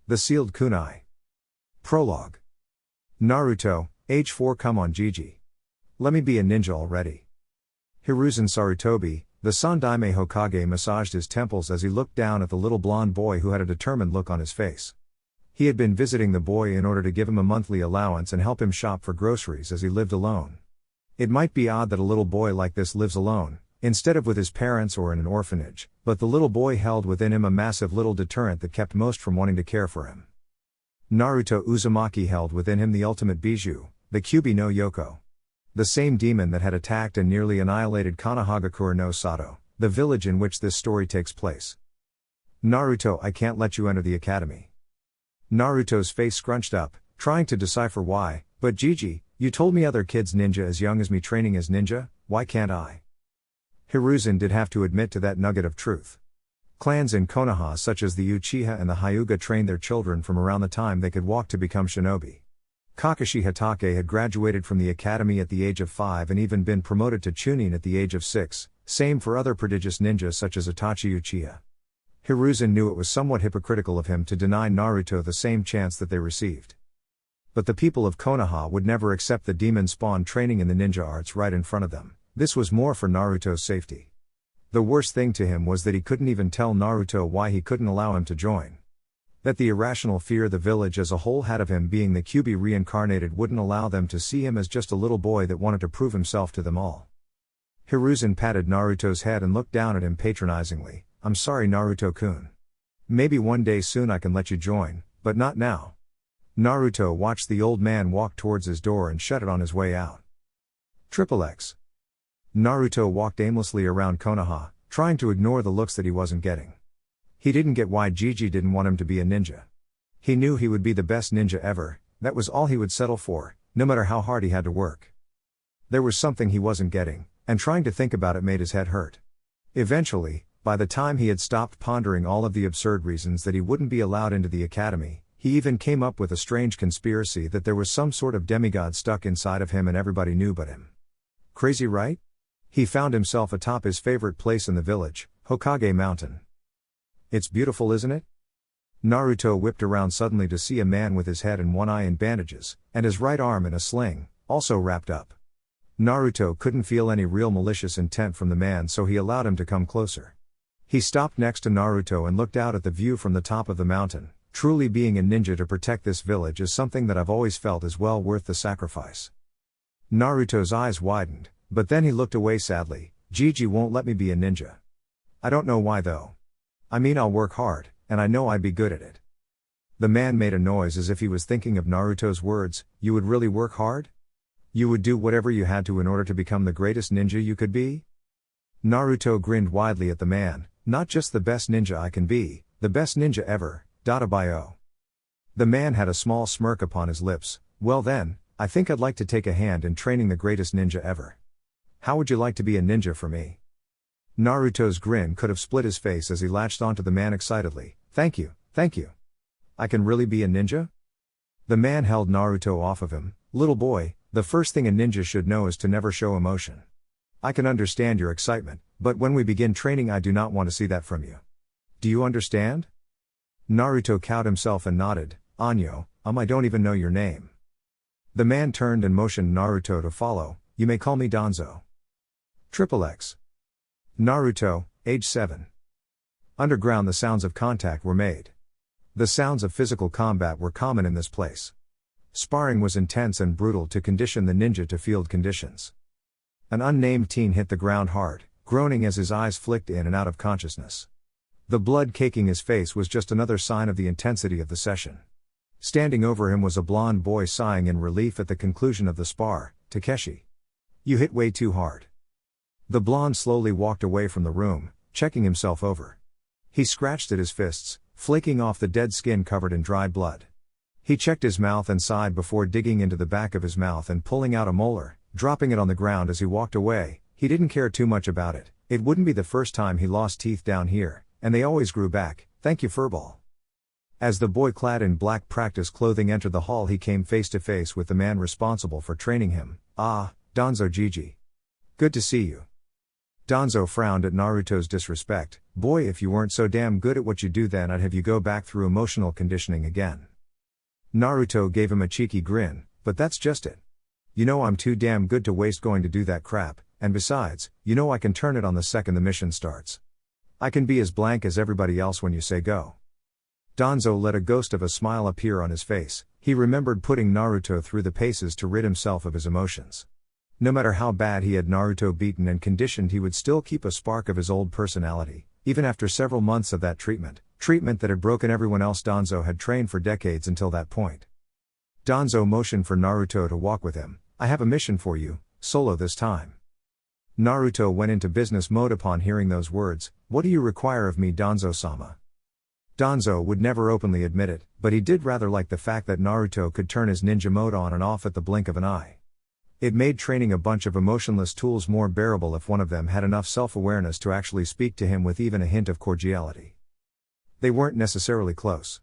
The Sealed Kunai. Prologue. Naruto, age 4. Come on Gigi. Let me be a ninja already. Hiruzen Sarutobi, the Sandaime Hokage, massaged his temples as he looked down at the little blonde boy who had a determined look on his face. He had been visiting the boy in order to give him a monthly allowance and help him shop for groceries as he lived alone. It might be odd that a little boy like this lives alone, instead of with his parents or in an orphanage, but the little boy held within him a massive little deterrent that kept most from wanting to care for him. Naruto Uzumaki held within him the ultimate bijou, the Kyuubi no Yoko. The same demon that had attacked and nearly annihilated Konohagakure no Sato, the village in which this story takes place. Naruto, I can't let you enter the academy. Naruto's face scrunched up, trying to decipher why, but Gigi, you told me other kids ninja as young as me training as ninja, why can't I? Hiruzen did have to admit to that nugget of truth. Clans in Konoha such as the Uchiha and the Hyuga trained their children from around the time they could walk to become shinobi. Kakashi Hatake had graduated from the academy at the age of 5 and even been promoted to Chunin at the age of 6, same for other prodigious ninjas such as Itachi Uchiha. Hiruzen knew it was somewhat hypocritical of him to deny Naruto the same chance that they received. But the people of Konoha would never accept the demon spawn training in the ninja arts right in front of them. This was more for Naruto's safety. The worst thing to him was that he couldn't even tell Naruto why he couldn't allow him to join. That the irrational fear the village as a whole had of him being the Kyuubi reincarnated wouldn't allow them to see him as just a little boy that wanted to prove himself to them all. Hiruzen patted Naruto's head and looked down at him patronizingly. I'm sorry Naruto-kun. Maybe one day soon I can let you join, but not now. Naruto watched the old man walk towards his door and shut it on his way out. XXX. Naruto walked aimlessly around Konoha, trying to ignore the looks that he wasn't getting. He didn't get why Gigi didn't want him to be a ninja. He knew he would be the best ninja ever, that was all he would settle for, no matter how hard he had to work. There was something he wasn't getting, and trying to think about it made his head hurt. Eventually, by the time he had stopped pondering all of the absurd reasons that he wouldn't be allowed into the academy, he even came up with a strange conspiracy that there was some sort of demigod stuck inside of him and everybody knew but him. Crazy, right? He found himself atop his favorite place in the village, Hokage Mountain. It's beautiful, isn't it? Naruto whipped around suddenly to see a man with his head and one eye in bandages, and his right arm in a sling, also wrapped up. Naruto couldn't feel any real malicious intent from the man, so he allowed him to come closer. He stopped next to Naruto and looked out at the view from the top of the mountain. Truly being a ninja to protect this village is something that I've always felt is well worth the sacrifice. Naruto's eyes widened, but then he looked away sadly. Gigi won't let me be a ninja. I don't know why though. I mean, I'll work hard, and I know I'd be good at it. The man made a noise as if he was thinking of Naruto's words. You would really work hard? You would do whatever you had to in order to become the greatest ninja you could be? Naruto grinned widely at the man. Not just the best ninja I can be, the best ninja ever. Databayo. The man had a small smirk upon his lips. Well then, I think I'd like to take a hand in training the greatest ninja ever. How would you like to be a ninja for me? Naruto's grin could have split his face as he latched onto the man excitedly. Thank you, thank you. I can really be a ninja? The man held Naruto off of him. Little boy, the first thing a ninja should know is to never show emotion. I can understand your excitement, but when we begin training I do not want to see that from you. Do you understand? Naruto cowed himself and nodded. Anyo, I don't even know your name. The man turned and motioned Naruto to follow. You may call me Danzo. XXX. Naruto, age 7. Underground the sounds of contact were made. The sounds of physical combat were common in this place. Sparring was intense and brutal to condition the ninja to field conditions. An unnamed teen hit the ground hard, groaning as his eyes flicked in and out of consciousness. The blood caking his face was just another sign of the intensity of the session. Standing over him was a blonde boy sighing in relief at the conclusion of the spar. Takeshi. You hit way too hard. The blonde slowly walked away from the room, checking himself over. He scratched at his fists, flaking off the dead skin covered in dried blood. He checked his mouth and sighed before digging into the back of his mouth and pulling out a molar, dropping it on the ground as he walked away. He didn't care too much about it. It wouldn't be the first time he lost teeth down here, and they always grew back. Thank you, Furball. As the boy clad in black practice clothing entered the hall, he came face to face with the man responsible for training him. Ah, Danzo Gigi. Good to see you. Danzo frowned at Naruto's disrespect. Boy, if you weren't so damn good at what you do, then I'd have you go back through emotional conditioning again. Naruto gave him a cheeky grin, but that's just it. You know I'm too damn good to waste going to do that crap, and besides, you know I can turn it on the second the mission starts. I can be as blank as everybody else when you say go. Danzo let a ghost of a smile appear on his face. He remembered putting Naruto through the paces to rid himself of his emotions. No matter how bad he had Naruto beaten and conditioned, he would still keep a spark of his old personality, even after several months of that treatment that had broken everyone else Danzo had trained for decades until that point. Danzo motioned for Naruto to walk with him. I have a mission for you, solo this time. Naruto went into business mode upon hearing those words. What do you require of me, Danzo-sama? Danzo would never openly admit it, but he did rather like the fact that Naruto could turn his ninja mode on and off at the blink of an eye. It made training a bunch of emotionless tools more bearable if one of them had enough self-awareness to actually speak to him with even a hint of cordiality. They weren't necessarily close.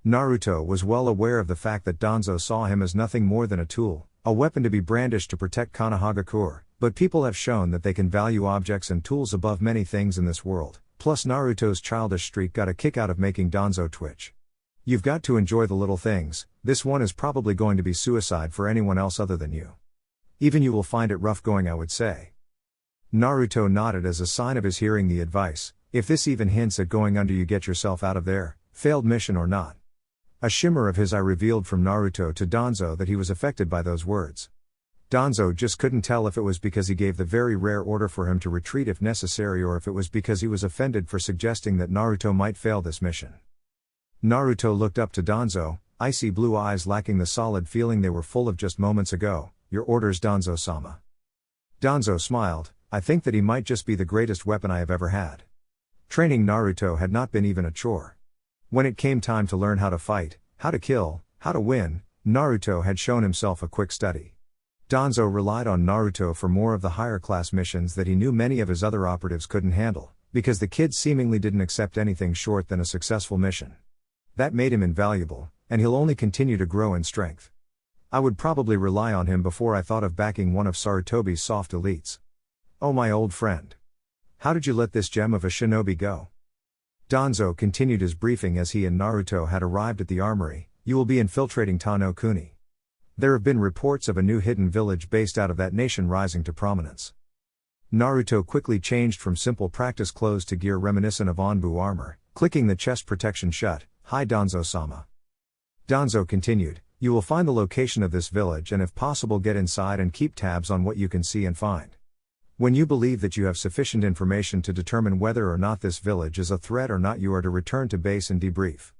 Naruto was well aware of the fact that Danzo saw him as nothing more than a tool, a weapon to be brandished to protect Konohagakure, but people have shown that they can value objects and tools above many things in this world, plus Naruto's childish streak got a kick out of making Danzo twitch. You've got to enjoy the little things. This one is probably going to be suicide for anyone else other than you. Even you will find it rough going, I would say. Naruto nodded as a sign of his hearing the advice. If this even hints at going under, you get yourself out of there, failed mission or not. A shimmer of his eye revealed from Naruto to Danzo that he was affected by those words. Danzo just couldn't tell if it was because he gave the very rare order for him to retreat if necessary, or if it was because he was offended for suggesting that Naruto might fail this mission. Naruto looked up to Danzo, icy blue eyes lacking the solid feeling they were full of just moments ago. Your orders, Danzo-sama. Danzo smiled. I think that he might just be the greatest weapon I have ever had. Training Naruto had not been even a chore. When it came time to learn how to fight, how to kill, how to win, Naruto had shown himself a quick study. Danzo relied on Naruto for more of the higher class missions that he knew many of his other operatives couldn't handle, because the kid seemingly didn't accept anything short than a successful mission. That made him invaluable, and he'll only continue to grow in strength. I would probably rely on him before I thought of backing one of Sarutobi's soft elites. Oh my old friend. How did you let this gem of a shinobi go? Danzo continued his briefing as he and Naruto had arrived at the armory. You will be infiltrating Ta-no Kuni. There have been reports of a new hidden village based out of that nation rising to prominence. Naruto quickly changed from simple practice clothes to gear reminiscent of Anbu armor, clicking the chest protection shut. Hi Danzo-sama. Danzo continued. You will find the location of this village and if possible get inside and keep tabs on what you can see and find. When you believe that you have sufficient information to determine whether or not this village is a threat or not, you are to return to base and debrief.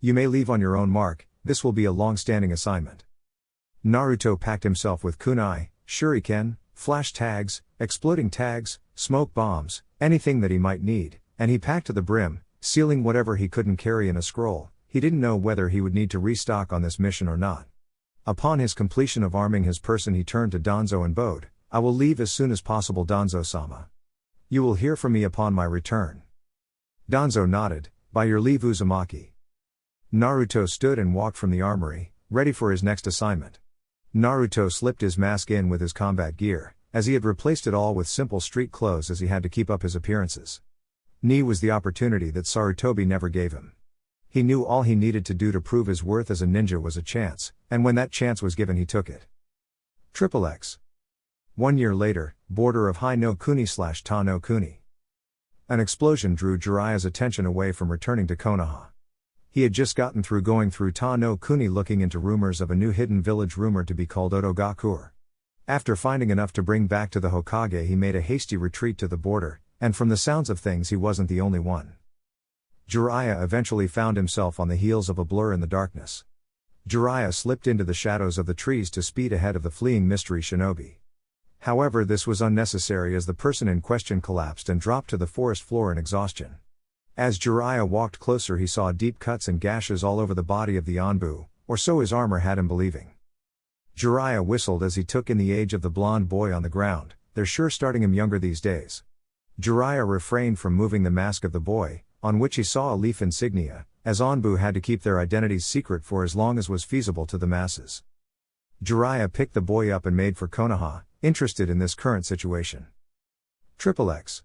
You may leave on your own mark, this will be a long-standing assignment. Naruto packed himself with kunai, shuriken, flash tags, exploding tags, smoke bombs, anything that he might need, and he packed to the brim, sealing whatever he couldn't carry in a scroll. He didn't know whether he would need to restock on this mission or not. Upon his completion of arming his person, he turned to Danzo and bowed. I will leave as soon as possible, Danzo-sama. You will hear from me upon my return. Danzo nodded. By your leave, Uzumaki. Naruto stood and walked from the armory, ready for his next assignment. Naruto slipped his mask in with his combat gear, as he had replaced it all with simple street clothes as he had to keep up his appearances. Ni was the opportunity that Sarutobi never gave him. He knew all he needed to do to prove his worth as a ninja was a chance, and when that chance was given he took it. XXX. 1 year later, border of Hai no Kuni / Ta-no Kuni. An explosion drew Jiraiya's attention away from returning to Konoha. He had just gotten through going through Ta-no Kuni looking into rumors of a new hidden village rumored to be called Otogakure. After finding enough to bring back to the Hokage, he made a hasty retreat to the border, and from the sounds of things he wasn't the only one. Jiraiya eventually found himself on the heels of a blur in the darkness. Jiraiya slipped into the shadows of the trees to speed ahead of the fleeing mystery shinobi. However, this was unnecessary as the person in question collapsed and dropped to the forest floor in exhaustion. As Jiraiya walked closer, he saw deep cuts and gashes all over the body of the Anbu, or so his armor had him believing. Jiraiya whistled as he took in the age of the blonde boy on the ground. They're sure starting him younger these days. Jiraiya refrained from moving the mask of the boy, on which he saw a leaf insignia, as Anbu had to keep their identities secret for as long as was feasible to the masses. Jiraiya picked the boy up and made for Konoha, interested in this current situation. XXX.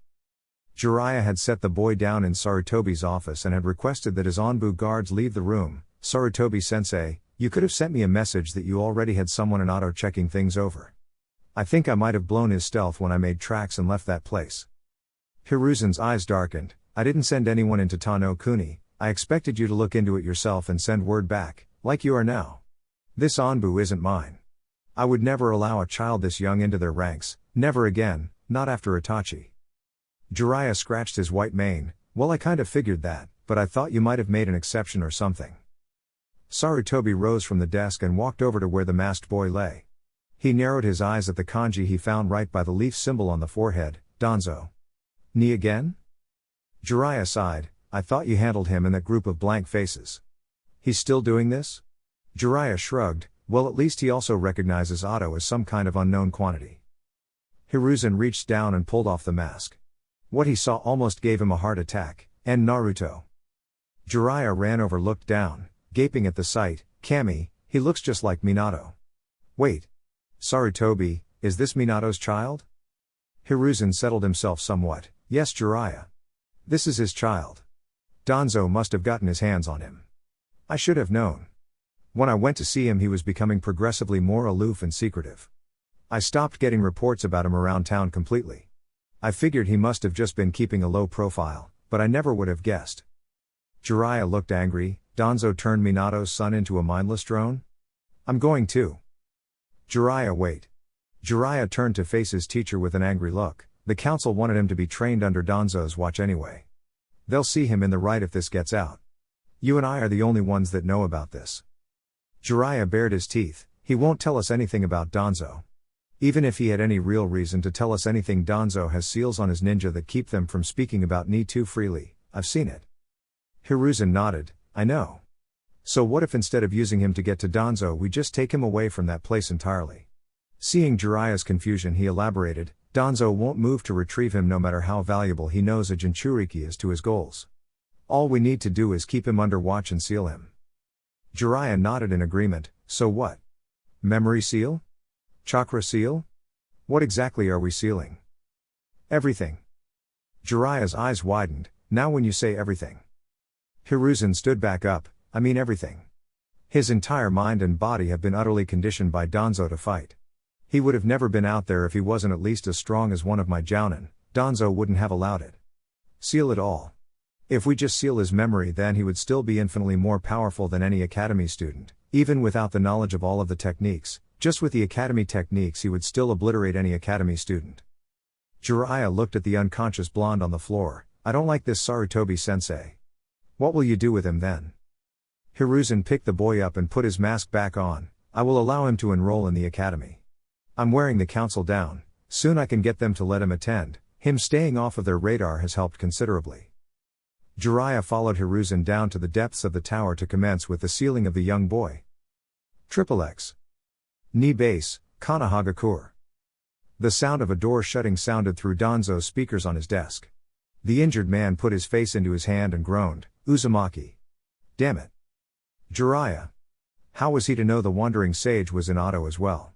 Jiraiya had set the boy down in Sarutobi's office and had requested that his Onbu guards leave the room. Sarutobi-sensei, you could have sent me a message that you already had someone in auto checking things over. I think I might have blown his stealth when I made tracks and left that place. Hiruzen's eyes darkened. I didn't send anyone into Tano Kuni, I expected you to look into it yourself and send word back, like you are now. This Onbu isn't mine. I would never allow a child this young into their ranks, never again, not after Itachi. Jiraiya scratched his white mane. Well, I kind of figured that, but I thought you might have made an exception or something. Sarutobi rose from the desk and walked over to where the masked boy lay. He narrowed his eyes at the kanji he found right by the leaf symbol on the forehead. Danzo. Ni again? Jiraiya sighed. I thought you handled him in that group of blank faces. He's still doing this? Jiraiya shrugged. Well, at least he also recognizes Otto as some kind of unknown quantity. Hiruzen reached down and pulled off the mask. What he saw almost gave him a heart attack. And Naruto. Jiraiya ran over, looked down, gaping at the sight. Kami, he looks just like Minato. Wait. Sarutobi, is this Minato's child? Hiruzen settled himself somewhat. Yes, Jiraiya. This is his child. Danzo must have gotten his hands on him. I should have known. When I went to see him, he was becoming progressively more aloof and secretive. I stopped getting reports about him around town completely. I figured he must have just been keeping a low profile, but I never would have guessed. Jiraiya looked angry. Danzo turned Minato's son into a mindless drone? I'm going to. Jiraiya, wait. Jiraiya turned to face his teacher with an angry look. The council wanted him to be trained under Danzo's watch anyway. They'll see him in the right if this gets out. You and I are the only ones that know about this. Jiraiya bared his teeth. He won't tell us anything about Danzo. Even if he had any real reason to tell us anything, Danzo has seals on his ninja that keep them from speaking about Ni too freely. I've seen it. Hiruzen nodded. I know. So what if instead of using him to get to Danzo we just take him away from that place entirely? Seeing Jiraiya's confusion, he elaborated. Danzo won't move to retrieve him no matter how valuable he knows a Jinchuriki is to his goals. All we need to do is keep him under watch and seal him. Jiraiya nodded in agreement. So what? Memory seal? Chakra seal? What exactly are we sealing? Everything. Jiraiya's eyes widened. Now when you say everything. Hiruzen stood back up. I mean everything. His entire mind and body have been utterly conditioned by Danzo to fight. He would have never been out there if he wasn't at least as strong as one of my jounin. Danzo wouldn't have allowed it. Seal it all. If we just seal his memory, then he would still be infinitely more powerful than any academy student, even without the knowledge of all of the techniques. Just with the academy techniques he would still obliterate any academy student. Jiraiya looked at the unconscious blonde on the floor. I don't like this, Sarutobi-sensei. What will you do with him then? Hiruzen picked the boy up and put his mask back on. I will allow him to enroll in the academy. I'm wearing the council down. Soon I can get them to let him attend. Him staying off of their radar has helped considerably. Jiraiya followed Hiruzen down to the depths of the tower to commence with the sealing of the young boy. XXX. Ni base, Kanahagakur. The sound of a door shutting sounded through Danzo's speakers on his desk. The injured man put his face into his hand and groaned. Uzumaki. Damn it. Jiraiya. How was he to know the wandering sage was in Otto as well?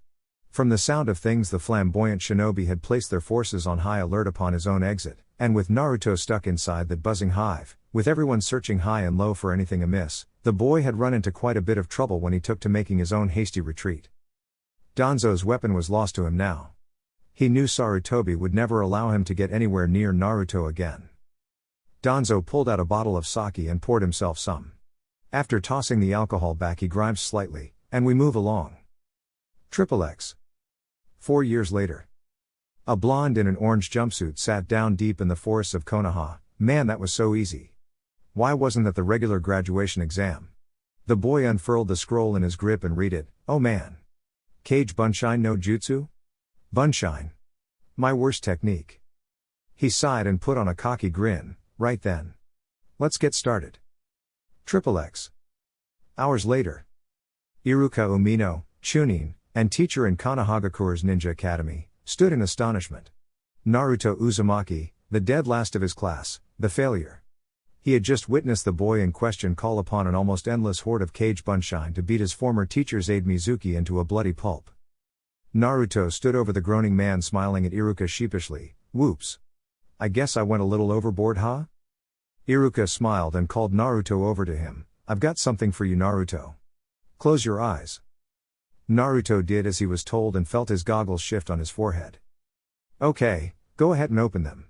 From the sound of things, the flamboyant shinobi had placed their forces on high alert upon his own exit, and with Naruto stuck inside that buzzing hive, with everyone searching high and low for anything amiss, the boy had run into quite a bit of trouble when he took to making his own hasty retreat. Danzo's weapon was lost to him now. He knew Sarutobi would never allow him to get anywhere near Naruto again. Danzo pulled out a bottle of sake and poured himself some. After tossing the alcohol back, he grimaced slightly, and we move along. XXX. 4 years later. A blonde in an orange jumpsuit sat down deep in the forests of Konoha. Man, that was so easy. Why wasn't that the regular graduation exam? The boy unfurled the scroll in his grip and read it. Oh man. Kage Bunshine no Jutsu? Bunshine. My worst technique. He sighed and put on a cocky grin. Right then. Let's get started. XXX. Hours later. Iruka Umino, Chunin, and teacher in Kanahagakure's Ninja Academy, stood in astonishment. Naruto Uzumaki, the dead last of his class, the failure. He had just witnessed the boy in question call upon an almost endless horde of Kage Bunshine to beat his former teacher's aide Mizuki into a bloody pulp. Naruto stood over the groaning man, smiling at Iruka sheepishly. Whoops. I guess I went a little overboard, huh? Iruka smiled and called Naruto over to him. I've got something for you, Naruto. Close your eyes. Naruto did as he was told and felt his goggles shift on his forehead. Okay, go ahead and open them.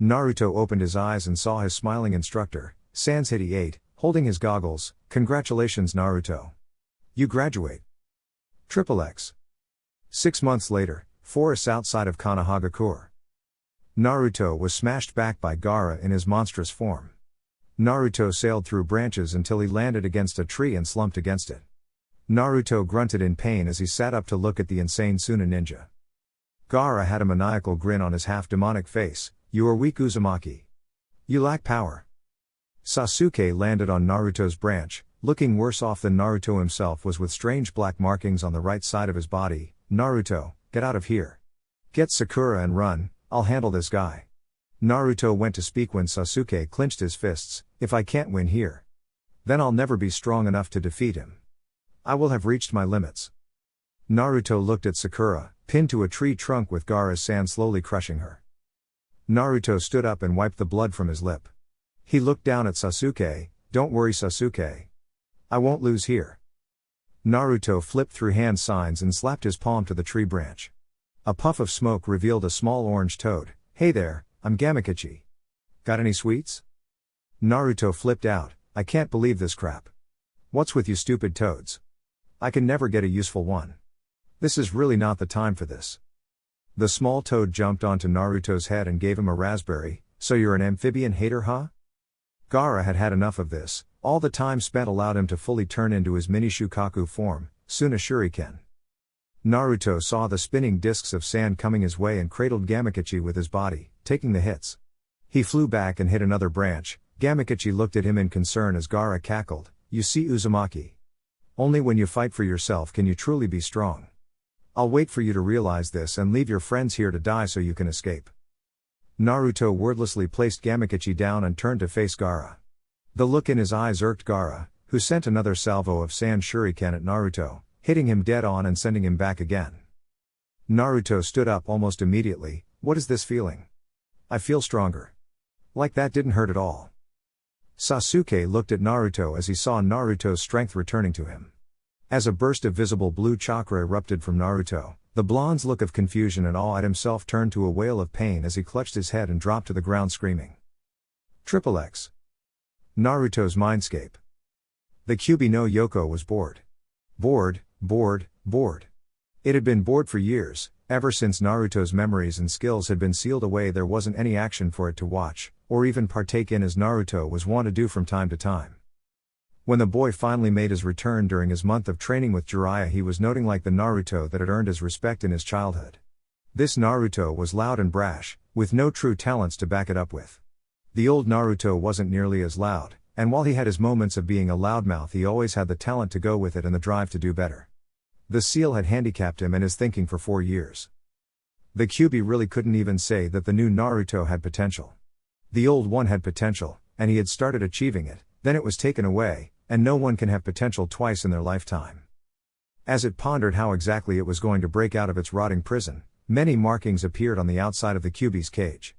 Naruto opened his eyes and saw his smiling instructor, Sans Hidi 8, holding his goggles. Congratulations, Naruto. You graduate. XXX. 6 months later, forests outside of Konohagakure. Naruto was smashed back by Gaara in his monstrous form. Naruto sailed through branches until he landed against a tree and slumped against it. Naruto grunted in pain as he sat up to look at the insane Suna ninja. Gaara had a maniacal grin on his half-demonic face. You are weak, Uzumaki. You lack power. Sasuke landed on Naruto's branch, looking worse off than Naruto himself was with strange black markings on the right side of his body. Naruto, get out of here. Get Sakura and run, I'll handle this guy. Naruto went to speak when Sasuke clenched his fists. If I can't win here, then I'll never be strong enough to defeat him. I will have reached my limits. Naruto looked at Sakura, pinned to a tree trunk with Gaara's sand slowly crushing her. Naruto stood up and wiped the blood from his lip. He looked down at Sasuke. Don't worry, Sasuke. I won't lose here. Naruto flipped through hand signs and slapped his palm to the tree branch. A puff of smoke revealed a small orange toad. Hey there, I'm Gamakichi. Got any sweets? Naruto flipped out. I can't believe this crap. What's with you stupid toads? I can never get a useful one. This is really not the time for this. The small toad jumped onto Naruto's head and gave him a raspberry. So you're an amphibian hater, huh? Gaara had had enough of this. All the time spent allowed him to fully turn into his mini Shukaku form, Suna Shuriken. Naruto saw the spinning discs of sand coming his way and cradled Gamakichi with his body, taking the hits. He flew back and hit another branch. Gamakichi looked at him in concern as Gaara cackled. You see, Uzumaki. Only when you fight for yourself can you truly be strong. I'll wait for you to realize this and leave your friends here to die so you can escape. Naruto wordlessly placed Gamakichi down and turned to face Gaara. The look in his eyes irked Gaara, who sent another salvo of sand shuriken at Naruto, hitting him dead on and sending him back again. Naruto stood up almost immediately. What is this feeling? I feel stronger. Like that didn't hurt at all. Sasuke looked at Naruto as he saw Naruto's strength returning to him. As a burst of visible blue chakra erupted from Naruto, the blonde's look of confusion and awe at himself turned to a wail of pain as he clutched his head and dropped to the ground screaming. XXX. Naruto's mindscape. The Kyuubi no Yoko was bored. Bored. It had been bored for years. Ever since Naruto's memories and skills had been sealed away, there wasn't any action for it to watch, or even partake in as Naruto was wont to do from time to time. When the boy finally made his return during his month of training with Jiraiya, he was noting like the Naruto that had earned his respect in his childhood. This Naruto was loud and brash, with no true talents to back it up with. The old Naruto wasn't nearly as loud, and while he had his moments of being a loudmouth, he always had the talent to go with it and the drive to do better. The seal had handicapped him and his thinking for 4 years. The Kyuubi really couldn't even say that the new Naruto had potential. The old one had potential, and he had started achieving it, then it was taken away, and no one can have potential twice in their lifetime. As it pondered how exactly it was going to break out of its rotting prison, many markings appeared on the outside of the Kyuubi's cage.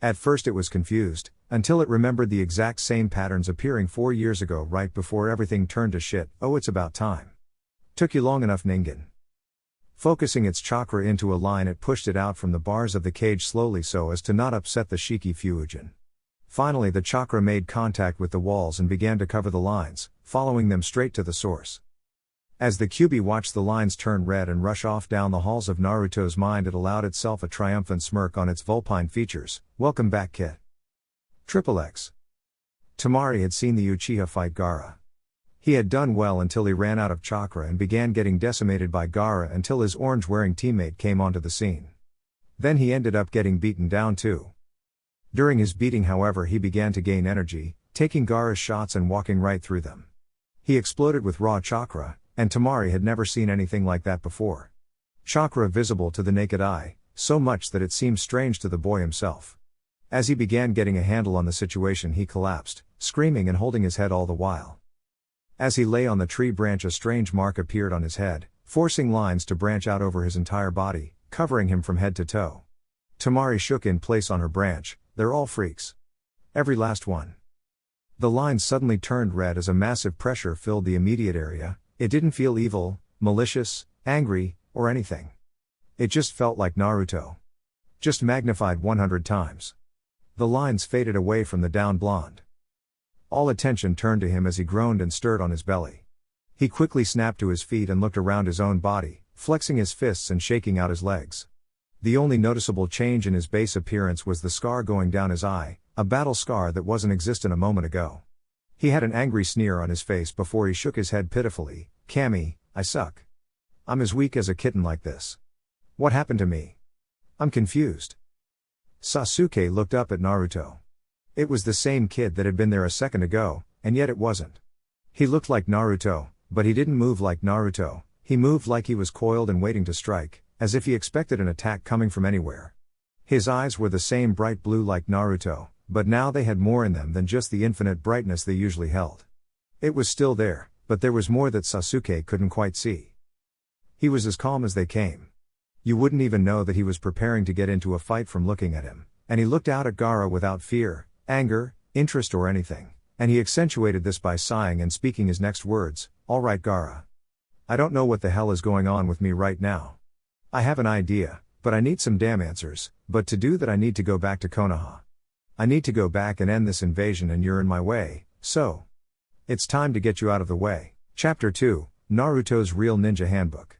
At first it was confused, until it remembered the exact same patterns appearing 4 years ago right before everything turned to shit. Oh, it's about time. Took you long enough, Ningen. Focusing its chakra into a line, it pushed it out from the bars of the cage slowly so as to not upset the Shiki Fuujin. Finally the chakra made contact with the walls and began to cover the lines, following them straight to the source. As the Kyuubi watched the lines turn red and rush off down the halls of Naruto's mind, it allowed itself a triumphant smirk on its vulpine features. Welcome back, kid. XXX. Temari had seen the Uchiha fight Gaara. He had done well until he ran out of chakra and began getting decimated by Gaara until his orange-wearing teammate came onto the scene. Then he ended up getting beaten down too. During his beating, however, he began to gain energy, taking Gaara's shots and walking right through them. He exploded with raw chakra, and Temari had never seen anything like that before. Chakra visible to the naked eye, so much that it seemed strange to the boy himself. As he began getting a handle on the situation, he collapsed, screaming and holding his head all the while. As he lay on the tree branch, a strange mark appeared on his head, forcing lines to branch out over his entire body, covering him from head to toe. Tamari shook in place on her branch. They're all freaks. Every last one. The line suddenly turned red as a massive pressure filled the immediate area. It didn't feel evil, malicious, angry, or anything. It just felt like Naruto. Just magnified 100 times. The lines faded away from the down blonde. All attention turned to him as he groaned and stirred on his belly. He quickly snapped to his feet and looked around his own body, flexing his fists and shaking out his legs. The only noticeable change in his base appearance was the scar going down his eye, a battle scar that wasn't existent a moment ago. He had an angry sneer on his face before he shook his head pitifully. Kami, I suck. I'm as weak as a kitten like this. What happened to me? I'm confused. Sasuke looked up at Naruto. It was the same kid that had been there a second ago, and yet it wasn't. He looked like Naruto, but he didn't move like Naruto. He moved like he was coiled and waiting to strike, as if he expected an attack coming from anywhere. His eyes were the same bright blue like Naruto, but now they had more in them than just the infinite brightness they usually held. It was still there, but there was more that Sasuke couldn't quite see. He was as calm as they came. You wouldn't even know that he was preparing to get into a fight from looking at him, and he looked out at Gaara without fear, anger, interest or anything, and he accentuated this by sighing and speaking his next words, "All right Gaara. I don't know what the hell is going on with me right now. I have an idea, but I need some damn answers, but to do that I need to go back to Konoha. I need to go back and end this invasion and you're in my way, so. It's time to get you out of the way." Chapter 2, Naruto's Real Ninja Handbook.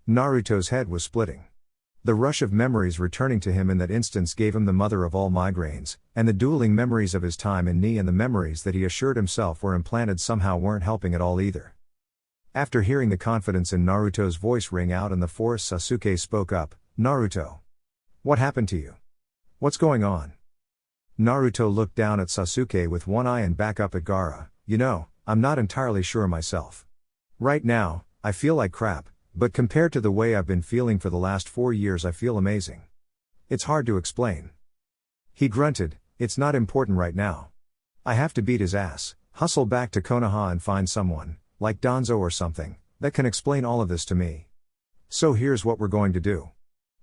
Naruto's head was splitting. The rush of memories returning to him in that instance gave him the mother of all migraines, and the dueling memories of his time in Ni and the memories that he assured himself were implanted somehow weren't helping at all either. After hearing the confidence in Naruto's voice ring out in the forest, Sasuke spoke up, "Naruto. What happened to you? What's going on?" Naruto looked down at Sasuke with one eye and back up at Gaara. "You know, I'm not entirely sure myself. Right now, I feel like crap, but compared to the way I've been feeling for the last 4 years I feel amazing. It's hard to explain." He grunted, "It's not important right now. I have to beat his ass, hustle back to Konoha and find someone, like Danzo or something, that can explain all of this to me. So here's what we're going to do.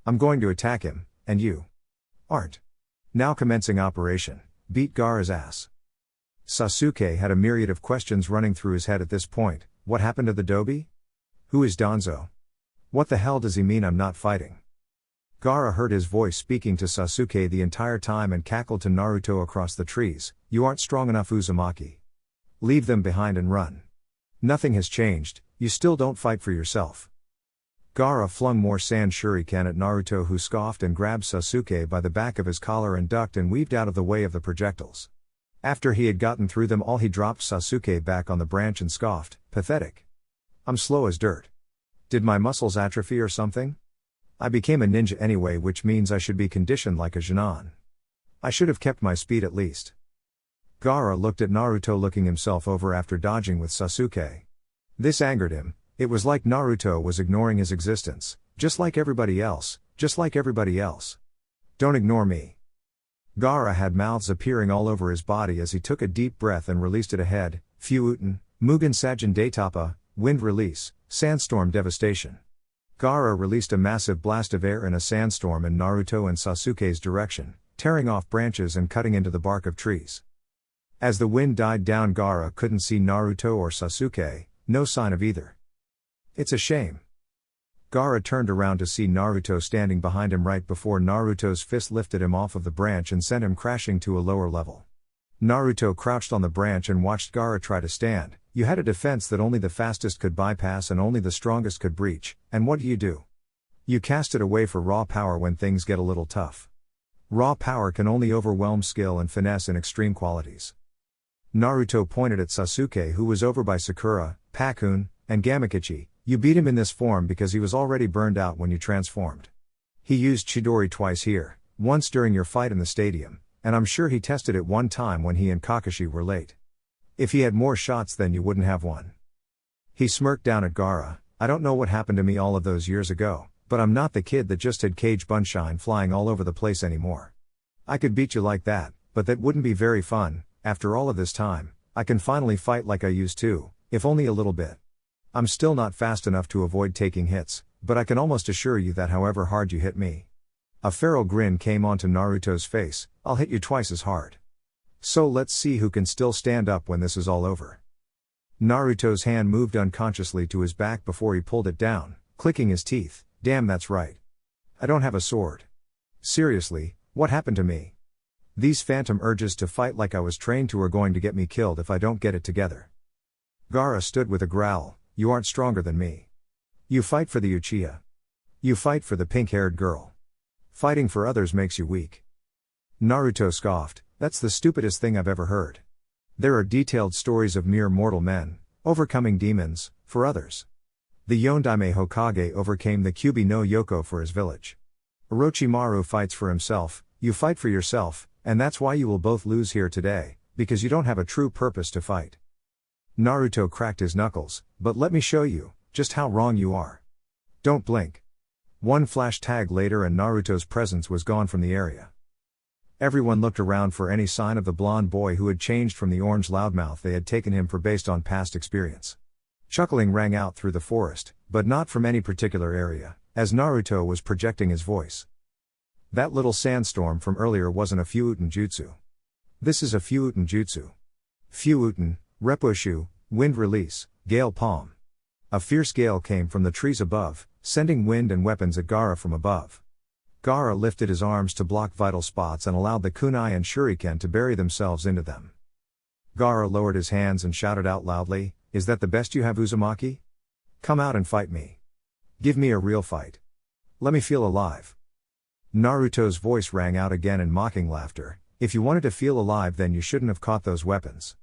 I'm going to attack him, and you aren't. Now commencing operation, beat Gaara's ass." Sasuke had a myriad of questions running through his head at this point. What happened to the Dobi? Who is Danzo? What the hell does he mean I'm not fighting? Gaara heard his voice speaking to Sasuke the entire time and cackled to Naruto across the trees, "You aren't strong enough, Uzumaki. Leave them behind and run. Nothing has changed, you still don't fight for yourself." Gaara flung more sand shuriken at Naruto, who scoffed and grabbed Sasuke by the back of his collar and ducked and weaved out of the way of the projectiles. After he had gotten through them all, he dropped Sasuke back on the branch and scoffed, "Pathetic. I'm slow as dirt. Did my muscles atrophy or something? I became a ninja anyway, which means I should be conditioned like a Genin. I should have kept my speed at least." Gaara looked at Naruto, looking himself over after dodging with Sasuke. This angered him. It was like Naruto was ignoring his existence, just like everybody else, just like everybody else. "Don't ignore me." Gaara had mouths appearing all over his body as he took a deep breath and released it ahead. Fuuten, Mugen Sajin Daitapa, Wind Release, Sandstorm Devastation. Gaara released a massive blast of air in a sandstorm in Naruto and Sasuke's direction, tearing off branches and cutting into the bark of trees. As the wind died down, Gaara couldn't see Naruto or Sasuke, no sign of either. "It's a shame." Gaara turned around to see Naruto standing behind him right before Naruto's fist lifted him off of the branch and sent him crashing to a lower level. Naruto crouched on the branch and watched Gaara try to stand. You had a defense that only the fastest could bypass and only the strongest could breach, and what do? You cast it away for raw power when things get a little tough. Raw power can only overwhelm skill and finesse in extreme qualities. Naruto pointed at Sasuke, who was over by Sakura, Pakun, and Gamakichi. "You beat him in this form because he was already burned out when you transformed. He used Chidori twice here, once during your fight in the stadium, and I'm sure he tested it one time when he and Kakashi were late. If he had more shots then you wouldn't have won." He smirked down at Gaara. "I don't know what happened to me all of those years ago, but I'm not the kid that just had cage bunshine flying all over the place anymore. I could beat you like that, but that wouldn't be very fun. After all of this time, I can finally fight like I used to, if only a little bit. I'm still not fast enough to avoid taking hits, but I can almost assure you that however hard you hit me, A feral grin came onto Naruto's face. I'll hit you twice as hard. So let's see who can still stand up when this is all over. Naruto's hand moved unconsciously to his back before he pulled it down, clicking his teeth. Damn, that's right. I don't have a sword. Seriously, what happened to me? These phantom urges to fight like I was trained to are going to get me killed if I don't get it together. Gaara stood with a growl. You aren't stronger than me. You fight for the Uchiha. You fight for the pink-haired girl. Fighting for others makes you weak. Naruto scoffed. That's the stupidest thing I've ever heard. There are detailed stories of mere mortal men, overcoming demons, for others. The Yondaime Hokage overcame the Kyubi no Yoko for his village. Orochimaru fights for himself, you fight for yourself, and that's why you will both lose here today, because you don't have a true purpose to fight. Naruto cracked his knuckles, but let me show you, just how wrong you are. Don't blink. One flash tag later and Naruto's presence was gone from the area. Everyone looked around for any sign of the blonde boy who had changed from the orange loudmouth they had taken him for based on past experience. Chuckling rang out through the forest, but not from any particular area, as Naruto was projecting his voice. That little sandstorm from earlier wasn't a Fyuuten jutsu. This is a Fyuuten jutsu. Fyuuten, Repushu, wind release, gale palm. A fierce gale came from the trees above, sending wind and weapons at Gaara from above. Gaara lifted his arms to block vital spots and allowed the kunai and shuriken to bury themselves into them. Gaara lowered his hands and shouted out loudly, Is that the best you have, Uzumaki? Come out and fight me. Give me a real fight. Let me feel alive. Naruto's voice rang out again in mocking laughter. If you wanted to feel alive, then you shouldn't have caught those weapons.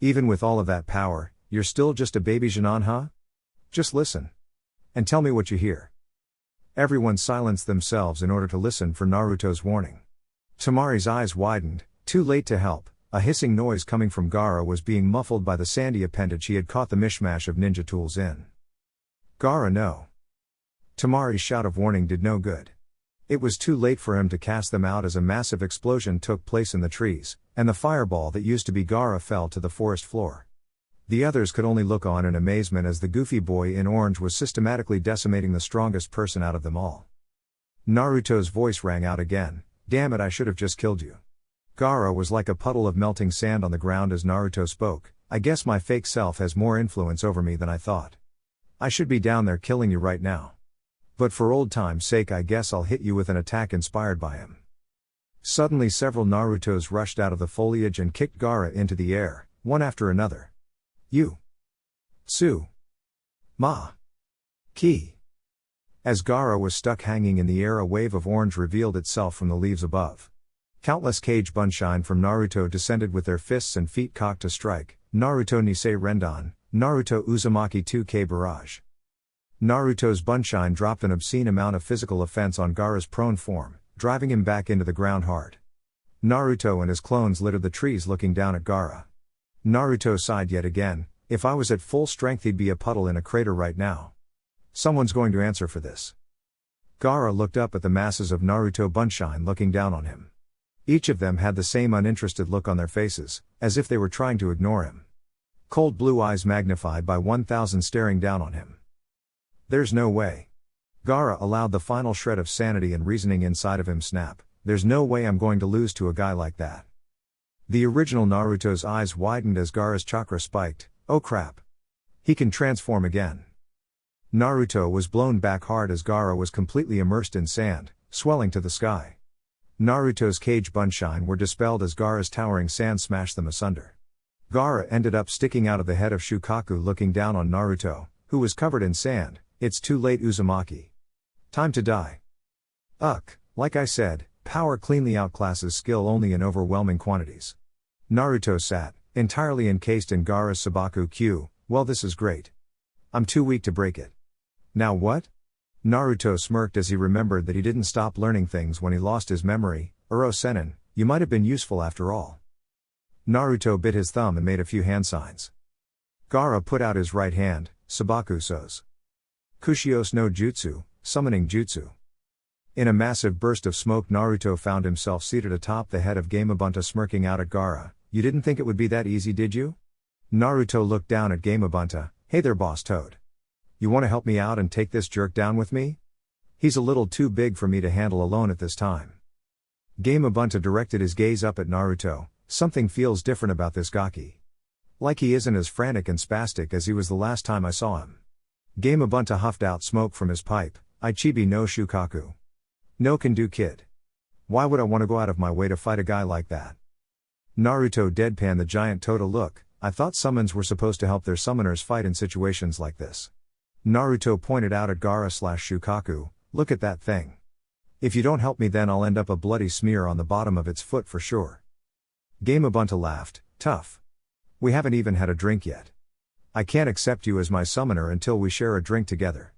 Even with all of that power, you're still just a baby Jinan, huh? Just listen. And tell me what you hear. Everyone silenced themselves in order to listen for Naruto's warning. Tamari's eyes widened. Too late to help. A hissing noise coming from Gaara was being muffled by the sandy appendage he had caught the mishmash of ninja tools in. Gaara, no. Tamari's shout of warning did no good. It was too late for him to cast them out as a massive explosion took place in the trees, and the fireball that used to be Gaara fell to the forest floor. The others could only look on in amazement as the goofy boy in orange was systematically decimating the strongest person out of them all. Naruto's voice rang out again. Damn it, I should have just killed you. Gaara was like a puddle of melting sand on the ground as Naruto spoke. I guess my fake self has more influence over me than I thought. I should be down there killing you right now. But for old time's sake, I guess I'll hit you with an attack inspired by him. Suddenly several Narutos rushed out of the foliage and kicked Gaara into the air, one after another. You. Su. Ma. Ki. As Gaara was stuck hanging in the air, a wave of orange revealed itself from the leaves above. Countless Kage Bunshine from Naruto descended with their fists and feet cocked to strike. Naruto Nisei Rendan, Naruto Uzumaki 2K Barrage. Naruto's Bunshine dropped an obscene amount of physical offense on Gaara's prone form, driving him back into the ground hard. Naruto and his clones littered the trees looking down at Gaara. Naruto sighed yet again. If I was at full strength, he'd be a puddle in a crater right now. Someone's going to answer for this. Gaara looked up at the masses of Naruto Bunshine looking down on him. Each of them had the same uninterested look on their faces, as if they were trying to ignore him. Cold blue eyes magnified by 1,000 staring down on him. There's no way. Gaara allowed the final shred of sanity and reasoning inside of him snap. There's no way I'm going to lose to a guy like that. The original Naruto's eyes widened as Gaara's chakra spiked. Oh crap. He can transform again. Naruto was blown back hard as Gaara was completely immersed in sand, swelling to the sky. Naruto's Kage Bunshine were dispelled as Gaara's towering sand smashed them asunder. Gaara ended up sticking out of the head of Shukaku looking down on Naruto, who was covered in sand. It's too late, Uzumaki. Time to die. Like I said, power cleanly outclasses skill only in overwhelming quantities. Naruto sat, entirely encased in Gaara's Sabaku Q. Well, this is great. I'm too weak to break it. Now what? Naruto smirked as he remembered that he didn't stop learning things when he lost his memory. Uro Sennin, you might have been useful after all. Naruto bit his thumb and made a few hand signs. Gaara put out his right hand. Sabaku Sos. Kushios no Jutsu, summoning jutsu. In a massive burst of smoke, Naruto found himself seated atop the head of Gamabunta smirking out at Gaara. You didn't think it would be that easy, did you? Naruto looked down at Gamabunta. Hey there, boss Toad. You want to help me out and take this jerk down with me? He's a little too big for me to handle alone at this time. Gamabunta directed his gaze up at Naruto. Something feels different about this Gaki. Like he isn't as frantic and spastic as he was the last time I saw him. Gamabunta huffed out smoke from his pipe. Ichibi no Shukaku. No can do, kid. Why would I want to go out of my way to fight a guy like that? Naruto deadpanned the giant Tota look. I thought summons were supposed to help their summoners fight in situations like this. Naruto pointed out at Gaara/Shukaku, look at that thing. If you don't help me then I'll end up a bloody smear on the bottom of its foot for sure. Gamabunta laughed, tough. We haven't even had a drink yet. I can't accept you as my summoner until we share a drink together.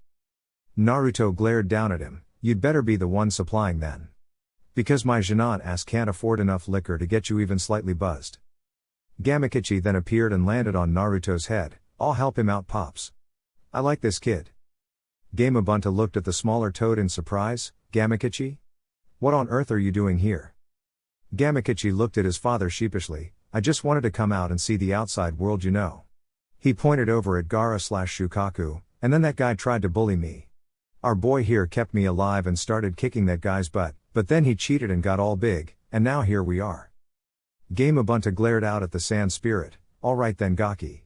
Naruto glared down at him, you'd better be the one supplying then. Because my Genin ass can't afford enough liquor to get you even slightly buzzed. Gamakichi then appeared and landed on Naruto's head. I'll help him out, Pops. I like this kid. Gamabunta looked at the smaller toad in surprise. Gamakichi? What on earth are you doing here? Gamakichi looked at his father sheepishly. I just wanted to come out and see the outside world, you know. He pointed over at Gaara/Shukaku, and then that guy tried to bully me. Our boy here kept me alive and started kicking that guy's butt, but then he cheated and got all big, and now here we are. Gamabunta glared out at the sand spirit. Alright then, Gaki.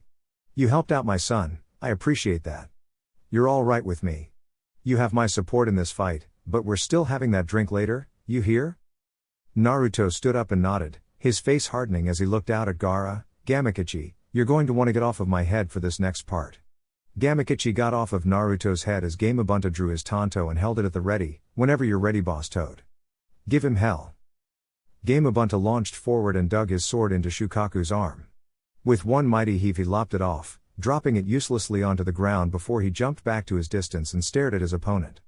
You helped out my son, I appreciate that. You're alright with me. You have my support in this fight, but we're still having that drink later, you hear? Naruto stood up and nodded, his face hardening as he looked out at Gaara. Gamakichi, you're going to want to get off of my head for this next part. Gamakichi got off of Naruto's head as Gamabunta drew his tanto and held it at the ready. Whenever you're ready, Boss Toad. Give him hell. Gamabunta launched forward and dug his sword into Shukaku's arm. With one mighty heave he lopped it off, dropping it uselessly onto the ground before he jumped back to his distance and stared at his opponent.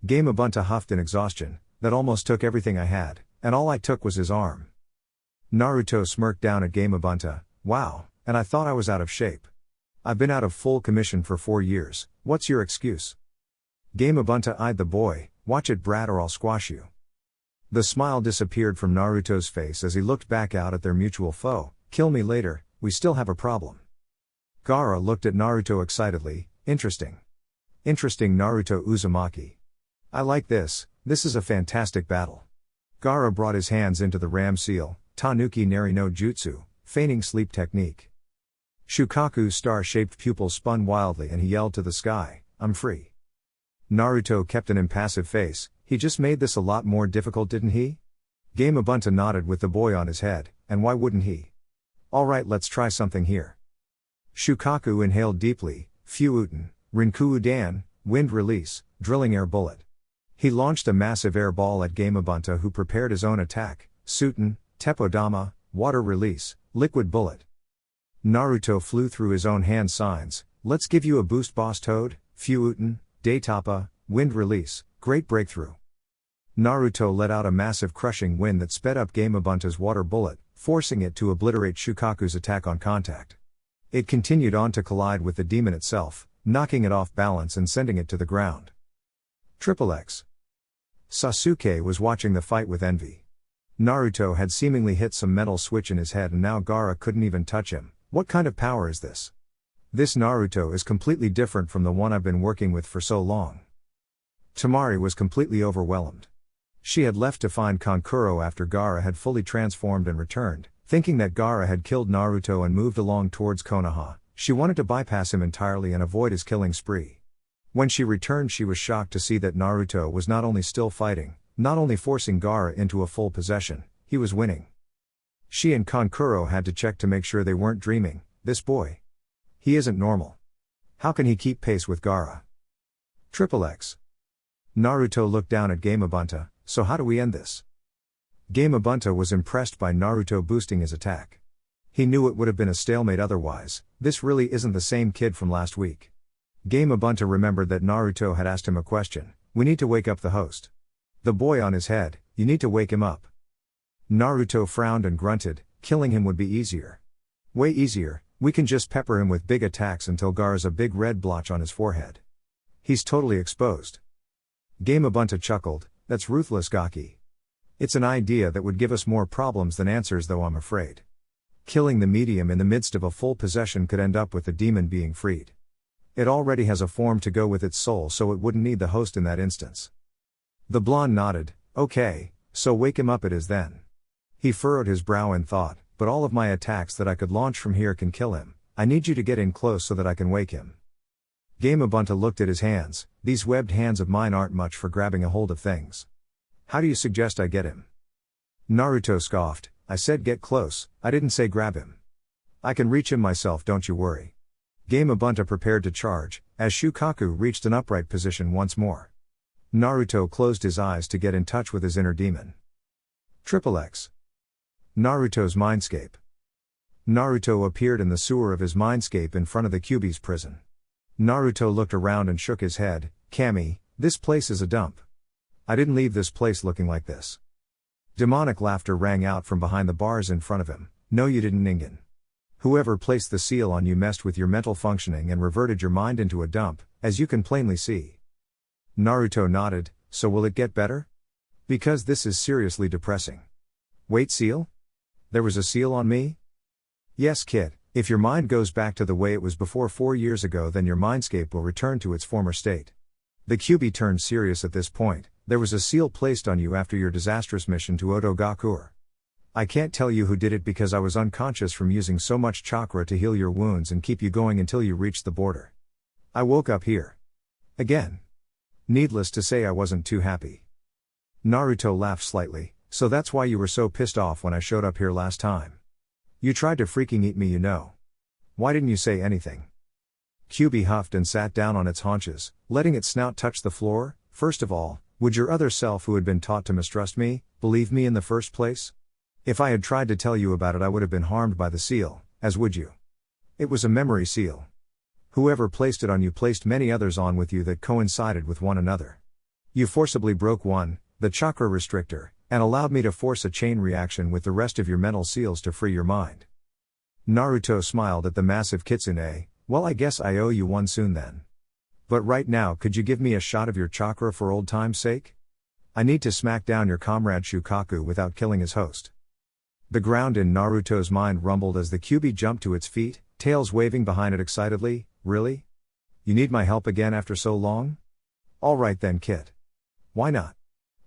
Gamabunta huffed in exhaustion, that almost took everything I had, and all I took was his arm. Naruto smirked down at Gamabunta, wow, and I thought I was out of shape. I've been out of full commission for 4 years, what's your excuse? Gamabunta eyed the boy, watch it brat or I'll squash you. The smile disappeared from Naruto's face as he looked back out at their mutual foe, kill me later, we still have a problem. Gaara looked at Naruto excitedly, interesting. Interesting Naruto Uzumaki. I like this is a fantastic battle. Gaara brought his hands into the ram seal, Tanuki Nari no Jutsu, feigning sleep technique. Shukaku's star-shaped pupils spun wildly and he yelled to the sky, I'm free. Naruto kept an impassive face, he just made this a lot more difficult, didn't he? Gamabunta nodded with the boy on his head, and why wouldn't he? Alright, let's try something here. Shukaku inhaled deeply, Fuuten, Rinku Dan, wind release, drilling air bullet. He launched a massive air ball at Gamabunta who prepared his own attack, Suten, Tepodama, water release, liquid bullet. Naruto flew through his own hand signs, let's give you a boost Boss Toad, Fuuten, Daitapa, wind release, great breakthrough. Naruto let out a massive crushing wind that sped up Gamabunta's water bullet, forcing it to obliterate Shukaku's attack on contact. It continued on to collide with the demon itself, knocking it off balance and sending it to the ground. XXX. Sasuke was watching the fight with envy. Naruto had seemingly hit some metal switch in his head and now Gaara couldn't even touch him. What kind of power is this? This Naruto is completely different from the one I've been working with for so long. Tamari was completely overwhelmed. She had left to find Kankuro after Gaara had fully transformed and returned, thinking that Gaara had killed Naruto and moved along towards Konoha. She wanted to bypass him entirely and avoid his killing spree. When she returned she was shocked to see that Naruto was not only still fighting, not only forcing Gaara into a full possession, he was winning. She and Kankuro had to check to make sure they weren't dreaming. This boy. He isn't normal. How can he keep pace with Gaara? XXX. Naruto looked down at Gamabunta, so how do we end this? Gamabunta was impressed by Naruto boosting his attack. He knew it would have been a stalemate otherwise, this really isn't the same kid from last week. Gamabunta remembered that Naruto had asked him a question, we need to wake up the host. The boy on his head, you need to wake him up. Naruto frowned and grunted, killing him would be easier. Way easier, we can just pepper him with big attacks until Gaara's a big red blotch on his forehead. He's totally exposed. Gamabunta chuckled, that's ruthless Gaki. It's an idea that would give us more problems than answers though I'm afraid. Killing the medium in the midst of a full possession could end up with the demon being freed. It already has a form to go with its soul so it wouldn't need the host in that instance. The blonde nodded. Okay, so wake him up it is then. He furrowed his brow in thought, but all of my attacks that I could launch from here can kill him. I need you to get in close so that I can wake him. Gamabunta looked at his hands. These webbed hands of mine aren't much for grabbing a hold of things. How do you suggest I get him? Naruto scoffed. I said get close, I didn't say grab him. I can reach him myself, don't you worry. Gamabunta prepared to charge, as Shukaku reached an upright position once more. Naruto closed his eyes to get in touch with his inner demon. XXX. Naruto's Mindscape. Naruto appeared in the sewer of his mindscape in front of the Kyuubi's prison. Naruto looked around and shook his head. Kami, this place is a dump. I didn't leave this place looking like this. Demonic laughter rang out from behind the bars in front of him. No you didn't, Ningen. Whoever placed the seal on you messed with your mental functioning and reverted your mind into a dump, as you can plainly see. Naruto nodded. So will it get better? Because this is seriously depressing. Wait, seal? There was a seal on me? Yes, kid, if your mind goes back to the way it was before 4 years ago, then your mindscape will return to its former state. The Kyuubi turned serious at this point. There was a seal placed on you after your disastrous mission to Otogakur. I can't tell you who did it because I was unconscious from using so much chakra to heal your wounds and keep you going until you reached the border. I woke up here. Again. Needless to say, I wasn't too happy. Naruto laughed slightly. So that's why you were so pissed off when I showed up here last time. You tried to freaking eat me, you know. Why didn't you say anything? Kyuubi huffed and sat down on its haunches, letting its snout touch the floor. First of all, would your other self who had been taught to mistrust me, believe me in the first place? If I had tried to tell you about it, I would have been harmed by the seal, as would you. It was a memory seal. Whoever placed it on you placed many others on with you that coincided with one another. You forcibly broke one, the chakra restrictor, and allowed me to force a chain reaction with the rest of your mental seals to free your mind. Naruto smiled at the massive kitsune. Well, I guess I owe you one soon then. But right now, could you give me a shot of your chakra for old time's sake? I need to smack down your comrade Shukaku without killing his host. The ground in Naruto's mind rumbled as the Kyuubi jumped to its feet, tails waving behind it excitedly. Really? You need my help again after so long? Alright then, kid. Why not?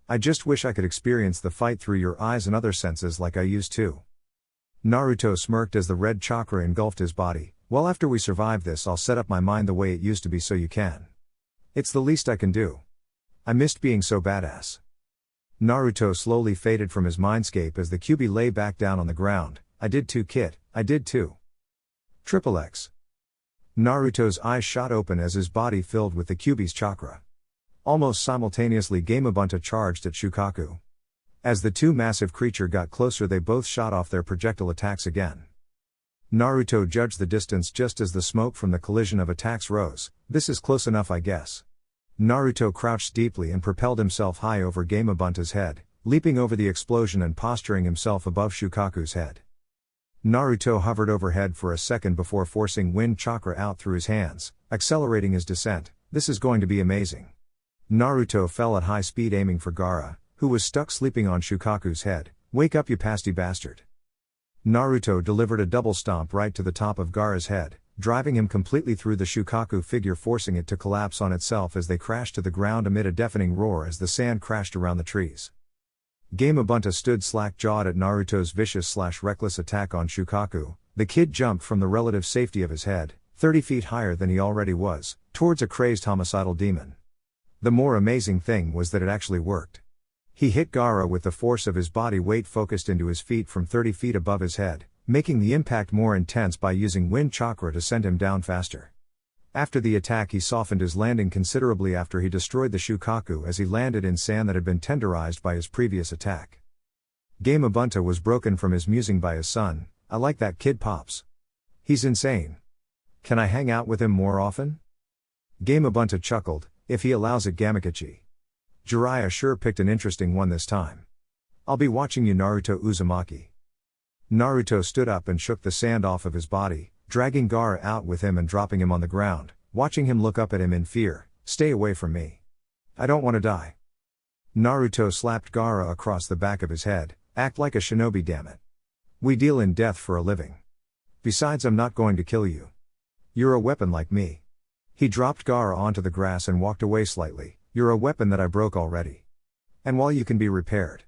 I just wish I could experience the fight through your eyes and other senses like I used to. Naruto smirked as the red chakra engulfed his body. Well, after we survive this, I'll set up my mind the way it used to be so you can. It's the least I can do. I missed being so badass. Naruto slowly faded from his mindscape as the Kyuubi lay back down on the ground. I did too, kid, I did too. XXX. Naruto's eyes shot open as his body filled with the Kyuubi's chakra. Almost simultaneously, Gamabunta charged at Shukaku. As the two massive creatures got closer, they both shot off their projectile attacks again. Naruto judged the distance just as the smoke from the collision of attacks rose. This is close enough, I guess. Naruto crouched deeply and propelled himself high over Gamabunta's head, leaping over the explosion and posturing himself above Shukaku's head. Naruto hovered overhead for a second before forcing wind chakra out through his hands, accelerating his descent. This is going to be amazing. Naruto fell at high speed, aiming for Gaara, who was stuck sleeping on Shukaku's head. Wake up, you pasty bastard. Naruto delivered a double stomp right to the top of Gaara's head, driving him completely through the Shukaku figure, forcing it to collapse on itself as they crashed to the ground amid a deafening roar as the sand crashed around the trees. Gamabunta stood slack-jawed at Naruto's vicious/reckless attack on Shukaku. The kid jumped from the relative safety of his head, 30 feet higher than he already was, towards a crazed homicidal demon. The more amazing thing was that it actually worked. He hit Gaara with the force of his body weight focused into his feet from 30 feet above his head, making the impact more intense by using wind chakra to send him down faster. After the attack, he softened his landing considerably after he destroyed the Shukaku as he landed in sand that had been tenderized by his previous attack. Gamabunta was broken from his musing by his son. I like that kid, Pops. He's insane. Can I hang out with him more often? Gamabunta chuckled. If he allows it, Gamakachi. Jiraiya sure picked an interesting one this time. I'll be watching you, Naruto Uzumaki. Naruto stood up and shook the sand off of his body, dragging Gaara out with him and dropping him on the ground, watching him look up at him in fear. Stay away from me. I don't want to die. Naruto slapped Gaara across the back of his head. Act like a shinobi, damn it. We deal in death for a living. Besides, I'm not going to kill you. You're a weapon like me. He dropped Gaara onto the grass and walked away slightly. You're a weapon that I broke already. And while you can be repaired,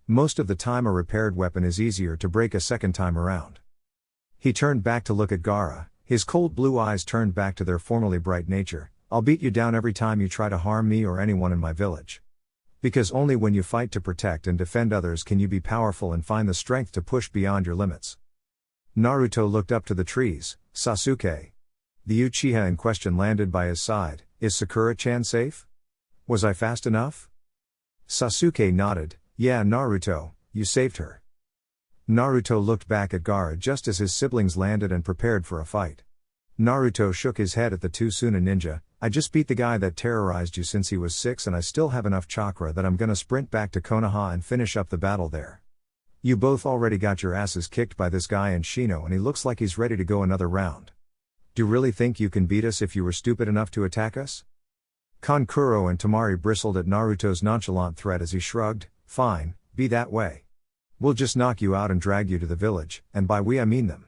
most of the time a repaired weapon is easier to break a second time around. He turned back to look at Gaara, his cold blue eyes turned back to their formerly bright nature. I'll beat you down every time you try to harm me or anyone in my village. Because only when you fight to protect and defend others can you be powerful and find the strength to push beyond your limits. Naruto looked up to the trees. Sasuke. The Uchiha in question landed by his side. Is Sakura-chan safe? Was I fast enough? Sasuke nodded. Yeah, Naruto, you saved her. Naruto looked back at Gaara just as his siblings landed and prepared for a fight. Naruto shook his head at the two Suna ninja. I just beat the guy that terrorized you since he was 6 and I still have enough chakra that I'm gonna sprint back to Konoha and finish up the battle there. You both already got your asses kicked by this guy in Shino and he looks like he's ready to go another round. Do you really think you can beat us if you were stupid enough to attack us? Kankuro and Temari bristled at Naruto's nonchalant threat as he shrugged. Fine, be that way. We'll just knock you out and drag you to the village, and by we I mean them.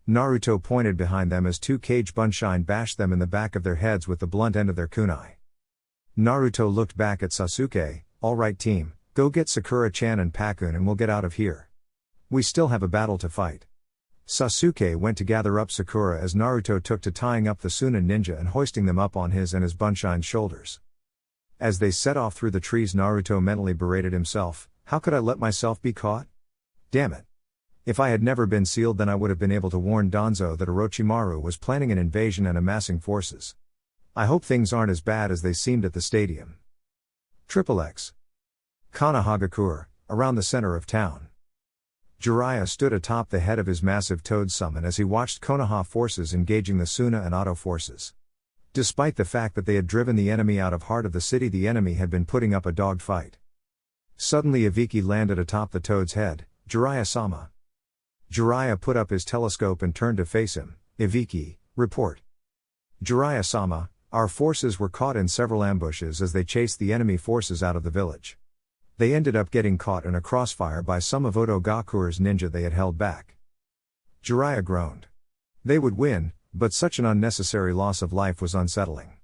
Naruto pointed behind them as two Kage Bunshin bashed them in the back of their heads with the blunt end of their kunai. Naruto looked back at Sasuke. Alright team, go get Sakura-chan and Pakun and we'll get out of here. We still have a battle to fight. Sasuke went to gather up Sakura as Naruto took to tying up the Suna ninja and hoisting them up on his and his Bunshin's shoulders. As they set off through the trees, Naruto mentally berated himself. How could I let myself be caught? Damn it. If I had never been sealed, then I would have been able to warn Danzo that Orochimaru was planning an invasion and amassing forces. I hope things aren't as bad as they seemed at the stadium. XXX. Kanahagakure, around the center of town. Jiraiya stood atop the head of his massive toad summon as he watched Konoha forces engaging the Suna and Oto forces. Despite the fact that they had driven the enemy out of heart of the city, the enemy had been putting up a dog fight. Suddenly Ibiki landed atop the toad's head. Jiraiya-sama. Jiraiya put up his telescope and turned to face him. Ibiki, report. Jiraiya-sama, our forces were caught in several ambushes as they chased the enemy forces out of the village. They ended up getting caught in a crossfire by some of Otogakure's ninja they had held back. Jiraiya groaned. They would win, but such an unnecessary loss of life was unsettling.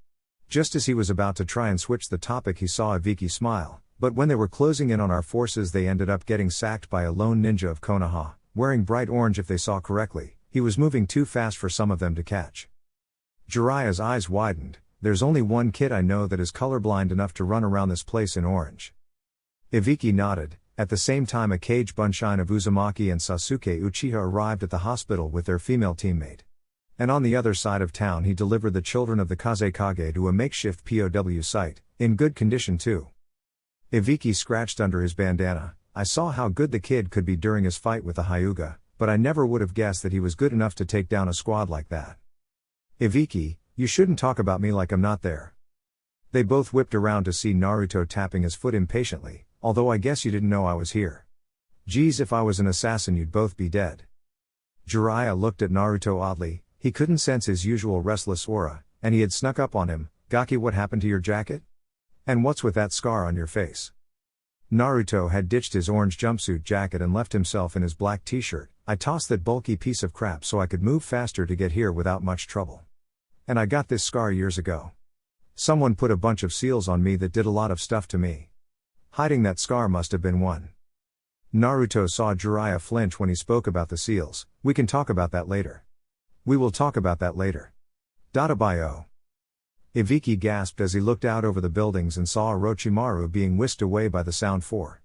Just as he was about to try and switch the topic, he saw Ibiki smile, but when they were closing in on our forces they ended up getting sacked by a lone ninja of Konoha, wearing bright orange if they saw correctly. He was moving too fast for some of them to catch. Jiraiya's eyes widened. There's only one kid I know that is colorblind enough to run around this place in orange. Ibiki nodded. At the same time a Kage Bunshin of Uzumaki and Sasuke Uchiha arrived at the hospital with their female teammate. And on the other side of town he delivered the children of the Kazekage to a makeshift POW site, in good condition too. Ibiki scratched under his bandana. I saw how good the kid could be during his fight with the Hyuga, but I never would have guessed that he was good enough to take down a squad like that. Ibiki, you shouldn't talk about me like I'm not there. They both whipped around to see Naruto tapping his foot impatiently. Although I guess you didn't know I was here. Geez, if I was an assassin you'd both be dead. Jiraiya looked at Naruto oddly. He couldn't sense his usual restless aura, and he had snuck up on him. Gaki, what happened to your jacket? And what's with that scar on your face? Naruto had ditched his orange jumpsuit jacket and left himself in his black t-shirt. I tossed that bulky piece of crap so I could move faster to get here without much trouble. And I got this scar years ago. Someone put a bunch of seals on me that did a lot of stuff to me. Hiding that scar must have been one. Naruto saw Jiraiya flinch when he spoke about the seals. We can talk about that later. We will talk about that later. Databayo. Ibiki gasped as he looked out over the buildings and saw Orochimaru being whisked away by the Sound 4.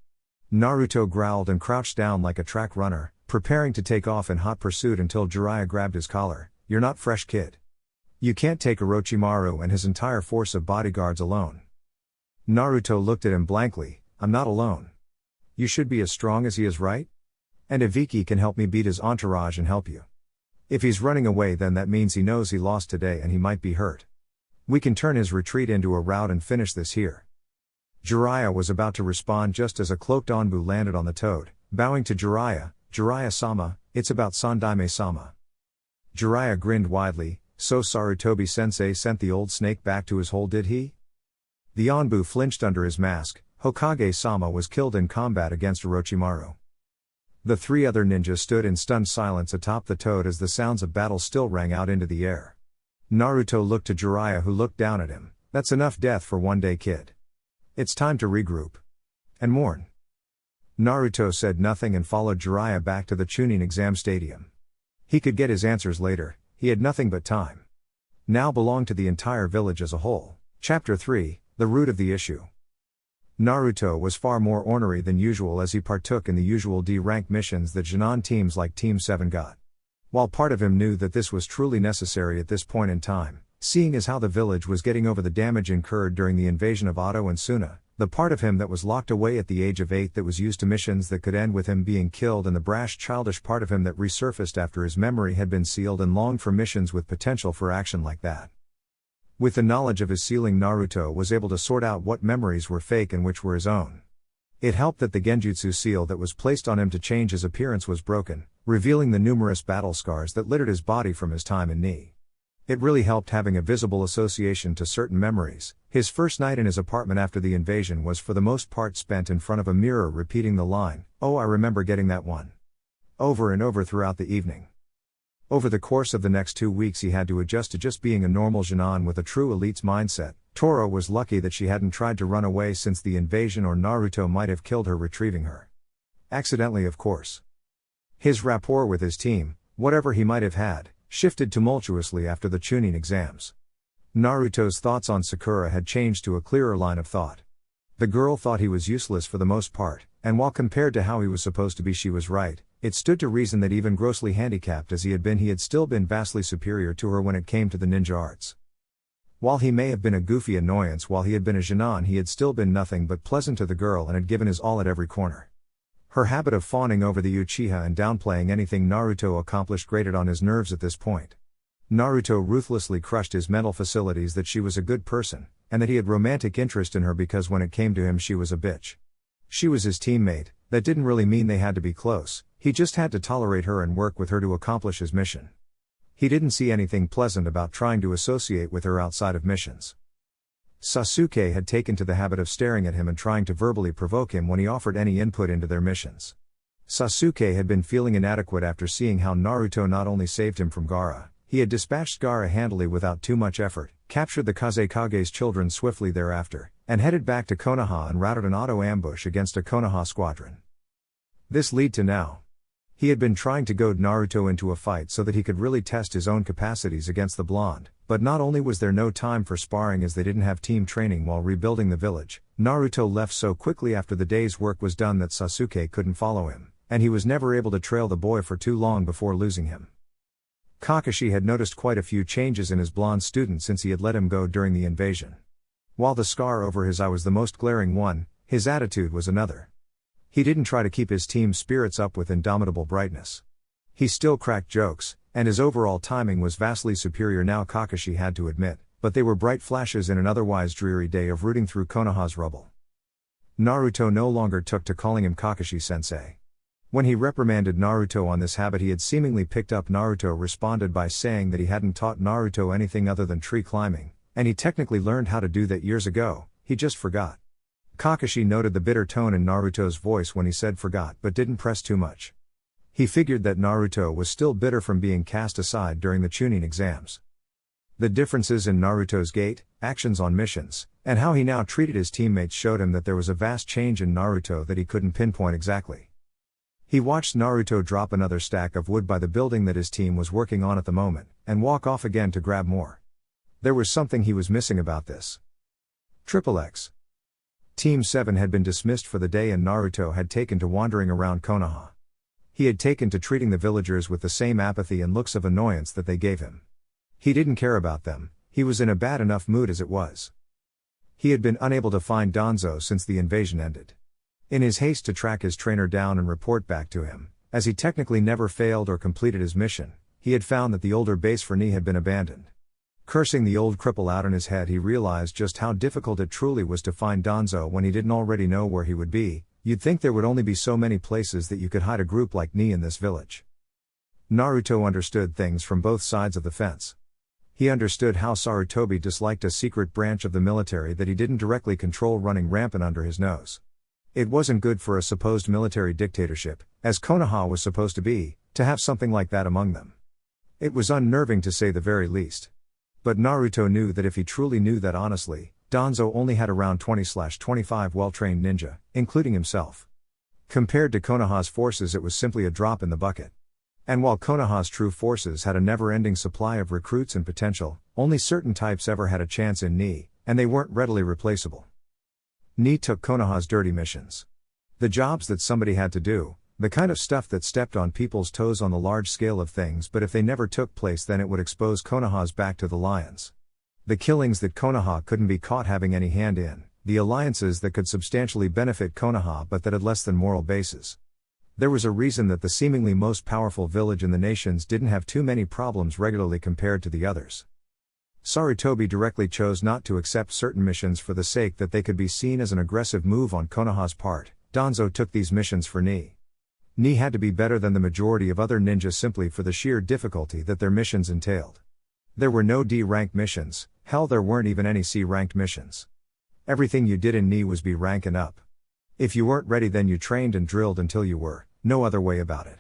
Naruto growled and crouched down like a track runner, preparing to take off in hot pursuit until Jiraiya grabbed his collar. You're not fresh, kid. You can't take Orochimaru and his entire force of bodyguards alone. Naruto looked at him blankly. I'm not alone. You should be as strong as he is, right? And Ibiki can help me beat his entourage and help you. If he's running away, then that means he knows he lost today and he might be hurt. We can turn his retreat into a rout and finish this here. Jiraiya was about to respond just as a cloaked Anbu landed on the toad, bowing to Jiraiya. Jiraiya-sama, it's about Sandaime-sama. Jiraiya grinned widely. So Sarutobi-sensei sent the old snake back to his hole, did he? The Anbu flinched under his mask. Hokage-sama was killed in combat against Orochimaru. The three other ninjas stood in stunned silence atop the toad as the sounds of battle still rang out into the air. Naruto looked to Jiraiya, who looked down at him. That's enough death for one day, kid. It's time to regroup. and mourn. Naruto said nothing and followed Jiraiya back to the Chunin exam stadium. He could get his answers later, he had nothing but time. Now belonged to the entire village as a whole. Chapter 3, The Root of the Issue. Naruto was far more ornery than usual as he partook in the usual D-rank missions that Genin teams like Team 7 got. While part of him knew that this was truly necessary at this point in time, seeing as how the village was getting over the damage incurred during the invasion of Otto and Suna, the part of him that was locked away at the age of 8 that was used to missions that could end with him being killed, and the brash childish part of him that resurfaced after his memory had been sealed and longed for missions with potential for action like that. With the knowledge of his sealing, Naruto was able to sort out what memories were fake and which were his own. It helped that the genjutsu seal that was placed on him to change his appearance was broken, revealing the numerous battle scars that littered his body from his time in Ni. It really helped having a visible association to certain memories. His first night in his apartment after the invasion was for the most part spent in front of a mirror repeating the line, "Oh, I remember getting that one," over and over throughout the evening. Over the course of the next 2 weeks he had to adjust to just being a normal Genin with a true elite's mindset. Toro was lucky that she hadn't tried to run away since the invasion, or Naruto might have killed her retrieving her. Accidentally, of course. His rapport with his team, whatever he might have had, shifted tumultuously after the Chunin exams. Naruto's thoughts on Sakura had changed to a clearer line of thought. The girl thought he was useless for the most part, and while compared to how he was supposed to be she was right. It stood to reason that even grossly handicapped as he had still been vastly superior to her when it came to the ninja arts. While he may have been a goofy annoyance while he had been a Genin, he had still been nothing but pleasant to the girl and had given his all at every corner. Her habit of fawning over the Uchiha and downplaying anything Naruto accomplished grated on his nerves at this point. Naruto ruthlessly crushed his mental facilities that she was a good person, and that he had romantic interest in her because when it came to him she was a bitch. She was his teammate. That didn't really mean they had to be close, he just had to tolerate her and work with her to accomplish his mission. He didn't see anything pleasant about trying to associate with her outside of missions. Sasuke had taken to the habit of staring at him and trying to verbally provoke him when he offered any input into their missions. Sasuke had been feeling inadequate after seeing how Naruto not only saved him from Gaara, he had dispatched Gaara handily without too much effort, captured the Kazekage's children swiftly thereafter, and headed back to Konoha and routed an auto ambush against a Konoha squadron. This led to now. He had been trying to goad Naruto into a fight so that he could really test his own capacities against the blonde, but not only was there no time for sparring as they didn't have team training while rebuilding the village, Naruto left so quickly after the day's work was done that Sasuke couldn't follow him, and he was never able to trail the boy for too long before losing him. Kakashi had noticed quite a few changes in his blonde student since he had let him go during the invasion. While the scar over his eye was the most glaring one, his attitude was another. He didn't try to keep his team's spirits up with indomitable brightness. He still cracked jokes, and his overall timing was vastly superior now, Kakashi had to admit, but they were bright flashes in an otherwise dreary day of rooting through Konoha's rubble. Naruto no longer took to calling him Kakashi-sensei. When he reprimanded Naruto on this habit he had seemingly picked up, Naruto responded by saying that he hadn't taught Naruto anything other than tree climbing, and he technically learned how to do that years ago, he just forgot. Kakashi noted the bitter tone in Naruto's voice when he said forgot but didn't press too much. He figured that Naruto was still bitter from being cast aside during the Chunin exams. The differences in Naruto's gait, actions on missions, and how he now treated his teammates showed him that there was a vast change in Naruto that he couldn't pinpoint exactly. He watched Naruto drop another stack of wood by the building that his team was working on at the moment, and walk off again to grab more. There was something he was missing about this. XXX. Team 7 had been dismissed for the day and Naruto had taken to wandering around Konoha. He had taken to treating the villagers with the same apathy and looks of annoyance that they gave him. He didn't care about them, he was in a bad enough mood as it was. He had been unable to find Danzo since the invasion ended. In his haste to track his trainer down and report back to him, as he technically never failed or completed his mission, he had found that the older base for Ni had been abandoned. Cursing the old cripple out in his head, he realized just how difficult it truly was to find Danzo when he didn't already know where he would be. You'd think there would only be so many places that you could hide a group like Ni in this village. Naruto understood things from both sides of the fence. He understood how Sarutobi disliked a secret branch of the military that he didn't directly control running rampant under his nose. It wasn't good for a supposed military dictatorship, as Konoha was supposed to be, to have something like that among them. It was unnerving to say the very least. But Naruto knew that if he truly knew that honestly, Danzo only had around 20/25 well-trained ninja, including himself. Compared to Konoha's forces, it was simply a drop in the bucket. And while Konoha's true forces had a never-ending supply of recruits and potential, only certain types ever had a chance in Ni, and they weren't readily replaceable. Ni took Konoha's dirty missions. The jobs that somebody had to do, the kind of stuff that stepped on people's toes on the large scale of things, but if they never took place then it would expose Konoha's back to the lions. The killings that Konoha couldn't be caught having any hand in, the alliances that could substantially benefit Konoha but that had less than moral bases. There was a reason that the seemingly most powerful village in the nations didn't have too many problems regularly compared to the others. Sarutobi directly chose not to accept certain missions for the sake that they could be seen as an aggressive move on Konoha's part. Danzo took these missions for Ni. Ni had to be better than the majority of other ninjas simply for the sheer difficulty that their missions entailed. There were no D-ranked missions, hell there weren't even any C-ranked missions. Everything you did in Ni was B rank and up. If you weren't ready then you trained and drilled until you were, no other way about it.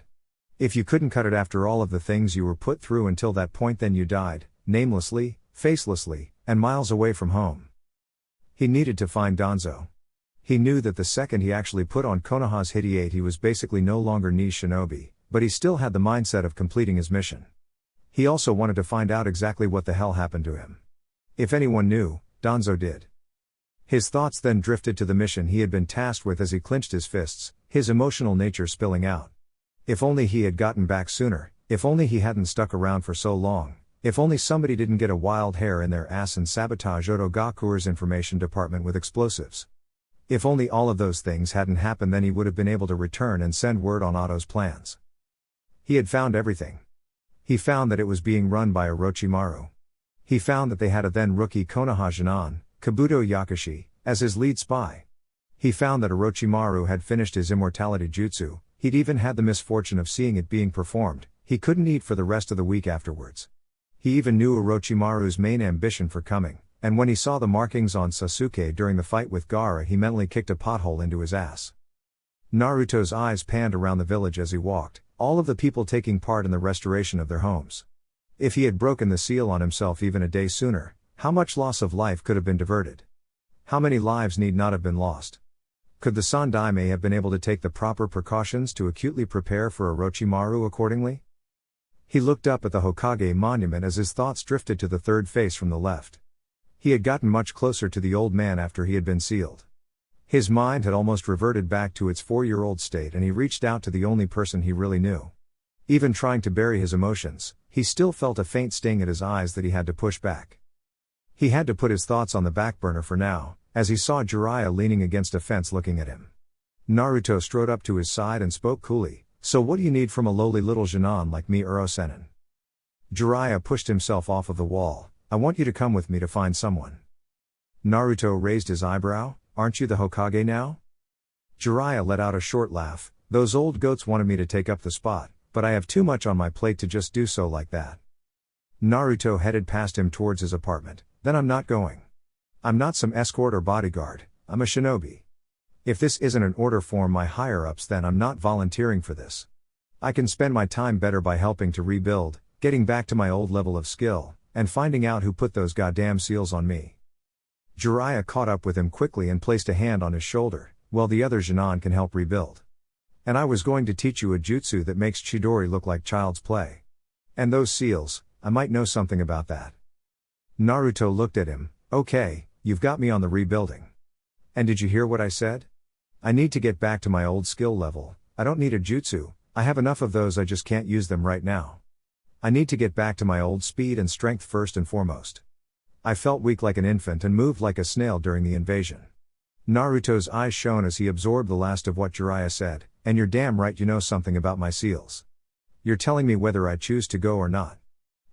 If you couldn't cut it after all of the things you were put through until that point then you died, namelessly, facelessly, and miles away from home. He needed to find Danzo. He knew that the second he actually put on Konoha's Hideate he was basically no longer Ni shinobi, but he still had the mindset of completing his mission. He also wanted to find out exactly what the hell happened to him. If anyone knew, Danzo did. His thoughts then drifted to the mission he had been tasked with as he clenched his fists, his emotional nature spilling out. If only he had gotten back sooner, if only he hadn't stuck around for so long, if only somebody didn't get a wild hair in their ass and sabotage Otogaku's information department with explosives. If only all of those things hadn't happened then he would have been able to return and send word on Otto's plans. He had found everything. He found that it was being run by Orochimaru. He found that they had a then rookie Konoha Jinan, Kabuto Yakushi, as his lead spy. He found that Orochimaru had finished his immortality jutsu, he'd even had the misfortune of seeing it being performed, he couldn't eat for the rest of the week afterwards. He even knew Orochimaru's main ambition for coming, and when he saw the markings on Sasuke during the fight with Gaara he mentally kicked a pothole into his ass. Naruto's eyes panned around the village as he walked, all of the people taking part in the restoration of their homes. If he had broken the seal on himself even a day sooner, how much loss of life could have been diverted? How many lives need not have been lost? Could the Sandaime have been able to take the proper precautions to acutely prepare for Orochimaru accordingly? He looked up at the Hokage monument as his thoughts drifted to the third face from the left. He had gotten much closer to the old man after he had been sealed. His mind had almost reverted back to its 4-year-old state and he reached out to the only person he really knew. Even trying to bury his emotions, he still felt a faint sting at his eyes that he had to push back. He had to put his thoughts on the back burner for now, as he saw Jiraiya leaning against a fence looking at him. Naruto strode up to his side and spoke coolly, "So what do you need from a lowly little Jinan like me, Uro-sennin?" Jiraiya pushed himself off of the wall. "I want you to come with me to find someone." Naruto raised his eyebrow. "Aren't you the Hokage now?" Jiraiya let out a short laugh. "Those old goats wanted me to take up the spot, but I have too much on my plate to just do so like that." Naruto headed past him towards his apartment. "Then I'm not going. I'm not some escort or bodyguard, I'm a shinobi. If this isn't an order from my higher-ups then I'm not volunteering for this. I can spend my time better by helping to rebuild, getting back to my old level of skill, and finding out who put those goddamn seals on me." Jiraiya caught up with him quickly and placed a hand on his shoulder. "Well, the other Jinan can help rebuild. And I was going to teach you a jutsu that makes Chidori look like child's play. And those seals, I might know something about that." Naruto looked at him. "Okay, you've got me on the rebuilding. And did you hear what I said? I need to get back to my old skill level. I don't need a jutsu, I have enough of those, I just can't use them right now. I need to get back to my old speed and strength first and foremost. I felt weak like an infant and moved like a snail during the invasion." Naruto's eyes shone as he absorbed the last of what Jiraiya said. "And you're damn right you know something about my seals. You're telling me whether I choose to go or not.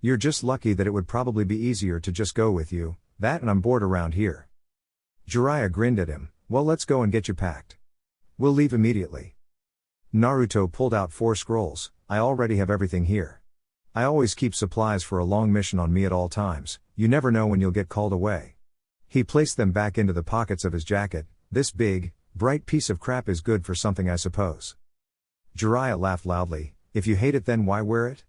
You're just lucky that it would probably be easier to just go with you, that and I'm bored around here." Jiraiya grinned at him. "Well, let's go and get you packed. We'll leave immediately." Naruto pulled out 4 scrolls. "I already have everything here. I always keep supplies for a long mission on me at all times, you never know when you'll get called away." He placed them back into the pockets of his jacket. "This big, bright piece of crap is good for something, I suppose." Jiraiya laughed loudly. "If you hate it then why wear it?"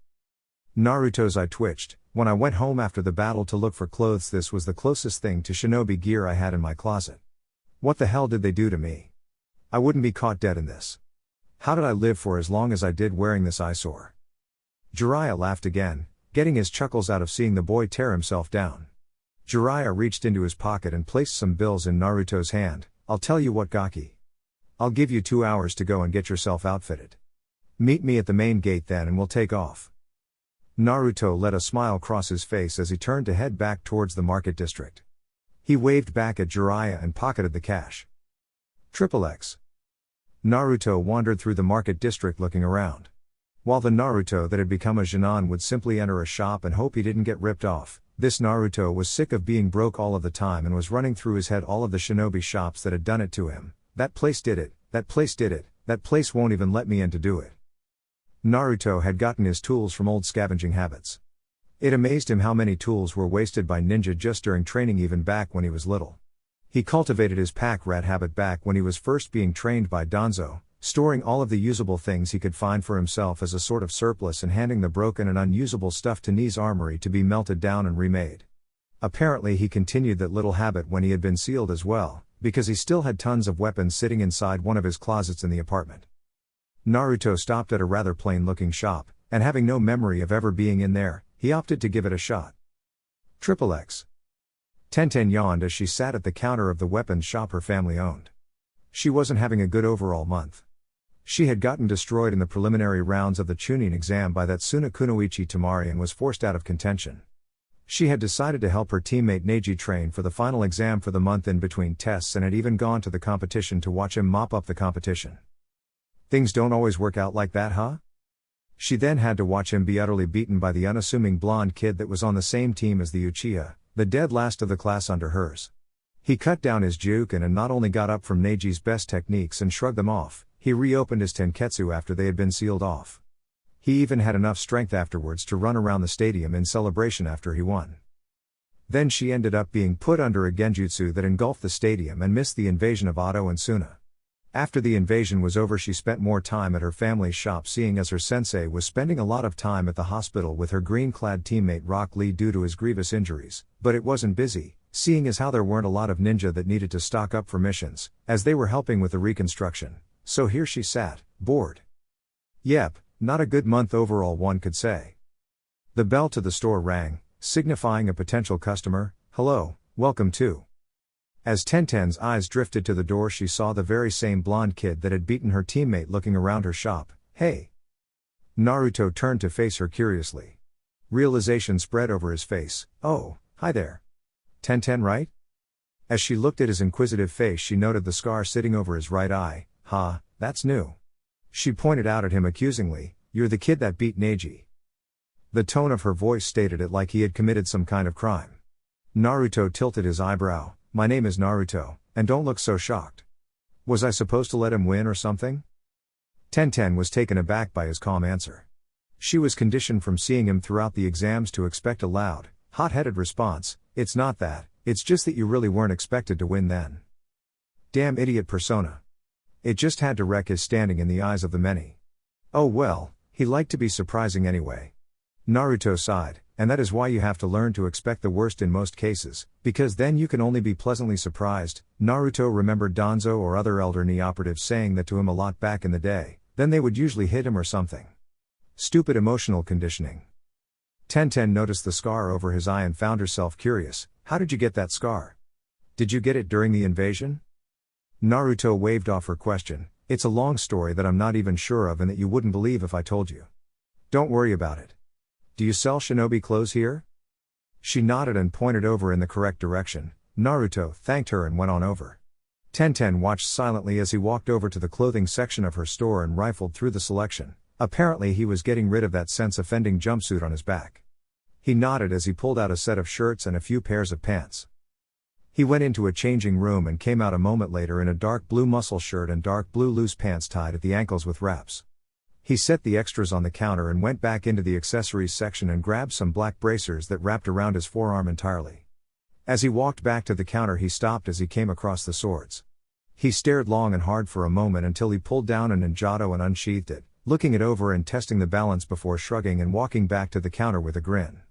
Naruto's eye twitched. When I went home after the battle to look for clothes, this was the closest thing to shinobi gear I had in my closet. What the hell did they do to me? I wouldn't be caught dead in this. How did I live for as long as I did wearing this eyesore? Jiraiya laughed again, getting his chuckles out of seeing the boy tear himself down. Jiraiya reached into his pocket and placed some bills in Naruto's hand. I'll tell you what, Gaki. I'll give you 2 hours to go and get yourself outfitted. Meet me at the main gate then and we'll take off. Naruto let a smile cross his face as he turned to head back towards the market district. He waved back at Jiraiya and pocketed the cash. XXX. Naruto wandered through the market district looking around. While the Naruto that had become a Genin would simply enter a shop and hope he didn't get ripped off, this Naruto was sick of being broke all of the time and was running through his head all of the shinobi shops that had done it to him. That place did it, that place did it, that place won't even let me in to do it. Naruto had gotten his tools from old scavenging habits. It amazed him how many tools were wasted by ninja just during training even back when he was little. He cultivated his pack rat habit back when he was first being trained by Danzo, storing all of the usable things he could find for himself as a sort of surplus and handing the broken and unusable stuff to Ni's armory to be melted down and remade. Apparently he continued that little habit when he had been sealed as well, because he still had tons of weapons sitting inside one of his closets in the apartment. Naruto stopped at a rather plain-looking shop, and having no memory of ever being in there, he opted to give it a shot. XXX. Tenten yawned as she sat at the counter of the weapons shop her family owned. She wasn't having a good overall month. She had gotten destroyed in the preliminary rounds of the Chunin exam by that Suna Kunoichi Tamari and was forced out of contention. She had decided to help her teammate Neji train for the final exam for the month in between tests and had even gone to the competition to watch him mop up the competition. Things don't always work out like that, huh? She then had to watch him be utterly beaten by the unassuming blonde kid that was on the same team as the Uchiha, the dead last of the class under hers. He cut down his juken and not only got up from Neji's best techniques and shrugged them off, he reopened his tenketsu after they had been sealed off. He even had enough strength afterwards to run around the stadium in celebration after he won. Then she ended up being put under a genjutsu that engulfed the stadium and missed the invasion of Otto and Suna. After the invasion was over, she spent more time at her family's shop, seeing as her sensei was spending a lot of time at the hospital with her green-clad teammate Rock Lee due to his grievous injuries, but it wasn't busy, seeing as how there weren't a lot of ninja that needed to stock up for missions, as they were helping with the reconstruction, so here she sat, bored. Yep, not a good month overall, one could say. The bell to the store rang, signifying a potential customer. Hello, welcome to. As Tenten's eyes drifted to the door, she saw the very same blonde kid that had beaten her teammate looking around her shop. Hey! Naruto turned to face her curiously. Realization spread over his face. Oh, hi there. Tenten, right? As she looked at his inquisitive face, she noted the scar sitting over his right eye. Ha, that's new. She pointed out at him accusingly. You're the kid that beat Neji. The tone of her voice stated it like he had committed some kind of crime. Naruto tilted his eyebrow. My name is Naruto, and don't look so shocked. Was I supposed to let him win or something? Tenten was taken aback by his calm answer. She was conditioned from seeing him throughout the exams to expect a loud, hot-headed response. It's not that, it's just that you really weren't expected to win then. Damn idiot persona. It just had to wreck his standing in the eyes of the many. Oh well, he liked to be surprising anyway. Naruto sighed, and that is why you have to learn to expect the worst in most cases, because then you can only be pleasantly surprised. Naruto remembered Danzo or other elder Ni operatives saying that to him a lot back in the day, then they would usually hit him or something. Stupid emotional conditioning. Tenten noticed the scar over his eye and found herself curious. How did you get that scar? Did you get it during the invasion? Naruto waved off her question. It's a long story that I'm not even sure of and that you wouldn't believe if I told you. Don't worry about it. Do you sell shinobi clothes here? She nodded and pointed over in the correct direction. Naruto thanked her and went on over. Tenten watched silently as he walked over to the clothing section of her store and rifled through the selection. Apparently he was getting rid of that sense-offending jumpsuit on his back. He nodded as he pulled out a set of shirts and a few pairs of pants. He went into a changing room and came out a moment later in a dark blue muscle shirt and dark blue loose pants tied at the ankles with wraps. He set the extras on the counter and went back into the accessories section and grabbed some black bracers that wrapped around his forearm entirely. As he walked back to the counter, he stopped as he came across the swords. He stared long and hard for a moment until he pulled down an ninjato and unsheathed it, looking it over and testing the balance before shrugging and walking back to the counter with a grin.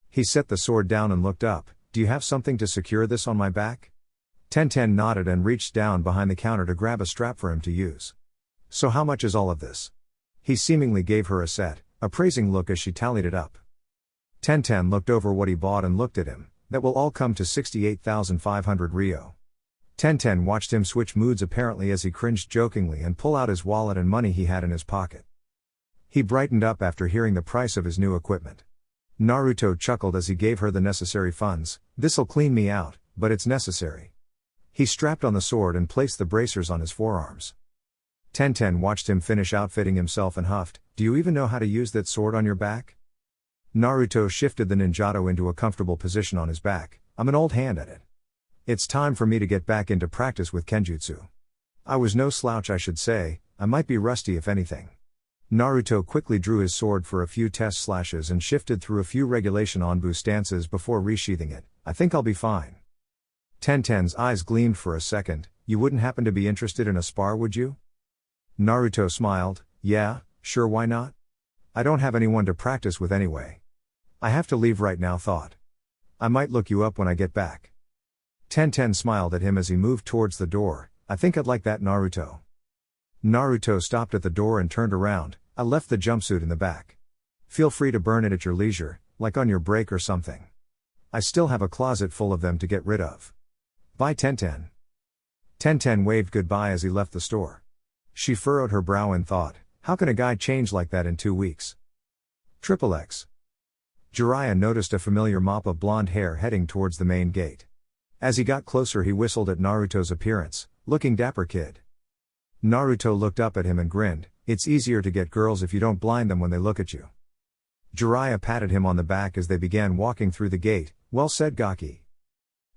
He set the sword down and looked up. Do you have something to secure this on my back? Tenten nodded and reached down behind the counter to grab a strap for him to use. So how much is all of this? He seemingly gave her a appraising look as she tallied it up. Tenten looked over what he bought and looked at him. That will all come to 68,500 Rio. Tenten watched him switch moods apparently as he cringed jokingly and pull out his wallet and money he had in his pocket. He brightened up after hearing the price of his new equipment. Naruto chuckled as he gave her the necessary funds. This'll clean me out, but it's necessary. He strapped on the sword and placed the bracers on his forearms. Tenten watched him finish outfitting himself and huffed, do you even know how to use that sword on your back? Naruto shifted the ninjato into a comfortable position on his back. I'm an old hand at it. It's time for me to get back into practice with Kenjutsu. I was no slouch, I should say, I might be rusty if anything. Naruto quickly drew his sword for a few test slashes and shifted through a few regulation onbu stances before resheathing it. I think I'll be fine. Tenten's eyes gleamed for a second. You wouldn't happen to be interested in a spar, would you? Naruto smiled. Yeah, sure, why not? I don't have anyone to practice with anyway. I have to leave right now, thought. I might look you up when I get back. Tenten smiled at him as he moved towards the door. I think I'd like that, Naruto. Naruto stopped at the door and turned around. I left the jumpsuit in the back. Feel free to burn it at your leisure, like on your break or something. I still have a closet full of them to get rid of. Bye, Tenten. Tenten waved goodbye as he left the store. She furrowed her brow in thought. How can a guy change like that in 2 weeks? XXX. Jiraiya noticed a familiar mop of blonde hair heading towards the main gate. As he got closer he whistled at Naruto's appearance, looking dapper kid. Naruto looked up at him and grinned. It's easier to get girls if you don't blind them when they look at you. Jiraiya patted him on the back as they began walking through the gate. Well said, Gaki.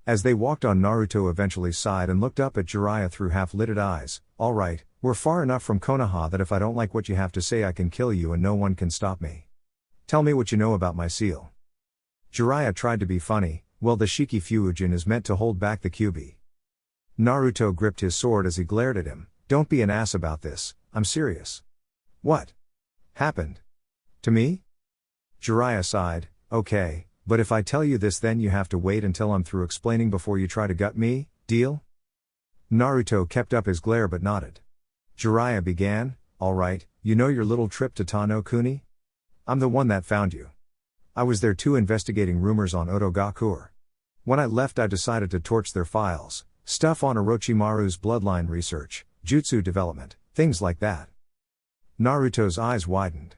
As they walked on, Naruto eventually sighed and looked up at Jiraiya through half-lidded eyes. All right, we're far enough from Konoha that if I don't like what you have to say I can kill you and no one can stop me. Tell me what you know about my seal. Jiraiya tried to be funny. Well, the Shiki Fuujin is meant to hold back the Kyuubi. Naruto gripped his sword as he glared at him. Don't be an ass about this, I'm serious. What happened to me? Jiraiya sighed. Okay, but if I tell you this then you have to wait until I'm through explaining before you try to gut me, deal? Naruto kept up his glare but nodded. Jiraiya began, alright, you know your little trip to Tano Kuni? I'm the one that found you. I was there too investigating rumors on Otogakur. When I left I decided to torch their files, stuff on Orochimaru's bloodline research, jutsu development, things like that. Naruto's eyes widened.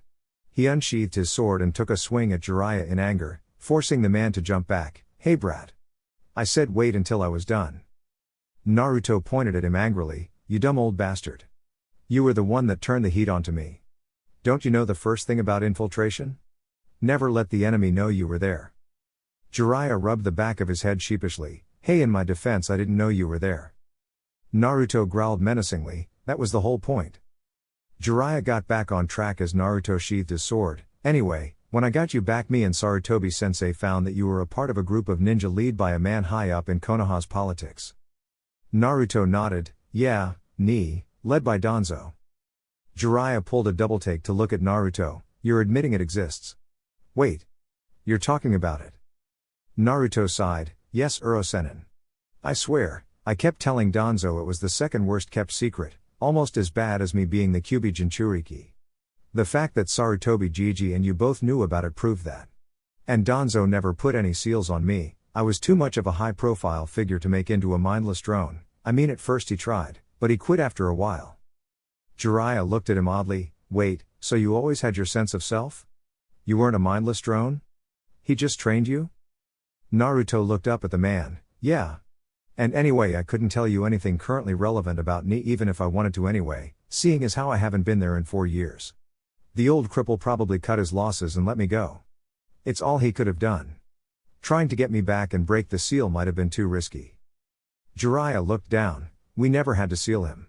He unsheathed his sword and took a swing at Jiraiya in anger, forcing the man to jump back. Hey brat. I said wait until I was done. Naruto pointed at him angrily. You dumb old bastard. You were the one that turned the heat onto me. Don't you know the first thing about infiltration? Never let the enemy know you were there. Jiraiya rubbed the back of his head sheepishly. Hey, in my defense I didn't know you were there. Naruto growled menacingly. That was the whole point. Jiraiya got back on track as Naruto sheathed his sword. Anyway, when I got you back me and Sarutobi-sensei found that you were a part of a group of ninja led by a man high up in Konoha's politics. Naruto nodded. Yeah, led by Danzo. Jiraiya pulled a double take to look at Naruto. You're admitting it exists. Wait. You're talking about it. Naruto sighed. Yes, Uro-sennin. I swear, I kept telling Danzo it was the second worst kept secret, almost as bad as me being the Kyuubi Jinchuriki. The fact that Sarutobi Gigi and you both knew about it proved that. And Danzo never put any seals on me. I was too much of a high-profile figure to make into a mindless drone. I mean, at first he tried, but he quit after a while. Jiraiya looked at him oddly. Wait, so you always had your sense of self? You weren't a mindless drone? He just trained you? Naruto looked up at the man. Yeah. And anyway, I couldn't tell you anything currently relevant about Ni even if I wanted to anyway, seeing as how I haven't been there in 4 years. The old cripple probably cut his losses and let me go. It's all he could have done. Trying to get me back and break the seal might have been too risky. Jiraiya looked down. We never had to seal him.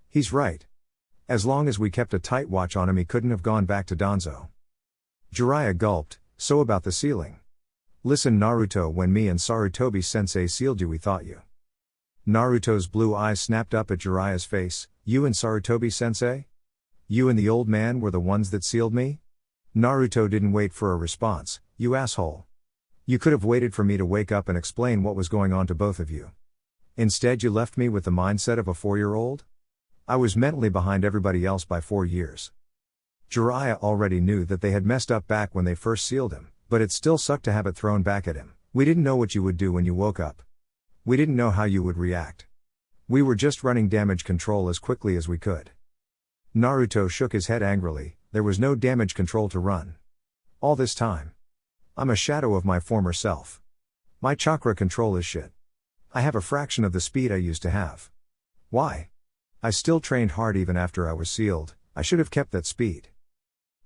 He's right. As long as we kept a tight watch on him he couldn't have gone back to Danzo. Jiraiya gulped. So about the sealing. Listen Naruto, when me and Sarutobi-sensei sealed you we thought you. Naruto's blue eyes snapped up at Jiraiya's face. You and Sarutobi-sensei? You and the old man were the ones that sealed me? Naruto didn't wait for a response. You asshole. You could have waited for me to wake up and explain what was going on to both of you. Instead, you left me with the mindset of a 4-year-old? I was mentally behind everybody else by 4 years. Jiraiya already knew that they had messed up back when they first sealed him, but it still sucked to have it thrown back at him. We didn't know what you would do when you woke up. We didn't know how you would react. We were just running damage control as quickly as we could. Naruto shook his head angrily. There was no damage control to run. All this time. I'm a shadow of my former self. My chakra control is shit. I have a fraction of the speed I used to have. Why? I still trained hard even after I was sealed. I should have kept that speed.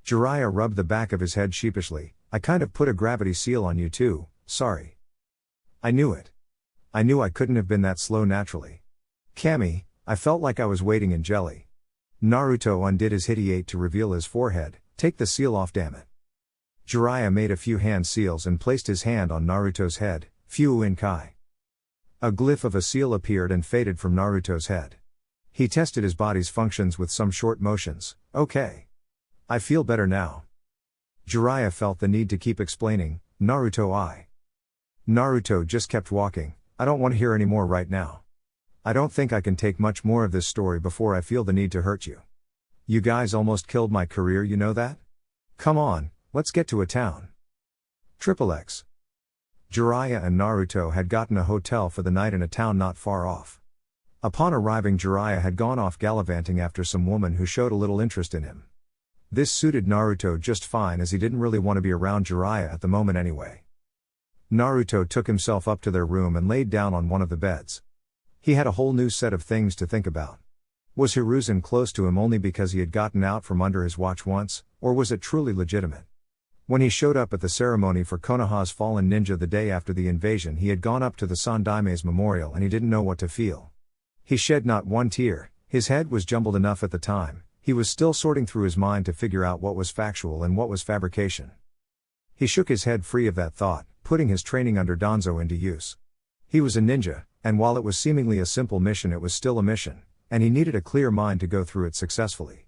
Jiraiya rubbed the back of his head sheepishly. I kind of put a gravity seal on you too, sorry. I knew it. I knew I couldn't have been that slow naturally. Kami, I felt like I was waiting in jelly. Naruto undid his hidiate to reveal his forehead. Take the seal off, damn it. Jiraiya made a few hand seals and placed his hand on Naruto's head. Fuin Kai. A glyph of a seal appeared and faded from Naruto's head. He tested his body's functions with some short motions. Okay. I feel better now. Jiraiya felt the need to keep explaining. Naruto just kept walking. I don't want to hear any more right now. I don't think I can take much more of this story before I feel the need to hurt you. You guys almost killed my career, you know that? Come on, let's get to a town. XXX. Jiraiya and Naruto had gotten a hotel for the night in a town not far off. Upon arriving, Jiraiya had gone off gallivanting after some woman who showed a little interest in him. This suited Naruto just fine, as he didn't really want to be around Jiraiya at the moment anyway. Naruto took himself up to their room and laid down on one of the beds. He had a whole new set of things to think about. Was Hiruzen close to him only because he had gotten out from under his watch once, or was it truly legitimate? When he showed up at the ceremony for Konoha's fallen ninja the day after the invasion, he had gone up to the Sandaime's memorial and he didn't know what to feel. He shed not one tear. His head was jumbled enough at the time. He was still sorting through his mind to figure out what was factual and what was fabrication. He shook his head free of that thought, putting his training under Danzo into use. He was a ninja, and while it was seemingly a simple mission, it was still a mission, and he needed a clear mind to go through it successfully.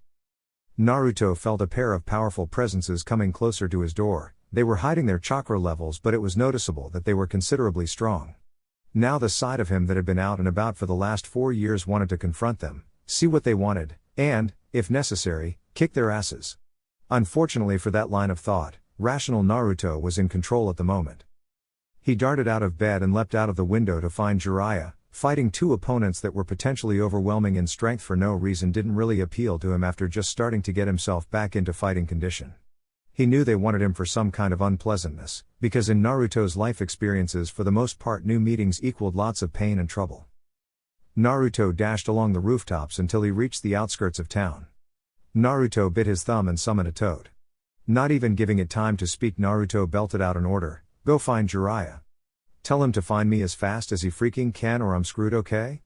Naruto felt a pair of powerful presences coming closer to his door. They were hiding their chakra levels, but it was noticeable that they were considerably strong. Now the side of him that had been out and about for the last 4 years wanted to confront them, see what they wanted, and, if necessary, kick their asses. Unfortunately for that line of thought, rational Naruto was in control at the moment. He darted out of bed and leapt out of the window to find Jiraiya. Fighting two opponents that were potentially overwhelming in strength for no reason didn't really appeal to him after just starting to get himself back into fighting condition. He knew they wanted him for some kind of unpleasantness, because in Naruto's life experiences, for the most part, new meetings equaled lots of pain and trouble. Naruto dashed along the rooftops until he reached the outskirts of town. Naruto bit his thumb and summoned a toad. Not even giving it time to speak, Naruto belted out an order. Go find Jiraiya. Tell him to find me as fast as he freaking can or I'm screwed, okay?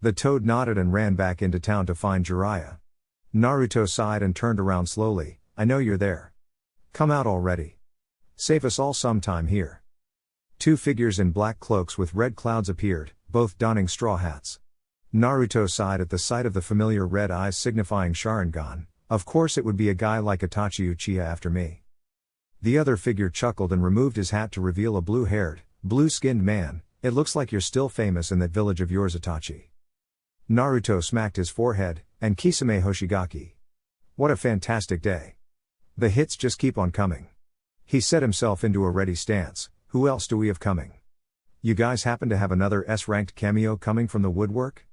The toad nodded and ran back into town to find Jiraiya. Naruto sighed and turned around slowly. I know you're there. Come out already. Save us all some time here. Two figures in black cloaks with red clouds appeared, both donning straw hats. Naruto sighed at the sight of the familiar red eyes signifying Sharingan. Of course it would be a guy like Itachi Uchiha after me. The other figure chuckled and removed his hat to reveal a blue-haired, blue-skinned man. It looks like you're still famous in that village of yours, Itachi. Naruto smacked his forehead. And Kisame Hoshigaki. What a fantastic day. The hits just keep on coming. He set himself into a ready stance. Who else do we have coming? You guys happen to have another S-ranked cameo coming from the woodwork?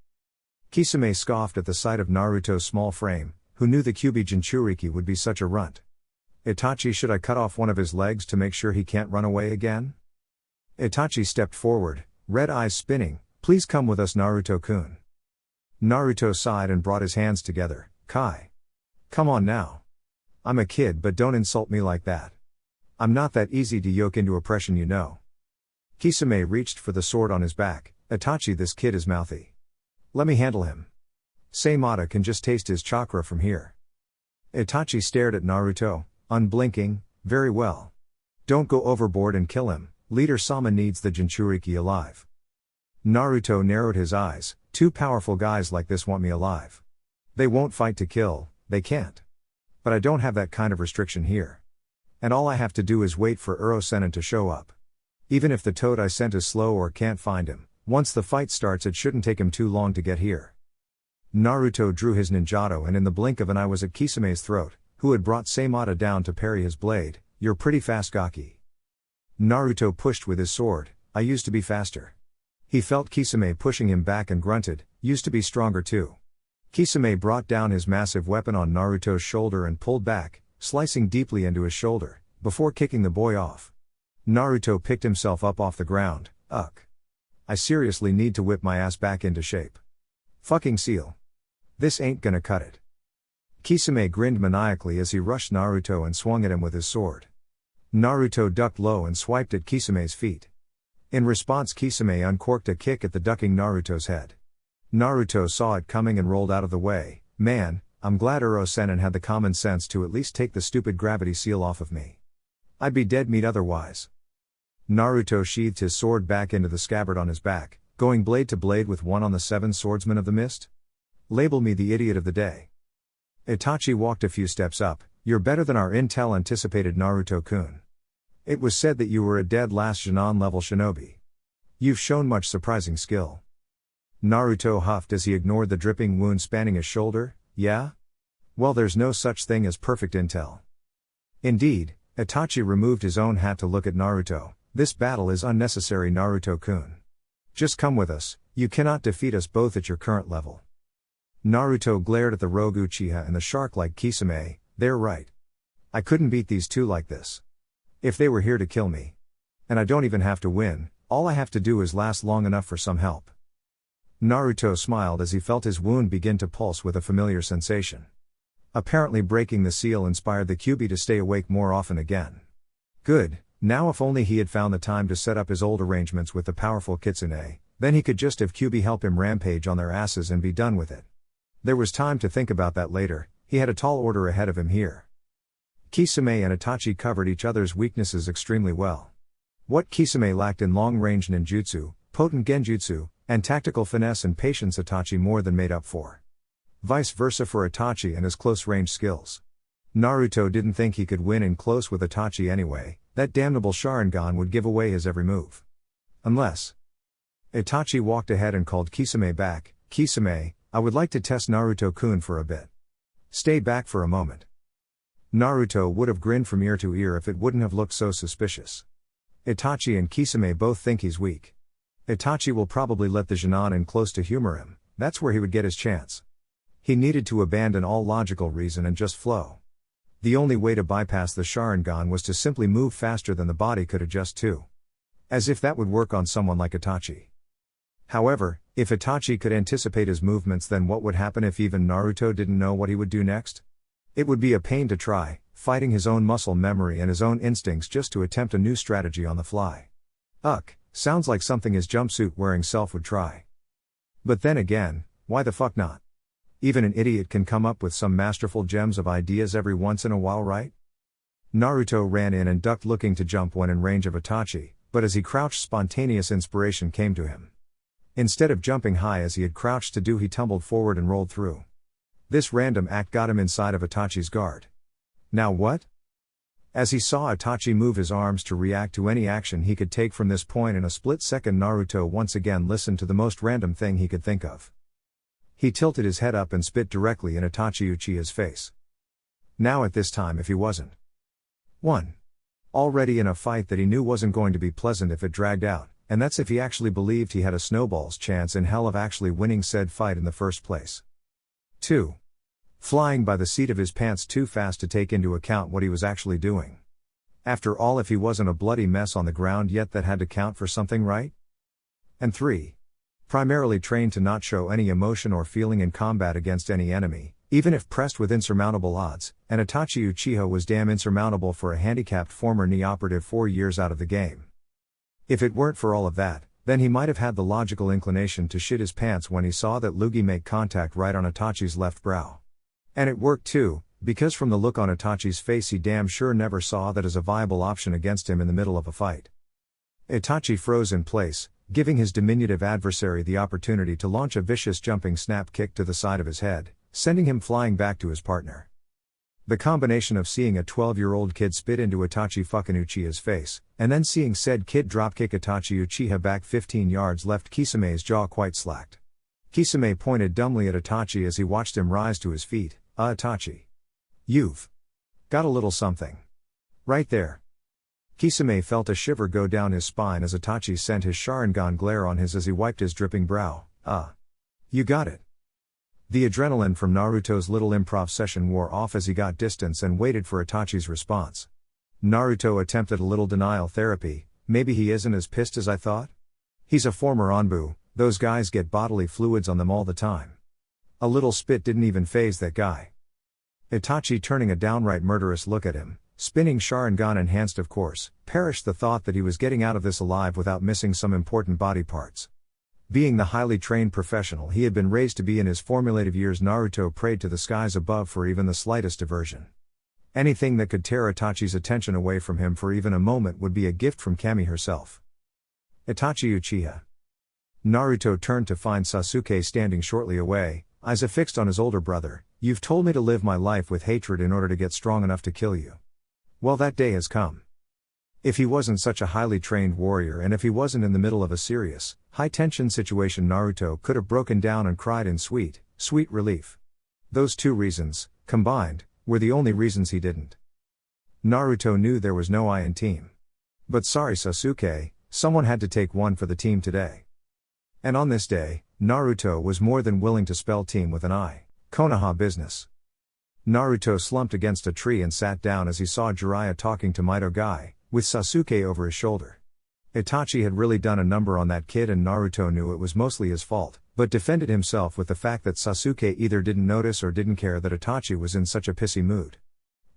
Kisame scoffed at the sight of Naruto's small frame. Who knew the Kyuubi Jinchuriki would be such a runt? Itachi, should I cut off one of his legs to make sure he can't run away again? Itachi stepped forward, red eyes spinning. Please come with us, Naruto-kun. Naruto sighed and brought his hands together. Kai. Come on now. I'm a kid, but don't insult me like that. I'm not that easy to yoke into oppression, you know. Kisame reached for the sword on his back. Itachi, this kid is mouthy. Let me handle him. Seimata can just taste his chakra from here. Itachi stared at Naruto, unblinking. Very well. Don't go overboard and kill him. Leader Sama needs the Jinchuriki alive. Naruto narrowed his eyes. Two powerful guys like this want me alive. They won't fight to kill, they can't. But I don't have that kind of restriction here. And all I have to do is wait for Uro Sennin to show up. Even if the toad I sent is slow or can't find him, once the fight starts it shouldn't take him too long to get here. Naruto drew his ninjato and in the blink of an eye was at Kisame's throat, who had brought Seimata down to parry his blade. You're pretty fast, Gaki. Naruto pushed with his sword. I used to be faster. He felt Kisame pushing him back and grunted, used to be stronger too. Kisame brought down his massive weapon on Naruto's shoulder and pulled back, slicing deeply into his shoulder, before kicking the boy off. Naruto picked himself up off the ground. I seriously need to whip my ass back into shape. Fucking seal. This ain't gonna cut it. Kisame grinned maniacally as he rushed Naruto and swung at him with his sword. Naruto ducked low and swiped at Kisame's feet. In response, Kisame uncorked a kick at the ducking Naruto's head. Naruto saw it coming and rolled out of the way. Man, I'm glad Uro-Sennin had the common sense to at least take the stupid gravity seal off of me. I'd be dead meat otherwise. Naruto sheathed his sword back into the scabbard on his back, going blade to blade with one on the 7 swordsmen of the mist. Label me the idiot of the day. Itachi walked a few steps up. You're better than our intel anticipated, Naruto-kun. It was said that you were a dead last Genin level shinobi. You've shown much surprising skill. Naruto huffed as he ignored the dripping wound spanning his shoulder. Yeah? Well, there's no such thing as perfect intel. Indeed, Itachi removed his own hat to look at Naruto. This battle is unnecessary, Naruto-kun. Just come with us, you cannot defeat us both at your current level. Naruto glared at the rogue Uchiha and the shark-like Kisame. They're right. I couldn't beat these two like this. If they were here to kill me. And I don't even have to win, all I have to do is last long enough for some help. Naruto smiled as he felt his wound begin to pulse with a familiar sensation. Apparently breaking the seal inspired the Kyuubi to stay awake more often again. Good, now if only he had found the time to set up his old arrangements with the powerful Kitsune, then he could just have Kyuubi help him rampage on their asses and be done with it. There was time to think about that later, he had a tall order ahead of him here. Kisame and Itachi covered each other's weaknesses extremely well. What Kisame lacked in long-range ninjutsu, potent genjutsu, and tactical finesse and patience Itachi more than made up for. Vice versa for Itachi and his close-range skills. Naruto didn't think he could win in close with Itachi anyway, that damnable Sharingan would give away his every move. Unless... Itachi walked ahead and called Kisame back. Kisame, I would like to test Naruto-kun for a bit. Stay back for a moment. Naruto would have grinned from ear to ear if it wouldn't have looked so suspicious. Itachi and Kisame both think he's weak. Itachi will probably let the Genin in close to humor him, that's where he would get his chance. He needed to abandon all logical reason and just flow. The only way to bypass the Sharingan was to simply move faster than the body could adjust to. As if that would work on someone like Itachi. However, if Itachi could anticipate his movements, then what would happen if even Naruto didn't know what he would do next? It would be a pain to try, fighting his own muscle memory and his own instincts just to attempt a new strategy on the fly. Sounds like something his jumpsuit-wearing self would try. But then again, why the fuck not? Even an idiot can come up with some masterful gems of ideas every once in a while, right? Naruto ran in and ducked looking to jump when in range of Itachi, but as he crouched spontaneous inspiration came to him. Instead of jumping high as he had crouched to do, he tumbled forward and rolled through. This random act got him inside of Itachi's guard. Now what? As he saw Itachi move his arms to react to any action he could take from this point in a split second, Naruto once again listened to the most random thing he could think of. He tilted his head up and spit directly in Itachi Uchiha's face. Now at this time, if he wasn't 1. Already in a fight that he knew wasn't going to be pleasant if it dragged out, and that's if he actually believed he had a snowball's chance in hell of actually winning said fight in the first place. 2. Flying by the seat of his pants too fast to take into account what he was actually doing. After all, if he wasn't a bloody mess on the ground yet, that had to count for something, right? And 3. Primarily trained to not show any emotion or feeling in combat against any enemy, even if pressed with insurmountable odds, and Itachi Uchiha was damn insurmountable for a handicapped former knee operative 4 years out of the game. If it weren't for all of that, then he might have had the logical inclination to shit his pants when he saw that Lugi make contact right on Itachi's left brow. And it worked too, because from the look on Itachi's face he damn sure never saw that as a viable option against him in the middle of a fight. Itachi froze in place, giving his diminutive adversary the opportunity to launch a vicious jumping snap kick to the side of his head, sending him flying back to his partner. The combination of seeing a 12-year-old kid spit into Itachi fucking Uchiha's face, and then seeing said kid dropkick Itachi Uchiha back 15 yards left Kisame's jaw quite slacked. Kisame pointed dumbly at Itachi as he watched him rise to his feet. Itachi. You've got a little something. Right there. Kisame felt a shiver go down his spine as Itachi sent his Sharingan glare on his as he wiped his dripping brow. You got it. The adrenaline from Naruto's little improv session wore off as he got distance and waited for Itachi's response. Naruto attempted a little denial therapy. Maybe he isn't as pissed as I thought? He's a former Anbu, those guys get bodily fluids on them all the time. A little spit didn't even faze that guy. Itachi, turning a downright murderous look at him, spinning Sharingan enhanced of course, perished the thought that he was getting out of this alive without missing some important body parts. Being the highly trained professional he had been raised to be in his formulative years, Naruto prayed to the skies above for even the slightest diversion. Anything that could tear Itachi's attention away from him for even a moment would be a gift from Kami herself. Itachi Uchiha. Naruto turned to find Sasuke standing shortly away, eyes affixed on his older brother. You've told me to live my life with hatred in order to get strong enough to kill you. Well, that day has come. If he wasn't such a highly trained warrior and if he wasn't in the middle of a serious, high-tension situation, Naruto could have broken down and cried in sweet relief. Those two reasons, combined, were the only reasons he didn't. Naruto knew there was no I in team. But sorry Sasuke, someone had to take one for the team today. And on this day, Naruto was more than willing to spell team with an I. Konoha business. Naruto slumped against a tree and sat down as he saw Jiraiya talking to Mito Guy, with Sasuke over his shoulder. Itachi had really done a number on that kid and Naruto knew it was mostly his fault, but defended himself with the fact that Sasuke either didn't notice or didn't care that Itachi was in such a pissy mood.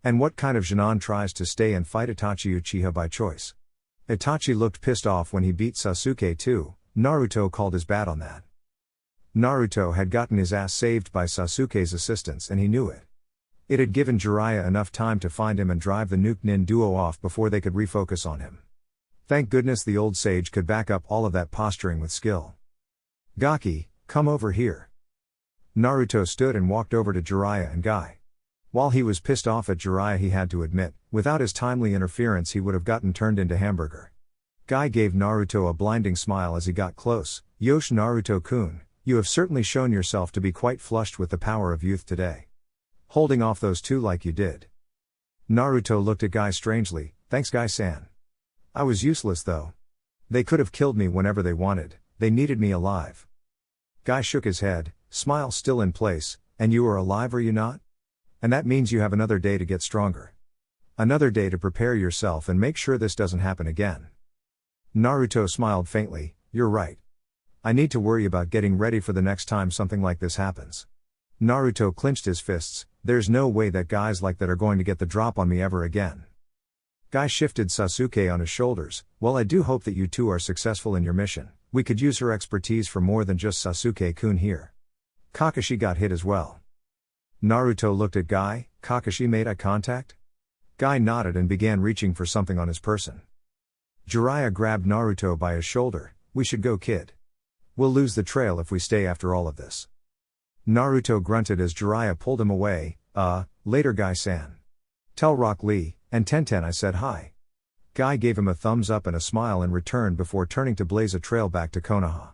And what kind of Jinan tries to stay and fight Itachi Uchiha by choice? Itachi looked pissed off when he beat Sasuke too. Naruto called his bat on that. Naruto had gotten his ass saved by Sasuke's assistance and he knew it. It had given Jiraiya enough time to find him and drive the Nuke Nin duo off before they could refocus on him. Thank goodness the old sage could back up all of that posturing with skill. Gaki, come over here. Naruto stood and walked over to Jiraiya and Guy. While he was pissed off at Jiraiya, he had to admit, without his timely interference he would have gotten turned into hamburger. Guy gave Naruto a blinding smile as he got close. Yosh Naruto-kun, you have certainly shown yourself to be quite flushed with the power of youth today. Holding off those two like you did. Naruto looked at Guy strangely. Thanks Guy-san. I was useless though. They could have killed me whenever they wanted, they needed me alive. Guy shook his head, smile still in place. And you are alive, are you not? And that means you have another day to get stronger. Another day to prepare yourself and make sure this doesn't happen again. Naruto smiled faintly. You're right. I need to worry about getting ready for the next time something like this happens. Naruto clenched his fists. There's no way that guys like that are going to get the drop on me ever again. Guy shifted Sasuke on his shoulders. Well, I do hope that you two are successful in your mission. We could use her expertise for more than just Sasuke-kun here. Kakashi got hit as well. Naruto looked at Guy. Kakashi made eye contact? Guy nodded and began reaching for something on his person. Jiraiya grabbed Naruto by his shoulder. We should go, kid. We'll lose the trail if we stay after all of this. Naruto grunted as Jiraiya pulled him away. Later Guy-san. Tell Rock Lee, and Tenten I said hi. Guy gave him a thumbs up and a smile in return before turning to blaze a trail back to Konoha.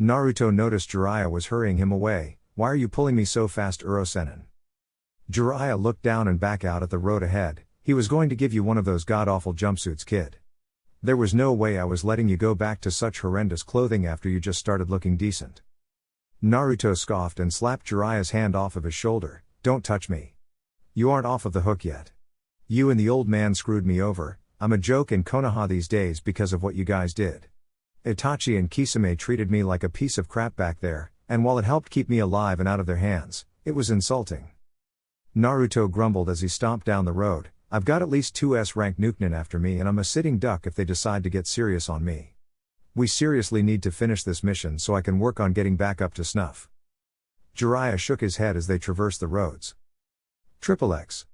Naruto noticed Jiraiya was hurrying him away. Why are you pulling me so fast, Uro-senin? Jiraiya looked down and back out at the road ahead. He was going to give you one of those god-awful jumpsuits, kid. There was no way I was letting you go back to such horrendous clothing after you just started looking decent. Naruto scoffed and slapped Jiraiya's hand off of his shoulder. Don't touch me. You aren't off of the hook yet. You and the old man screwed me over. I'm a joke in Konoha these days because of what you guys did. Itachi and Kisame treated me like a piece of crap back there, and while it helped keep me alive and out of their hands, it was insulting. Naruto grumbled as he stomped down the road. I've got at least 2 S-rank Nukenin after me and I'm a sitting duck if they decide to get serious on me. We seriously need to finish this mission so I can work on getting back up to snuff. Jiraiya shook his head as they traversed the roads. XXX.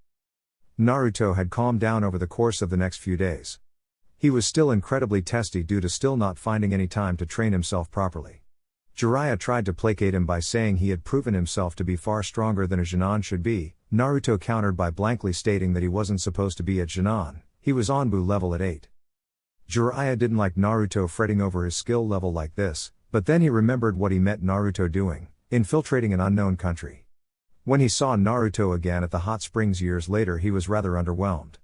Naruto had calmed down over the course of the next few days. He was still incredibly testy due to still not finding any time to train himself properly. Jiraiya tried to placate him by saying he had proven himself to be far stronger than a Genin should be. Naruto countered by blankly stating that he wasn't supposed to be at Genin, he was Anbu level at 8. Jiraiya didn't like Naruto fretting over his skill level like this, but then he remembered what he met Naruto doing, infiltrating an unknown country. When he saw Naruto again at the hot springs years later, he was rather underwhelmed.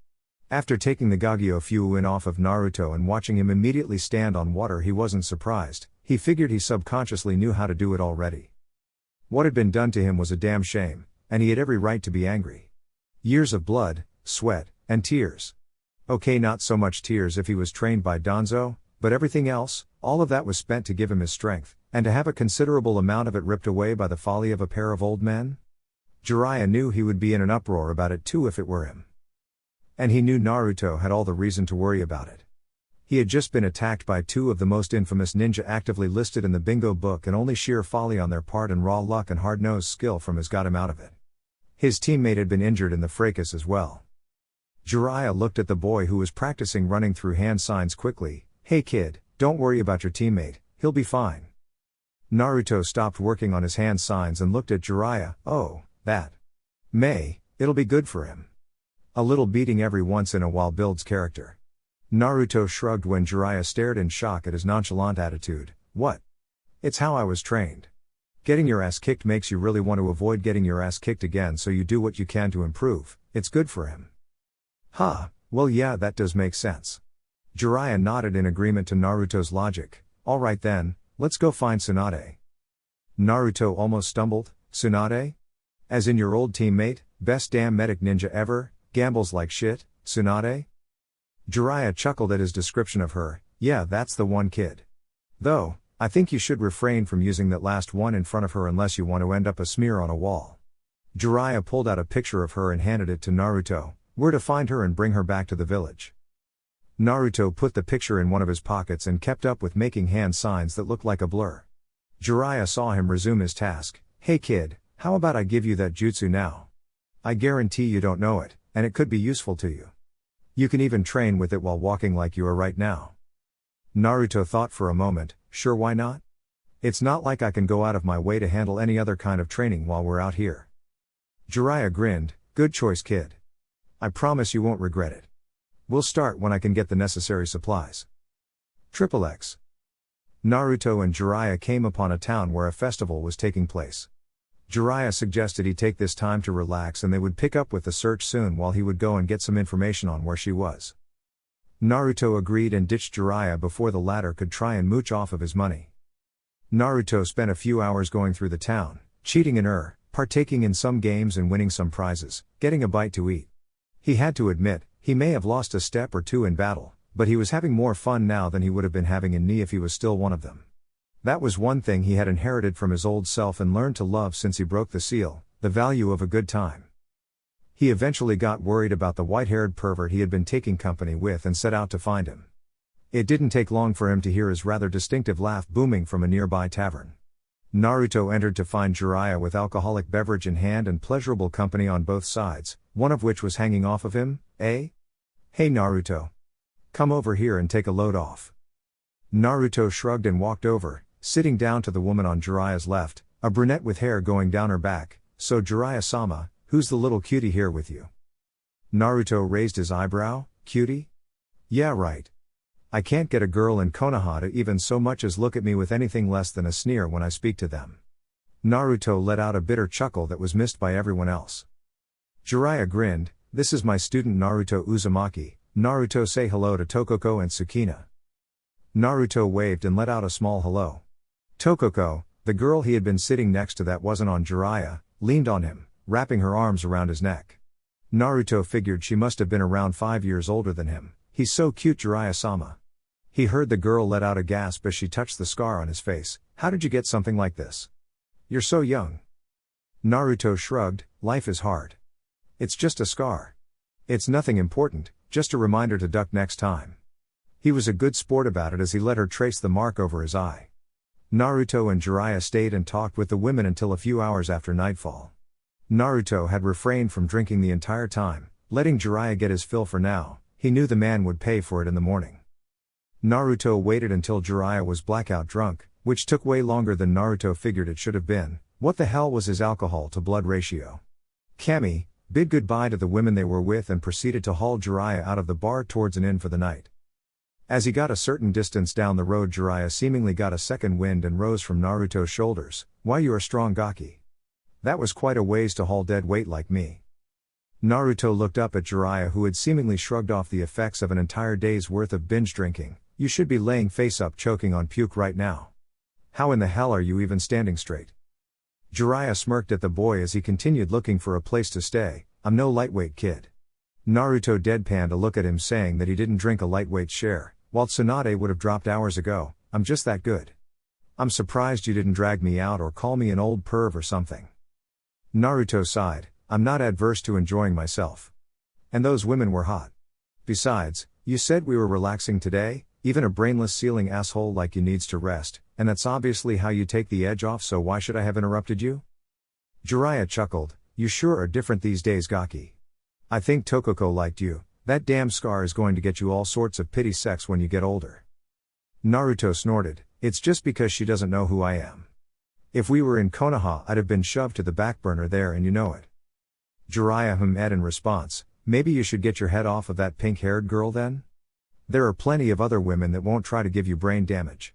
After taking the Gagyo Fuin off of Naruto and watching him immediately stand on water, he wasn't surprised. He figured he subconsciously knew how to do it already. What had been done to him was a damn shame, and he had every right to be angry. Years of blood, sweat, and tears. Okay, not so much tears if he was trained by Danzo, but everything else, all of that was spent to give him his strength, and to have a considerable amount of it ripped away by the folly of a pair of old men? Jiraiya knew he would be in an uproar about it too if it were him. And he knew Naruto had all the reason to worry about it. He had just been attacked by two of the most infamous ninja actively listed in the bingo book, and only sheer folly on their part and raw luck and hard-nosed skill from his got him out of it. His teammate had been injured in the fracas as well. Jiraiya looked at the boy who was practicing running through hand signs quickly. Hey kid, don't worry about your teammate, he'll be fine. Naruto stopped working on his hand signs and looked at Jiraiya. Oh, that. It'll be good for him. A little beating every once in a while builds character. Naruto shrugged when Jiraiya stared in shock at his nonchalant attitude. What? It's how I was trained. Getting your ass kicked makes you really want to avoid getting your ass kicked again, so you do what you can to improve. It's good for him. Well yeah, that does make sense. Jiraiya nodded in agreement to Naruto's logic. Alright then, let's go find Tsunade. Naruto almost stumbled. Tsunade? As in your old teammate, best damn medic ninja ever, gambles like shit, Tsunade? Jiraiya chuckled at his description of her. Yeah, that's the one kid. Though, I think you should refrain from using that last one in front of her unless you want to end up a smear on a wall. Jiraiya pulled out a picture of her and handed it to Naruto. Where to find her and bring her back to the village. Naruto put the picture in one of his pockets and kept up with making hand signs that looked like a blur. Jiraiya saw him resume his task. Hey kid, how about I give you that jutsu now? I guarantee you don't know it, and it could be useful to you. You can even train with it while walking like you are right now. Naruto thought for a moment. Sure, why not? It's not like I can go out of my way to handle any other kind of training while we're out here. Jiraiya grinned. Good choice kid. I promise you won't regret it. We'll start when I can get the necessary supplies. XXX. Naruto and Jiraiya came upon a town where a festival was taking place. Jiraiya suggested he take this time to relax and they would pick up with the search soon while he would go and get some information on where she was. Naruto agreed and ditched Jiraiya before the latter could try and mooch off of his money. Naruto spent a few hours going through the town, cheating in partaking in some games and winning some prizes, getting a bite to eat. He had to admit, he may have lost a step or two in battle, but he was having more fun now than he would have been having in Ni if he was still one of them. That was one thing he had inherited from his old self and learned to love since he broke the seal, the value of a good time. He eventually got worried about the white-haired pervert he had been taking company with and set out to find him. It didn't take long for him to hear his rather distinctive laugh booming from a nearby tavern. Naruto entered to find Jiraiya with alcoholic beverage in hand and pleasurable company on both sides, one of which was hanging off of him. Hey Naruto. Come over here and take a load off. Naruto shrugged and walked over, sitting down to the woman on Jiraiya's left, a brunette with hair going down her back. So Jiraiya-sama, who's the little cutie here with you? Naruto raised his eyebrow. Cutie? Yeah right. I can't get a girl in Konoha to even so much as look at me with anything less than a sneer when I speak to them. Naruto let out a bitter chuckle that was missed by everyone else. Jiraiya grinned. This is my student Naruto Uzumaki. Naruto, say hello to Tokoko and Tsukina. Naruto waved and let out a small hello. Tokoko, the girl he had been sitting next to that wasn't on Jiraiya, leaned on him, wrapping her arms around his neck. Naruto figured she must have been around 5 years older than him. He's so cute, Jiraiya-sama. He heard the girl let out a gasp as she touched the scar on his face. How did you get something like this? You're so young. Naruto shrugged. Life is hard. It's just a scar. It's nothing important, just a reminder to duck next time. He was a good sport about it as he let her trace the mark over his eye. Naruto and Jiraiya stayed and talked with the women until a few hours after nightfall. Naruto had refrained from drinking the entire time, letting Jiraiya get his fill for now. He knew the man would pay for it in the morning. Naruto waited until Jiraiya was blackout drunk, which took way longer than Naruto figured it should have been. What the hell was his alcohol to blood ratio? Kami bid goodbye to the women they were with and proceeded to haul Jiraiya out of the bar towards an inn for the night. As he got a certain distance down the road, Jiraiya seemingly got a second wind and rose from Naruto's shoulders. Why, you're a strong gaki. That was quite a ways to haul dead weight like me. Naruto looked up at Jiraiya, who had seemingly shrugged off the effects of an entire day's worth of binge drinking. You should be laying face up choking on puke right now. How in the hell are you even standing straight? Jiraiya smirked at the boy as he continued looking for a place to stay. I'm no lightweight kid. Naruto deadpanned a look at him, saying that he didn't drink a lightweight share, while Tsunade would have dropped hours ago. I'm just that good. I'm surprised you didn't drag me out or call me an old perv or something. Naruto sighed. I'm not adverse to enjoying myself. And those women were hot. Besides, you said we were relaxing today. Even a brainless ceiling asshole like you needs to rest, and that's obviously how you take the edge off, so why should I have interrupted you? Jiraiya chuckled. You sure are different these days, gaki. I think Tokoko liked you. That damn scar is going to get you all sorts of pity sex when you get older. Naruto snorted. It's just because she doesn't know who I am. If we were in Konoha, I'd have been shoved to the back burner there, and you know it. Jiraiya hummed in response. Maybe you should get your head off of that pink-haired girl then? There are plenty of other women that won't try to give you brain damage.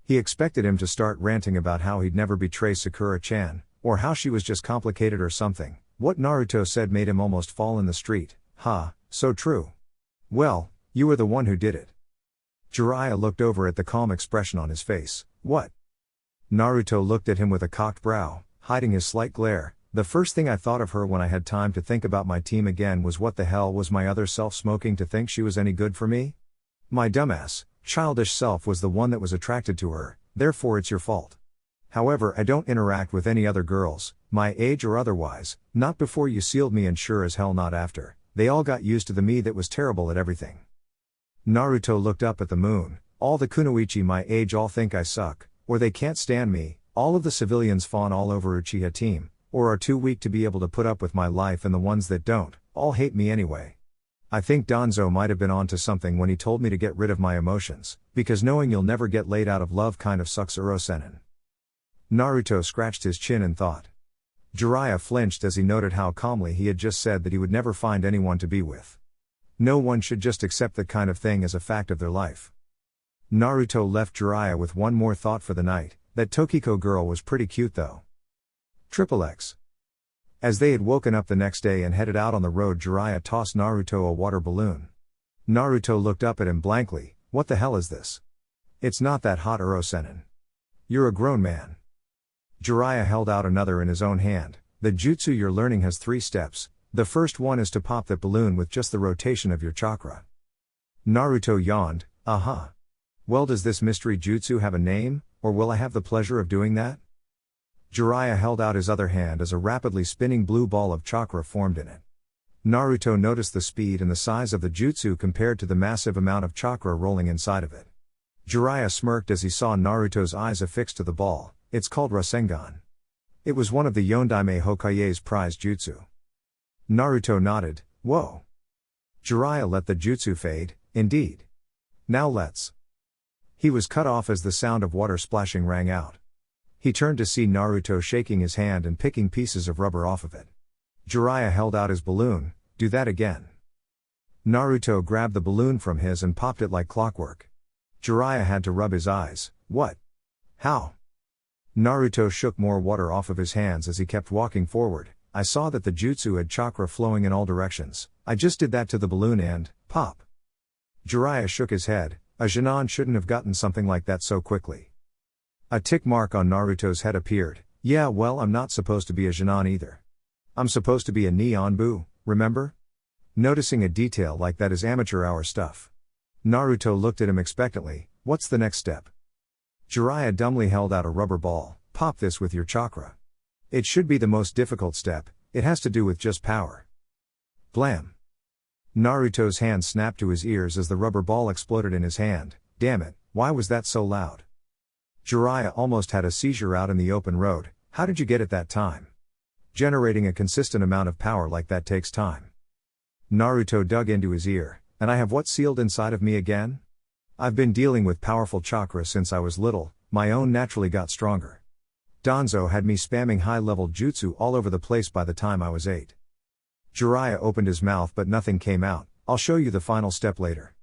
He expected him to start ranting about how he'd never betray Sakura-chan, or how she was just complicated or something. What Naruto said made him almost fall in the street. So true. Well, you were the one who did it. Jiraiya looked over at the calm expression on his face. What? Naruto looked at him with a cocked brow, hiding his slight glare. The first thing I thought of her when I had time to think about my team again was, what the hell was my other self smoking to think she was any good for me? My dumbass, childish self was the one that was attracted to her, therefore it's your fault. However, I don't interact with any other girls, my age or otherwise, not before you sealed me and sure as hell not after. They all got used to the me that was terrible at everything. Naruto looked up at the moon. All the kunoichi my age all think I suck, or they can't stand me. All of the civilians fawn all over Uchiha team, or are too weak to be able to put up with my life, and the ones that don't, all hate me anyway. I think Danzo might have been onto something when he told me to get rid of my emotions, because knowing you'll never get laid out of love kind of sucks, Uro-senin. Naruto scratched his chin and thought. Jiraiya flinched as he noted how calmly he had just said that he would never find anyone to be with. No one should just accept that kind of thing as a fact of their life. Naruto left Jiraiya with one more thought for the night. That Tokiko girl was pretty cute though. XXX. As they had woken up the next day and headed out on the road, Jiraiya tossed Naruto a water balloon. Naruto looked up at him blankly. What the hell is this? It's not that hot, Uro-senin. You're a grown man. Jiraiya held out another in his own hand. The jutsu you're learning has 3 steps. The first one is to pop that balloon with just the rotation of your chakra. Naruto yawned. Well, does this mystery jutsu have a name, or will I have the pleasure of doing that? Jiraiya held out his other hand as a rapidly spinning blue ball of chakra formed in it. Naruto noticed the speed and the size of the jutsu compared to the massive amount of chakra rolling inside of it. Jiraiya smirked as he saw Naruto's eyes affixed to the ball. It's called Rasengan. It was one of the Yondaime Hokage's prized jutsu. Naruto nodded. Whoa. Jiraiya let the jutsu fade. Indeed. Now let's. He was cut off as the sound of water splashing rang out. He turned to see Naruto shaking his hand and picking pieces of rubber off of it. Jiraiya held out his balloon. Do that again. Naruto grabbed the balloon from his and popped it like clockwork. Jiraiya had to rub his eyes. What? How? Naruto shook more water off of his hands as he kept walking forward. I saw that the jutsu had chakra flowing in all directions. I just did that to the balloon and, pop. Jiraiya shook his head. A Genin shouldn't have gotten something like that so quickly. A tick mark on Naruto's head appeared. Yeah, well, I'm not supposed to be a Genin either. I'm supposed to be a Nihonbu, remember? Noticing a detail like that is amateur hour stuff. Naruto looked at him expectantly. What's the next step? Jiraiya dumbly held out a rubber ball. Pop this with your chakra. It should be the most difficult step. It has to do with just power. Blam. Naruto's hand snapped to his ears as the rubber ball exploded in his hand. Damn it, why was that so loud? Jiraiya almost had a seizure out in the open road. How did you get it that time? Generating a consistent amount of power like that takes time. Naruto dug into his ear. And I have what's sealed inside of me again? I've been dealing with powerful chakra since I was little. My own naturally got stronger. Danzo had me spamming high-level jutsu all over the place by the time I was 8. Jiraiya opened his mouth but nothing came out. I'll show you the final step later.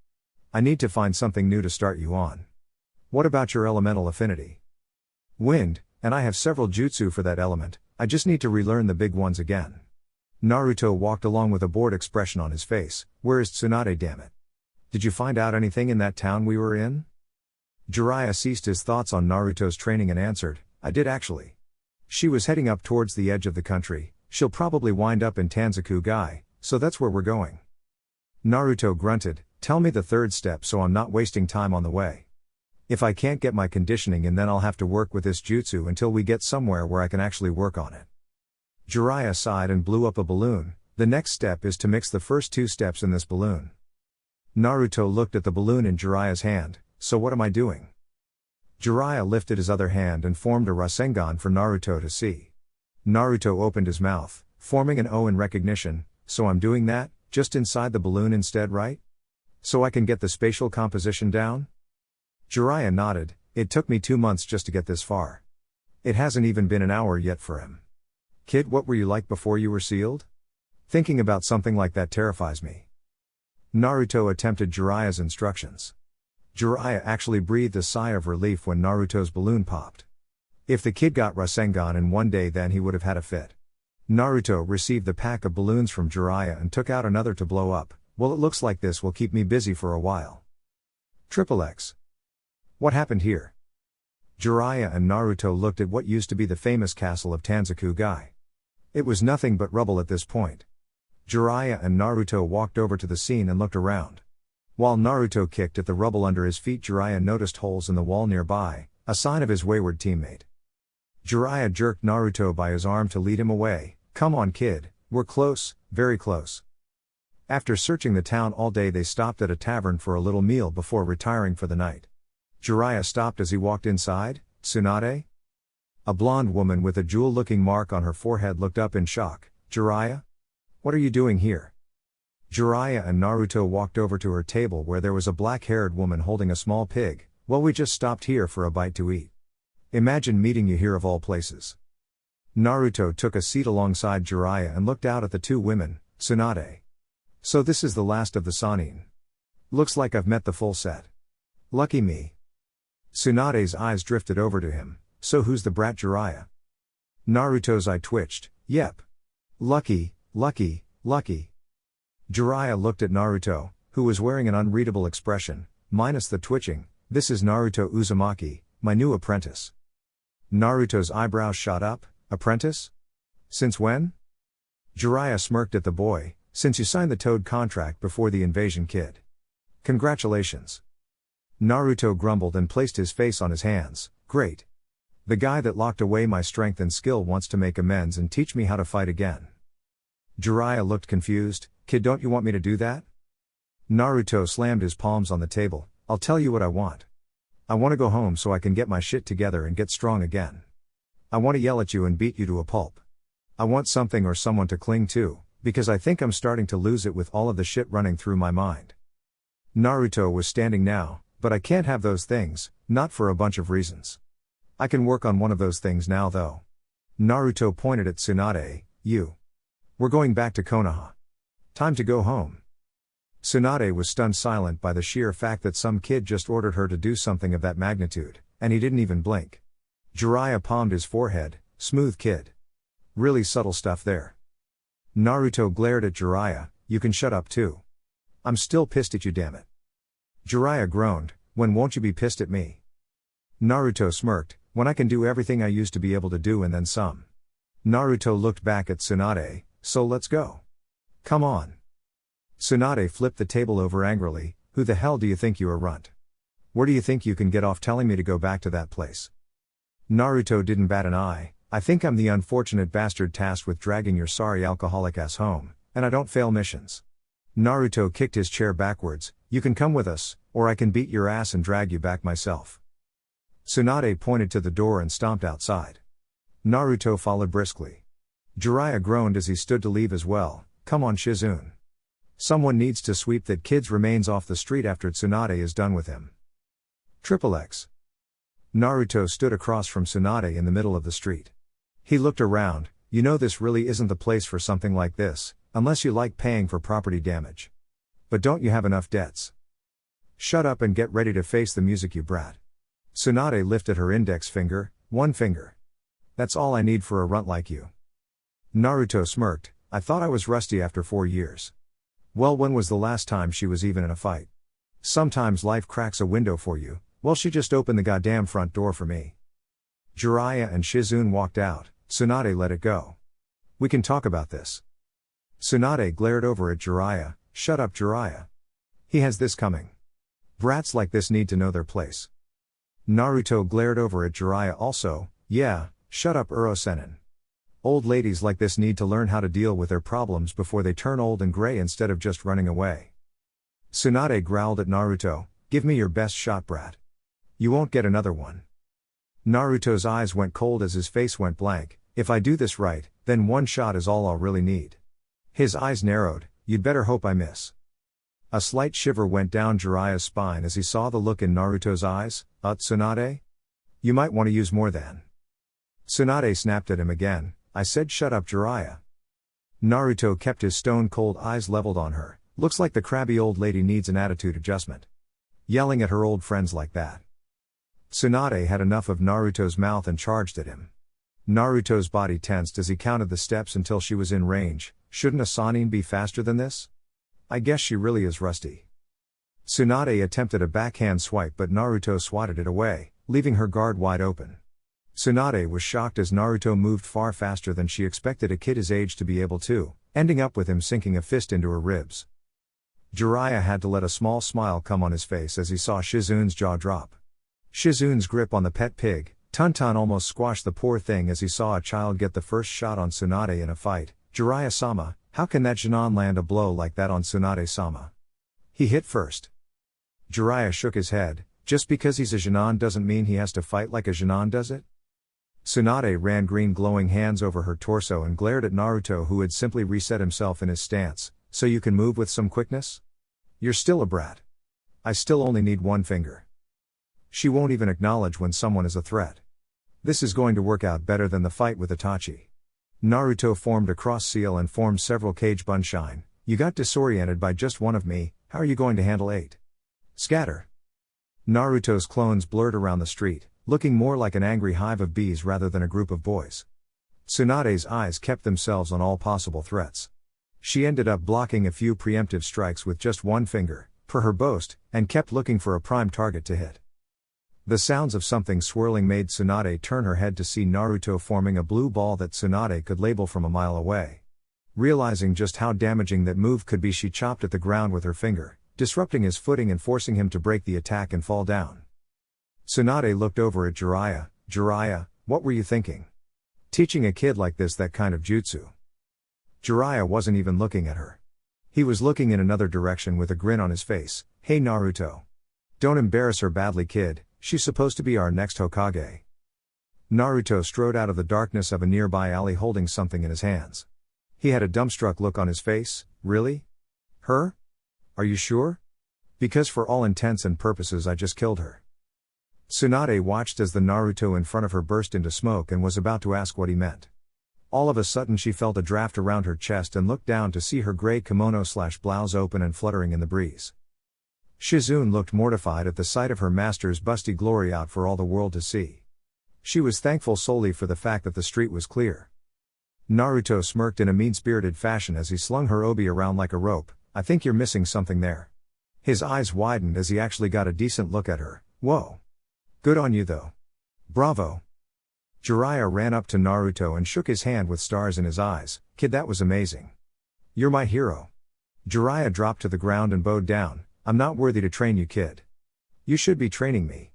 I need to find something new to start you on. What about your elemental affinity? Wind, and I have several jutsu for that element, I just need to relearn the big ones again. Naruto walked along with a bored expression on his face. Where is Tsunade, damn it? Did you find out anything in that town we were in? Jiraiya ceased his thoughts on Naruto's training and answered, I did actually. She was heading up towards the edge of the country, she'll probably wind up in Tanzaku-gai, so that's where we're going. Naruto grunted, tell me the third step so I'm not wasting time on the way. If I can't get my conditioning in, then I'll have to work with this jutsu until we get somewhere where I can actually work on it. Jiraiya sighed and blew up a balloon. The next step is to mix the first 2 steps in this balloon. Naruto looked at the balloon in Jiraiya's hand. So what am I doing? Jiraiya lifted his other hand and formed a Rasengan for Naruto to see. Naruto opened his mouth, forming an O in recognition. So I'm doing that, just inside the balloon instead, right? So I can get the spatial composition down? Jiraiya nodded. It took me 2 months just to get this far. It hasn't even been an hour yet for him. Kid, what were you like before you were sealed? Thinking about something like that terrifies me. Naruto attempted Jiraiya's instructions. Jiraiya actually breathed a sigh of relief when Naruto's balloon popped. If the kid got Rasengan in one day, then he would have had a fit. Naruto received the pack of balloons from Jiraiya and took out another to blow up. Well, it looks like this will keep me busy for a while. XXX. What happened here? Jiraiya and Naruto looked at what used to be the famous castle of Tanzaku-gai. It was nothing but rubble at this point. Jiraiya and Naruto walked over to the scene and looked around. While Naruto kicked at the rubble under his feet, Jiraiya noticed holes in the wall nearby, a sign of his wayward teammate. Jiraiya jerked Naruto by his arm to lead him away. Come on, kid, we're close, very close. After searching the town all day, they stopped at a tavern for a little meal before retiring for the night. Jiraiya stopped as he walked inside. Tsunade? A blonde woman with a jewel-looking mark on her forehead looked up in shock. Jiraiya? What are you doing here? Jiraiya and Naruto walked over to her table where there was a black-haired woman holding a small pig. Well, we just stopped here for a bite to eat. Imagine meeting you here of all places. Naruto took a seat alongside Jiraiya and looked out at the 2 women. Tsunade. So this is the last of the Sannin. Looks like I've met the full set. Lucky me. Tsunade's eyes drifted over to him. So who's the brat, Jiraiya? Naruto's eye twitched. Yep. Lucky, lucky, lucky. Jiraiya looked at Naruto, who was wearing an unreadable expression, minus the twitching. This is Naruto Uzumaki, my new apprentice. Naruto's eyebrows shot up. Apprentice? Since when? Jiraiya smirked at the boy. Since you signed the Toad contract before the invasion, kid. Congratulations. Naruto grumbled and placed his face on his hands. Great. The guy that locked away my strength and skill wants to make amends and teach me how to fight again. Jiraiya looked confused. Kid, don't you want me to do that? Naruto slammed his palms on the table. I'll tell you what I want. I want to go home so I can get my shit together and get strong again. I want to yell at you and beat you to a pulp. I want something or someone to cling to, because I think I'm starting to lose it with all of the shit running through my mind. Naruto was standing now, but I can't have those things, not for a bunch of reasons. I can work on one of those things now though. Naruto pointed at Tsunade. You. We're going back to Konoha. Time to go home. Tsunade was stunned silent by the sheer fact that some kid just ordered her to do something of that magnitude, and he didn't even blink. Jiraiya palmed his forehead. Smooth kid. Really subtle stuff there. Naruto glared at Jiraiya. You can shut up too. I'm still pissed at you, damn it. Jiraiya groaned. When won't you be pissed at me? Naruto smirked. When I can do everything I used to be able to do and then some. Naruto looked back at Tsunade. So let's go. Come on. Tsunade flipped the table over angrily. Who the hell do you think you are, runt? Where do you think you can get off telling me to go back to that place? Naruto didn't bat an eye. I think I'm the unfortunate bastard tasked with dragging your sorry alcoholic ass home, and I don't fail missions. Naruto kicked his chair backwards. You can come with us, or I can beat your ass and drag you back myself. Tsunade pointed to the door and stomped outside. Naruto followed briskly. Jiraiya groaned as he stood to leave as well. Come on, Shizune. Someone needs to sweep that kid's remains off the street after Tsunade is done with him. XXX. Naruto stood across from Tsunade in the middle of the street. He looked around. You know, this really isn't the place for something like this, unless you like paying for property damage. But don't you have enough debts? Shut up and get ready to face the music, you brat. Tsunade lifted her index finger, one finger. That's all I need for a runt like you. Naruto smirked. I thought I was rusty after 4 years. Well, when was the last time she was even in a fight? Sometimes life cracks a window for you. Well, she just opened the goddamn front door for me. Jiraiya and Shizune walked out. Tsunade let it go. We can talk about this. Tsunade glared over at Jiraiya. Shut up, Jiraiya. He has this coming. Brats like this need to know their place. Naruto glared over at Jiraiya also. Yeah, shut up, Uro-senin. Old ladies like this need to learn how to deal with their problems before they turn old and gray instead of just running away. Tsunade growled at Naruto. Give me your best shot, brat. You won't get another one. Naruto's eyes went cold as his face went blank. If I do this right, then one shot is all I'll really need. His eyes narrowed. You'd better hope I miss. A slight shiver went down Jiraiya's spine as he saw the look in Naruto's eyes. Tsunade? You might want to use more than. Tsunade snapped at him again. I said shut up, Jiraiya. Naruto kept his stone-cold eyes leveled on her. Looks like the crabby old lady needs an attitude adjustment. Yelling at her old friends like that. Tsunade had enough of Naruto's mouth and charged at him. Naruto's body tensed as he counted the steps until she was in range. Shouldn't a Sannin be faster than this? I guess she really is rusty. Tsunade attempted a backhand swipe, but Naruto swatted it away, leaving her guard wide open. Tsunade was shocked as Naruto moved far faster than she expected a kid his age to be able to, ending up with him sinking a fist into her ribs. Jiraiya had to let a small smile come on his face as he saw Shizune's jaw drop. Shizune's grip on the pet pig, Tuntun, almost squashed the poor thing as he saw a child get the first shot on Tsunade in a fight. Jiraiya-sama, how can that Jinan land a blow like that on Tsunade-sama? He hit first. Jiraiya shook his head. Just because he's a Jinan doesn't mean he has to fight like a Jinan, does it? Tsunade ran green glowing hands over her torso and glared at Naruto, who had simply reset himself in his stance. So you can move with some quickness? You're still a brat. I still only need one finger. She won't even acknowledge when someone is a threat. This is going to work out better than the fight with Itachi. Naruto formed a cross seal and formed several cage bunshine. You got disoriented by just one of me, how are you going to handle 8? Scatter. Naruto's clones blurred around the street, looking more like an angry hive of bees rather than a group of boys. Tsunade's eyes kept themselves on all possible threats. She ended up blocking a few preemptive strikes with just one finger, per her boast, and kept looking for a prime target to hit. The sounds of something swirling made Tsunade turn her head to see Naruto forming a blue ball that Tsunade could label from a mile away. Realizing just how damaging that move could be, she chopped at the ground with her finger, disrupting his footing and forcing him to break the attack and fall down. Tsunade looked over at Jiraiya. Jiraiya, what were you thinking? Teaching a kid like this that kind of jutsu? Jiraiya wasn't even looking at her. He was looking in another direction with a grin on his face. Hey Naruto. Don't embarrass her badly, kid, she's supposed to be our next Hokage. Naruto strode out of the darkness of a nearby alley holding something in his hands. He had a dumbstruck look on his face. Really? Her? Are you sure? Because for all intents and purposes I just killed her. Tsunade watched as the Naruto in front of her burst into smoke and was about to ask what he meant. All of a sudden she felt a draft around her chest and looked down to see her gray kimono/blouse open and fluttering in the breeze. Shizune looked mortified at the sight of her master's busty glory out for all the world to see. She was thankful solely for the fact that the street was clear. Naruto smirked in a mean-spirited fashion as he slung her obi around like a rope. I think you're missing something there. His eyes widened as he actually got a decent look at her. Whoa. Good on you though. Bravo. Jiraiya ran up to Naruto and shook his hand with stars in his eyes. Kid, that was amazing. You're my hero. Jiraiya dropped to the ground and bowed down. I'm not worthy to train you, kid. You should be training me.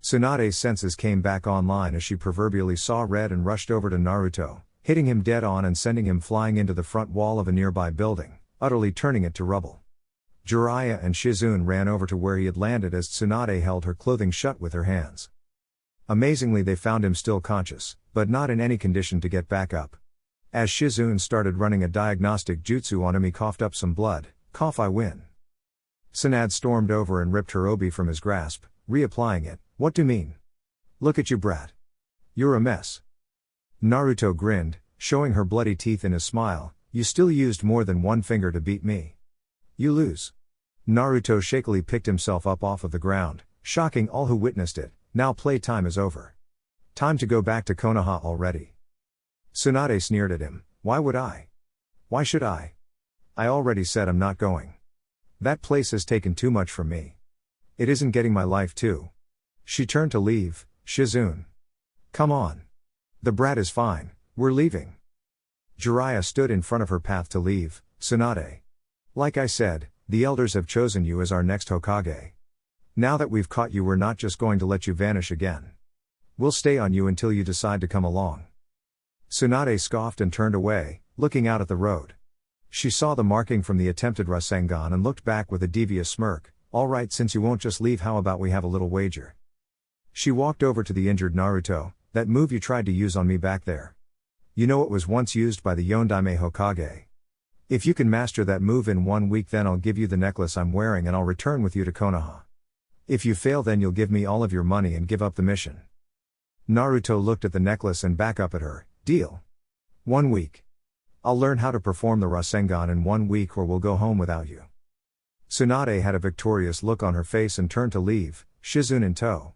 Tsunade's senses came back online as she proverbially saw red and rushed over to Naruto, hitting him dead on and sending him flying into the front wall of a nearby building, utterly turning it to rubble. Jiraiya and Shizune ran over to where he had landed as Tsunade held her clothing shut with her hands. Amazingly, they found him still conscious, but not in any condition to get back up. As Shizune started running a diagnostic jutsu on him, he coughed up some blood. Cough, I win. Tsunade stormed over and ripped her obi from his grasp, reapplying it. What do you mean? Look at you, brat. You're a mess. Naruto grinned, showing her bloody teeth in his smile. You still used more than one finger to beat me. You lose. Naruto shakily picked himself up off of the ground, shocking all who witnessed it. Now playtime is over. Time to go back to Konoha already. Tsunade sneered at him. Why would I? Why should I? I already said I'm not going. That place has taken too much from me. It isn't getting my life too. She turned to leave. Shizune. Come on. The brat is fine, we're leaving. Jiraiya stood in front of her path to leave. Tsunade. Like I said, the elders have chosen you as our next Hokage. Now that we've caught you, we're not just going to let you vanish again. We'll stay on you until you decide to come along. Tsunade scoffed and turned away, looking out at the road. She saw the marking from the attempted Rasengan and looked back with a devious smirk. Alright, since you won't just leave, how about we have a little wager? She walked over to the injured Naruto. That move you tried to use on me back there. You know it was once used by the Yondaime Hokage. If you can master that move in 1 week, then I'll give you the necklace I'm wearing and I'll return with you to Konoha. If you fail, then you'll give me all of your money and give up the mission. Naruto looked at the necklace and back up at her. Deal. 1 week. I'll learn how to perform the Rasengan in 1 week, or we'll go home without you. Tsunade had a victorious look on her face and turned to leave, Shizune in tow.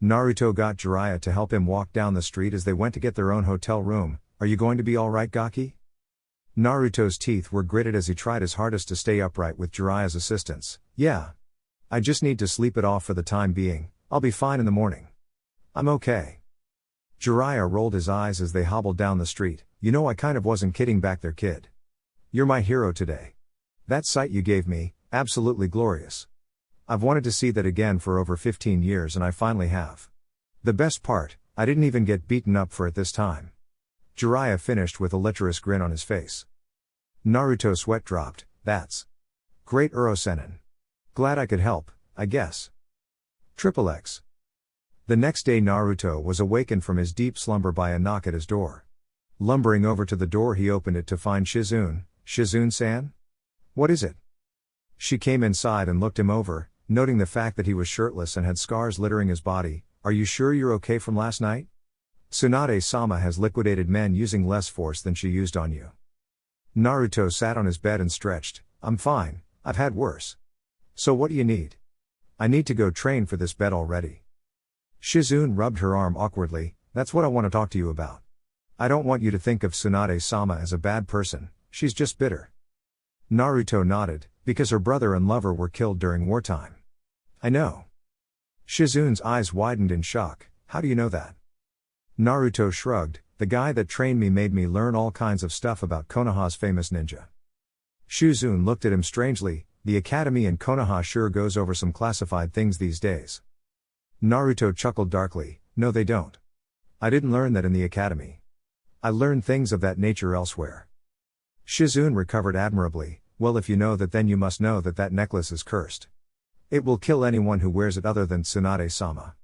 Naruto got Jiraiya to help him walk down the street as they went to get their own hotel room. Are you going to be alright, Gaki? Naruto's teeth were gritted as he tried his hardest to stay upright with Jiraiya's assistance. Yeah. I just need to sleep it off for the time being. I'll be fine in the morning. I'm okay. Jiraiya rolled his eyes as they hobbled down the street. You know, I kind of wasn't kidding back there, kid. You're my hero today. That sight you gave me, absolutely glorious. I've wanted to see that again for over 15 years and I finally have. The best part, I didn't even get beaten up for it this time. Jiraiya finished with a lecherous grin on his face. Naruto's sweat dropped. That's great, Uro-sennin. Glad I could help, I guess. XXX. The next day Naruto was awakened from his deep slumber by a knock at his door. Lumbering over to the door, he opened it to find Shizune. Shizune-san? What is it? She came inside and looked him over, noting the fact that he was shirtless and had scars littering his body. Are you sure you're okay from last night? Tsunade-sama has liquidated men using less force than she used on you. Naruto sat on his bed and stretched. I'm fine, I've had worse. So what do you need? I need to go train for this bet already. Shizune rubbed her arm awkwardly. That's what I want to talk to you about. I don't want you to think of Tsunade-sama as a bad person, she's just bitter. Naruto nodded, because her brother and lover were killed during wartime. I know. Shizune's eyes widened in shock. How do you know that? Naruto shrugged. The guy that trained me made me learn all kinds of stuff about Konoha's famous ninja. Shizune looked at him strangely. The academy in Konoha sure goes over some classified things these days. Naruto chuckled darkly. No, they don't. I didn't learn that in the academy. I learned things of that nature elsewhere. Shizune recovered admirably. Well, if you know that, then you must know that that necklace is cursed. It will kill anyone who wears it other than Tsunade-sama.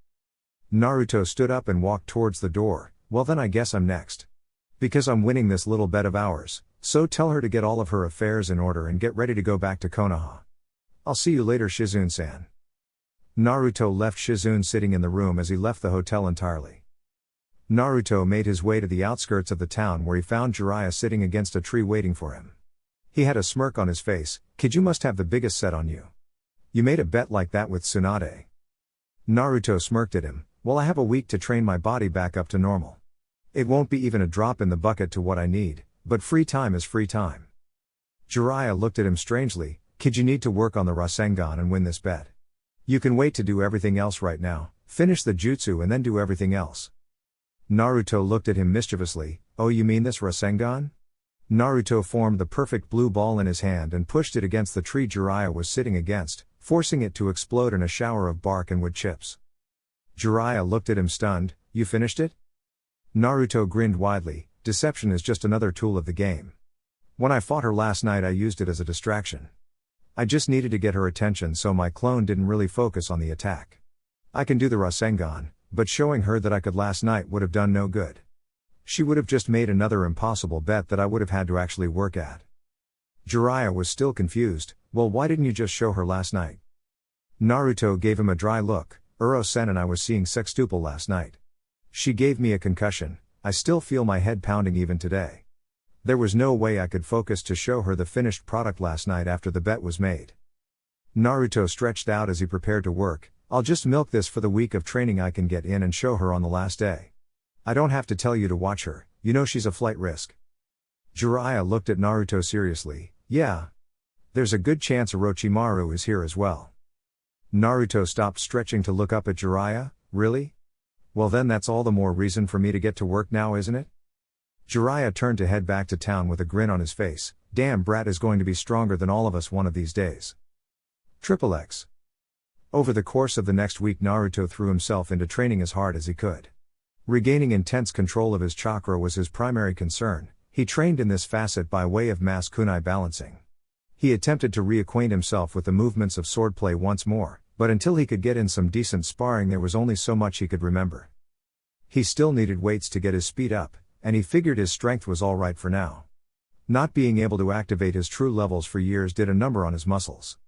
Naruto stood up and walked towards the door. Well, then I guess I'm next. Because I'm winning this little bet of ours, so tell her to get all of her affairs in order and get ready to go back to Konoha. I'll see you later, Shizune-san. Naruto left Shizune sitting in the room as he left the hotel entirely. Naruto made his way to the outskirts of the town where he found Jiraiya sitting against a tree waiting for him. He had a smirk on his face. Kid, you must have the biggest set on you. You made a bet like that with Tsunade. Naruto smirked at him. Well, I have a week to train my body back up to normal. It won't be even a drop in the bucket to what I need, but free time is free time. Jiraiya looked at him strangely. Kid, you need to work on the Rasengan and win this bet. You can wait to do everything else right now, finish the jutsu and then do everything else. Naruto looked at him mischievously. Oh, you mean this Rasengan? Naruto formed the perfect blue ball in his hand and pushed it against the tree Jiraiya was sitting against, forcing it to explode in a shower of bark and wood chips. Jiraiya looked at him stunned. You finished it? Naruto grinned widely. Deception is just another tool of the game. When I fought her last night, I used it as a distraction. I just needed to get her attention so my clone didn't really focus on the attack. I can do the Rasengan, but showing her that I could last night would have done no good. She would have just made another impossible bet that I would have had to actually work at. Jiraiya was still confused. Well, why didn't you just show her last night? Naruto gave him a dry look. Uro-sen and I was seeing sextuple last night. She gave me a concussion, I still feel my head pounding even today. There was no way I could focus to show her the finished product last night after the bet was made. Naruto stretched out as he prepared to work. I'll just milk this for the week of training I can get in and show her on the last day. I don't have to tell you to watch her, you know she's a flight risk. Jiraiya looked at Naruto seriously. Yeah. There's a good chance Orochimaru is here as well. Naruto stopped stretching to look up at Jiraiya. Really? Well then that's all the more reason for me to get to work now, isn't it? Jiraiya turned to head back to town with a grin on his face. Damn, Brat is going to be stronger than all of us one of these days. XXX. Over the course of the next week, Naruto threw himself into training as hard as he could. Regaining intense control of his chakra was his primary concern. He trained in this facet by way of mass kunai balancing. He attempted to reacquaint himself with the movements of swordplay once more, but until he could get in some decent sparring there was only so much he could remember. He still needed weights to get his speed up, and he figured his strength was alright for now. Not being able to activate his true levels for years did a number on his muscles.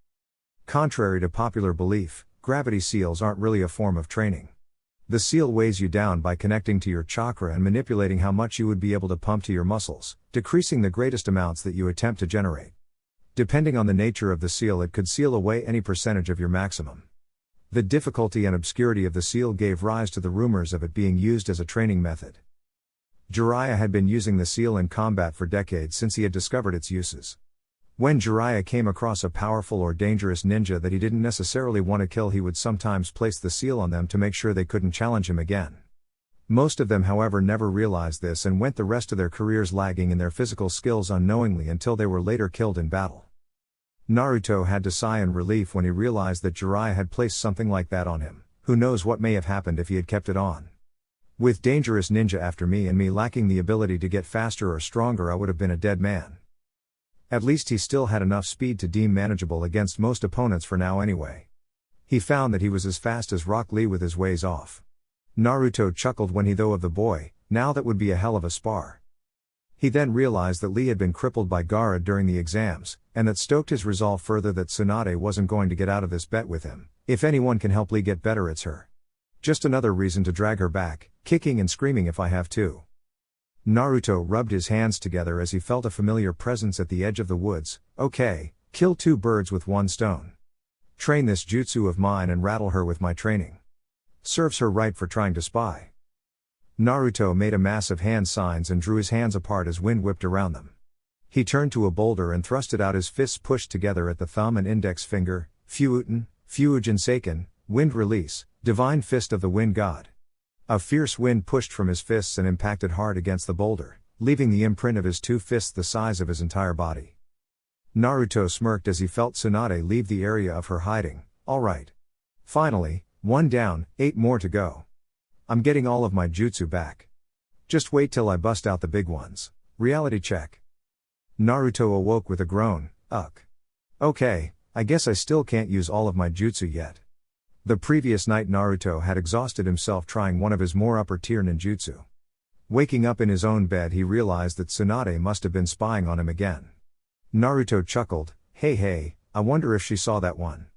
Contrary to popular belief, gravity seals aren't really a form of training. The seal weighs you down by connecting to your chakra and manipulating how much you would be able to pump to your muscles, decreasing the greatest amounts that you attempt to generate. Depending on the nature of the seal, it could seal away any percentage of your maximum. The difficulty and obscurity of the seal gave rise to the rumors of it being used as a training method. Jiraiya had been using the seal in combat for decades since he had discovered its uses. When Jiraiya came across a powerful or dangerous ninja that he didn't necessarily want to kill, he would sometimes place the seal on them to make sure they couldn't challenge him again. Most of them, however, never realized this and went the rest of their careers lagging in their physical skills unknowingly until they were later killed in battle. Naruto had to sigh in relief when he realized that Jiraiya had placed something like that on him. Who knows what may have happened if he had kept it on. With dangerous ninja after me and me lacking the ability to get faster or stronger, I would have been a dead man. At least he still had enough speed to deem manageable against most opponents for now anyway. He found that he was as fast as Rock Lee with his ways off. Naruto chuckled when he thought of the boy. Now that would be a hell of a spar. He then realized that Lee had been crippled by Gaara during the exams, and that stoked his resolve further that Tsunade wasn't going to get out of this bet with him. If anyone can help Lee get better, it's her. Just another reason to drag her back, kicking and screaming if I have to. Naruto rubbed his hands together as he felt a familiar presence at the edge of the woods. Okay, kill two birds with one stone. Train this jutsu of mine and rattle her with my training. Serves her right for trying to spy. Naruto made a mass of hand signs and drew his hands apart as wind whipped around them. He turned to a boulder and thrusted out his fists pushed together at the thumb and index finger. Fuuten, Fuujin Seiken, wind release, divine fist of the wind god. A fierce wind pushed from his fists and impacted hard against the boulder, leaving the imprint of his two fists the size of his entire body. Naruto smirked as he felt Tsunade leave the area of her hiding. Alright. Finally, one down, 8 more to go. I'm getting all of my jutsu back. Just wait till I bust out the big ones. Reality check. Naruto awoke with a groan. Ugh. Okay, I guess I still can't use all of my jutsu yet. The previous night Naruto had exhausted himself trying one of his more upper tier ninjutsu. Waking up in his own bed, he realized that Tsunade must have been spying on him again. Naruto chuckled. Hey, I wonder if she saw that one.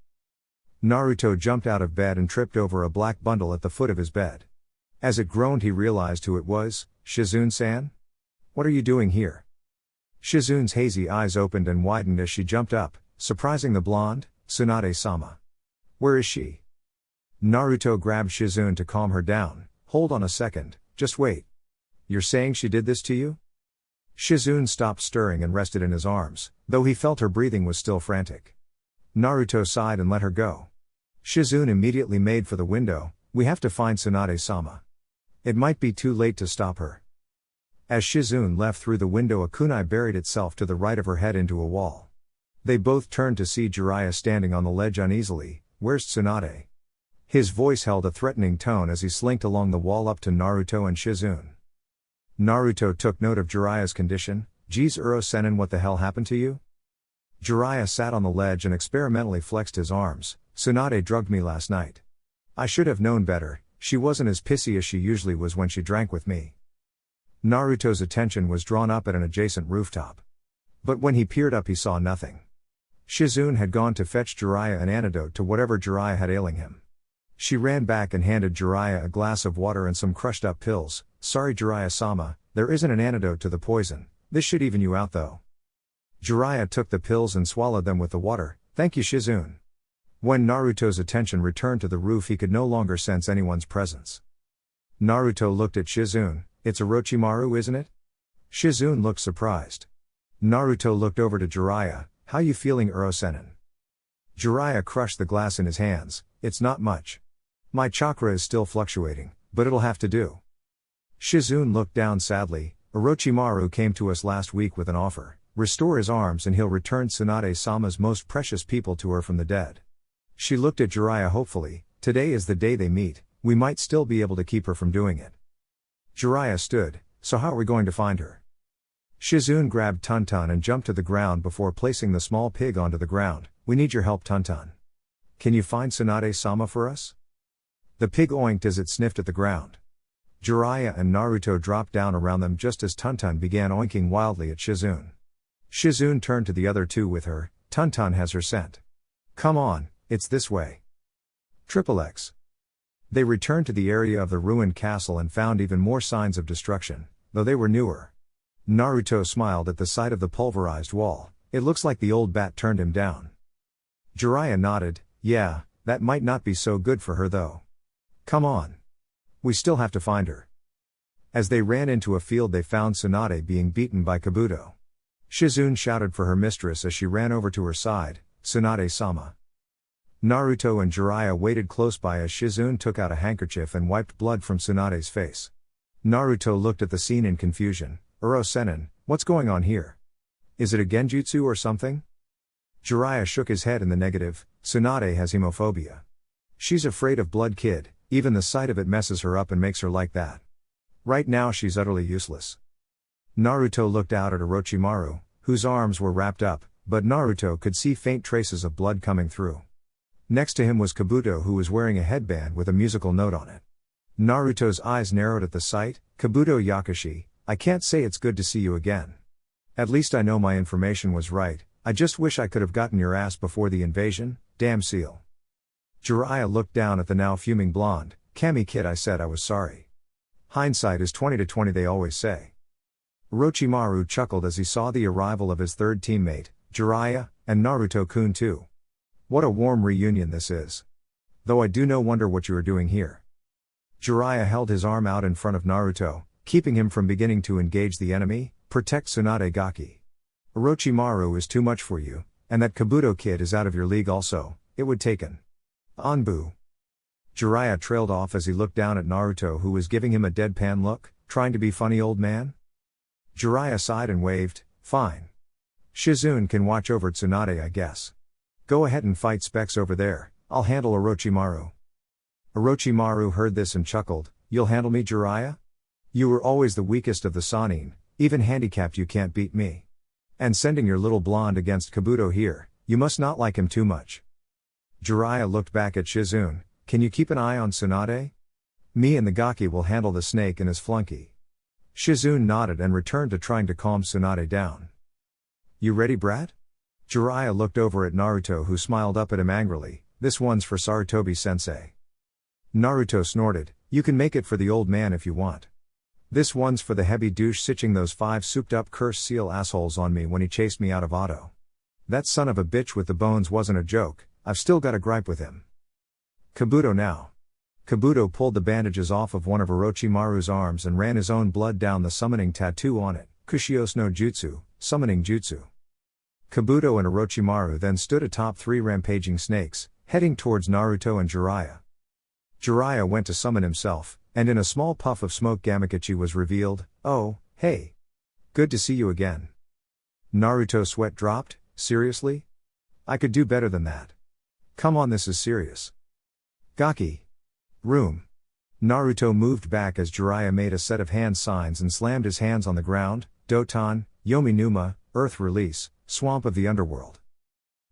Naruto jumped out of bed and tripped over a black bundle at the foot of his bed. As it groaned, he realized who it was. Shizune-san? What are you doing here? Shizune's hazy eyes opened and widened as she jumped up, surprising the blonde. Tsunade-sama. Where is she? Naruto grabbed Shizune to calm her down. Hold on a second, just wait. You're saying she did this to you? Shizune stopped stirring and rested in his arms, though he felt her breathing was still frantic. Naruto sighed and let her go. Shizune immediately made for the window. We have to find Tsunade-sama. It might be too late to stop her. As Shizune left through the window, a kunai buried itself to the right of her head into a wall. They both turned to see Jiraiya standing on the ledge uneasily. Where's Tsunade? His voice held a threatening tone as he slinked along the wall up to Naruto and Shizune. Naruto took note of Jiraiya's condition. Geez, Uro-sennin, what the hell happened to you? Jiraiya sat on the ledge and experimentally flexed his arms. Tsunade drugged me last night. I should have known better. She wasn't as pissy as she usually was when she drank with me. Naruto's attention was drawn up at an adjacent rooftop. But when he peered up, he saw nothing. Shizune had gone to fetch Jiraiya an antidote to whatever Jiraiya had ailing him. She ran back and handed Jiraiya a glass of water and some crushed up pills. Sorry Jiraiya-sama, there isn't an antidote to the poison, this should even you out though. Jiraiya took the pills and swallowed them with the water. Thank you Shizune. When Naruto's attention returned to the roof he could no longer sense anyone's presence. Naruto looked at Shizune. It's Orochimaru isn't it? Shizune looked surprised. Naruto looked over to Jiraiya. How you feeling Uro-sennin? Jiraiya crushed the glass in his hands. It's not much. My chakra is still fluctuating, but it'll have to do. Shizune looked down sadly. Orochimaru came to us last week with an offer. Restore his arms and he'll return Tsunade-sama's most precious people to her from the dead. She looked at Jiraiya hopefully. Today is the day they meet, we might still be able to keep her from doing it. Jiraiya stood. So how are we going to find her? Shizune grabbed Tuntun and jumped to the ground before placing the small pig onto the ground. We need your help Tuntun. Can you find Tsunade-sama for us? The pig oinked as it sniffed at the ground. Jiraiya and Naruto dropped down around them just as Tuntun began oinking wildly at Shizune. Shizune turned to the other two with her. Tuntun has her scent. Come on, it's this way. XXX. They returned to the area of the ruined castle and found even more signs of destruction, though they were newer. Naruto smiled at the sight of the pulverized wall. It looks like the old bat turned him down. Jiraiya nodded. Yeah, that might not be so good for her though. Come on. We still have to find her. As they ran into a field they found Tsunade being beaten by Kabuto. Shizune shouted for her mistress as she ran over to her side. Tsunade-sama. Naruto and Jiraiya waited close by as Shizune took out a handkerchief and wiped blood from Tsunade's face. Naruto looked at the scene in confusion. Uro-sennin, what's going on here? Is it a genjutsu or something? Jiraiya shook his head in the negative. Tsunade has hemophobia. She's afraid of blood kid, even the sight of it messes her up and makes her like that. Right now she's utterly useless. Naruto looked out at Orochimaru, whose arms were wrapped up, but Naruto could see faint traces of blood coming through. Next to him was Kabuto who was wearing a headband with a musical note on it. Naruto's eyes narrowed at the sight. Kabuto Yakashi, I can't say it's good to see you again. At least I know my information was right, I just wish I could have gotten your ass before the invasion, damn seal. Jiraiya looked down at the now fuming blonde. Kami kid I said I was sorry. Hindsight is 20/20 they always say. Orochimaru chuckled as he saw the arrival of his third teammate, Jiraiya, and Naruto-kun too. What a warm reunion this is. Though I do wonder what you are doing here. Jiraiya held his arm out in front of Naruto, keeping him from beginning to engage the enemy. Protect Tsunade Gaki. Orochimaru is too much for you, and that Kabuto kid is out of your league also. It would take an Anbu. Jiraiya trailed off as he looked down at Naruto who was giving him a deadpan look. Trying to be funny old man? Jiraiya sighed and waved. Fine. Shizune can watch over Tsunade I guess. Go ahead and fight Specs over there, I'll handle Orochimaru. Orochimaru heard this and chuckled. You'll handle me Jiraiya? You were always the weakest of the Sannin, even handicapped you can't beat me. And sending your little blonde against Kabuto here, you must not like him too much. Jiraiya looked back at Shizune. Can you keep an eye on Tsunade? Me and the Gaki will handle the snake and his flunky. Shizune nodded and returned to trying to calm Tsunade down. You ready brat? Jiraiya looked over at Naruto who smiled up at him angrily. This one's for Sarutobi-sensei. Naruto snorted. You can make it for the old man if you want. This one's for the heavy douche sitching those 5 souped up cursed seal assholes on me when he chased me out of Auto. That son of a bitch with the bones wasn't a joke, I've still got a gripe with him. Kabuto now. Kabuto pulled the bandages off of one of Orochimaru's arms and ran his own blood down the summoning tattoo on it. Kushios no Jutsu, summoning jutsu. Kabuto and Orochimaru then stood atop 3 rampaging snakes, heading towards Naruto and Jiraiya. Jiraiya went to summon himself, and in a small puff of smoke Gamakachi was revealed. Oh, hey. Good to see you again. Naruto's sweat dropped. Seriously? I could do better than that. Come on, this is serious. Gaki. Room. Naruto moved back as Jiraiya made a set of hand signs and slammed his hands on the ground. Doton, Yomi Numa, Earth Release, Swamp of the Underworld.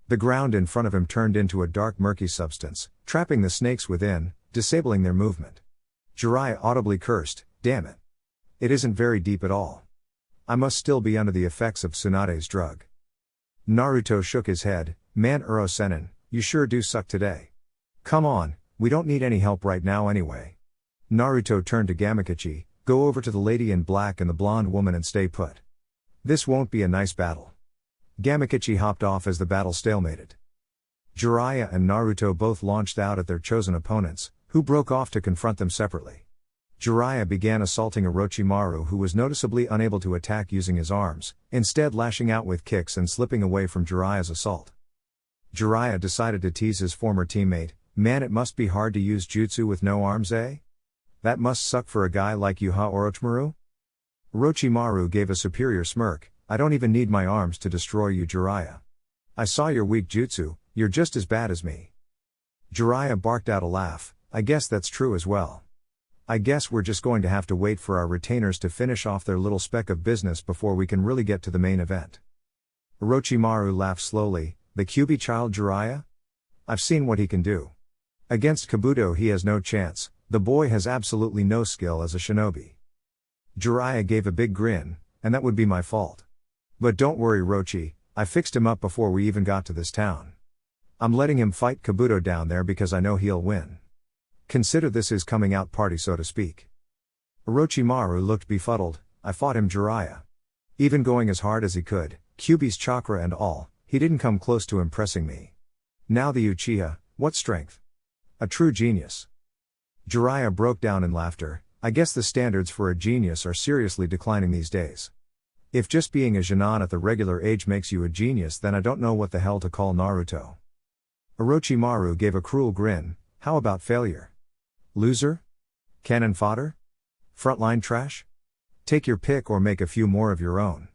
The ground in front of him turned into a dark murky substance, trapping the snakes within, disabling their movement. Jiraiya audibly cursed, damn it. It isn't very deep at all. I must still be under the effects of Tsunade's drug. Naruto shook his head. Man Uro-sennin, you sure do suck today. Come on, We don't need any help right now anyway. Naruto turned to Gamakichi, go over to the lady in black and the blonde woman and stay put. This won't be a nice battle. Gamakichi hopped off as the battle stalemated. Jiraiya and Naruto both launched out at their chosen opponents, who broke off to confront them separately. Jiraiya began assaulting Orochimaru, who was noticeably unable to attack using his arms, instead lashing out with kicks and slipping away from Jiraiya's assault. Jiraiya decided to tease his former teammate, man, it must be hard to use jutsu with no arms, eh? That must suck for a guy like you, huh, Orochimaru? Orochimaru gave a superior smirk, I don't even need my arms to destroy you, Jiraiya. I saw your weak jutsu, you're just as bad as me. Jiraiya barked out a laugh, I guess that's true as well. I guess we're just going to have to wait for our retainers to finish off their little speck of business before we can really get to the main event. Orochimaru laughed slowly, the Kyuubi child Jiraiya? I've seen what he can do. Against Kabuto he has no chance, the boy has absolutely no skill as a shinobi. Jiraiya gave a big grin, and that would be my fault. But don't worry, Rochi, I fixed him up before we even got to this town. I'm letting him fight Kabuto down there because I know he'll win. Consider this his coming out party, so to speak. Orochimaru looked befuddled, I fought him, Jiraiya. Even going as hard as he could, Kyuubi's chakra and all, he didn't come close to impressing me. Now the Uchiha, what strength? A true genius. Jiraiya broke down in laughter, I guess the standards for a genius are seriously declining these days. If just being a Genin at the regular age makes you a genius, then I don't know what the hell to call Naruto. Orochimaru gave a cruel grin, how about failure? Loser? Cannon fodder? Frontline trash? Take your pick or make a few more of your own.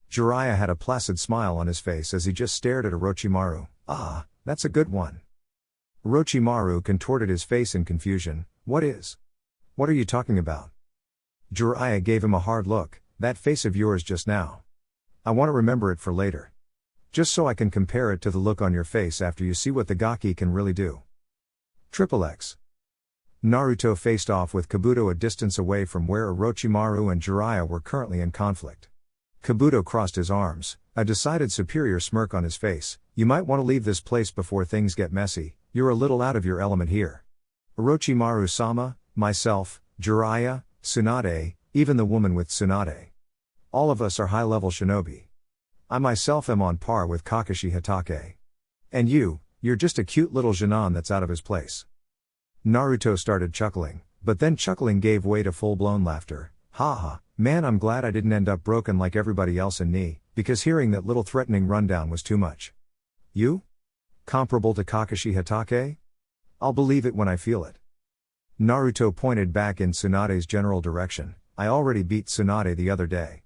Jiraiya had a placid smile on his face as he just stared at Orochimaru, ah, that's a good one. Orochimaru contorted his face in confusion, what is? What are you talking about? Jiraiya gave him a hard look, that face of yours just now. I want to remember it for later. Just so I can compare it to the look on your face after you see what the Gaki can really do. XXX. Naruto faced off with Kabuto a distance away from where Orochimaru and Jiraiya were currently in conflict. Kabuto crossed his arms, a decided superior smirk on his face, you might want to leave this place before things get messy, you're a little out of your element here. Orochimaru-sama, myself, Jiraiya, Tsunade, even the woman with Tsunade. All of us are high-level shinobi. I myself am on par with Kakashi Hatake. And you're just a cute little Genin that's out of his place. Naruto started chuckling, but then chuckling gave way to full-blown laughter. Haha, man, I'm glad I didn't end up broken like everybody else in knee, because hearing that little threatening rundown was too much. You? Comparable to Kakashi Hatake? I'll believe it when I feel it. Naruto pointed back in Tsunade's general direction, I already beat Tsunade the other day.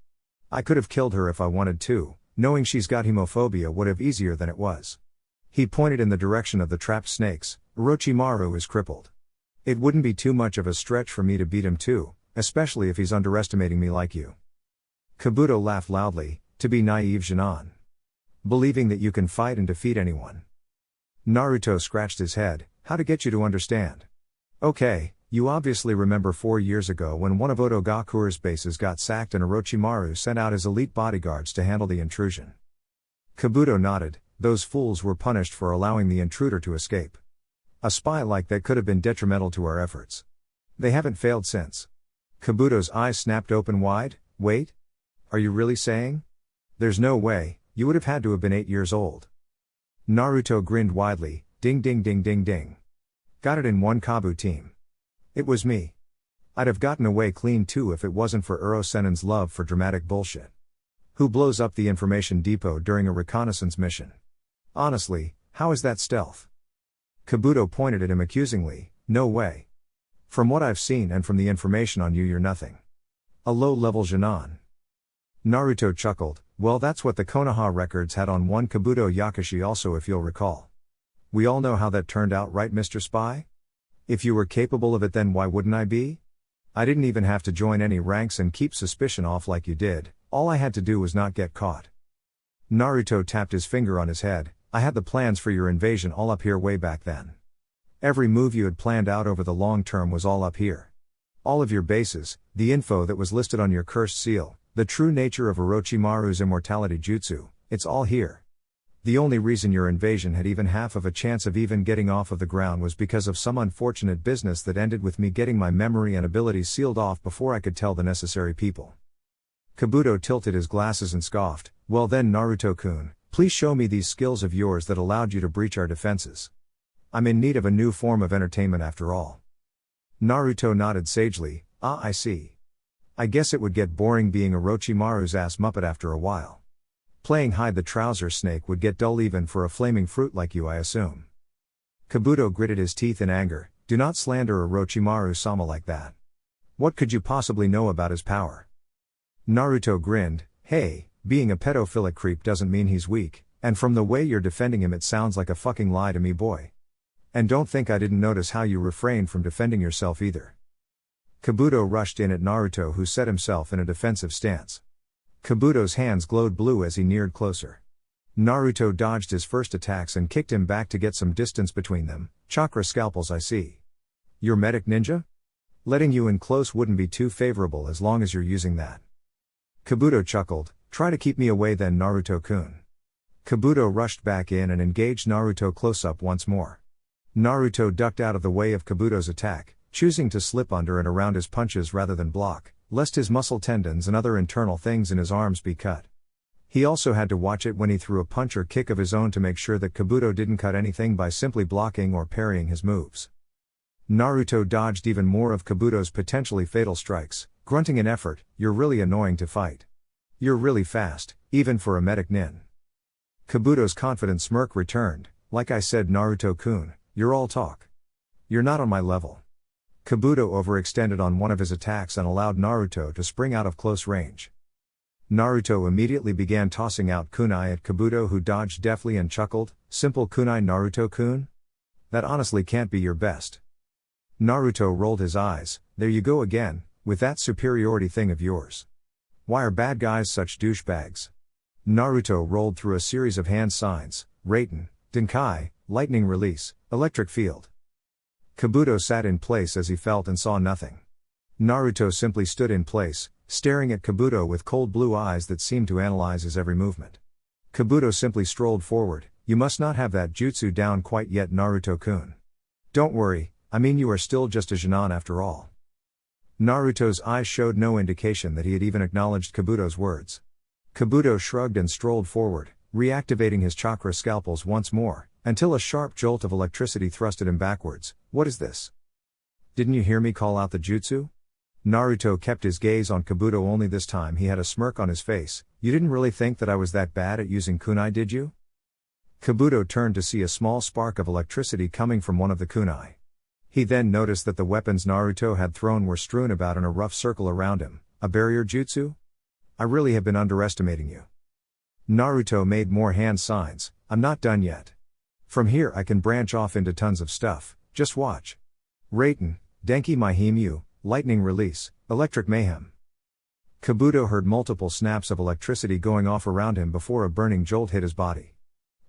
I could have killed her if I wanted to, knowing she's got hemophobia would have easier than it was. He pointed in the direction of the trapped snakes, Orochimaru is crippled. It wouldn't be too much of a stretch for me to beat him too, especially if he's underestimating me like you. Kabuto laughed loudly, to be naive Genin. Believing that you can fight and defeat anyone. Naruto scratched his head, how to get you to understand. Okay, you obviously remember 4 years ago when one of Otogakure's bases got sacked and Orochimaru sent out his elite bodyguards to handle the intrusion. Kabuto nodded, those fools were punished for allowing the intruder to escape. A spy like that could have been detrimental to our efforts. They haven't failed since. Kabuto's eyes snapped open wide, wait? Are you really saying? There's no way, you would have had to have been 8 years old. Naruto grinned widely, ding ding ding ding ding. Got it in one Kabu team. It was me. I'd have gotten away clean too if it wasn't for Uro Sennin's love for dramatic bullshit. Who blows up the information depot during a reconnaissance mission? Honestly, how is that stealth? Kabuto pointed at him accusingly, no way. From what I've seen and from the information on you, you're nothing. A low-level Genin. Naruto chuckled, well, that's what the Konoha records had on one Kabuto Yakashi also, if you'll recall. We all know how that turned out, right, Mr. Spy? If you were capable of it, then why wouldn't I be? I didn't even have to join any ranks and keep suspicion off like you did, all I had to do was not get caught. Naruto tapped his finger on his head, I had the plans for your invasion all up here way back then. Every move you had planned out over the long term was all up here. All of your bases, the info that was listed on your cursed seal, the true nature of Orochimaru's immortality jutsu, it's all here. The only reason your invasion had even half of a chance of even getting off of the ground was because of some unfortunate business that ended with me getting my memory and abilities sealed off before I could tell the necessary people. Kabuto tilted his glasses and scoffed, well then Naruto-kun, please show me these skills of yours that allowed you to breach our defenses. I'm in need of a new form of entertainment after all. Naruto nodded sagely, I see. I guess it would get boring being Orochimaru's ass muppet after a while. Playing hide the trouser snake would get dull even for a flaming fruit like you, I assume. Kabuto gritted his teeth in anger, do not slander Orochimaru-sama like that. What could you possibly know about his power? Naruto grinned, hey, being a pedophilic creep doesn't mean he's weak, and from the way you're defending him it sounds like a fucking lie to me, boy. And don't think I didn't notice how you refrained from defending yourself either. Kabuto rushed in at Naruto, who set himself in a defensive stance. Kabuto's hands glowed blue as he neared closer. Naruto dodged his first attacks and kicked him back to get some distance between them. Chakra scalpels, I see. You're medic ninja? Letting you in close wouldn't be too favorable as long as you're using that. Kabuto chuckled, try to keep me away then, Naruto-kun. Kabuto rushed back in and engaged Naruto close up once more. Naruto ducked out of the way of Kabuto's attack, choosing to slip under and around his punches rather than block, lest his muscle tendons and other internal things in his arms be cut. He also had to watch it when he threw a punch or kick of his own to make sure that Kabuto didn't cut anything by simply blocking or parrying his moves. Naruto dodged even more of Kabuto's potentially fatal strikes, grunting in effort, you're really annoying to fight. You're really fast, even for a medic nin. Kabuto's confident smirk returned, like I said, Naruto-kun, you're all talk. You're not on my level. Kabuto overextended on one of his attacks and allowed Naruto to spring out of close range. Naruto immediately began tossing out kunai at Kabuto, who dodged deftly and chuckled, simple kunai, Naruto-kun? That honestly can't be your best. Naruto rolled his eyes, there you go again, with that superiority thing of yours. Why are bad guys such douchebags? Naruto rolled through a series of hand signs, Raiten, Denkai, lightning release, electric field. Kabuto sat in place as he felt and saw nothing. Naruto simply stood in place, staring at Kabuto with cold blue eyes that seemed to analyze his every movement. Kabuto simply strolled forward, you must not have that jutsu down quite yet, Naruto-kun. Don't worry, I mean you are still just a Jonin after all. Naruto's eyes showed no indication that he had even acknowledged Kabuto's words. Kabuto shrugged and strolled forward, reactivating his chakra scalpels once more, until a sharp jolt of electricity thrusted him backwards. What is this? Didn't you hear me call out the jutsu? Naruto kept his gaze on Kabuto, only this time he had a smirk on his face. You didn't really think that I was that bad at using kunai, did you? Kabuto turned to see a small spark of electricity coming from one of the kunai. He then noticed that the weapons Naruto had thrown were strewn about in a rough circle around him. A barrier jutsu? I really have been underestimating you. Naruto made more hand signs, I'm not done yet. From here I can branch off into tons of stuff, just watch. Raiten, Denki Mahimyu, lightning release, electric mayhem. Kabuto heard multiple snaps of electricity going off around him before a burning jolt hit his body.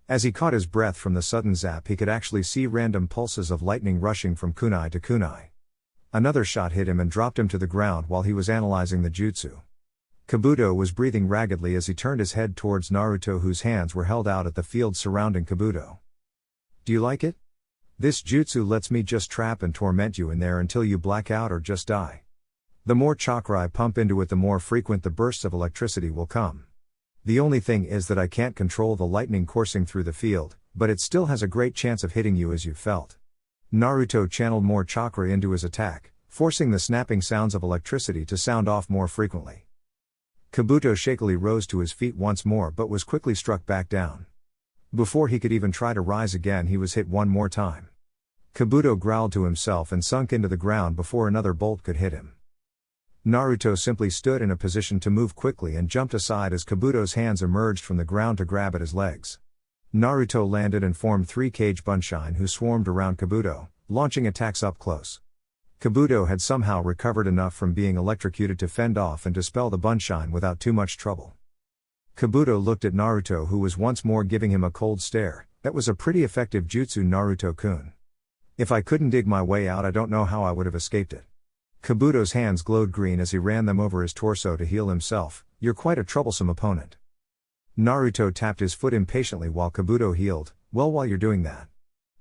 As he caught his breath from the sudden zap, he could actually see random pulses of lightning rushing from kunai to kunai. Another shot hit him and dropped him to the ground while he was analyzing the jutsu. Kabuto was breathing raggedly as he turned his head towards Naruto, whose hands were held out at the field surrounding Kabuto. Do you like it? This jutsu lets me just trap and torment you in there until you black out or just die. The more chakra I pump into it, the more frequent the bursts of electricity will come. The only thing is that I can't control the lightning coursing through the field, but it still has a great chance of hitting you as you felt. Naruto channeled more chakra into his attack, forcing the snapping sounds of electricity to sound off more frequently. Kabuto shakily rose to his feet once more but was quickly struck back down. Before he could even try to rise again, he was hit one more time. Kabuto growled to himself and sunk into the ground before another bolt could hit him. Naruto simply stood in a position to move quickly and jumped aside as Kabuto's hands emerged from the ground to grab at his legs. Naruto landed and formed 3 cage bunshine who swarmed around Kabuto, launching attacks up close. Kabuto had somehow recovered enough from being electrocuted to fend off and dispel the bunshine without too much trouble. Kabuto looked at Naruto, who was once more giving him a cold stare. That was a pretty effective jutsu, Naruto-kun. If I couldn't dig my way out, I don't know how I would have escaped it. Kabuto's hands glowed green as he ran them over his torso to heal himself. You're quite a troublesome opponent. Naruto tapped his foot impatiently while Kabuto healed. Well, while you're doing that.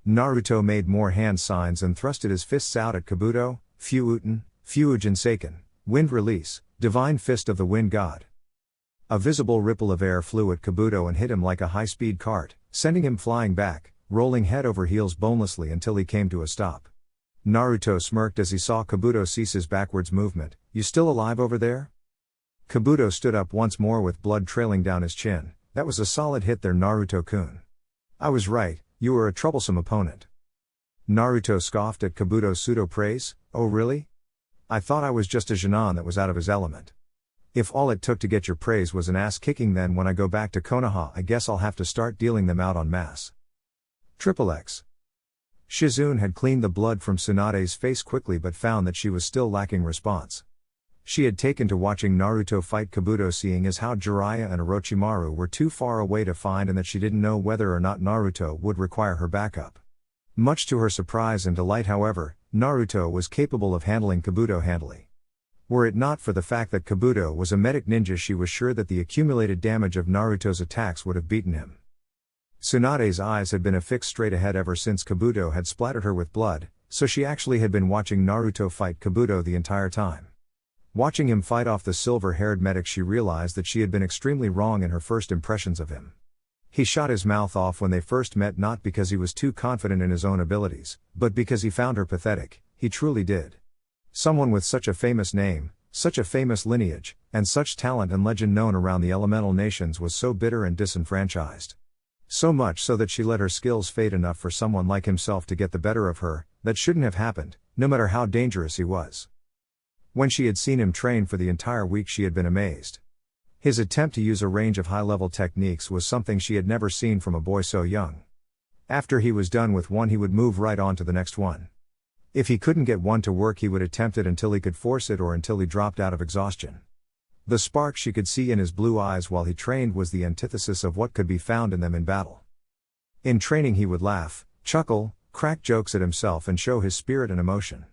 Naruto made more hand signs and thrusted his fists out at Kabuto. Fuuten, Fuujin Seiken, Wind Release, Divine Fist of the Wind God. A visible ripple of air flew at Kabuto and hit him like a high-speed cart, sending him flying back, rolling head over heels bonelessly until he came to a stop. Naruto smirked as he saw Kabuto cease his backwards movement. You still alive over there? Kabuto stood up once more with blood trailing down his chin. That was a solid hit there, Naruto-kun. I was right, you were a troublesome opponent. Naruto scoffed at Kabuto's pseudo-praise. Oh really? I thought I was just a Genin that was out of his element. If all it took to get your praise was an ass-kicking, then when I go back to Konoha I guess I'll have to start dealing them out en masse. XXX. Shizune had cleaned the blood from Tsunade's face quickly but found that she was still lacking response. She had taken to watching Naruto fight Kabuto, seeing as how Jiraiya and Orochimaru were too far away to find, and that she didn't know whether or not Naruto would require her backup. Much to her surprise and delight, however, Naruto was capable of handling Kabuto handily. Were it not for the fact that Kabuto was a medic ninja, she was sure that the accumulated damage of Naruto's attacks would have beaten him. Tsunade's eyes had been affixed straight ahead ever since Kabuto had splattered her with blood, so she actually had been watching Naruto fight Kabuto the entire time. Watching him fight off the silver-haired medic, she realized that she had been extremely wrong in her first impressions of him. He shot his mouth off when they first met, not because he was too confident in his own abilities, but because he found her pathetic. He truly did. Someone with such a famous name, such a famous lineage, and such talent and legend known around the elemental nations was so bitter and disenfranchised. So much so that she let her skills fade enough for someone like himself to get the better of her. That shouldn't have happened, no matter how dangerous he was. When she had seen him train for the entire week, she had been amazed. His attempt to use a range of high-level techniques was something she had never seen from a boy so young. After he was done with one, he would move right on to the next one. If he couldn't get one to work, he would attempt it until he could force it, or until he dropped out of exhaustion. The spark she could see in his blue eyes while he trained was the antithesis of what could be found in them in battle. In training he would laugh, chuckle, crack jokes at himself and show his spirit and emotion.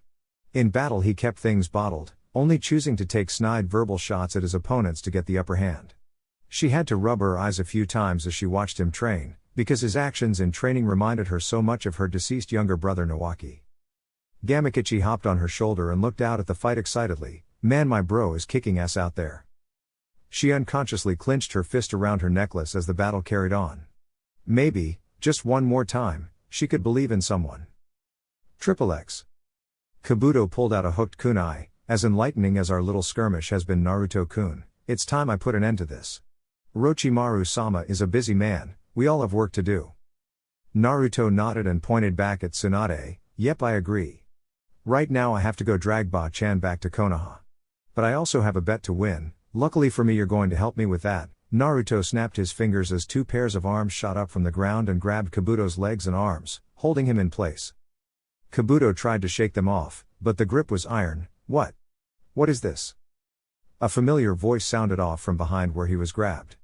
In battle he kept things bottled, only choosing to take snide verbal shots at his opponents to get the upper hand. She had to rub her eyes a few times as she watched him train, because his actions in training reminded her so much of her deceased younger brother Nawaki. Gamakichi hopped on her shoulder and looked out at the fight excitedly. Man, my bro is kicking ass out there. She unconsciously clenched her fist around her necklace as the battle carried on. Maybe, just one more time, she could believe in someone. XXX. Kabuto pulled out a hooked kunai. As enlightening as our little skirmish has been, Naruto-kun, it's time I put an end to this. Orochimaru-sama is a busy man, we all have work to do. Naruto nodded and pointed back at Tsunade. Yep, I agree. Right now I have to go drag Ba-chan back to Konoha. But I also have a bet to win. Luckily for me, you're going to help me with that. Naruto snapped his fingers as two pairs of arms shot up from the ground and grabbed Kabuto's legs and arms, holding him in place. Kabuto tried to shake them off, but the grip was iron. What? What is this? A familiar voice sounded off from behind where he was grabbed.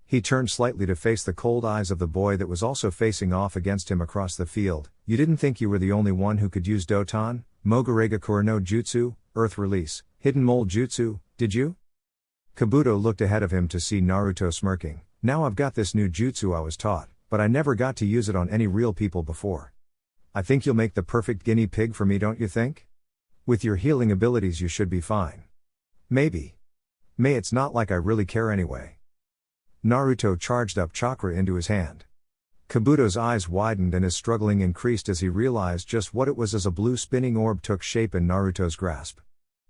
He turned slightly to face the cold eyes of the boy that was also facing off against him across the field. You didn't think you were the only one who could use Doton, Mogarega no Jutsu, Earth Release, Hidden Mold Jutsu, did you? Kabuto looked ahead of him to see Naruto smirking. Now I've got this new jutsu I was taught, but I never got to use it on any real people before. I think you'll make the perfect guinea pig for me, don't you think? With your healing abilities you should be fine. Maybe. It's not like I really care anyway. Naruto charged up chakra into his hand. Kabuto's eyes widened and his struggling increased as he realized just what it was as a blue spinning orb took shape in Naruto's grasp.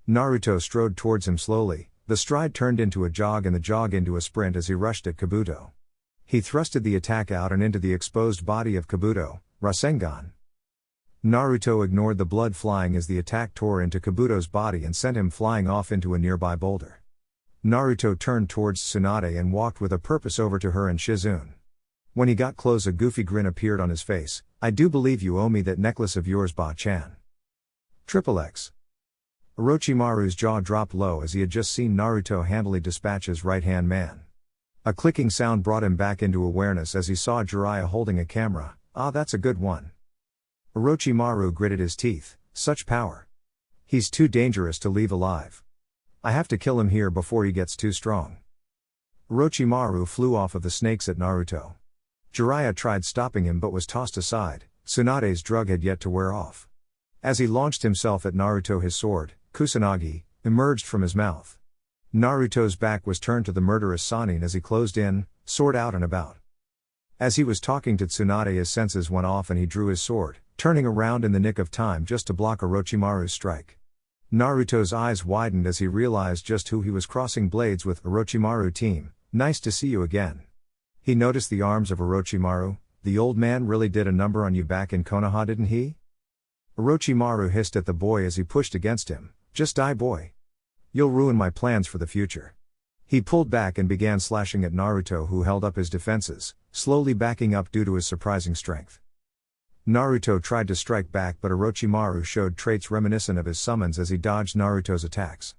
Naruto strode towards him slowly, the stride turned into a jog and the jog into a sprint as he rushed at Kabuto. He thrusted the attack out and into the exposed body of Kabuto, Rasengan. Naruto ignored the blood flying as the attack tore into Kabuto's body and sent him flying off into a nearby boulder. Naruto turned towards Tsunade and walked with a purpose over to her and Shizune. When he got close, a goofy grin appeared on his face. I do believe you owe me that necklace of yours, Ba-chan. XXX. Orochimaru's jaw dropped low as he had just seen Naruto handily dispatch his right-hand man. A clicking sound brought him back into awareness as he saw Jiraiya holding a camera. Ah, that's a good one. Orochimaru gritted his teeth. Such power. He's too dangerous to leave alive. I have to kill him here before he gets too strong. Orochimaru flew off of the snakes at Naruto. Jiraiya tried stopping him but was tossed aside. Tsunade's drug had yet to wear off. As he launched himself at Naruto, his sword, Kusanagi, emerged from his mouth. Naruto's back was turned to the murderous Sannin as he closed in, sword out and about. As he was talking to Tsunade, his senses went off and he drew his sword, turning around in the nick of time just to block Orochimaru's strike. Naruto's eyes widened as he realized just who he was crossing blades with. Orochimaru team, nice to see you again. He noticed the arms of Orochimaru. The old man really did a number on you back in Konoha, didn't he? Orochimaru hissed at the boy as he pushed against him. Just die, boy. You'll ruin my plans for the future. He pulled back and began slashing at Naruto, who held up his defenses, slowly backing up due to his surprising strength. Naruto tried to strike back, but Orochimaru showed traits reminiscent of his summons as he dodged Naruto's attacks.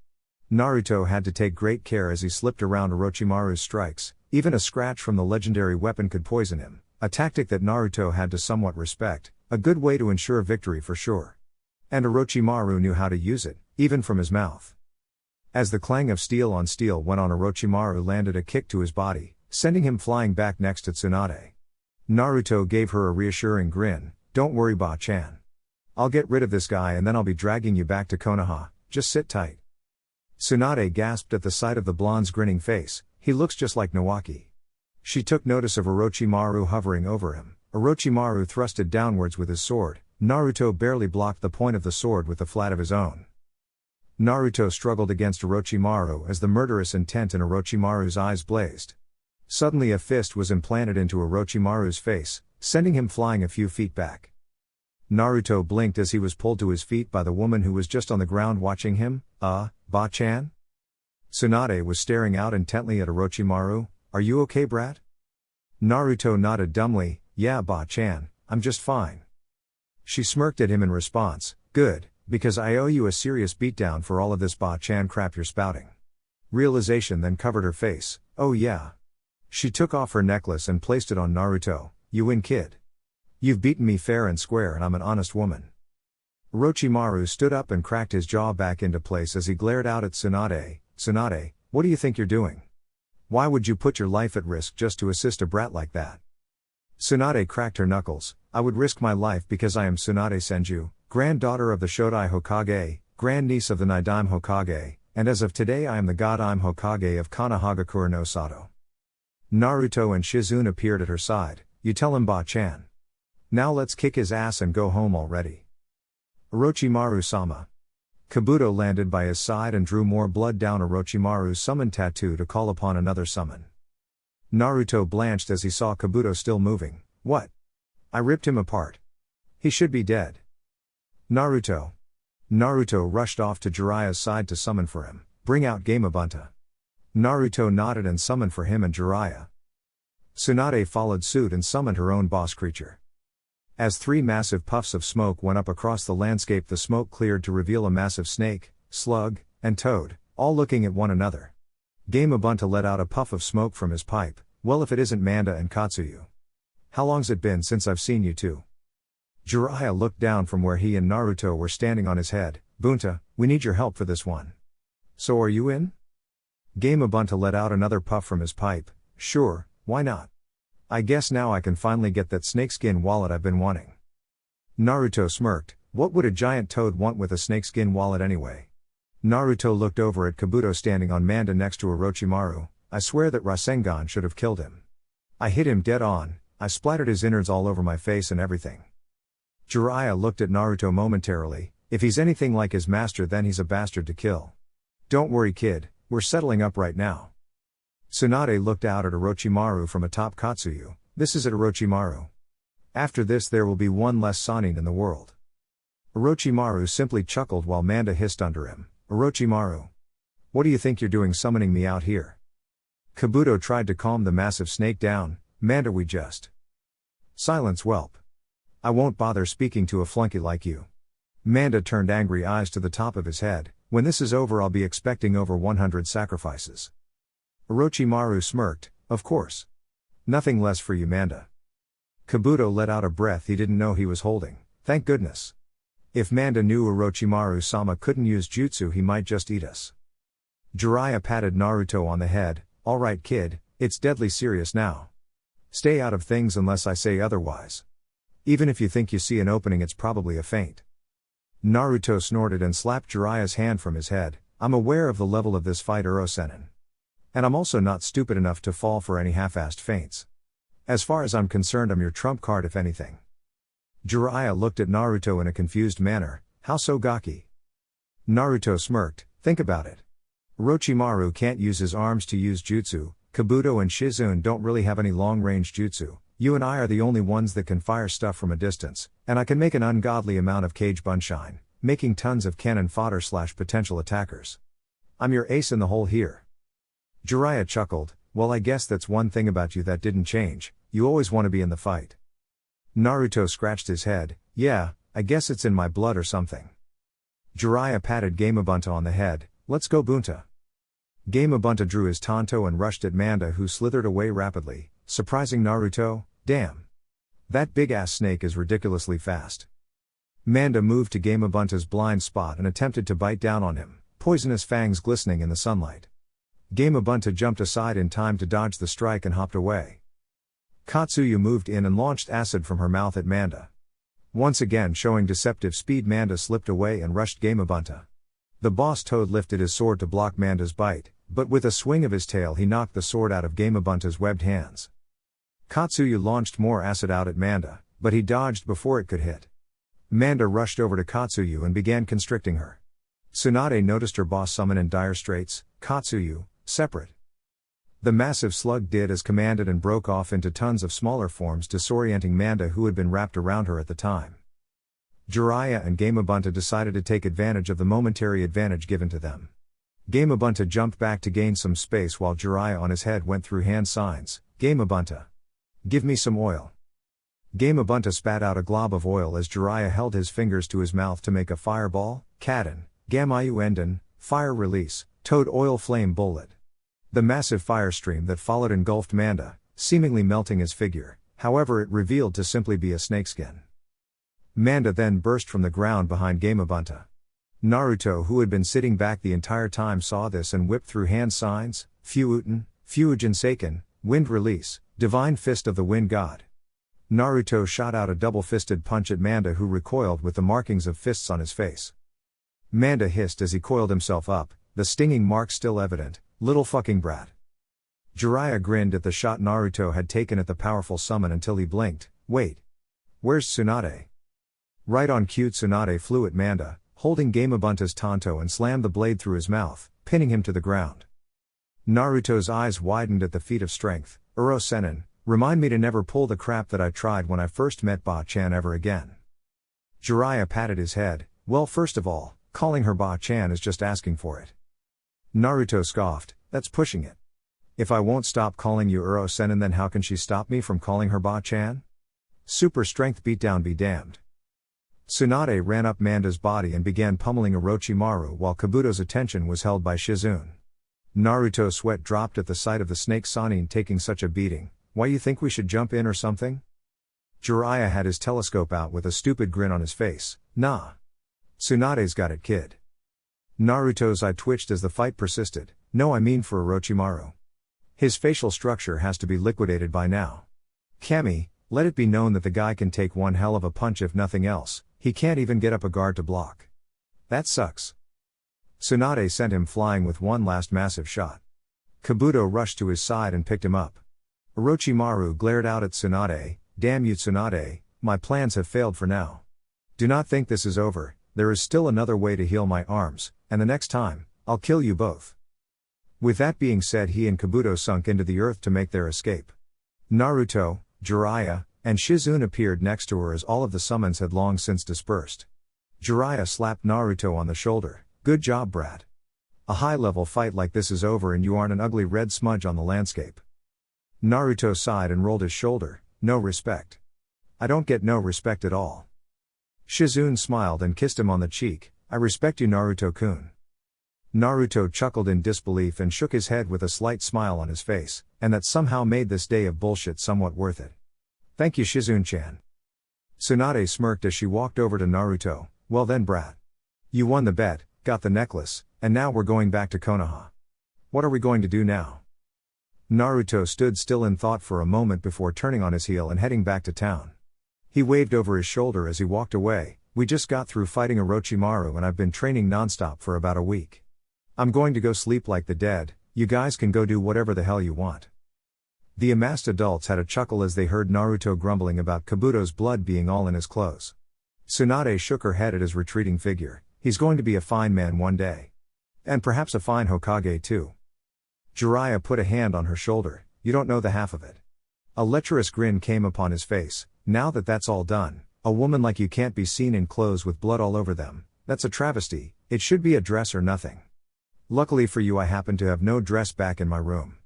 Naruto had to take great care as he slipped around Orochimaru's strikes. Even a scratch from the legendary weapon could poison him, a tactic that Naruto had to somewhat respect, a good way to ensure victory for sure. And Orochimaru knew how to use it, even from his mouth. As the clang of steel on steel went on, Orochimaru landed a kick to his body, sending him flying back next to Tsunade. Naruto gave her a reassuring grin. Don't worry, Ba-chan. I'll get rid of this guy and then I'll be dragging you back to Konoha, just sit tight. Tsunade gasped at the sight of the blonde's grinning face. He looks just like Nawaki. She took notice of Orochimaru hovering over him. Orochimaru thrusted downwards with his sword. Naruto barely blocked the point of the sword with the flat of his own. Naruto struggled against Orochimaru as the murderous intent in Orochimaru's eyes blazed. Suddenly a fist was implanted into Orochimaru's face, sending him flying a few feet back. Naruto blinked as he was pulled to his feet by the woman who was just on the ground watching him. Ba-chan? Tsunade was staring out intently at Orochimaru. Are you okay, brat? Naruto nodded dumbly. Yeah, Ba-chan, I'm just fine. She smirked at him in response. Good, because I owe you a serious beatdown for all of this Ba-chan crap you're spouting. Realization then covered her face. Oh yeah. She took off her necklace and placed it on Naruto. You win, kid. You've beaten me fair and square and I'm an honest woman. Orochimaru stood up and cracked his jaw back into place as he glared out at Tsunade. Tsunade, what do you think you're doing? Why would you put your life at risk just to assist a brat like that? Tsunade cracked her knuckles. I would risk my life because I am Tsunade Senju, granddaughter of the Shodai Hokage, grandniece of the Nidaime Hokage, and as of today I am the Godime Hokage of Konohagakure no Sato. Naruto and Shizune appeared at her side. You tell him, Ba-chan. Now let's kick his ass and go home already. Orochimaru-sama. Kabuto landed by his side and drew more blood down Orochimaru's summon tattoo to call upon another summon. Naruto blanched as he saw Kabuto still moving. What? I ripped him apart. He should be dead. Naruto. Naruto rushed off to Jiraiya's side to summon for him. Bring out Gamabunta. Naruto nodded and summoned for him and Jiraiya. Tsunade followed suit and summoned her own boss creature. As three massive puffs of smoke went up across the landscape, the smoke cleared to reveal a massive snake, slug, and toad, all looking at one another. Gamabunta let out a puff of smoke from his pipe. Well, if it isn't Manda and Katsuyu. How long's it been since I've seen you two? Jiraiya looked down from where he and Naruto were standing on his head. Bunta, we need your help for this one. So are you in? Gamabunta let out another puff from his pipe. Sure, why not? I guess now I can finally get that snakeskin wallet I've been wanting. Naruto smirked. What would a giant toad want with a snakeskin wallet anyway? Naruto looked over at Kabuto standing on Manda next to Orochimaru. I swear that Rasengan should have killed him. I hit him dead on, I splattered his innards all over my face and everything. Jiraiya looked at Naruto momentarily. If he's anything like his master, then he's a bastard to kill. Don't worry, kid, we're settling up right now. Tsunade looked out at Orochimaru from atop Katsuyu. This is at Orochimaru. After this there will be one less Sannin in the world. Orochimaru simply chuckled while Manda hissed under him. Orochimaru. What do you think you're doing summoning me out here? Kabuto tried to calm the massive snake down. Manda, we just. Silence, whelp. I won't bother speaking to a flunky like you. Manda turned angry eyes to the top of his head. When this is over I'll be expecting over 100 sacrifices. Orochimaru smirked. Of course. Nothing less for you, Manda. Kabuto let out a breath he didn't know he was holding. Thank goodness. If Manda knew Orochimaru-sama couldn't use jutsu, he might just eat us. Jiraiya patted Naruto on the head. Alright kid, it's deadly serious now. Stay out of things unless I say otherwise. Even if you think you see an opening, it's probably a feint. Naruto snorted and slapped Jiraiya's hand from his head. I'm aware of the level of this fight, Uro-sennin. And I'm also not stupid enough to fall for any half-assed feints. As far as I'm concerned, I'm your trump card if anything. Jiraiya looked at Naruto in a confused manner. How so, Gaki? Naruto smirked. Think about it. Orochimaru can't use his arms to use jutsu, Kabuto and Shizune don't really have any long-range jutsu, you and I are the only ones that can fire stuff from a distance, and I can make an ungodly amount of cage bunshine, making tons of cannon fodder / potential attackers. I'm your ace in the hole here. Jiraiya chuckled. Well, I guess that's one thing about you that didn't change, you always want to be in the fight. Naruto scratched his head. Yeah, I guess it's in my blood or something. Jiraiya patted Gamabunta on the head. Let's go, Bunta. Gamabunta drew his tanto and rushed at Manda, who slithered away rapidly, surprising Naruto. Damn. That big-ass snake is ridiculously fast. Manda moved to Gamabunta's blind spot and attempted to bite down on him, poisonous fangs glistening in the sunlight. Gamabunta jumped aside in time to dodge the strike and hopped away. Katsuyu moved in and launched acid from her mouth at Manda. Once again showing deceptive speed, Manda slipped away and rushed Gamabunta. The boss toad lifted his sword to block Manda's bite, but with a swing of his tail he knocked the sword out of Gamabunta's webbed hands. Katsuyu launched more acid out at Manda, but he dodged before it could hit. Manda rushed over to Katsuyu and began constricting her. Tsunade noticed her boss summon in dire straits. Katsuyu, separate. The massive slug did as commanded and broke off into tons of smaller forms, disorienting Manda, who had been wrapped around her at the time. Jiraiya and Gamabunta decided to take advantage of the momentary advantage given to them. Gamabunta jumped back to gain some space while Jiraiya on his head went through hand signs. Gamabunta. Give me some oil. Gamabunta spat out a glob of oil as Jiraiya held his fingers to his mouth to make a fireball. Kaden, Gamayu Enden, fire release, toad oil flame bullet. The massive fire stream that followed engulfed Manda, seemingly melting his figure, however it revealed to simply be a snakeskin. Manda then burst from the ground behind Gamabunta. Naruto, who had been sitting back the entire time, saw this and whipped through hand signs. Fuuten, Fuujin Seiken, wind release, divine fist of the wind god. Naruto shot out a double-fisted punch at Manda, who recoiled with the markings of fists on his face. Manda hissed as he coiled himself up, the stinging mark still evident. Little fucking brat. Jiraiya grinned at the shot Naruto had taken at the powerful summon until he blinked. Wait. Where's Tsunade? Right on cue, Tsunade flew at Manda, holding Gamabunta's tanto and slammed the blade through his mouth, pinning him to the ground. Naruto's eyes widened at the feat of strength. Uro-sennin, remind me to never pull the crap that I tried when I first met Ba-chan ever again. Jiraiya patted his head. Well, first of all, calling her Ba-chan is just asking for it. Naruto scoffed. That's pushing it. If I won't stop calling you Uro-sennin, then how can she stop me from calling her Ba-chan? Super strength beatdown be damned. Tsunade ran up Manda's body and began pummeling Orochimaru while Kabuto's attention was held by Shizune. Naruto's sweat dropped at the sight of the snake Sannin taking such a beating. Why, you think we should jump in or something? Jiraiya had his telescope out with a stupid grin on his face. Nah. Tsunade's got it, kid. Naruto's eye twitched as the fight persisted. No, I mean for Orochimaru. His facial structure has to be liquidated by now. Kami, let it be known that the guy can take one hell of a punch if nothing else. He can't even get up a guard to block. That sucks. Tsunade sent him flying with one last massive shot. Kabuto rushed to his side and picked him up. Orochimaru glared out at Tsunade. Damn you, Tsunade, my plans have failed for now. Do not think this is over, there is still another way to heal my arms, and the next time, I'll kill you both. With that being said, he and Kabuto sunk into the earth to make their escape. Naruto, Jiraiya, and Shizune appeared next to her as all of the summons had long since dispersed. Jiraiya slapped Naruto on the shoulder. Good job, brat. A high-level fight like this is over and you aren't an ugly red smudge on the landscape. Naruto sighed and rolled his shoulder. No respect. I don't get no respect at all. Shizune smiled and kissed him on the cheek. I respect you, Naruto-kun. Naruto chuckled in disbelief and shook his head with a slight smile on his face, and that somehow made this day of bullshit somewhat worth it. Thank you, Shizune-chan. Tsunade smirked as she walked over to Naruto. Well then, brat. You won the bet, got the necklace, and now we're going back to Konoha. What are we going to do now? Naruto stood still in thought for a moment before turning on his heel and heading back to town. He waved over his shoulder as he walked away. We just got through fighting Orochimaru and I've been training nonstop for about a week. I'm going to go sleep like the dead, you guys can go do whatever the hell you want. The amassed adults had a chuckle as they heard Naruto grumbling about Kabuto's blood being all in his clothes. Tsunade shook her head at his retreating figure. He's going to be a fine man one day. And perhaps a fine Hokage too. Jiraiya put a hand on her shoulder. You don't know the half of it. A lecherous grin came upon his face. Now that that's all done, a woman like you can't be seen in clothes with blood all over them. That's a travesty. It should be a dress or nothing. Luckily for you I happen to have no dress back in my room.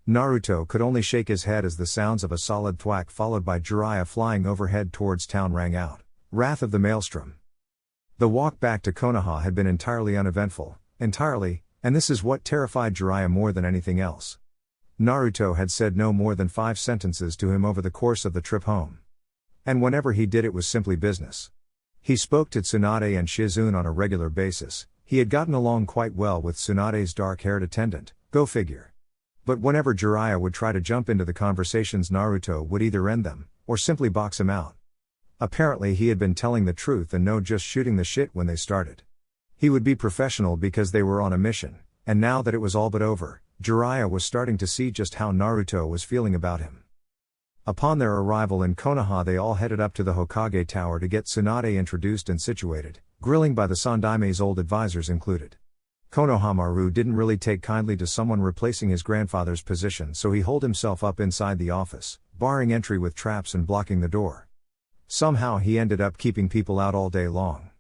Naruto could only shake his head as the sounds of a solid thwack followed by Jiraiya flying overhead towards town rang out. Wrath of the Maelstrom. The walk back to Konoha had been entirely uneventful, and this is what terrified Jiraiya more than anything else. Naruto had said no more than 5 sentences to him over the course of the trip home. And whenever he did it was simply business. He spoke to Tsunade and Shizune on a regular basis. He had gotten along quite well with Tsunade's dark-haired attendant, go figure. But whenever Jiraiya would try to jump into the conversations, Naruto would either end them, or simply box him out. Apparently he had been telling the truth and no just shooting the shit when they started. He would be professional because they were on a mission, and now that it was all but over, Jiraiya was starting to see just how Naruto was feeling about him. Upon their arrival in Konoha they all headed up to the Hokage Tower to get Tsunade introduced and situated, grilling by the Sandaime's old advisors included. Konohamaru didn't really take kindly to someone replacing his grandfather's position, so he holed himself up inside the office, barring entry with traps and blocking the door. Somehow he ended up keeping people out all day long.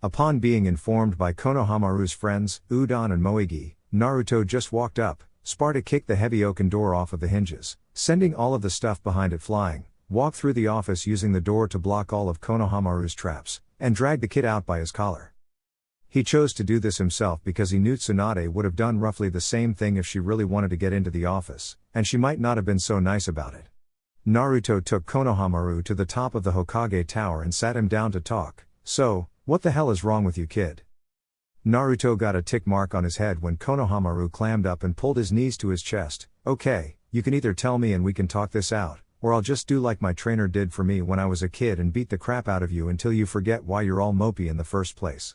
Upon being informed by Konohamaru's friends, Udon and Moegi, Naruto just walked up, Sparta kicked the heavy oaken door off of the hinges, sending all of the stuff behind it flying, walked through the office using the door to block all of Konohamaru's traps, and dragged the kid out by his collar. He chose to do this himself because he knew Tsunade would have done roughly the same thing if she really wanted to get into the office, and she might not have been so nice about it. Naruto took Konohamaru to the top of the Hokage Tower and sat him down to talk. So, what the hell is wrong with you, kid? Naruto got a tick mark on his head when Konohamaru clammed up and pulled his knees to his chest. Okay, you can either tell me and we can talk this out, or I'll just do like my trainer did for me when I was a kid and beat the crap out of you until you forget why you're all mopey in the first place.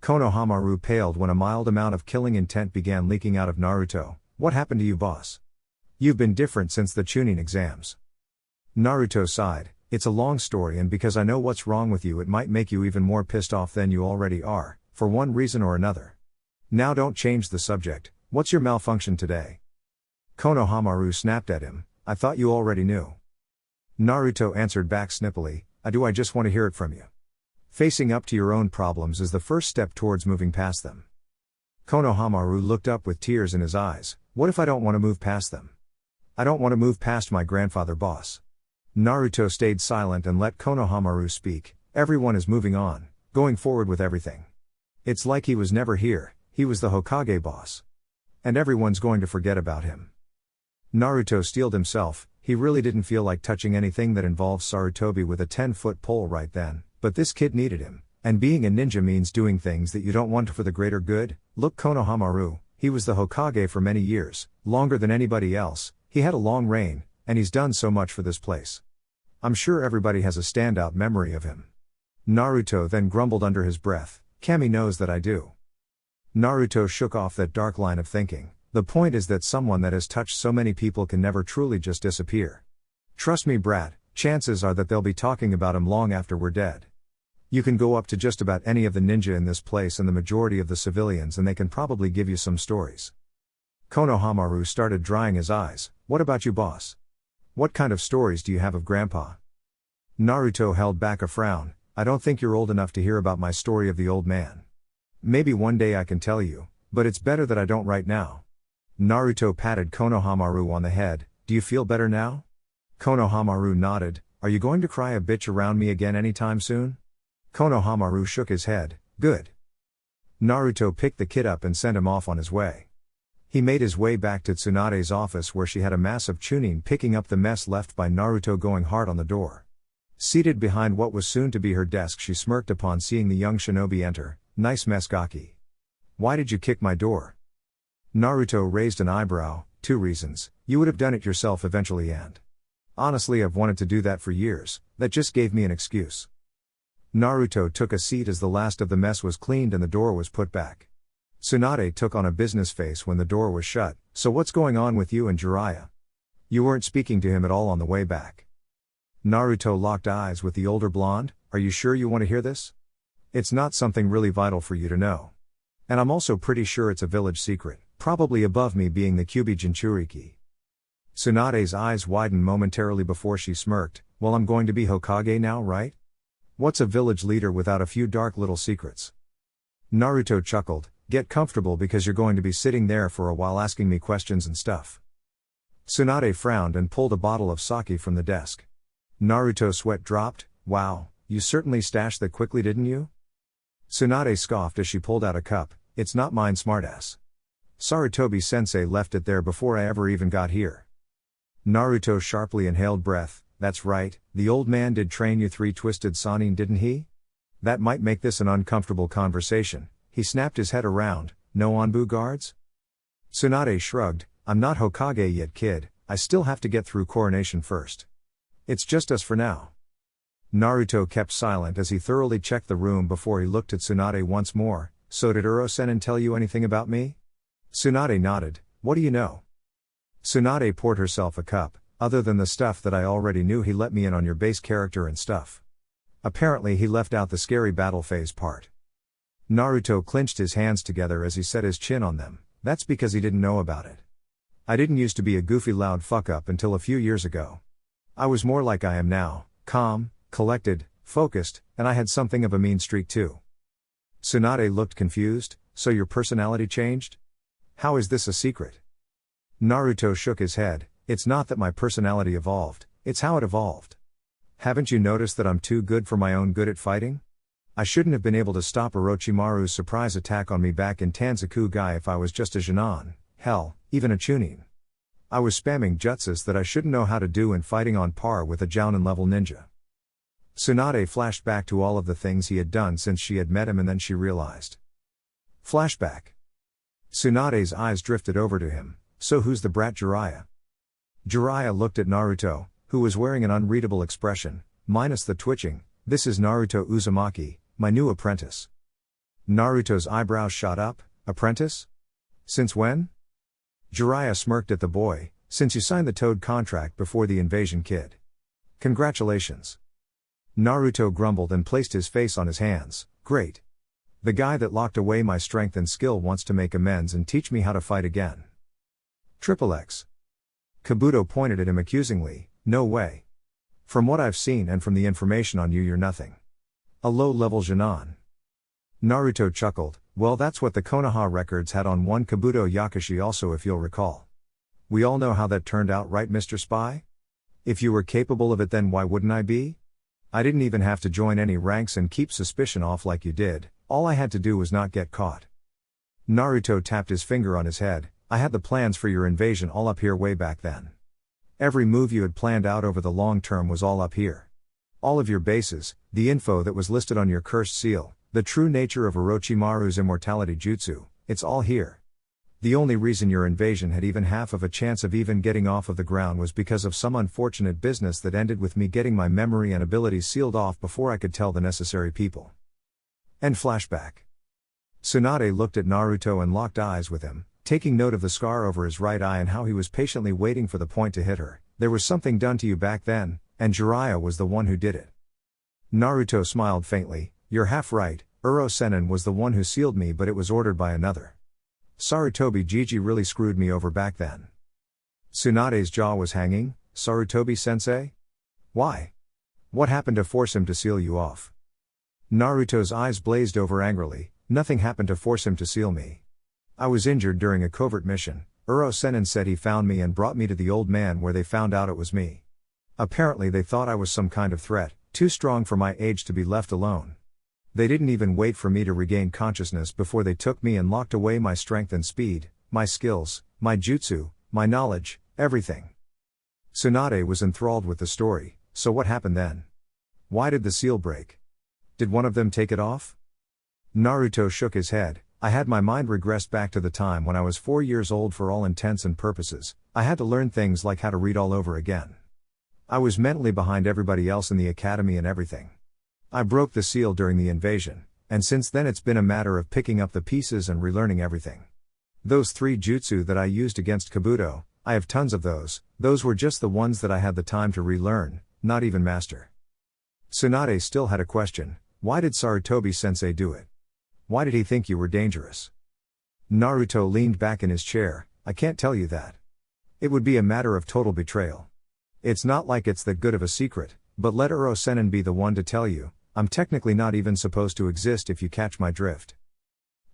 Konohamaru paled when a mild amount of killing intent began leaking out of Naruto. What happened to you, boss? You've been different since the Chunin exams. Naruto sighed. It's a long story, and because I know what's wrong with you it might make you even more pissed off than you already are, for one reason or another. Now don't change the subject. What's your malfunction today? Konohamaru snapped at him. I thought you already knew. Naruto answered back snippily. I just want to hear it from you. Facing up to your own problems is the first step towards moving past them. Konohamaru looked up with tears in his eyes. What if I don't want to move past them? I don't want to move past my grandfather, boss. Naruto stayed silent and let Konohamaru speak. Everyone is moving on, going forward with everything. It's like he was never here, he was the Hokage boss. And everyone's going to forget about him. Naruto steeled himself. He really didn't feel like touching anything that involved Sarutobi with a 10-foot pole right then, but this kid needed him, and being a ninja means doing things that you don't want for the greater good. Look, Konohamaru, he was the Hokage for many years, longer than anybody else, he had a long reign, and he's done so much for this place. I'm sure everybody has a standout memory of him. Naruto then grumbled under his breath, Kami knows that I do. Naruto shook off that dark line of thinking. The point is that someone that has touched so many people can never truly just disappear. Trust me, brat, chances are that they'll be talking about him long after we're dead. You can go up to just about any of the ninja in this place and the majority of the civilians and they can probably give you some stories. Konohamaru started drying his eyes. What about you, boss? What kind of stories do you have of Grandpa? Naruto held back a frown. I don't think you're old enough to hear about my story of the old man. Maybe one day I can tell you, but it's better that I don't right now. Naruto patted Konohamaru on the head. Do you feel better now? Konohamaru nodded. Are you going to cry a bitch around me again anytime soon? Konohamaru shook his head. Good. Naruto picked the kid up and sent him off on his way. He made his way back to Tsunade's office where she had a massive Chunin picking up the mess left by Naruto going hard on the door. Seated behind what was soon to be her desk, she smirked upon seeing the young shinobi enter. Nice mess, Gaki. Why did you kick my door? Naruto raised an eyebrow. 2 reasons, you would have done it yourself eventually and. Honestly, I've wanted to do that for years, that just gave me an excuse. Naruto took a seat as the last of the mess was cleaned and the door was put back. Tsunade took on a business face when the door was shut. So what's going on with you and Jiraiya? You weren't speaking to him at all on the way back. Naruto locked eyes with the older blonde. Are you sure you want to hear this? It's not something really vital for you to know. And I'm also pretty sure it's a village secret, probably above me being the Kyuubi Jinchuriki. Tsunade's eyes widened momentarily before she smirked. Well, I'm going to be Hokage now, right? What's a village leader without a few dark little secrets? Naruto chuckled. Get comfortable because you're going to be sitting there for a while asking me questions and stuff. Tsunade frowned and pulled a bottle of sake from the desk. Naruto's sweat dropped. Wow, you certainly stashed that quickly, didn't you? Tsunade scoffed as she pulled out a cup. It's not mine, smartass. Sarutobi-sensei left it there before I ever even got here. Naruto sharply inhaled breath. That's right, the old man did train you 3 twisted Sannin, didn't he? That might make this an uncomfortable conversation. He snapped his head around. No Anbu guards? Tsunade shrugged. I'm not Hokage yet, kid, I still have to get through coronation first. It's just us for now. Naruto kept silent as he thoroughly checked the room before he looked at Tsunade once more. So did Uro-sennin tell you anything about me? Tsunade nodded. What do you know? Tsunade poured herself a cup. Other than the stuff that I already knew, he let me in on your base character and stuff. Apparently he left out the scary battle phase part. Naruto clenched his hands together as he set his chin on them. That's because he didn't know about it. I didn't used to be a goofy loud fuck-up until a few years ago. I was more like I am now, calm, collected, focused, and I had something of a mean streak too. Tsunade looked confused. So your personality changed? How is this a secret? Naruto shook his head. It's not that my personality evolved, it's how it evolved. Haven't you noticed that I'm too good for my own good at fighting? I shouldn't have been able to stop Orochimaru's surprise attack on me back in Tanzaku-gai if I was just a Jonin, hell, even a Chunin. I was spamming jutsus that I shouldn't know how to do and fighting on par with a Jounin-level ninja. Tsunade flashed back to all of the things he had done since she had met him, and then she realized. Flashback. Tsunade's eyes drifted over to him. So who's the brat Jiraiya? Jiraiya looked at Naruto, who was wearing an unreadable expression, minus the twitching. This is Naruto Uzumaki, my new apprentice. Naruto's eyebrows shot up. Apprentice? Since when? Jiraiya smirked at the boy. Since you signed the Toad contract before the invasion, kid. Congratulations. Naruto grumbled and placed his face on his hands. Great. The guy that locked away my strength and skill wants to make amends and teach me how to fight again. XXX. Kabuto pointed at him accusingly. No way. From what I've seen and from the information on you, you're nothing. A low-level Jonin. Naruto chuckled. Well, that's what the Konoha records had on one Kabuto Yakashi also, if you'll recall. We all know how that turned out, right, Mr. Spy? If you were capable of it, then why wouldn't I be? I didn't even have to join any ranks and keep suspicion off like you did. All I had to do was not get caught. Naruto tapped his finger on his head. I had the plans for your invasion all up here way back then. Every move you had planned out over the long term was all up here. All of your bases, the info that was listed on your cursed seal, the true nature of Orochimaru's immortality jutsu, it's all here. The only reason your invasion had even half of a chance of even getting off of the ground was because of some unfortunate business that ended with me getting my memory and abilities sealed off before I could tell the necessary people. End flashback. Tsunade looked at Naruto and locked eyes with him, taking note of the scar over his right eye and how he was patiently waiting for the point to hit her. There was something done to you back then, and Jiraiya was the one who did it. Naruto smiled faintly. You're half right, Uro-sennin was the one who sealed me, but it was ordered by another. Sarutobi-Gigi really screwed me over back then. Tsunade's jaw was hanging. Sarutobi-sensei? Why? What happened to force him to seal you off? Naruto's eyes blazed over angrily. Nothing happened to force him to seal me. I was injured during a covert mission. Uro-sennin said he found me and brought me to the old man where they found out it was me. Apparently they thought I was some kind of threat, too strong for my age to be left alone. They didn't even wait for me to regain consciousness before they took me and locked away my strength and speed, my skills, my jutsu, my knowledge, everything. Tsunade was enthralled with the story. So what happened then? Why did the seal break? Did one of them take it off? Naruto shook his head. I had my mind regressed back to the time when I was 4 years old for all intents and purposes. I had to learn things like how to read all over again. I was mentally behind everybody else in the academy and everything. I broke the seal during the invasion, and since then it's been a matter of picking up the pieces and relearning everything. Those 3 jutsu that I used against Kabuto, I have tons of those were just the ones that I had the time to relearn, not even master. Tsunade still had a question: why did Sarutobi-sensei do it? Why did he think you were dangerous? Naruto leaned back in his chair. I can't tell you that. It would be a matter of total betrayal. It's not like it's that good of a secret, but let Uro-sennin be the one to tell you. I'm technically not even supposed to exist if you catch my drift.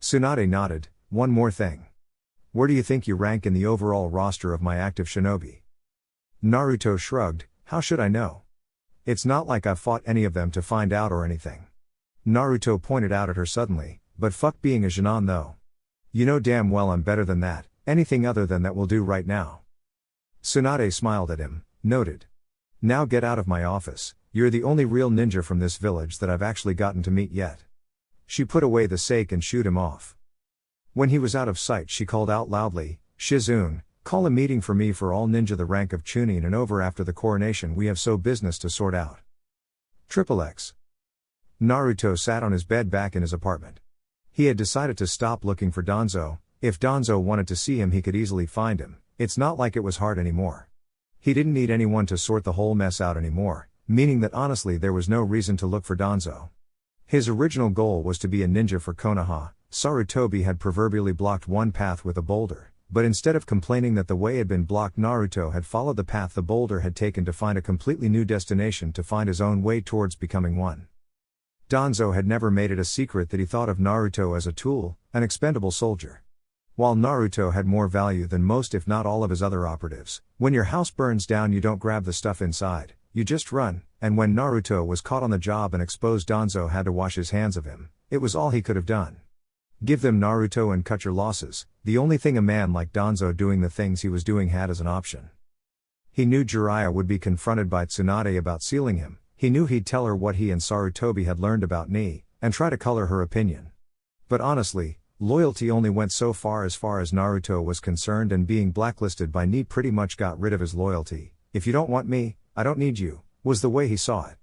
Tsunade nodded. One more thing. Where do you think you rank in the overall roster of my active shinobi? Naruto shrugged. How should I know? It's not like I've fought any of them to find out or anything. Naruto pointed out at her suddenly, but fuck being a Genin though. You know damn well I'm better than that, anything other than that will do right now. Tsunade smiled at him, noted. Now get out of my office, you're the only real ninja from this village that I've actually gotten to meet yet. She put away the sake and shooed him off. When he was out of sight she called out loudly, Shizune, call a meeting for me for all ninja the rank of Chunin and over after the coronation, we have so business to sort out. XXX. Naruto sat on his bed back in his apartment. He had decided to stop looking for Danzo. If Danzo wanted to see him he could easily find him, it's not like it was hard anymore. He didn't need anyone to sort the whole mess out anymore, meaning that honestly there was no reason to look for Danzo. His original goal was to be a ninja for Konoha. Sarutobi had proverbially blocked one path with a boulder, but instead of complaining that the way had been blocked, Naruto had followed the path the boulder had taken to find a completely new destination, to find his own way towards becoming one. Danzo had never made it a secret that he thought of Naruto as a tool, an expendable soldier. While Naruto had more value than most if not all of his other operatives, when your house burns down you don't grab the stuff inside, you just run, and when Naruto was caught on the job and exposed, Danzo had to wash his hands of him. It was all he could have done. Give them Naruto and cut your losses, the only thing a man like Danzo doing the things he was doing had as an option. He knew Jiraiya would be confronted by Tsunade about sealing him. He knew he'd tell her what he and Sarutobi had learned about Ni, and try to color her opinion. But honestly, loyalty only went so far as Naruto was concerned, and being blacklisted by Ni pretty much got rid of his loyalty. If you don't want me, I don't need you, was the way he saw it.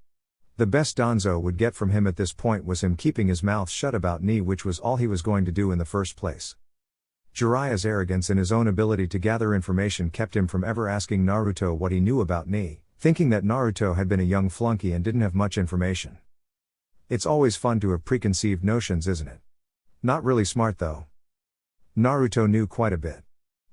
The best Danzo would get from him at this point was him keeping his mouth shut about Ni, which was all he was going to do in the first place. Jiraiya's arrogance in his own ability to gather information kept him from ever asking Naruto what he knew about Ni, thinking that Naruto had been a young flunky and didn't have much information. It's always fun to have preconceived notions, isn't it? Not really smart though. Naruto knew quite a bit.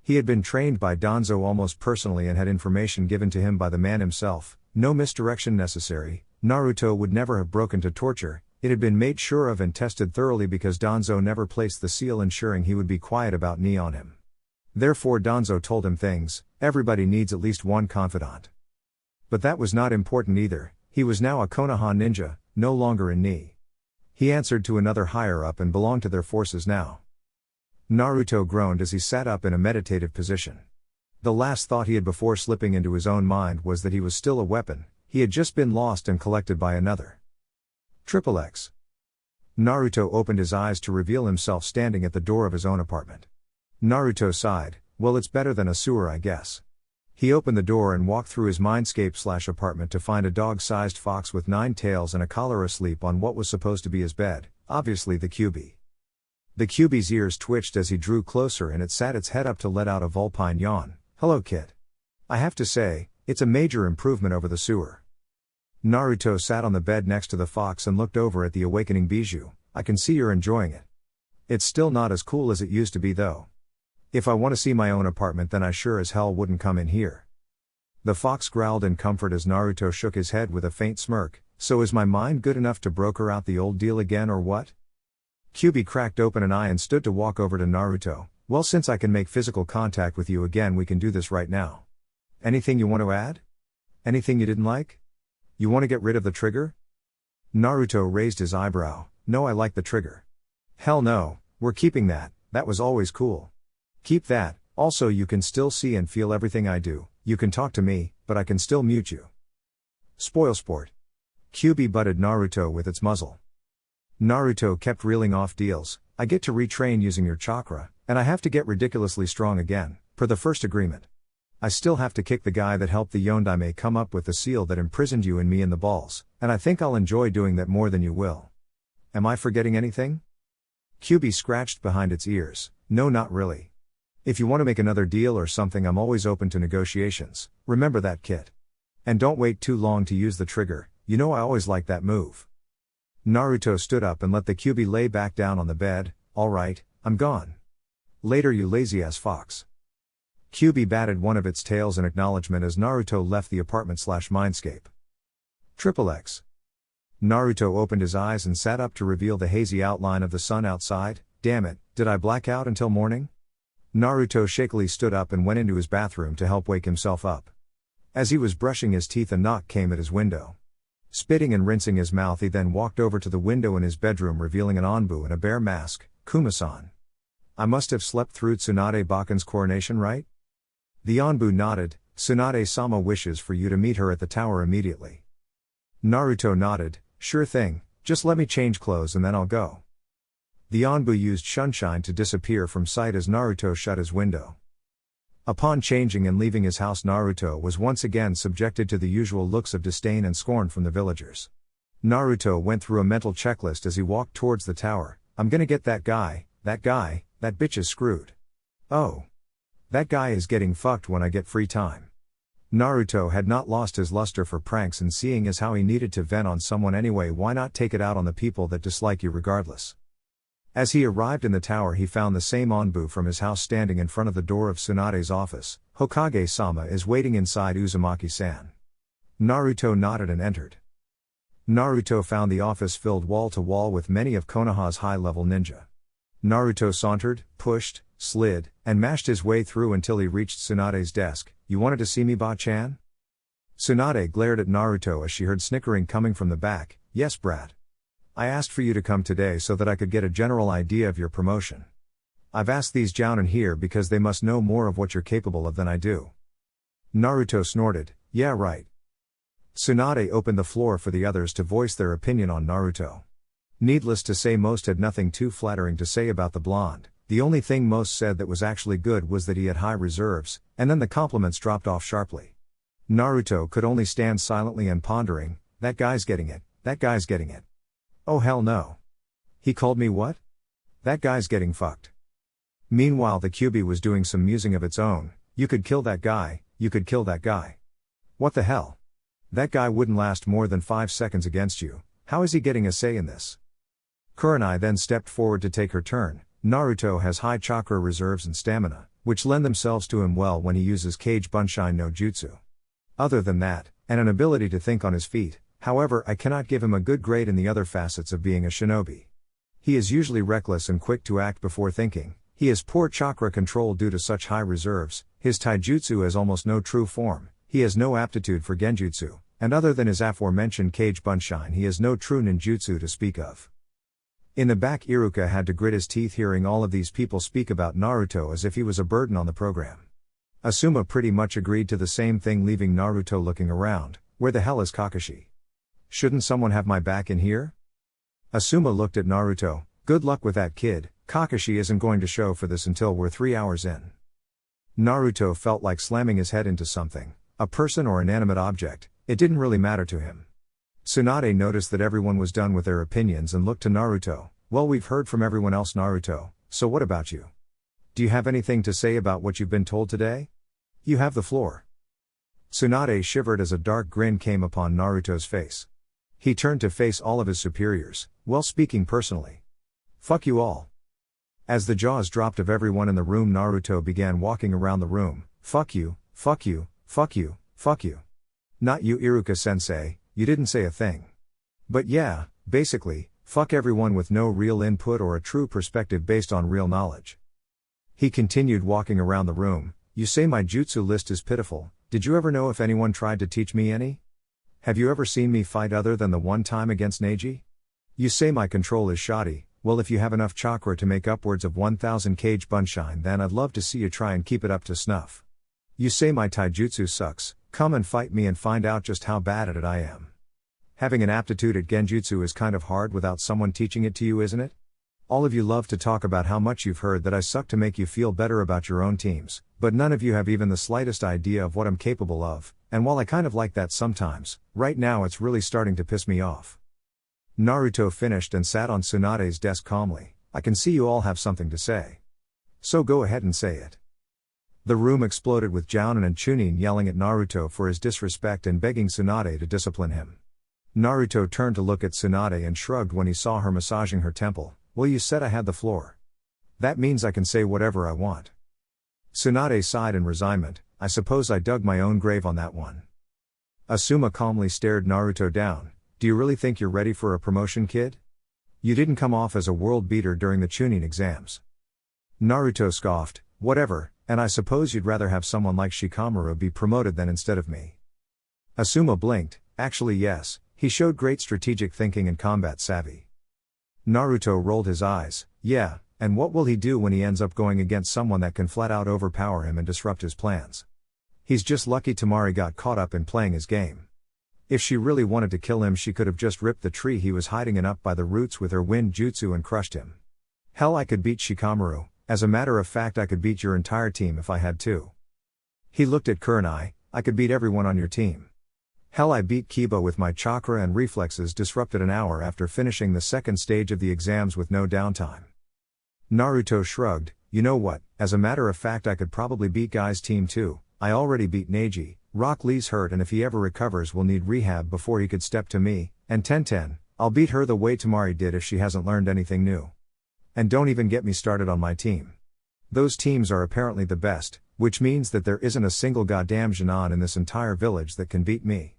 He had been trained by Danzo almost personally and had information given to him by the man himself, no misdirection necessary. Naruto would never have broken to torture, it had been made sure of and tested thoroughly because Danzo never placed the seal ensuring he would be quiet about Ni on him. Therefore Danzo told him things. Everybody needs at least one confidant. But that was not important either. He was now a Konoha ninja, no longer in Ni. He answered to another higher up and belonged to their forces now. Naruto groaned as he sat up in a meditative position. The last thought he had before slipping into his own mind was that he was still a weapon. He had just been lost and collected by another. XXX. Naruto opened his eyes to reveal himself standing at the door of his own apartment. Naruto sighed. Well, it's better than a sewer, I guess. He opened the door and walked through his mindscape/apartment to find a dog-sized fox with 9 tails and a collar asleep on what was supposed to be his bed, obviously the Kyuubi. The Kyuubi's ears twitched as he drew closer and it sat its head up to let out a vulpine yawn. Hello, kid. I have to say, it's a major improvement over the sewer. Naruto sat on the bed next to the fox and looked over at the awakening Bijou. I can see you're enjoying it. It's still not as cool as it used to be though. If I want to see my own apartment then I sure as hell wouldn't come in here. The fox growled in comfort as Naruto shook his head with a faint smirk. So is my mind good enough to broker out the old deal again or what? Kyuubi cracked open an eye and stood to walk over to Naruto. Well, since I can make physical contact with you again we can do this right now. Anything you want to add? Anything you didn't like? You want to get rid of the trigger? Naruto raised his eyebrow. No, I like the trigger. Hell no, we're keeping that, that was always cool. Keep that. Also you can still see and feel everything I do, you can talk to me, but I can still mute you. Spoil sport. Kyuubi butted Naruto with its muzzle. Naruto kept reeling off deals. I get to retrain using your chakra, and I have to get ridiculously strong again, per the first agreement. I still have to kick the guy that helped the Yondaime come up with the seal that imprisoned you and me in the balls, and I think I'll enjoy doing that more than you will. Am I forgetting anything? Kyubi scratched behind its ears. No, not really. If you want to make another deal or something, I'm always open to negotiations, remember that, kid. And don't wait too long to use the trigger, you know I always like that move. Naruto stood up and let the Kyubi lay back down on the bed. Alright, I'm gone. Later, you lazy-ass fox. Kyubi batted one of its tails in acknowledgement as Naruto left the apartment/mindscape. XXX. Naruto opened his eyes and sat up to reveal the hazy outline of the sun outside. Damn it, did I black out until morning? Naruto shakily stood up and went into his bathroom to help wake himself up. As he was brushing his teeth, a knock came at his window. Spitting and rinsing his mouth, he then walked over to the window in his bedroom, revealing an Anbu in a bear mask. Kuma-san. I must have slept through Tsunade Bakan's coronation, right? The Anbu nodded. Tsunade-sama wishes for you to meet her at the tower immediately. Naruto nodded. Sure thing, just let me change clothes and then I'll go. The Anbu used sunshine to disappear from sight as Naruto shut his window. Upon changing and leaving his house, Naruto was once again subjected to the usual looks of disdain and scorn from the villagers. Naruto went through a mental checklist as he walked towards the tower. I'm gonna get that guy, that bitch is screwed. Oh. That guy is getting fucked when I get free time. Naruto had not lost his luster for pranks, and seeing as how he needed to vent on someone anyway, why not take it out on the people that dislike you regardless? As he arrived in the tower, he found the same Anbu from his house standing in front of the door of Tsunade's office. Hokage-sama is waiting inside, Uzumaki-san. Naruto nodded and entered. Naruto found the office filled wall to wall with many of Konoha's high-level ninja. Naruto sauntered, pushed, slid, and mashed his way through until he reached Tsunade's desk. You wanted to see me, Ba-chan? Tsunade glared at Naruto as she heard snickering coming from the back. Yes, brat. I asked for you to come today so that I could get a general idea of your promotion. I've asked these jounin here because they must know more of what you're capable of than I do. Naruto snorted. Yeah, right. Tsunade opened the floor for the others to voice their opinion on Naruto. Needless to say, most had nothing too flattering to say about the blonde. The only thing most said that was actually good was that he had high reserves, and then the compliments dropped off sharply. Naruto could only stand silently and pondering. That guy's getting it, that guy's getting it. Oh hell no. He called me what? That guy's getting fucked. Meanwhile, the Kyubi was doing some musing of its own. You could kill that guy, you could kill that guy. What the hell? That guy wouldn't last more than 5 seconds against you. How is he getting a say in this? Kurenai then stepped forward to take her turn. Naruto has high chakra reserves and stamina, which lend themselves to him well when he uses Kage Bunshin no Jutsu. Other than that, and an ability to think on his feet, however, I cannot give him a good grade in the other facets of being a shinobi. He is usually reckless and quick to act before thinking. He has poor chakra control due to such high reserves. His taijutsu has almost no true form. He has no aptitude for genjutsu, and other than his aforementioned Kage Bunshin, he has no true ninjutsu to speak of. In the back, Iruka had to grit his teeth hearing all of these people speak about Naruto as if he was a burden on the program. Asuma pretty much agreed to the same thing, leaving Naruto looking around. Where the hell is Kakashi? Shouldn't someone have my back in here? Asuma looked at Naruto. Good luck with that, kid. Kakashi isn't going to show for this until we're 3 hours in. Naruto felt like slamming his head into something, a person or inanimate object. It didn't really matter to him. Tsunade noticed that everyone was done with their opinions and looked to Naruto. Well, we've heard from everyone else, Naruto, so what about you? Do you have anything to say about what you've been told today? You have the floor. Tsunade shivered as a dark grin came upon Naruto's face. He turned to face all of his superiors. Well, speaking personally. Fuck you all. As the jaws dropped of everyone in the room, Naruto began walking around the room. Fuck you, fuck you, fuck you, fuck you. Not you, Iruka-sensei, you didn't say a thing. But yeah, basically, fuck everyone with no real input or a true perspective based on real knowledge. He continued walking around the room. You say my jutsu list is pitiful. Did you ever know if anyone tried to teach me any? Have you ever seen me fight other than the one time against Neji? You say my control is shoddy. Well, if you have enough chakra to make upwards of 1000 Kage Bunshin, then I'd love to see you try and keep it up to snuff. You say my taijutsu sucks. Come and fight me and find out just how bad at it I am. Having an aptitude at genjutsu is kind of hard without someone teaching it to you, isn't it? All of you love to talk about how much you've heard that I suck to make you feel better about your own teams, but none of you have even the slightest idea of what I'm capable of, and while I kind of like that sometimes, right now it's really starting to piss me off. Naruto finished and sat on Tsunade's desk calmly. I can see you all have something to say. So go ahead and say it. The room exploded with Jounin and Chunin yelling at Naruto for his disrespect and begging Tsunade to discipline him. Naruto turned to look at Tsunade and shrugged when he saw her massaging her temple. Well, you said I had the floor. That means I can say whatever I want. Tsunade sighed in resignment. I suppose I dug my own grave on that one. Asuma calmly stared Naruto down. Do you really think you're ready for a promotion, kid? You didn't come off as a world beater during the Chunin exams. Naruto scoffed. Whatever, and I suppose you'd rather have someone like Shikamaru be promoted than instead of me. Asuma blinked. Actually yes, he showed great strategic thinking and combat savvy. Naruto rolled his eyes. Yeah, and what will he do when he ends up going against someone that can flat out overpower him and disrupt his plans? He's just lucky Temari got caught up in playing his game. If she really wanted to kill him, she could have just ripped the tree he was hiding in up by the roots with her wind jutsu and crushed him. Hell, I could beat Shikamaru. As a matter of fact, I could beat your entire team if I had to. He looked at Kunai. I could beat everyone on your team. Hell, I beat Kiba with my chakra and reflexes disrupted an hour after finishing the second stage of the exams with no downtime. Naruto shrugged. You know what, as a matter of fact I could probably beat Guy's team too. I already beat Neji. Rock Lee's hurt and if he ever recovers will need rehab before he could step to me, and Tenten, I'll beat her the way Temari did if she hasn't learned anything new. And don't even get me started on my team. Those teams are apparently the best, which means that there isn't a single goddamn Genin in this entire village that can beat me.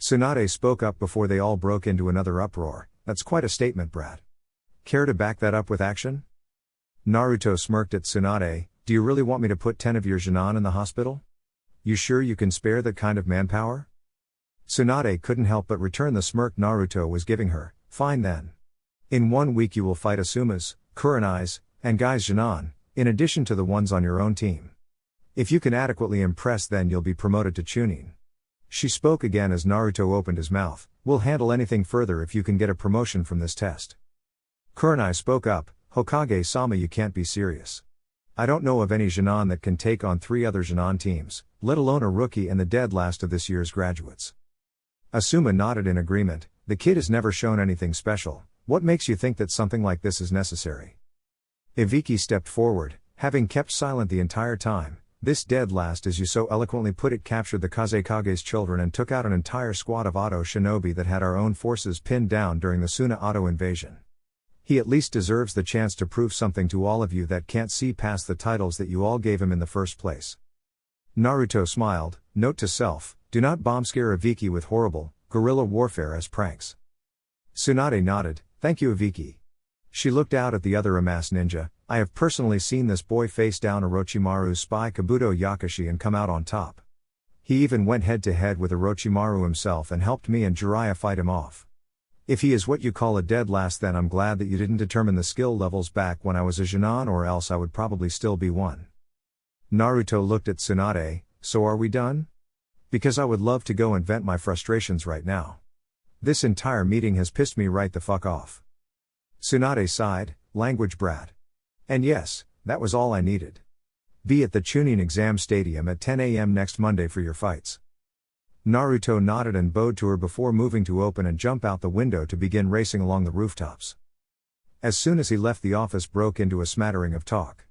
Tsunade spoke up before they all broke into another uproar. That's quite a statement, brat. Care to back that up with action? Naruto smirked at Tsunade. Do you really want me to put 10 of your Genin in the hospital? You sure you can spare that kind of manpower? Tsunade couldn't help but return the smirk Naruto was giving her. Fine then. In 1 week you will fight Asuma's, Kurenai's, and Guy's Genin, in addition to the ones on your own team. If you can adequately impress, then you'll be promoted to Chunin. She spoke again as Naruto opened his mouth. We'll handle anything further if you can get a promotion from this test. Kurenai spoke up. Hokage-sama, you can't be serious. I don't know of any Genin that can take on 3 other Genin teams, let alone a rookie and the dead last of this year's graduates. Asuma nodded in agreement. The kid has never shown anything special. What makes you think that something like this is necessary? Ibiki stepped forward, having kept silent the entire time. This dead last, as you so eloquently put it, captured the Kazekage's children and took out an entire squad of Auto shinobi that had our own forces pinned down during the Suna Auto invasion. He at least deserves the chance to prove something to all of you that can't see past the titles that you all gave him in the first place. Naruto smiled. Note to self, do not bombscare Ibiki with horrible, guerrilla warfare as pranks. Tsunade nodded. Thank you, Ibiki. She looked out at the other amassed ninja. I have personally seen this boy face down Orochimaru's spy Kabuto Yakashi and come out on top. He even went head to head with Orochimaru himself and helped me and Jiraiya fight him off. If he is what you call a dead last, then I'm glad that you didn't determine the skill levels back when I was a Genin, or else I would probably still be one. Naruto looked at Tsunade. So are we done? Because I would love to go and vent my frustrations right now. This entire meeting has pissed me right the fuck off. Tsunade sighed. Language, brat. And yes, that was all I needed. Be at the Chunin exam stadium at 10 a.m. next Monday for your fights. Naruto nodded and bowed to her before moving to open and jump out the window to begin racing along the rooftops. As soon as he left, the office broke into a smattering of talk.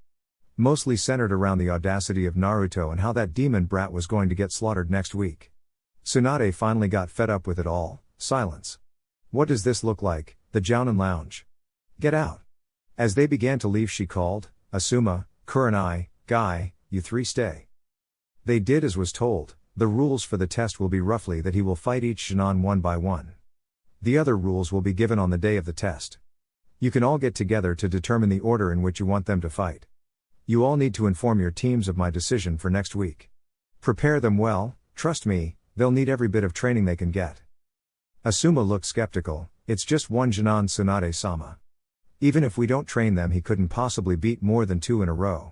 Mostly centered around the audacity of Naruto and how that demon brat was going to get slaughtered next week. Tsunade finally got fed up with it all. Silence. What does this look like? The Jounin lounge. Get out. As they began to leave, she called, Asuma, Kurenai, Guy, you 3 stay. They did as was told. The rules for the test will be roughly that he will fight each Genin 1 by 1. The other rules will be given on the day of the test. You can all get together to determine the order in which you want them to fight. You all need to inform your teams of my decision for next week. Prepare them well, trust me, they'll need every bit of training they can get. Asuma looked skeptical. It's just 1 Genin, Tsunade-sama. Even if we don't train them, he couldn't possibly beat more than 2 in a row.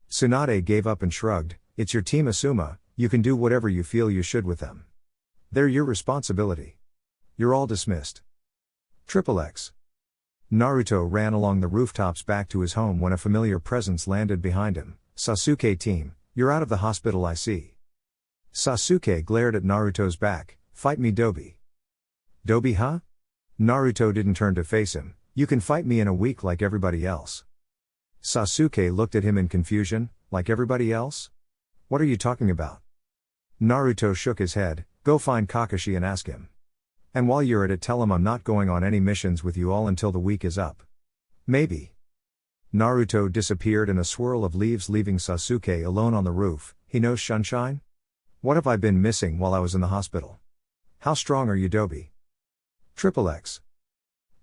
Tsunade gave up and shrugged. It's your team, Asuma, you can do whatever you feel you should with them. They're your responsibility. You're all dismissed. XXX. Naruto ran along the rooftops back to his home when a familiar presence landed behind him. Sasuke team, you're out of the hospital I see. Sasuke glared at Naruto's back. Fight me Dobi. Dobi huh? Naruto didn't turn to face him. You can fight me in a week like everybody else. Sasuke looked at him in confusion. Like everybody else? What are you talking about? Naruto shook his head. Go find Kakashi and ask him. And while you're at it, tell him I'm not going on any missions with you all until the week is up. Maybe. Naruto disappeared in a swirl of leaves, leaving Sasuke alone on the roof. He knows Sunshine? What have I been missing while I was in the hospital? How strong are you, Dobi? XXX.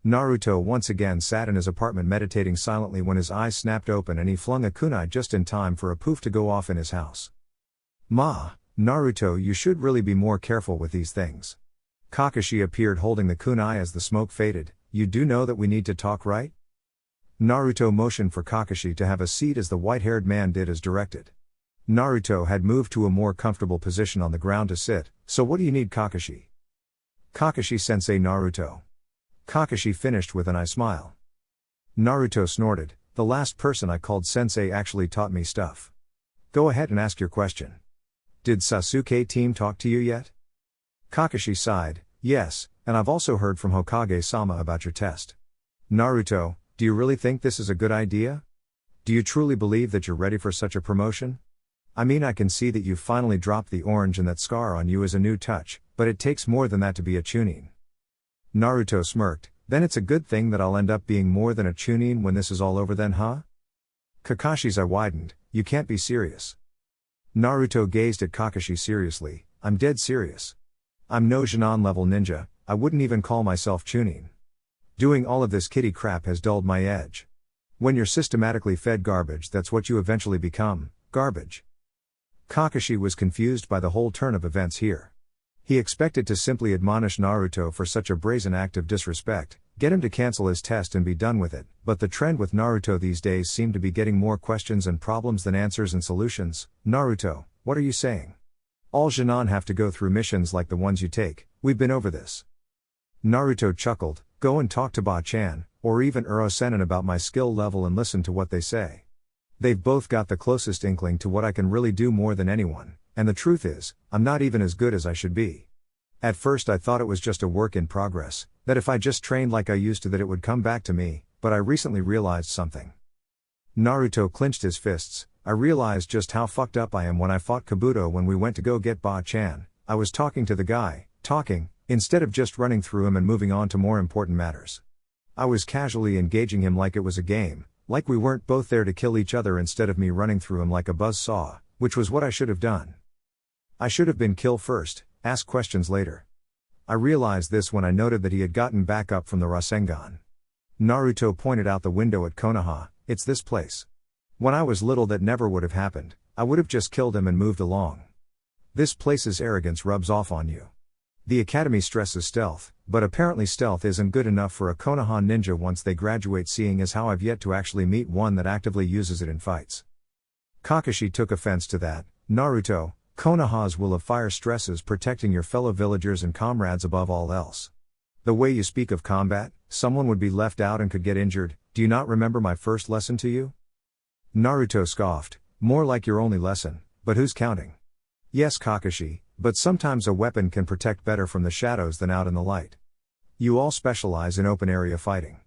Naruto once again sat in his apartment meditating silently when his eyes snapped open and he flung a kunai just in time for a poof to go off in his house. Naruto, you should really be more careful with these things. Kakashi appeared holding the kunai as the smoke faded. You do know that we need to talk, right? Naruto motioned for Kakashi to have a seat as the white-haired man did as directed. Naruto had moved to a more comfortable position on the ground to sit. So what do you need, Kakashi? Kakashi-sensei. Naruto. Kakashi finished with an eye smile. Naruto snorted. The last person I called sensei actually taught me stuff. Go ahead and ask your question. Did Sasuke team talk to you yet? Kakashi sighed. Yes, and I've also heard from Hokage-sama about your test. Naruto, do you really think this is a good idea? Do you truly believe that you're ready for such a promotion? I mean, I can see that you've finally dropped the orange and that scar on you is a new touch, but it takes more than that to be a chunin. Naruto smirked. Then it's a good thing that I'll end up being more than a chunin when this is all over then, huh? Kakashi's eye widened. You can't be serious. Naruto gazed at Kakashi seriously. I'm dead serious. I'm no Jonin level ninja, I wouldn't even call myself chunin. Doing all of this kiddie crap has dulled my edge. When you're systematically fed garbage, that's what you eventually become, garbage. Kakashi was confused by the whole turn of events here. He expected to simply admonish Naruto for such a brazen act of disrespect, get him to cancel his test and be done with it, but the trend with Naruto these days seemed to be getting more questions and problems than answers and solutions. Naruto, what are you saying? All Jonin have to go through missions like the ones you take, we've been over this. Naruto chuckled, go and talk to Ba-chan, or even Uro-sennin about my skill level and listen to what they say. They've both got the closest inkling to what I can really do more than anyone, and the truth is, I'm not even as good as I should be. At first I thought it was just a work in progress, that if I just trained like I used to that it would come back to me, but I recently realized something. Naruto clenched his fists. I realized just how fucked up I am when I fought Kabuto when we went to go get Ba-chan. I was talking to the guy, instead of just running through him and moving on to more important matters. I was casually engaging him like it was a game, like we weren't both there to kill each other instead of me running through him like a buzzsaw, which was what I should have done. I should have been kill first, ask questions later. I realized this when I noted that he had gotten back up from the Rasengan. Naruto pointed out the window at Konoha, it's this place. When I was little that never would have happened, I would have just killed him and moved along. This place's arrogance rubs off on you. The academy stresses stealth, but apparently stealth isn't good enough for a Konoha ninja once they graduate, seeing as how I've yet to actually meet one that actively uses it in fights. Kakashi took offense to that. Naruto, Konoha's will of fire stresses protecting your fellow villagers and comrades above all else. The way you speak of combat, someone would be left out and could get injured. Do you not remember my first lesson to you? Naruto scoffed, more like your only lesson, but who's counting? Yes, Kakashi, but sometimes a weapon can protect better from the shadows than out in the light. You all specialize in open area fighting.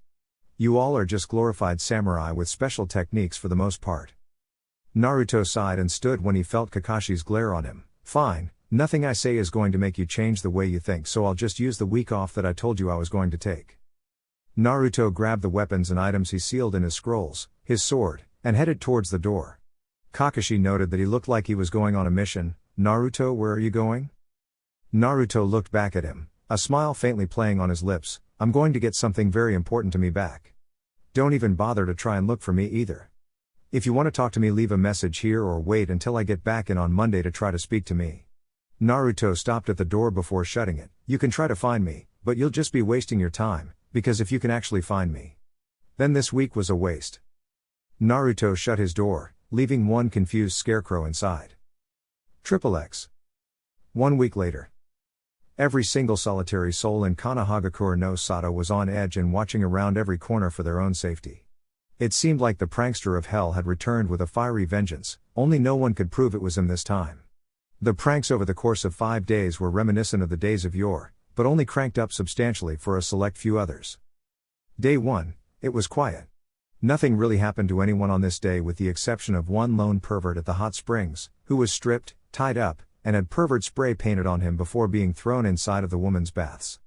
You all are just glorified samurai with special techniques for the most part. Naruto sighed and stood when he felt Kakashi's glare on him. Fine, nothing I say is going to make you change the way you think, so I'll just use the week off that I told you I was going to take. Naruto grabbed the weapons and items he sealed in his scrolls, his sword, and headed towards the door. Kakashi noted that he looked like he was going on a mission. Naruto, where are you going? Naruto looked back at him, a smile faintly playing on his lips. I'm going to get something very important to me back. Don't even bother to try and look for me either. If you want to talk to me, leave a message here or wait until I get back in on Monday to try to speak to me. Naruto stopped at the door before shutting it. You can try to find me, but you'll just be wasting your time, because if you can actually find me, then this week was a waste. Naruto shut his door, leaving one confused scarecrow inside. XXX. 1 week later. Every single solitary soul in Kanahagakure no Sato was on edge and watching around every corner for their own safety. It seemed like the prankster of hell had returned with a fiery vengeance, only no one could prove it was him this time. The pranks over the course of 5 days were reminiscent of the days of yore, but only cranked up substantially for a select few others. Day 1, it was quiet. Nothing really happened to anyone on this day with the exception of one lone pervert at the hot springs, who was stripped, tied up, and had pervert spray painted on him before being thrown inside of the woman's baths.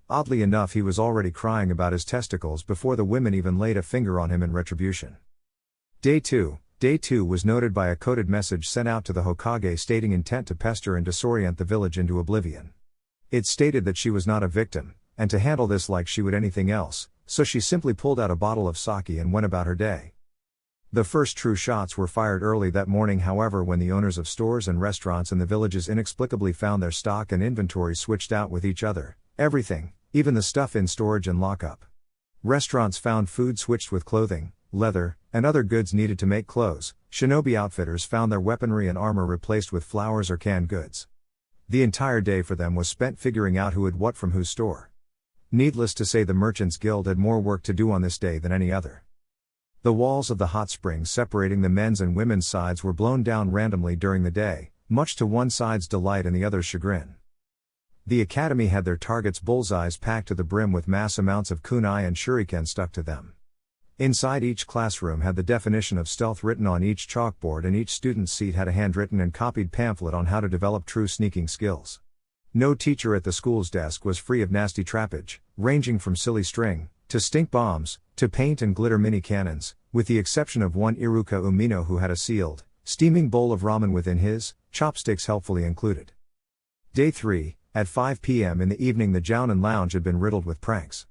Oddly enough, he was already crying about his testicles before the women even laid a finger on him in retribution. Day 2 was noted by a coded message sent out to the Hokage stating intent to pester and disorient the village into oblivion. It stated that she was not a victim, and to handle this like she would anything else, so she simply pulled out a bottle of sake and went about her day. The first true shots were fired early that morning, however, when the owners of stores and restaurants in the villages inexplicably found their stock and inventory switched out with each other, everything, even the stuff in storage and lockup. Restaurants found food switched with clothing, leather, and other goods needed to make clothes. Shinobi outfitters found their weaponry and armor replaced with flowers or canned goods. The entire day for them was spent figuring out who had what from whose store. Needless to say, the Merchants Guild had more work to do on this day than any other. The walls of the hot springs separating the men's and women's sides were blown down randomly during the day, much to one side's delight and the other's chagrin. The academy had their targets' bullseyes packed to the brim with mass amounts of kunai and shuriken stuck to them. Inside each classroom had the definition of stealth written on each chalkboard, and each student's seat had a handwritten and copied pamphlet on how to develop true sneaking skills. No teacher at the school's desk was free of nasty trappage, ranging from silly string, to stink bombs, to paint and glitter mini cannons, with the exception of one Iruka Umino who had a sealed, steaming bowl of ramen within his, chopsticks helpfully included. Day 3, at 5 p.m. in the evening, the Jounin lounge had been riddled with pranks.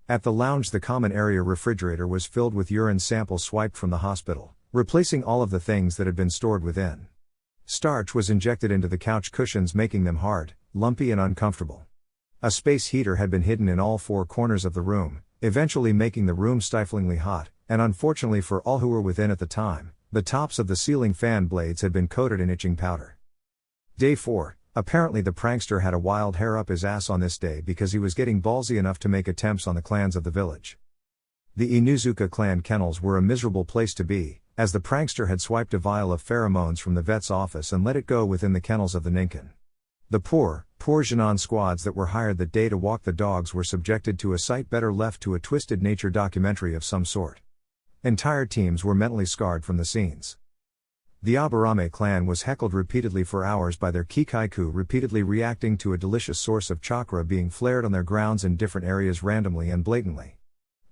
At the lounge, the common area refrigerator was filled with urine samples swiped from the hospital, replacing all of the things that had been stored within. Starch was injected into the couch cushions, making them hard, lumpy and uncomfortable. A space heater had been hidden in all 4 corners of the room, eventually making the room stiflingly hot, and unfortunately for all who were within at the time, the tops of the ceiling fan blades had been coated in itching powder. Day 4, apparently the prankster had a wild hair up his ass on this day because he was getting ballsy enough to make attempts on the clans of the village. The Inuzuka clan kennels were a miserable place to be, as the prankster had swiped a vial of pheromones from the vet's office and let it go within the kennels of the Ninken. The poor Genon squads that were hired that day to walk the dogs were subjected to a sight better left to a twisted nature documentary of some sort. Entire teams were mentally scarred from the scenes. The Aburame clan was heckled repeatedly for hours by their Kikaiku, repeatedly reacting to a delicious source of chakra being flared on their grounds in different areas randomly and blatantly.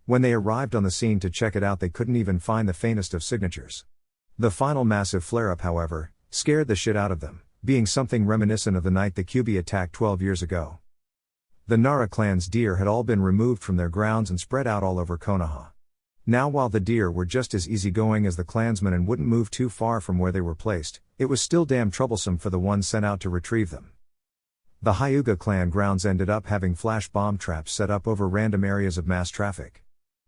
When they arrived on the scene to check it out, they couldn't even find the faintest of signatures. The final massive flare-up, however, scared the shit out of them, being something reminiscent of the night the Kyubi attacked 12 years ago. The Nara clan's deer had all been removed from their grounds and spread out all over Konoha. Now, while the deer were just as easygoing as the clansmen and wouldn't move too far from where they were placed, it was still damn troublesome for the ones sent out to retrieve them. The Hyuga clan grounds ended up having flash bomb traps set up over random areas of mass traffic.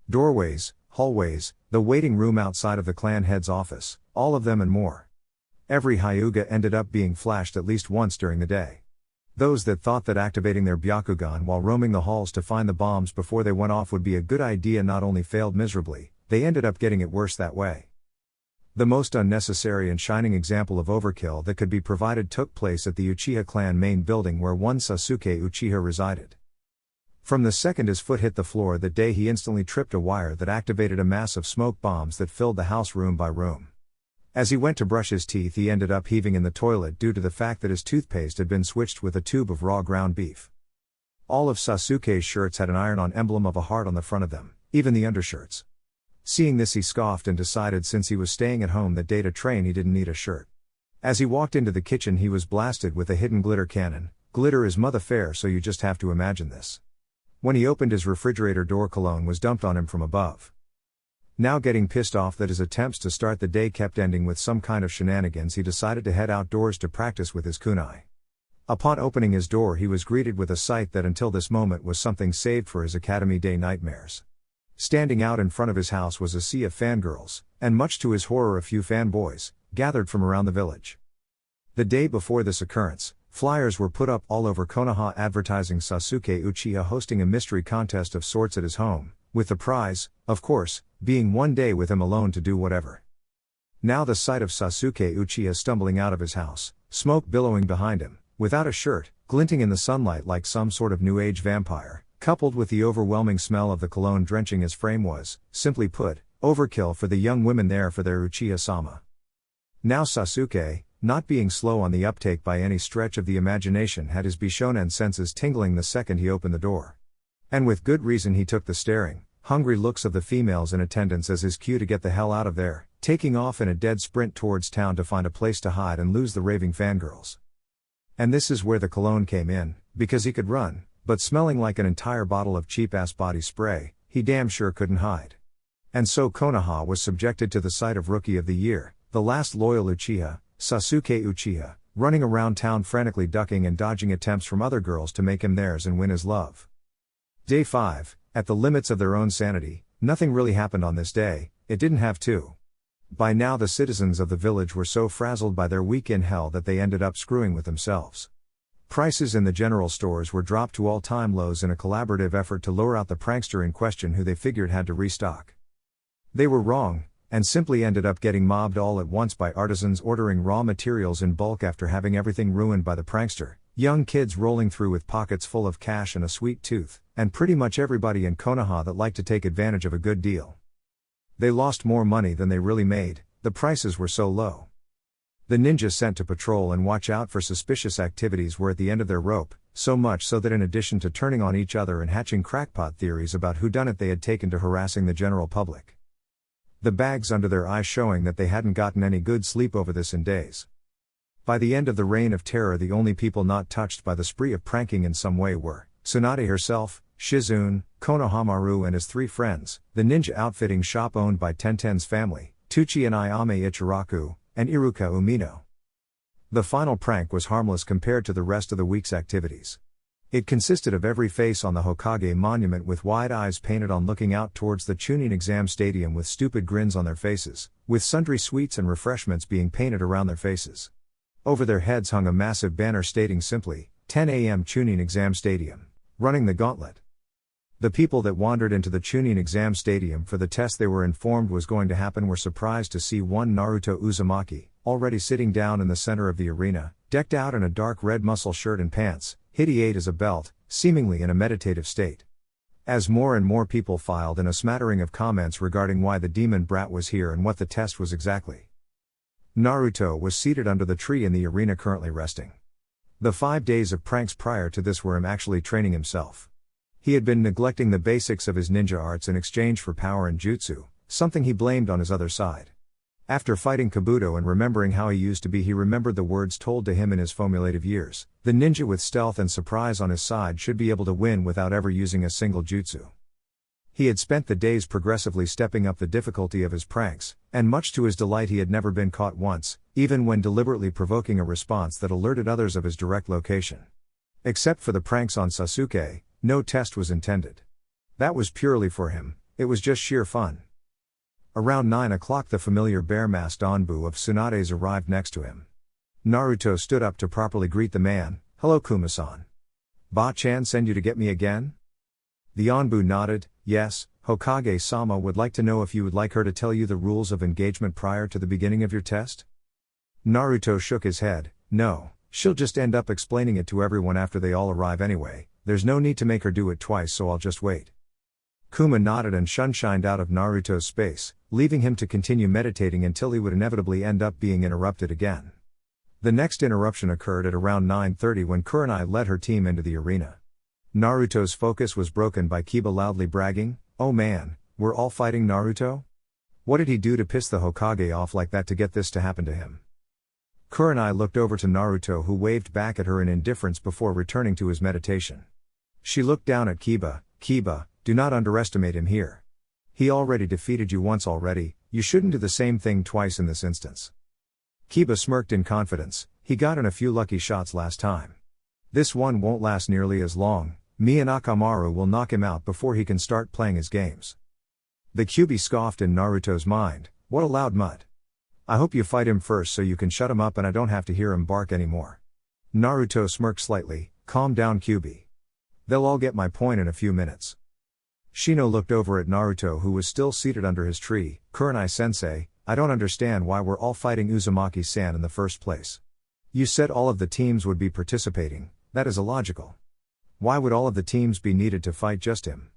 Doorways, hallways, the waiting room outside of the clan head's office, all of them and more. Every Hyuga ended up being flashed at least once during the day. Those that thought that activating their Byakugan while roaming the halls to find the bombs before they went off would be a good idea not only failed miserably, they ended up getting it worse that way. The most unnecessary and shining example of overkill that could be provided took place at the Uchiha clan main building where one Sasuke Uchiha resided. From the second his foot hit the floor that day, he instantly tripped a wire that activated a mass of smoke bombs that filled the house room by room. As he went to brush his teeth, he ended up heaving in the toilet due to the fact that his toothpaste had been switched with a tube of raw ground beef. All of Sasuke's shirts had an iron-on emblem of a heart on the front of them, even the undershirts. Seeing this, he scoffed and decided since he was staying at home that day to train, he didn't need a shirt. As he walked into the kitchen, he was blasted with a hidden glitter cannon. Glitter is mother fair, so you just have to imagine this. When he opened his refrigerator door, cologne was dumped on him from above. Now getting pissed off that his attempts to start the day kept ending with some kind of shenanigans, he decided to head outdoors to practice with his kunai. Upon opening his door, he was greeted with a sight that until this moment was something saved for his academy day nightmares. Standing out in front of his house was a sea of fangirls, and much to his horror a few fanboys, gathered from around the village. The day before this occurrence, Flyers were put up all over Konoha advertising Sasuke Uchiha hosting a mystery contest of sorts at his home, with the prize, of course, being one day with him alone to do whatever. Now the sight of Sasuke Uchiha stumbling out of his house, smoke billowing behind him, without a shirt, glinting in the sunlight like some sort of new age vampire, coupled with the overwhelming smell of the cologne drenching his frame was, simply put, overkill for the young women there for their Uchiha-sama. Now Sasuke, not being slow on the uptake by any stretch of the imagination, had his Bishonen senses tingling the second he opened the door. And with good reason he took the staring, hungry looks of the females in attendance as his cue to get the hell out of there, taking off in a dead sprint towards town to find a place to hide and lose the raving fangirls. And this is where the cologne came in, because he could run, but smelling like an entire bottle of cheap-ass body spray, he damn sure couldn't hide. And so Konoha was subjected to the sight of Rookie of the Year, the last loyal Uchiha, Sasuke Uchiha, running around town frantically ducking and dodging attempts from other girls to make him theirs and win his love. Day 5, at the limits of their own sanity, nothing really happened on this day, it didn't have to. By now the citizens of the village were so frazzled by their week in hell that they ended up screwing with themselves. Prices in the general stores were dropped to all-time lows in a collaborative effort to lure out the prankster in question who they figured had to restock. They were wrong, and simply ended up getting mobbed all at once by artisans ordering raw materials in bulk after having everything ruined by the prankster, young kids rolling through with pockets full of cash and a sweet tooth, and pretty much everybody in Konoha that liked to take advantage of a good deal. They lost more money than they really made, the prices were so low. The ninjas sent to patrol and watch out for suspicious activities were at the end of their rope, so much so that in addition to turning on each other and hatching crackpot theories about whodunit they had taken to harassing the general public. The bags under their eyes showing that they hadn't gotten any good sleep over this in days. By the end of the reign of terror, the only people not touched by the spree of pranking in some way were Tsunade herself, Shizune, Konohamaru and his 3 friends, the ninja outfitting shop owned by Tenten's family, Tuchi and Ayame Ichiraku, and Iruka Umino. The final prank was harmless compared to the rest of the week's activities. It consisted of every face on the Hokage monument with wide eyes painted on looking out towards the Chunin exam stadium with stupid grins on their faces, with sundry sweets and refreshments being painted around their faces. Over their heads hung a massive banner stating simply, 10 a.m. Chunin exam stadium, running the gauntlet. The people that wandered into the Chunin exam stadium for the test they were informed was going to happen were surprised to see one Naruto Uzumaki, already sitting down in the center of the arena, decked out in a dark red muscle shirt and pants, hideate as a belt, seemingly in a meditative state. As more and more people filed in, a smattering of comments regarding why the demon brat was here and what the test was exactly. Naruto was seated under the tree in the arena currently resting. The 5 days of pranks prior to this were him actually training himself. He had been neglecting the basics of his ninja arts in exchange for power and jutsu, something he blamed on his other side. After fighting Kabuto and remembering how he used to be, he remembered the words told to him in his formulative years: the ninja with stealth and surprise on his side should be able to win without ever using a single jutsu. He had spent the days progressively stepping up the difficulty of his pranks, and much to his delight he had never been caught once, even when deliberately provoking a response that alerted others of his direct location. Except for the pranks on Sasuke, no test was intended. That was purely for him, it was just sheer fun. Around 9 o'clock the familiar bare-masked Anbu of Tsunade's arrived next to him. Naruto stood up to properly greet the man. "Hello Kuma-san. Ba-chan send you to get me again?" The Anbu nodded. "Yes, Hokage-sama would like to know if you would like her to tell you the rules of engagement prior to the beginning of your test?" Naruto shook his head. "No, she'll just end up explaining it to everyone after they all arrive anyway, there's no need to make her do it twice, so I'll just wait." Kuma nodded and shunshined out of Naruto's space, leaving him to continue meditating until he would inevitably end up being interrupted again. The next interruption occurred at around 9:30 when Kurenai led her team into the arena. Naruto's focus was broken by Kiba loudly bragging, "Oh man, we're all fighting Naruto? What did he do to piss the Hokage off like that to get this to happen to him?" Kurenai looked over to Naruto, who waved back at her in indifference before returning to his meditation. She looked down at Kiba. "Kiba, do not underestimate him here. He already defeated you once already, you shouldn't do the same thing twice in this instance." Kiba smirked in confidence. "He got in a few lucky shots last time. This one won't last nearly as long, me and Akamaru will knock him out before he can start playing his games." The Kyuubi scoffed in Naruto's mind, "What a loud mutt. I hope you fight him first so you can shut him up and I don't have to hear him bark anymore." Naruto smirked slightly. Calm down, Kyubi. They'll all get my point in a few minutes. Shino looked over at Naruto, who was still seated under his tree. Kurenai-sensei, I don't understand why we're all fighting Uzumaki-san in the first place. You said all of the teams would be participating, that is illogical. Why would all of the teams be needed to fight just him?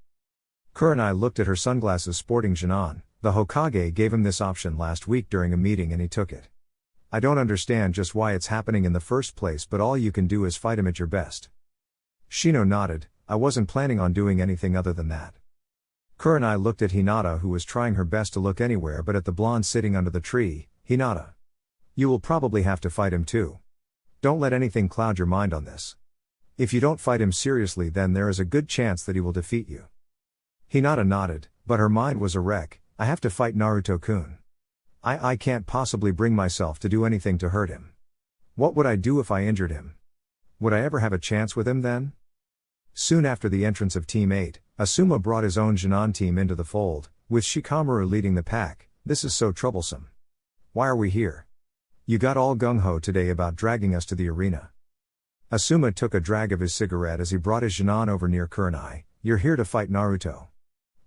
Kurenai looked at her sunglasses sporting Jinan. The Hokage gave him this option last week during a meeting and he took it. I don't understand just why it's happening in the first place, but all you can do is fight him at your best. Shino nodded. I wasn't planning on doing anything other than that. Kurenai looked at Hinata, who was trying her best to look anywhere but at the blonde sitting under the tree. Hinata. You will probably have to fight him too. Don't let anything cloud your mind on this. If you don't fight him seriously, then there is a good chance that he will defeat you. Hinata nodded, but her mind was a wreck. I have to fight Naruto-kun. I can't possibly bring myself to do anything to hurt him. What would I do if I injured him? Would I ever have a chance with him then? Soon after the entrance of Team 8, Asuma brought his own Jinan team into the fold, with Shikamaru leading the pack. This is so troublesome. Why are we here? You got all gung-ho today about dragging us to the arena. Asuma took a drag of his cigarette as he brought his Jinan over near Kurenai. You're here to fight Naruto.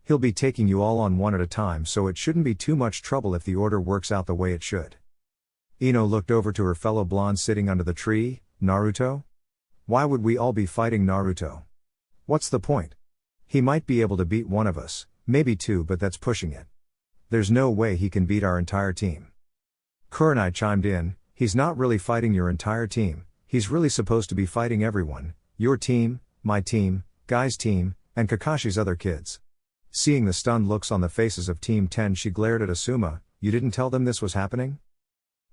He'll be taking you all on one at a time, so it shouldn't be too much trouble if the order works out the way it should. Ino looked over to her fellow blonde sitting under the tree. Naruto? Why would we all be fighting Naruto? What's the point? He might be able to beat one of us, maybe two, but that's pushing it. There's no way he can beat our entire team. Kurenai chimed in. He's not really fighting your entire team, he's really supposed to be fighting everyone, your team, my team, Guy's team, and Kakashi's other kids. Seeing the stunned looks on the faces of Team 10, she glared at Asuma. You didn't tell them this was happening?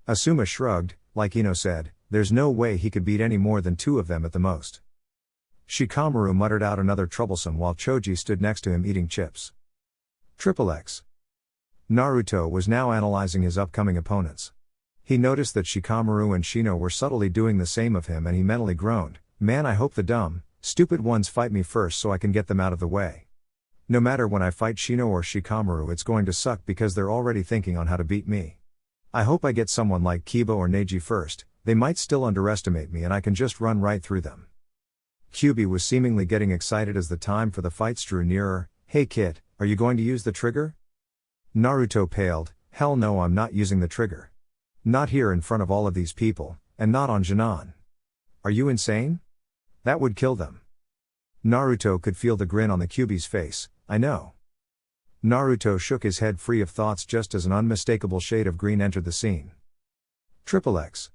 Asuma shrugged. Like Ino said, there's no way he could beat any more than two of them at the most. Shikamaru muttered out another troublesome while Choji stood next to him eating chips. XXX. Naruto was now analyzing his upcoming opponents. He noticed that Shikamaru and Shino were subtly doing the same of him and he mentally groaned. Man, I hope the dumb, stupid ones fight me first so I can get them out of the way. No matter when I fight Shino or Shikamaru, it's going to suck because they're already thinking on how to beat me. I hope I get someone like Kiba or Neji first, they might still underestimate me and I can just run right through them. Kyubi was seemingly getting excited as the time for the fights drew nearer. Hey Kit, are you going to use the trigger? Naruto paled. Hell no, I'm not using the trigger. Not here in front of all of these people, and not on Jinan. Are you insane? That would kill them. Naruto could feel the grin on the Kyubi's face. I know. Naruto shook his head free of thoughts just as an unmistakable shade of green entered the scene. XXX.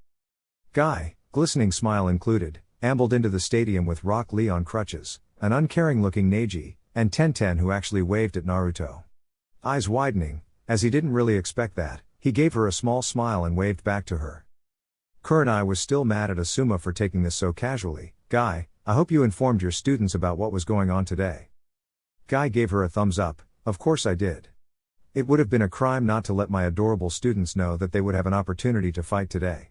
Guy, glistening smile included, ambled into the stadium with Rock Lee on crutches, an uncaring-looking Neji, and Tenten who actually waved at Naruto. Eyes widening, as he didn't really expect that, he gave her a small smile and waved back to her. Kurenai was still mad at Asuma for taking this so casually. Guy, I hope you informed your students about what was going on today. Guy gave her a thumbs up. Of course I did. It would have been a crime not to let my adorable students know that they would have an opportunity to fight today.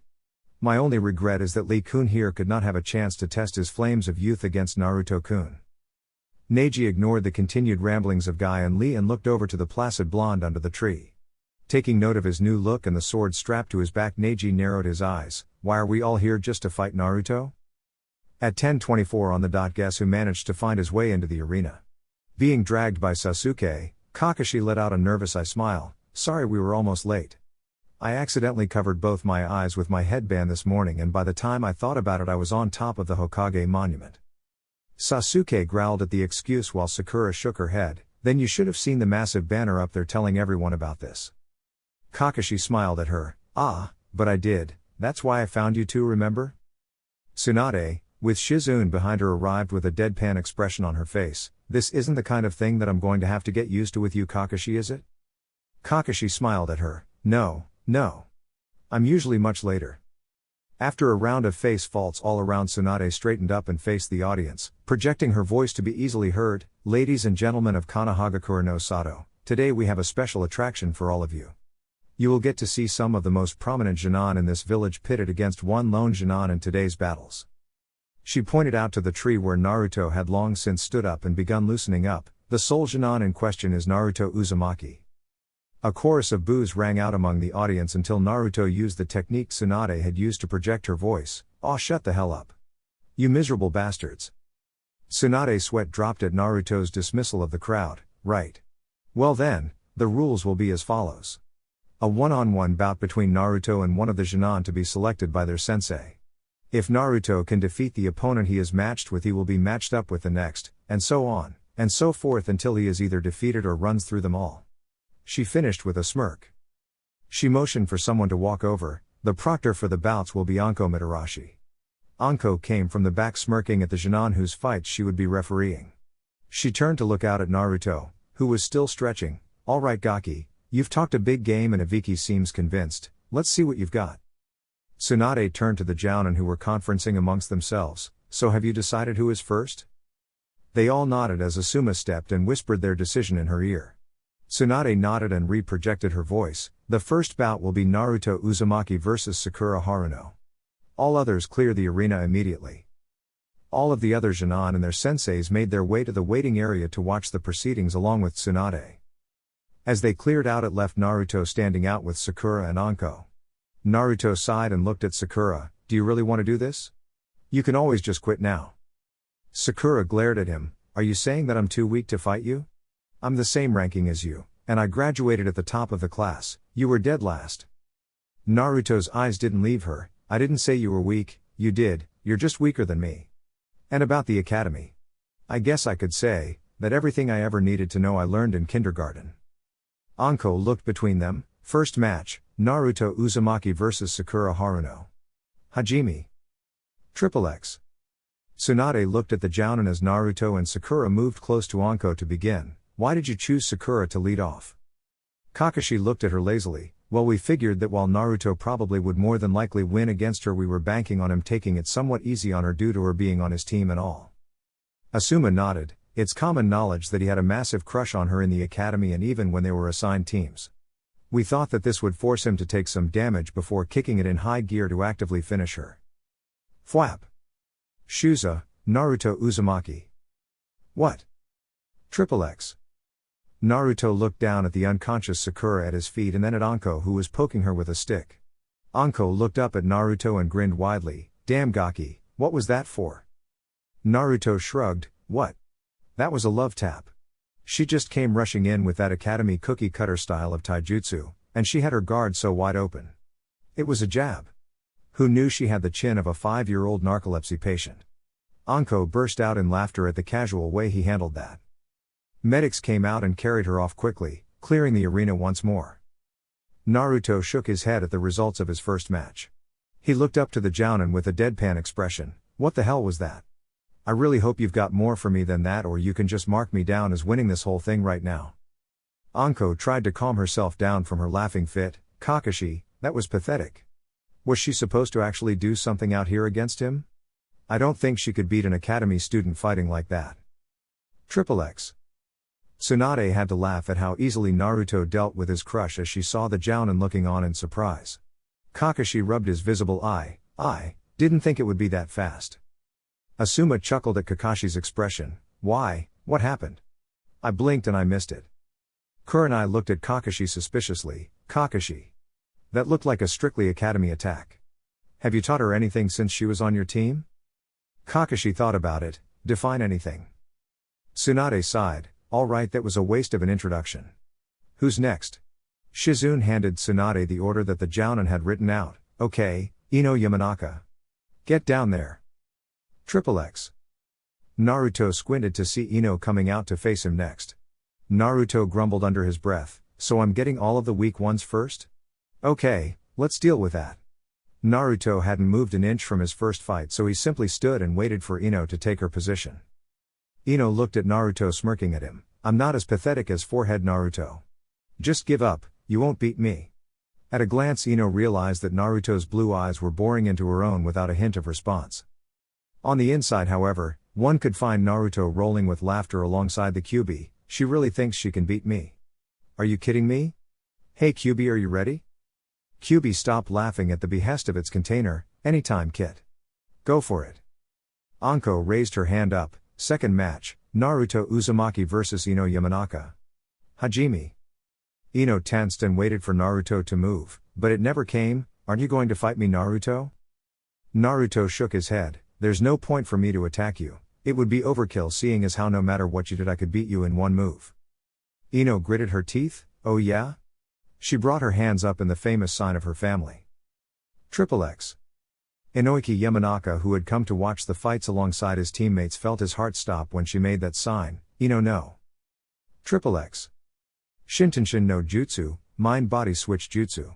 My only regret is that Lee-kun here could not have a chance to test his flames of youth against Naruto-kun. Neji ignored the continued ramblings of Guy and Lee and looked over to the placid blonde under the tree. Taking note of his new look and the sword strapped to his back, Neji narrowed his eyes. Why are we all here, just to fight Naruto? At 10:24 on the dot, guess who managed to find his way into the arena? Being dragged by Sasuke, Kakashi let out a nervous I smile. Sorry, we were almost late. I accidentally covered both my eyes with my headband this morning, and by the time I thought about it I was on top of the Hokage monument. Sasuke growled at the excuse while Sakura shook her head. Then you should have seen the massive banner up there telling everyone about this. Kakashi smiled at her. Ah, but I did, that's why I found you two, remember? Tsunade, with Shizune behind her, arrived with a deadpan expression on her face. This isn't the kind of thing that I'm going to have to get used to with you, Kakashi, is it? Kakashi smiled at her. No. I'm usually much later. After a round of face faults all around, Tsunade straightened up and faced the audience, projecting her voice to be easily heard. Ladies and gentlemen of Kanahagakure no Sato, today we have a special attraction for all of you. You will get to see some of the most prominent Jinan in this village pitted against one lone Jinan in today's battles. She pointed out to the tree where Naruto had long since stood up and begun loosening up. The sole Jinan in question is Naruto Uzumaki. A chorus of boos rang out among the audience until Naruto used the technique Tsunade had used to project her voice. Aw, shut the hell up. You miserable bastards. Tsunade's sweat dropped at Naruto's dismissal of the crowd. Right. Well then, the rules will be as follows. A one-on-one bout between Naruto and one of the Genin to be selected by their sensei. If Naruto can defeat the opponent he is matched with, he will be matched up with the next, and so on, and so forth until he is either defeated or runs through them all. She finished with a smirk. She motioned for someone to walk over. The proctor for the bouts will be Anko Mitarashi. Anko came from the back smirking at the Genin whose fights she would be refereeing. She turned to look out at Naruto, who was still stretching. Alright Gaki, you've talked a big game and Ibiki seems convinced, let's see what you've got. Tsunade turned to the Jounin who were conferencing amongst themselves, so have you decided who is first? They all nodded as Asuma stepped and whispered their decision in her ear. Tsunade nodded and re-projected her voice. The first bout will be Naruto Uzumaki vs Sakura Haruno. All others clear the arena immediately. All of the other Genin and their senseis made their way to the waiting area to watch the proceedings along with Tsunade. As they cleared out, it left Naruto standing out with Sakura and Anko. Naruto sighed and looked at Sakura. Do you really want to do this? You can always just quit now. Sakura glared at him. Are you saying that I'm too weak to fight you? I'm the same ranking as you, and I graduated at the top of the class. You were dead last. Naruto's eyes didn't leave her. I didn't say you were weak, you did, you're just weaker than me. And about the academy. I guess I could say that everything I ever needed to know I learned in kindergarten. Anko looked between them. First match, Naruto Uzumaki vs Sakura Haruno. Hajime. XXX. Tsunade looked at the Jounin as Naruto and Sakura moved close to Anko to begin. Why did you choose Sakura to lead off? Kakashi looked at her lazily. Well, we figured that while Naruto probably would more than likely win against her, we were banking on him taking it somewhat easy on her due to her being on his team and all. Asuma nodded. It's common knowledge that he had a massive crush on her in the academy and even when they were assigned teams. We thought that this would force him to take some damage before kicking it in high gear to actively finish her. Fwap. Shuza, Naruto Uzumaki. What? XXX. Naruto looked down at the unconscious Sakura at his feet and then at Anko who was poking her with a stick. Anko looked up at Naruto and grinned widely. Damn Gaki, what was that for? Naruto shrugged. What? That was a love tap. She just came rushing in with that academy cookie cutter style of taijutsu, and she had her guard so wide open. It was a jab. Who knew she had the chin of a 5-year-old narcolepsy patient? Anko burst out in laughter at the casual way he handled that. Medics came out and carried her off quickly, clearing the arena once more. Naruto shook his head at the results of his first match. He looked up to the Jounin with a deadpan expression. What the hell was that? I really hope you've got more for me than that, or you can just mark me down as winning this whole thing right now. Anko tried to calm herself down from her laughing fit. Kakashi, that was pathetic. Was she supposed to actually do something out here against him? I don't think she could beat an academy student fighting like that. XXX. Tsunade had to laugh at how easily Naruto dealt with his crush as she saw the Jounin looking on in surprise. Kakashi rubbed his visible eye. I didn't think it would be that fast. Asuma chuckled at Kakashi's expression. Why, what happened? I blinked and I missed it. Kurenai looked at Kakashi suspiciously. Kakashi. That looked like a strictly academy attack. Have you taught her anything since she was on your team? Kakashi thought about it. Define anything. Tsunade sighed. Alright, that was a waste of an introduction. Who's next? Shizune handed Tsunade the order that the Jounin had written out. Okay, Ino Yamanaka. Get down there. XXX. Naruto squinted to see Ino coming out to face him next. Naruto grumbled under his breath, so I'm getting all of the weak ones first? Okay, let's deal with that. Naruto hadn't moved an inch from his first fight, so he simply stood and waited for Ino to take her position. Ino looked at Naruto smirking at him. I'm not as pathetic as forehead Naruto. Just give up, you won't beat me. At a glance Ino realized that Naruto's blue eyes were boring into her own without a hint of response. On the inside, however, one could find Naruto rolling with laughter alongside the Kyuubi. She really thinks she can beat me. Are you kidding me? Hey Kyuubi, are you ready? Kyuubi stopped laughing at the behest of its container. Anytime, Kit. Go for it. Anko raised her hand up. Second match, Naruto Uzumaki vs Ino Yamanaka. Hajime. Ino tensed and waited for Naruto to move, but it never came. Aren't you going to fight me, Naruto? Naruto shook his head. There's no point for me to attack you. It would be overkill seeing as how no matter what you did I could beat you in one move. Ino gritted her teeth. Oh yeah? She brought her hands up in the famous sign of her family. X. Inoiki Yamanaka, who had come to watch the fights alongside his teammates, felt his heart stop when she made that sign. Ino no. X. Shintenshin no Jutsu, mind-body switch jutsu.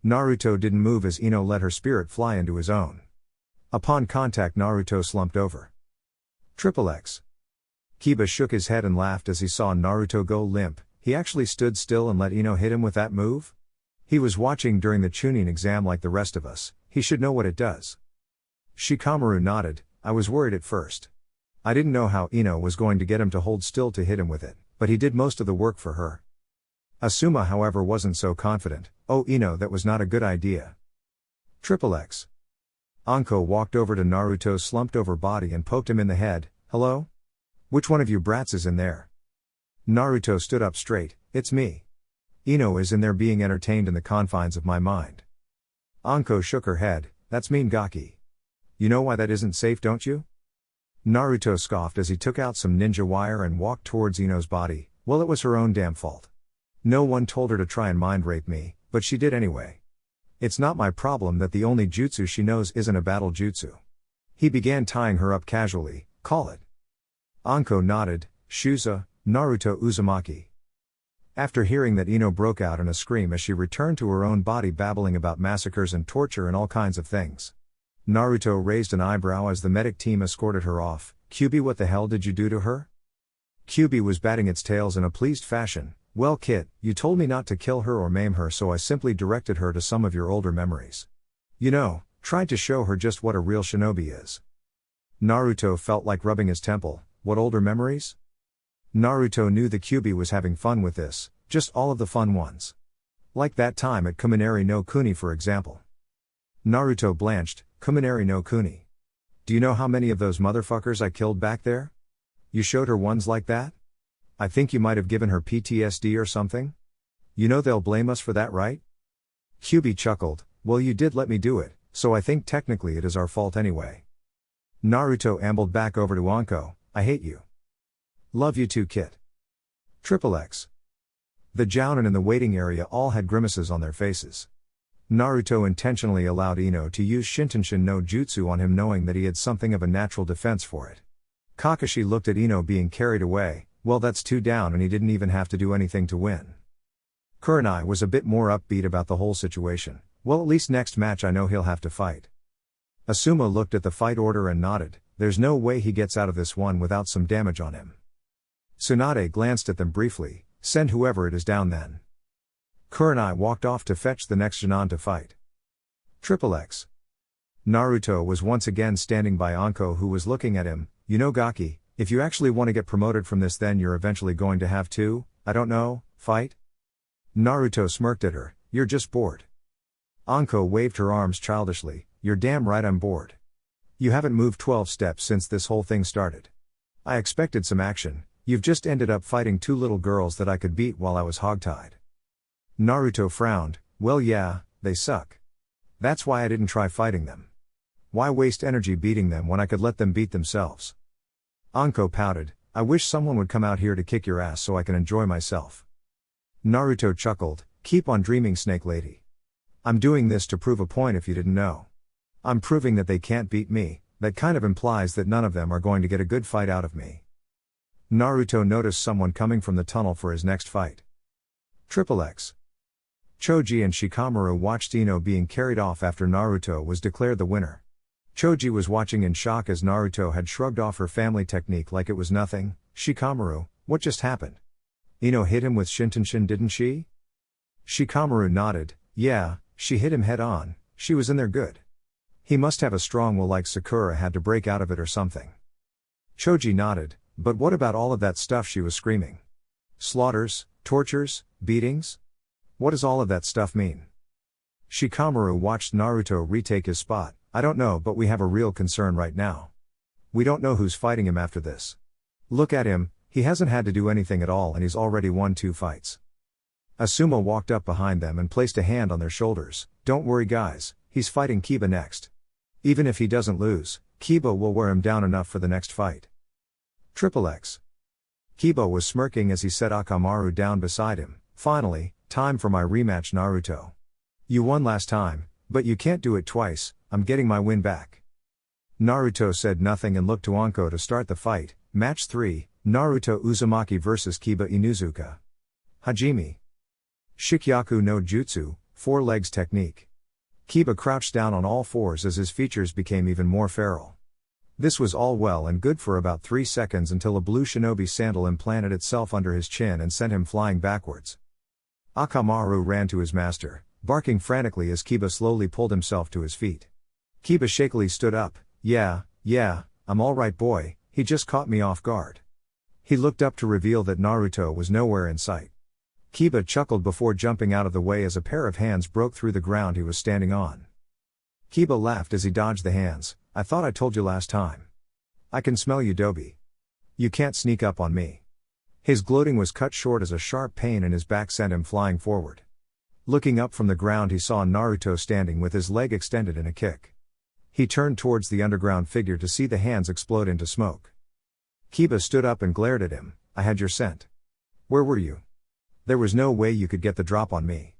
Naruto didn't move as Ino let her spirit fly into his own. Upon contact, Naruto slumped over. X. Kiba shook his head and laughed as he saw Naruto go limp. He actually stood still and let Ino hit him with that move? He was watching during the Chunin exam like the rest of us, he should know what it does. Shikamaru nodded. I was worried at first. I didn't know how Ino was going to get him to hold still to hit him with it, but he did most of the work for her. Asuma, however, wasn't so confident. Oh Ino, that was not a good idea. X. Anko walked over to Naruto's slumped over body and poked him in the head. Hello? Which one of you brats is in there? Naruto stood up straight. It's me. Ino is in there being entertained in the confines of my mind. Anko shook her head. That's mean, Gaki. You know why that isn't safe, don't you? Naruto scoffed as he took out some ninja wire and walked towards Ino's body. Well, it was her own damn fault. No one told her to try and mind rape me, but she did anyway. It's not my problem that the only jutsu she knows isn't a battle jutsu. He began tying her up casually. Call it. Anko nodded. Shusa, Naruto Uzumaki. After hearing that, Ino broke out in a scream as she returned to her own body, babbling about massacres and torture and all kinds of things. Naruto raised an eyebrow as the medic team escorted her off. Kyubi, what the hell did you do to her? Kyubi was batting its tails in a pleased fashion. Well Kit, you told me not to kill her or maim her, so I simply directed her to some of your older memories. You know, tried to show her just what a real shinobi is. Naruto felt like rubbing his temple. What older memories? Naruto knew the Kyubi was having fun with this, just all of the fun ones. Like that time at Kuminari no Kuni, for example. Naruto blanched. Kuminari no Kuni. Do you know how many of those motherfuckers I killed back there? You showed her ones like that? I think you might have given her PTSD or something? You know they'll blame us for that, right? Kyubi chuckled. Well, you did let me do it, so I think technically it is our fault anyway. Naruto ambled back over to Anko. I hate you. Love you too, Kit. X. The Jounin in the waiting area all had grimaces on their faces. Naruto intentionally allowed Ino to use Shintenshin no Jutsu on him, knowing that he had something of a natural defense for it. Kakashi looked at Ino being carried away. Well, that's 2 down and he didn't even have to do anything to win. Kunai was a bit more upbeat about the whole situation. Well, at least next match I know he'll have to fight. Asuma looked at the fight order and nodded. There's no way he gets out of this one without some damage on him. Tsunade glanced at them briefly. Send whoever it is down then. Kunai walked off to fetch the next Genin to fight. X. Naruto was once again standing by Anko, who was looking at him. You know, Gaki, if you actually want to get promoted from this, then you're eventually going to have to, I don't know, fight? Naruto smirked at her. You're just bored. Anko waved her arms childishly. You're damn right I'm bored. You haven't moved 12 steps since this whole thing started. I expected some action. You've just ended up fighting 2 little girls that I could beat while I was hogtied. Naruto frowned. Well yeah, they suck. That's why I didn't try fighting them. Why waste energy beating them when I could let them beat themselves? Anko pouted. I wish someone would come out here to kick your ass so I can enjoy myself. Naruto chuckled. Keep on dreaming, Snake Lady. I'm doing this to prove a point if you didn't know. I'm proving that they can't beat me. That kind of implies that none of them are going to get a good fight out of me. Naruto noticed someone coming from the tunnel for his next fight. X. Choji and Shikamaru watched Ino being carried off after Naruto was declared the winner. Choji was watching in shock as Naruto had shrugged off her family technique like it was nothing. Shikamaru, what just happened? Ino hit him with Shintenshin, didn't she? Shikamaru nodded. Yeah, she hit him head on. She was in there good. He must have a strong will, like Sakura had to break out of it or something. Choji nodded. But what about all of that stuff she was screaming? Slaughters, tortures, beatings? What does all of that stuff mean? Shikamaru watched Naruto retake his spot. I don't know, but we have a real concern right now. We don't know who's fighting him after this. Look at him, he hasn't had to do anything at all and he's already won 2 fights. Asuma walked up behind them and placed a hand on their shoulders. Don't worry guys, he's fighting Kiba next. Even if he doesn't lose, Kiba will wear him down enough for the next fight. XXX. Kiba was smirking as he set Akamaru down beside him. Finally, time for my rematch, Naruto. You won last time, but you can't do it twice. I'm getting my win back. Naruto said nothing and looked to Anko to start the fight. Match 3, Naruto Uzumaki vs Kiba Inuzuka. Hajime. Shikyaku no Jutsu, 4 legs technique. Kiba crouched down on all fours as his features became even more feral. This was all well and good for about 3 seconds until a blue shinobi sandal implanted itself under his chin and sent him flying backwards. Akamaru ran to his master, barking frantically as Kiba slowly pulled himself to his feet. Kiba shakily stood up. Yeah, I'm alright boy, he just caught me off guard. He looked up to reveal that Naruto was nowhere in sight. Kiba chuckled before jumping out of the way as a pair of hands broke through the ground he was standing on. Kiba laughed as he dodged the hands. I thought I told you last time. I can smell you, Dobi. You can't sneak up on me. His gloating was cut short as a sharp pain in his back sent him flying forward. Looking up from the ground, he saw Naruto standing with his leg extended in a kick. He turned towards the underground figure to see the hands explode into smoke. Kiba stood up and glared at him. I had your scent. Where were you? There was no way you could get the drop on me.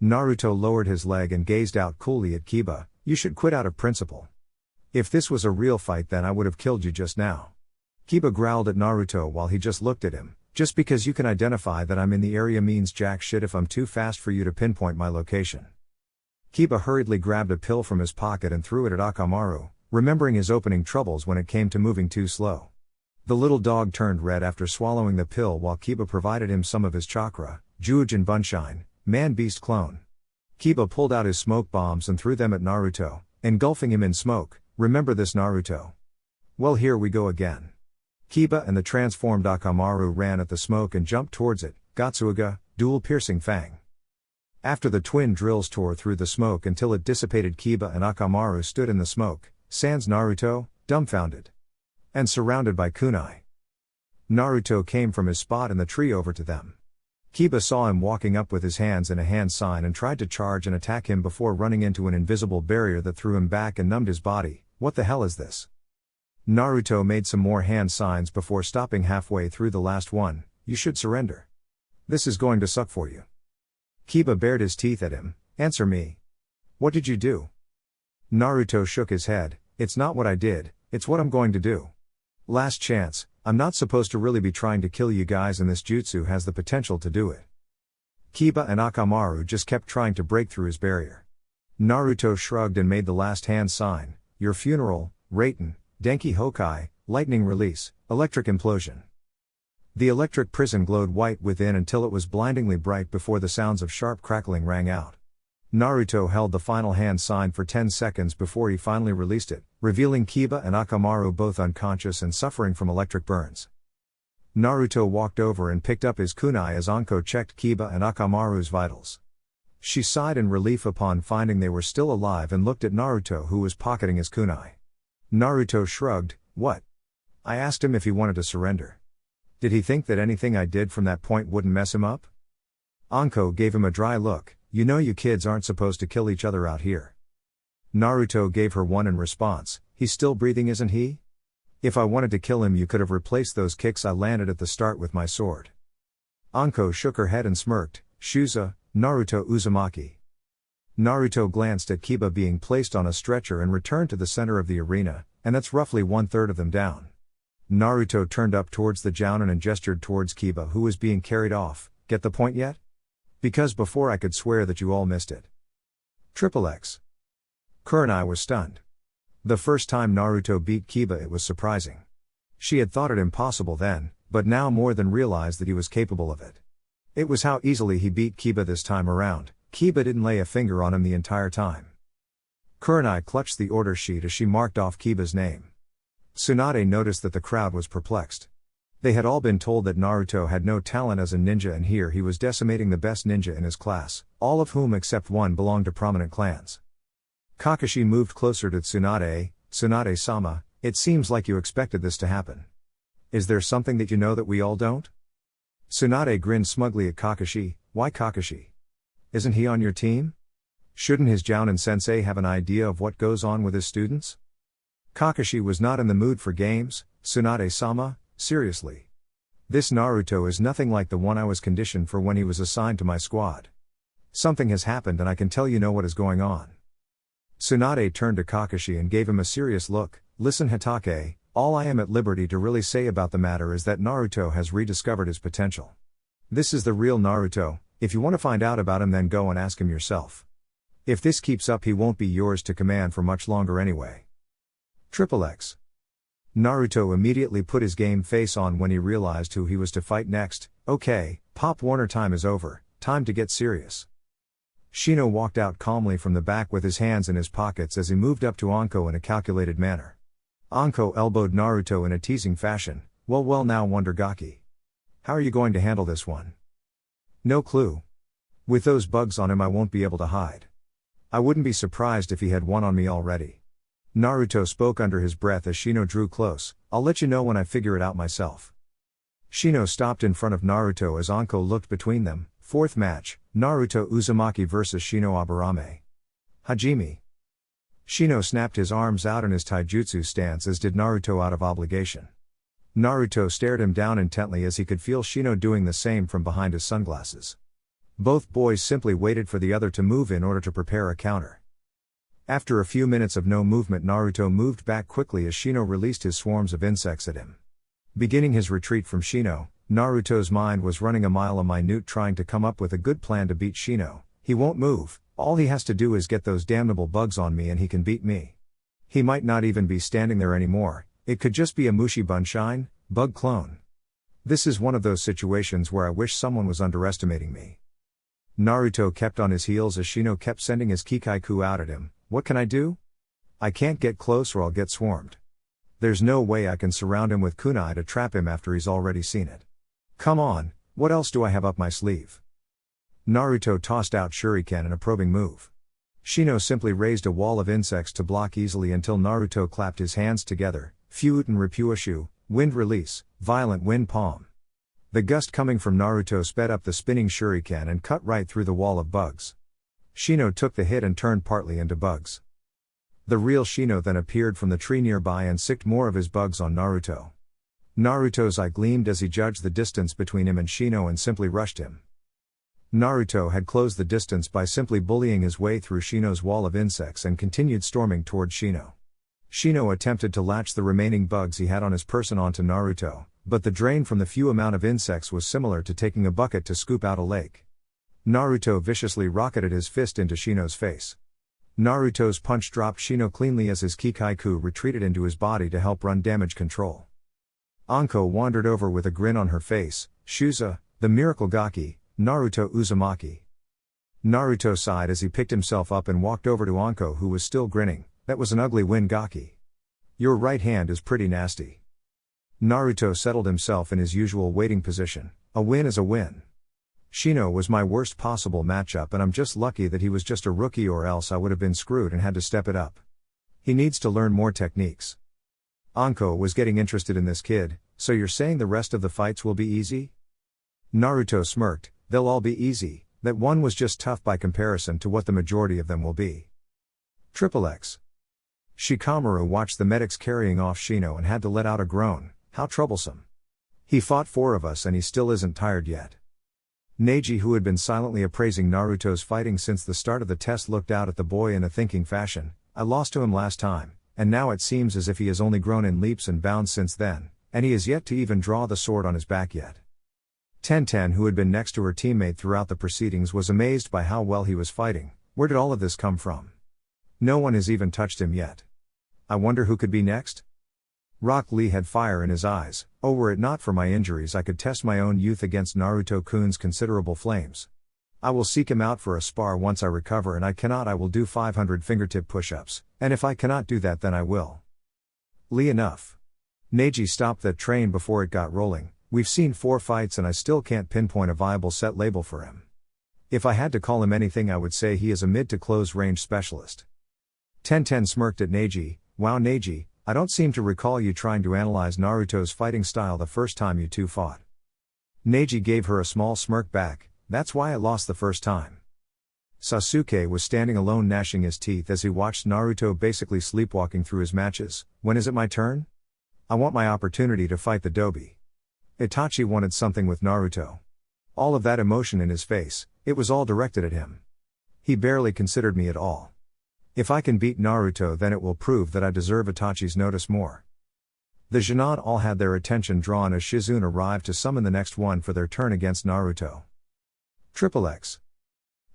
Naruto lowered his leg and gazed out coolly at Kiba. You should quit out of principle. If this was a real fight, then I would have killed you just now. Kiba growled at Naruto while he just looked at him. Just because you can identify that I'm in the area means jack shit if I'm too fast for you to pinpoint my location. Kiba hurriedly grabbed a pill from his pocket and threw it at Akamaru, remembering his opening troubles when it came to moving too slow. The little dog turned red after swallowing the pill while Kiba provided him some of his chakra, Jujin Bunshine, man-beast clone. Kiba pulled out his smoke bombs and threw them at Naruto, engulfing him in smoke. Remember this, Naruto? Well, here we go again. Kiba and the transformed Akamaru ran at the smoke and jumped towards it, Gatsuga, dual piercing fang. After the twin drills tore through the smoke until it dissipated, Kiba and Akamaru stood in the smoke, sans Naruto, dumbfounded. And surrounded by kunai. Naruto came from his spot in the tree over to them. Kiba saw him walking up with his hands in a hand sign and tried to charge and attack him before running into an invisible barrier that threw him back and numbed his body. What the hell is this? Naruto made some more hand signs before stopping halfway through the last one. You should surrender. This is going to suck for you. Kiba bared his teeth at him. Answer me. What did you do? Naruto shook his head. It's not what I did, it's what I'm going to do. Last chance. I'm not supposed to really be trying to kill you guys, and this jutsu has the potential to do it. Kiba and Akamaru just kept trying to break through his barrier. Naruto shrugged and made the last hand sign. Your funeral, Raiten, Denki Hokai, lightning release, electric implosion. The electric prison glowed white within until it was blindingly bright before the sounds of sharp crackling rang out. Naruto held the final hand sign for 10 seconds before he finally released it, revealing Kiba and Akamaru both unconscious and suffering from electric burns. Naruto walked over and picked up his kunai as Anko checked Kiba and Akamaru's vitals. She sighed in relief upon finding they were still alive and looked at Naruto, who was pocketing his kunai. Naruto shrugged. What? I asked him if he wanted to surrender. Did he think that anything I did from that point wouldn't mess him up? Anko gave him a dry look. You know you kids aren't supposed to kill each other out here. Naruto gave her one in response. He's still breathing, isn't he? If I wanted to kill him, you could have replaced those kicks I landed at the start with my sword. Anko shook her head and smirked. Shuza, Naruto Uzumaki. Naruto glanced at Kiba being placed on a stretcher and returned to the center of the arena, and that's roughly 1/3 of them down. Naruto turned up towards the jounin and gestured towards Kiba, who was being carried off. Get the point yet? Because before I could swear that you all missed it. XXX. Kunai was stunned. The first time Naruto beat Kiba, it was surprising. She had thought it impossible then, but now more than realized that he was capable of it. It was how easily he beat Kiba this time around. Kiba didn't lay a finger on him the entire time. Kunai clutched the order sheet as she marked off Kiba's name. Tsunade noticed that the crowd was perplexed. They had all been told that Naruto had no talent as a ninja, and here he was decimating the best ninja in his class, all of whom except one belonged to prominent clans. Kakashi moved closer to Tsunade. Tsunade-sama, it seems like you expected this to happen. Is there something that you know that we all don't? Tsunade grinned smugly at Kakashi. Why Kakashi? Isn't he on your team? Shouldn't his Jounin sensei have an idea of what goes on with his students? Kakashi was not in the mood for games, Tsunade-sama, seriously. This Naruto is nothing like the one I was conditioned for when he was assigned to my squad. Something has happened and I can tell you know what is going on. Tsunade turned to Kakashi and gave him a serious look. Listen Hitake, all I am at liberty to really say about the matter is that Naruto has rediscovered his potential. This is the real Naruto. If you want to find out about him then go and ask him yourself. If this keeps up he won't be yours to command for much longer anyway. XXX. Naruto immediately put his game face on when he realized who he was to fight next. Okay, Pop Warner time is over, time to get serious. Shino walked out calmly from the back with his hands in his pockets as he moved up to Anko in a calculated manner. Anko elbowed Naruto in a teasing fashion. Well now Wonder Gaki. How are you going to handle this one? No clue. With those bugs on him I won't be able to hide. I wouldn't be surprised if he had one on me already. Naruto spoke under his breath as Shino drew close. I'll let you know when I figure it out myself. Shino stopped in front of Naruto as Anko looked between them. Fourth match, Naruto Uzumaki vs Shino Aburame. Hajime. Shino snapped his arms out in his taijutsu stance as did Naruto out of obligation. Naruto stared him down intently as he could feel Shino doing the same from behind his sunglasses. Both boys simply waited for the other to move in order to prepare a counter. After a few minutes of no movement Naruto moved back quickly as Shino released his swarms of insects at him. Beginning his retreat from Shino, Naruto's mind was running a mile a minute trying to come up with a good plan to beat Shino. He won't move, all he has to do is get those damnable bugs on me and he can beat me. He might not even be standing there anymore, it could just be a Mushi-Bunshine, bug clone. This is one of those situations where I wish someone was underestimating me. Naruto kept on his heels as Shino kept sending his Kikaiku out at him. What can I do? I can't get close or I'll get swarmed. There's no way I can surround him with kunai to trap him after he's already seen it. Come on, what else do I have up my sleeve? Naruto tossed out shuriken in a probing move. Shino simply raised a wall of insects to block easily until Naruto clapped his hands together. Fuuten Ripuashu, wind release, violent wind palm. The gust coming from Naruto sped up the spinning shuriken and cut right through the wall of bugs. Shino took the hit and turned partly into bugs. The real Shino then appeared from the tree nearby and sicked more of his bugs on Naruto. Naruto's eye gleamed as he judged the distance between him and Shino and simply rushed him. Naruto had closed the distance by simply bullying his way through Shino's wall of insects and continued storming towards Shino. Shino attempted to latch the remaining bugs he had on his person onto Naruto, but the drain from the few amount of insects was similar to taking a bucket to scoop out a lake. Naruto viciously rocketed his fist into Shino's face. Naruto's punch dropped Shino cleanly as his Kikaiku retreated into his body to help run damage control. Anko wandered over with a grin on her face. Shuza, the miracle Gaki, Naruto Uzumaki. Naruto sighed as he picked himself up and walked over to Anko who was still grinning. That was an ugly win Gaki. Your right hand is pretty nasty. Naruto settled himself in his usual waiting position. A win is a win. Shino was my worst possible matchup and I'm just lucky that he was just a rookie or else I would have been screwed and had to step it up. He needs to learn more techniques. Anko was getting interested in this kid, so you're saying the rest of the fights will be easy? Naruto smirked, they'll all be easy, that one was just tough by comparison to what the majority of them will be. XXX. Shikamaru watched the medics carrying off Shino and had to let out a groan. How troublesome. He fought 4 of us and he still isn't tired yet. Neji, who had been silently appraising Naruto's fighting since the start of the test, looked out at the boy in a thinking fashion. I lost to him last time, and now it seems as if he has only grown in leaps and bounds since then, and he has yet to even draw the sword on his back yet. Tenten, who had been next to her teammate throughout the proceedings, was amazed by how well he was fighting. Where did all of this come from? No one has even touched him yet. I wonder who could be next? Rock Lee had fire in his eyes. Oh, were it not for my injuries I could test my own youth against Naruto-kun's considerable flames. I will seek him out for a spar once I recover, and I cannot I will do 500 fingertip push-ups, and if I cannot do that then I will. Lee, enough. Neji stopped that train before it got rolling. We've seen 4 fights and I still can't pinpoint a viable set label for him. If I had to call him anything I would say he is a mid to close range specialist. Tenten smirked at Neji. Wow Neji, I don't seem to recall you trying to analyze Naruto's fighting style the first time you two fought. Neji gave her a small smirk back. That's why I lost the first time. Sasuke was standing alone gnashing his teeth as he watched Naruto basically sleepwalking through his matches. When is it my turn? I want my opportunity to fight the Dobi. Itachi wanted something with Naruto. All of that emotion in his face, it was all directed at him. He barely considered me at all. If I can beat Naruto, then it will prove that I deserve Itachi's notice more. The Genin all had their attention drawn as Shizune arrived to summon the next one for their turn against Naruto. X.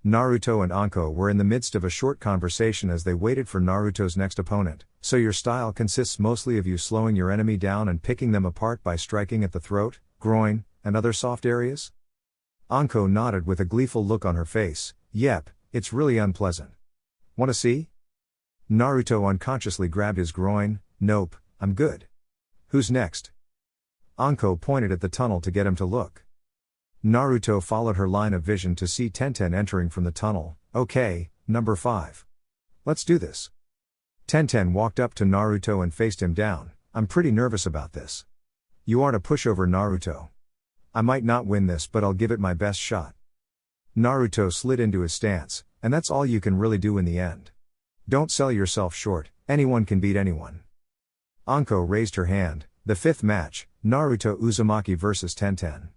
Naruto and Anko were in the midst of a short conversation as they waited for Naruto's next opponent. So your style consists mostly of you slowing your enemy down and picking them apart by striking at the throat, groin, and other soft areas? Anko nodded with a gleeful look on her face. Yep, it's really unpleasant. Wanna see? Naruto unconsciously grabbed his groin. Nope, I'm good. Who's next? Anko pointed at the tunnel to get him to look. Naruto followed her line of vision to see Tenten entering from the tunnel. Okay, number 5. Let's do this. Tenten walked up to Naruto and faced him down. I'm pretty nervous about this. You aren't a pushover, Naruto. I might not win this, but I'll give it my best shot. Naruto slid into his stance, and that's all you can really do in the end. Don't sell yourself short, anyone can beat anyone. Anko raised her hand. The 5th match, Naruto Uzumaki vs Tenten.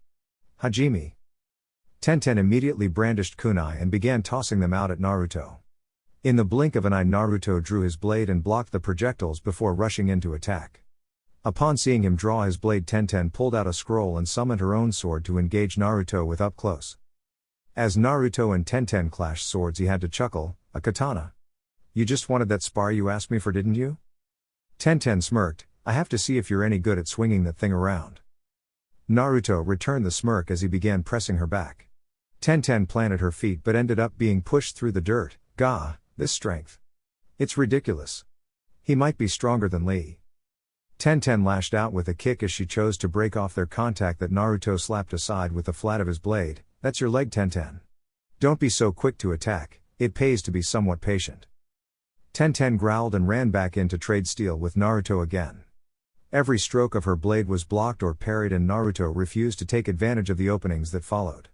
Hajime. Tenten immediately brandished kunai and began tossing them out at Naruto. In the blink of an eye, Naruto drew his blade and blocked the projectiles before rushing in to attack. Upon seeing him draw his blade, Tenten pulled out a scroll and summoned her own sword to engage Naruto with up close. As Naruto and Tenten clashed swords, he had to chuckle. A katana. You just wanted that spar you asked me for, didn't you? Tenten smirked. I have to see if you're any good at swinging that thing around. Naruto returned the smirk as he began pressing her back. Tenten planted her feet but ended up being pushed through the dirt. Gah, this strength. It's ridiculous. He might be stronger than Lee. Tenten lashed out with a kick as she chose to break off their contact that Naruto slapped aside with the flat of his blade. That's your leg, Tenten. Don't be so quick to attack, it pays to be somewhat patient. Tenten growled and ran back in to trade steel with Naruto again. Every stroke of her blade was blocked or parried and Naruto refused to take advantage of the openings that followed.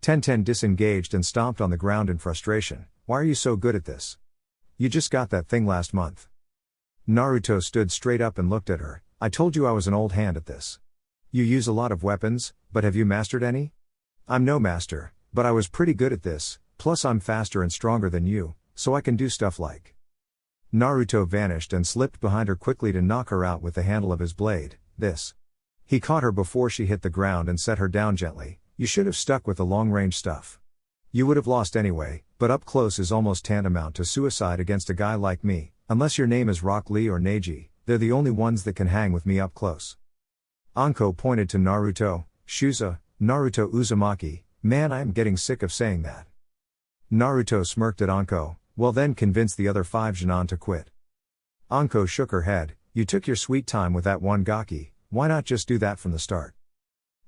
Tenten disengaged and stomped on the ground in frustration. Why are you so good at this? You just got that thing last month. Naruto stood straight up and looked at her. I told you I was an old hand at this. You use a lot of weapons, but have you mastered any? I'm no master, but I was pretty good at this, plus I'm faster and stronger than you, so I can do stuff like. Naruto vanished and slipped behind her quickly to knock her out with the handle of his blade. This. He caught her before she hit the ground and set her down gently. You should have stuck with the long-range stuff. You would have lost anyway, but up close is almost tantamount to suicide against a guy like me, unless your name is Rock Lee or Neji, they're the only ones that can hang with me up close. Anko pointed to Naruto. Shusa, Naruto Uzumaki, man, I am getting sick of saying that. Naruto smirked at Anko. Well then convince the other 5 Genin to quit. Anko shook her head. You took your sweet time with that one gaki, why not just do that from the start?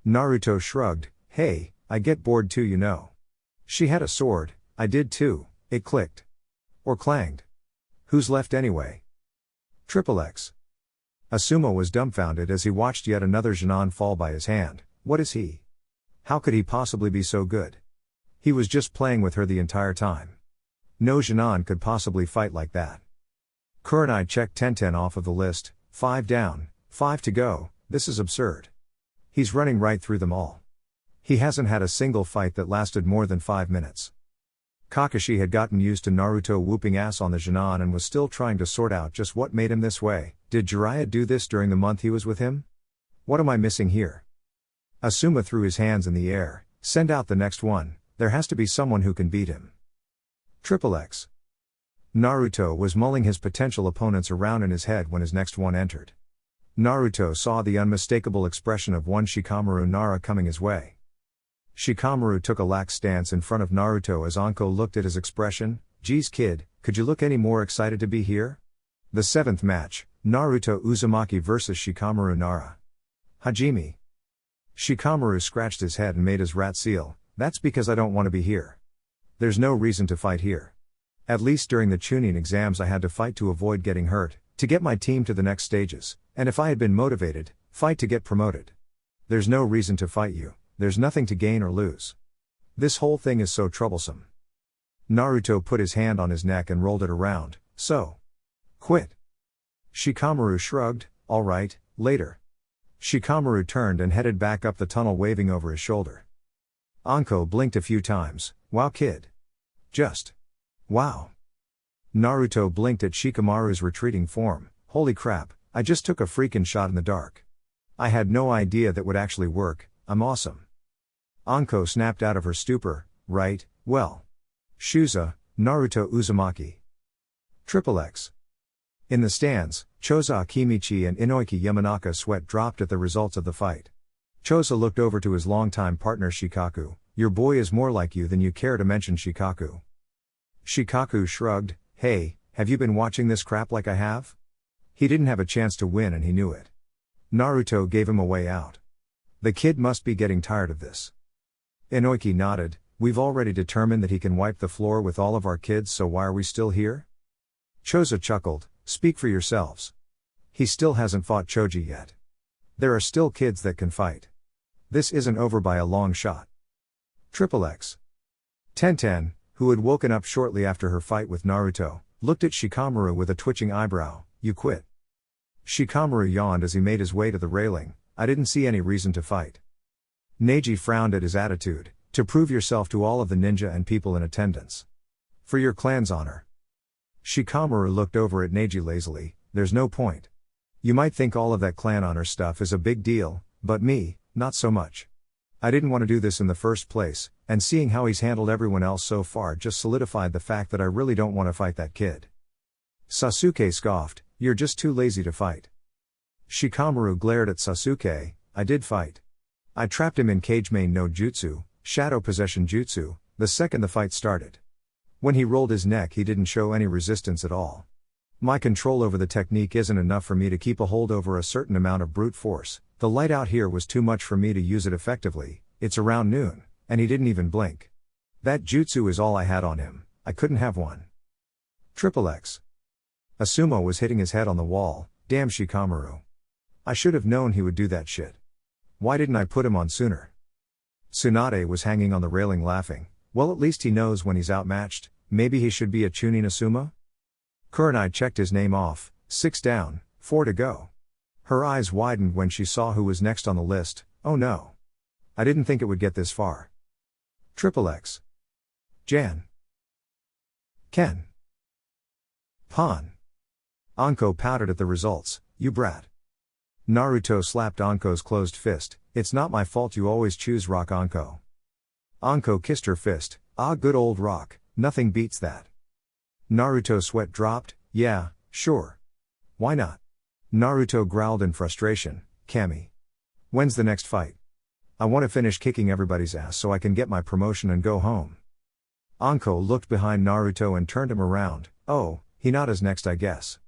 Naruto shrugged. Hey, I get bored too, you know. She had a sword, I did too, it clicked. Or clanged. Who's left anyway? X. Asuma was dumbfounded as he watched yet another Genin fall by his hand. What is he? How could he possibly be so good? He was just playing with her the entire time. No Genin could possibly fight like that. Kurenai checked Tenten off of the list. 5 down, 5 to go, this is absurd. He's running right through them all. He hasn't had a single fight that lasted more than 5 minutes. Kakashi had gotten used to Naruto whooping ass on the Genin and was still trying to sort out just what made him this way. Did Jiraiya do this during the month he was with him? What am I missing here? Asuma threw his hands in the air. Send out the next one, there has to be someone who can beat him. X. Naruto was mulling his potential opponents around in his head when his next one entered. Naruto saw the unmistakable expression of one Shikamaru Nara coming his way. Shikamaru took a lax stance in front of Naruto as Anko looked at his expression. Geez kid, could you look any more excited to be here? The 7th match, Naruto Uzumaki vs Shikamaru Nara. Hajime. Shikamaru scratched his head and made his rat seal. That's because I don't want to be here. There's no reason to fight here. At least during the Chunin exams I had to fight to avoid getting hurt, to get my team to the next stages, and if I had been motivated, fight to get promoted. There's no reason to fight you, there's nothing to gain or lose. This whole thing is so troublesome. Naruto put his hand on his neck and rolled it around. So. Quit. Shikamaru shrugged, alright, later. Shikamaru turned and headed back up the tunnel waving over his shoulder. Anko blinked a few times. Wow kid. Just. Wow. Naruto blinked at Shikamaru's retreating form. Holy crap, I just took a freaking shot in the dark. I had no idea that would actually work, I'm awesome. Anko snapped out of her stupor. Right, well. Shuza, Naruto Uzumaki. XXX. In the stands, Choza Akimichi and Inoiki Yamanaka sweat dropped at the results of the fight. Choza looked over to his longtime partner Shikaku. Your boy is more like you than you care to mention, Shikaku. Shikaku shrugged. Hey, have you been watching this crap like I have? He didn't have a chance to win and he knew it. Naruto gave him a way out. The kid must be getting tired of this. Inoiki nodded. We've already determined that he can wipe the floor with all of our kids, so why are we still here? Choza chuckled. Speak for yourselves. He still hasn't fought Choji yet. There are still kids that can fight. This isn't over by a long shot. XXX. Tenten, who had woken up shortly after her fight with Naruto, looked at Shikamaru with a twitching eyebrow. You quit. Shikamaru yawned as he made his way to the railing. I didn't see any reason to fight. Neji frowned at his attitude. To prove yourself to all of the ninja and people in attendance. For your clan's honor. Shikamaru looked over at Neji lazily. There's no point. You might think all of that clan honor stuff is a big deal, but me, not so much. I didn't want to do this in the first place, and seeing how he's handled everyone else so far just solidified the fact that I really don't want to fight that kid. Sasuke scoffed. You're just too lazy to fight. Shikamaru glared at Sasuke. I did fight. I trapped him in Kage Main no Jutsu, Shadow Possession Jutsu, the second the fight started. When he rolled his neck he didn't show any resistance at all. My control over the technique isn't enough for me to keep a hold over a certain amount of brute force. The light out here was too much for me to use it effectively. It's around noon, and he didn't even blink. That jutsu is all I had on him. I couldn't have one. XXX. Asuma was hitting his head on the wall. Damn Shikamaru. I should have known he would do that shit. Why didn't I put him on sooner? Tsunade was hanging on the railing laughing. Well, at least he knows when he's outmatched. Maybe he should be a Chunin Asuma? Kurenai checked his name off. 6 down, 4 to go. Her eyes widened when she saw who was next on the list. Oh no. I didn't think it would get this far. XXX. Jan. Ken. Pan. Anko pouted at the results. You brat. Naruto slapped Anko's closed fist. It's not my fault you always choose rock, Anko. Anko kissed her fist. Ah, good old rock, nothing beats that. Naruto's sweat dropped. Yeah, sure. Why not? Naruto growled in frustration. Kami. When's the next fight? I want to finish kicking everybody's ass so I can get my promotion and go home. Anko looked behind Naruto and turned him around. Oh, Hinata's next, I guess.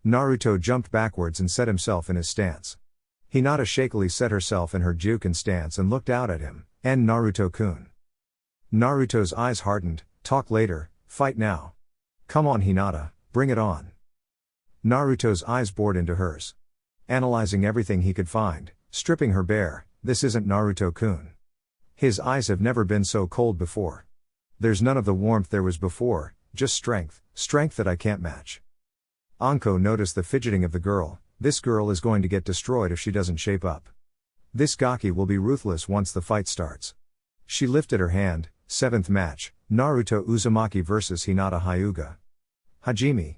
Naruto jumped backwards and set himself in his stance. Hinata shakily set herself in her Juken stance and looked out at him. And Naruto-kun. Naruto's eyes hardened. Talk later, fight now. Come on Hinata, bring it on. Naruto's eyes bored into hers. Analyzing everything he could find, stripping her bare. This isn't Naruto-kun. His eyes have never been so cold before. There's none of the warmth there was before, just strength, strength that I can't match. Anko noticed the fidgeting of the girl. This girl is going to get destroyed if she doesn't shape up. This Gaki will be ruthless once the fight starts. She lifted her hand. 7th match, Naruto Uzumaki vs Hinata Hyuga. Hajime.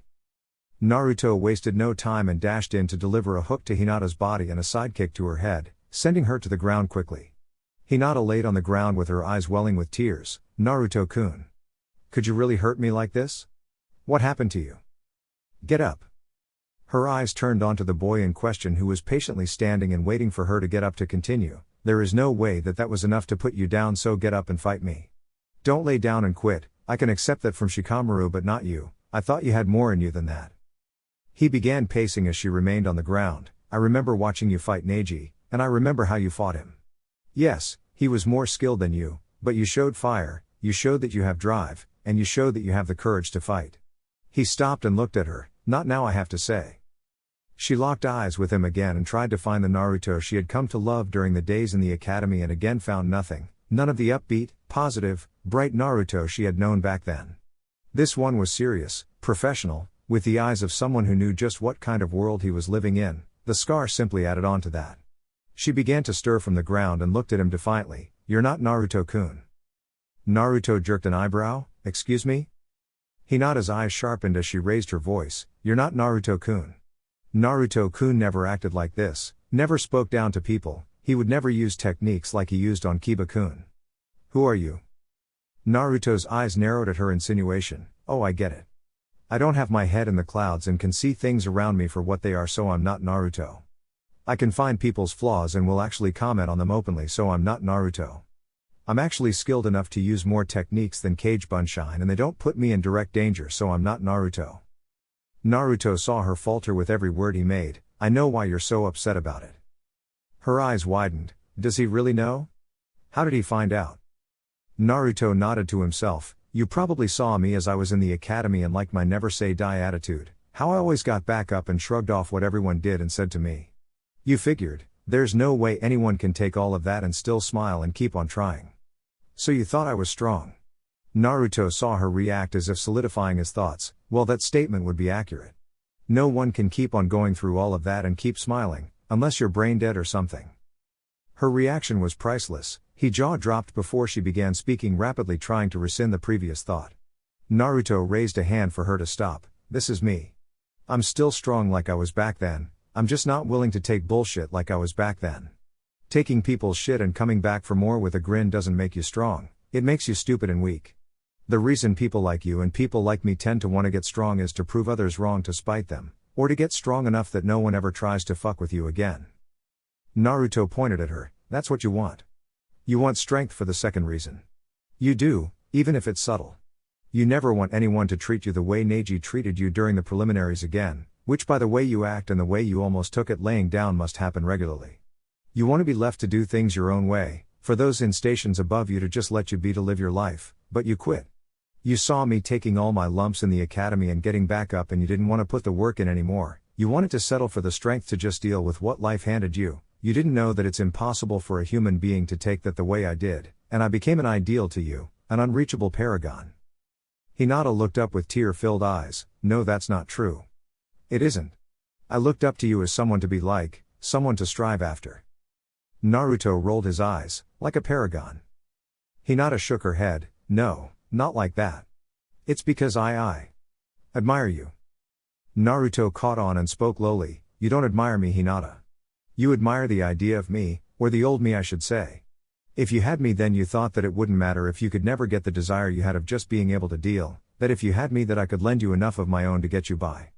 Naruto wasted no time and dashed in to deliver a hook to Hinata's body and a sidekick to her head, sending her to the ground quickly. Hinata laid on the ground with her eyes welling with tears. Naruto-kun. Could you really hurt me like this? What happened to you? Get up. Her eyes turned onto the boy in question who was patiently standing and waiting for her to get up to continue. There is no way that was enough to put you down, so get up and fight me. Don't lay down and quit. I can accept that from Shikamaru but not you. I thought you had more in you than that. He began pacing as she remained on the ground. I remember watching you fight Neji, and I remember how you fought him. Yes, he was more skilled than you, but you showed fire, you showed that you have drive, and you showed that you have the courage to fight. He stopped and looked at her. Not now, I have to say. She locked eyes with him again and tried to find the Naruto she had come to love during the days in the academy and again found nothing. none of the upbeat, positive, bright Naruto she had known back then. This one was serious, professional, with the eyes of someone who knew just what kind of world he was living in. The scar simply added on to that. She began to stir from the ground and looked at him defiantly. "You're not Naruto-kun." Naruto jerked an eyebrow. "Excuse me?" Hinata's eyes sharpened as she raised her voice. "You're not Naruto-kun." Naruto-kun never acted like this, never spoke down to people, he would never use techniques like he used on Kiba-kun. "Who are you?" Naruto's eyes narrowed at her insinuation. "Oh, I get it. I don't have my head in the clouds and can see things around me for what they are, so I'm not Naruto. I can find people's flaws and will actually comment on them openly, so I'm not Naruto. I'm actually skilled enough to use more techniques than Cage Bunshine and they don't put me in direct danger, so I'm not Naruto." Naruto saw her falter with every word he made. "I know why you're so upset about it." Her eyes widened. Does he really know? How did he find out? Naruto nodded to himself. "You probably saw me as I was in the academy and liked my never say die attitude, how I always got back up and shrugged off what everyone did and said to me. You figured, there's no way anyone can take all of that and still smile and keep on trying. So you thought I was strong." Naruto saw her react as if solidifying his thoughts. Well, that statement would be accurate. No one can keep on going through all of that and keep smiling, unless you're brain dead or something. Her reaction was priceless. His jaw dropped before she began speaking rapidly, trying to rescind the previous thought. Naruto raised a hand for her to stop. "This is me. I'm still strong like I was back then, I'm just not willing to take bullshit like I was back then. Taking people's shit and coming back for more with a grin doesn't make you strong, it makes you stupid and weak. The reason people like you and people like me tend to want to get strong is to prove others wrong to spite them, or to get strong enough that no one ever tries to fuck with you again." Naruto pointed at her. "That's what you want. You want strength for the second reason. You do, even if it's subtle. You never want anyone to treat you the way Neji treated you during the preliminaries again, which by the way you act and the way you almost took it laying down must happen regularly. You want to be left to do things your own way, for those in stations above you to just let you be to live your life, but you quit. You saw me taking all my lumps in the academy and getting back up and you didn't want to put the work in anymore, you wanted to settle for the strength to just deal with what life handed you. You didn't know that it's impossible for a human being to take that the way I did, and I became an ideal to you, an unreachable paragon." Hinata looked up with tear-filled eyes. "No, that's not true. It isn't. I looked up to you as someone to be like, someone to strive after." Naruto rolled his eyes. "Like a paragon?" Hinata shook her head. "No, not like that. It's because I admire you." Naruto caught on and spoke lowly. "You don't admire me, Hinata. You admire the idea of me, or the old me I should say. If you had me then you thought that it wouldn't matter if you could never get the desire you had of just being able to deal, that if you had me that I could lend you enough of my own to get you by.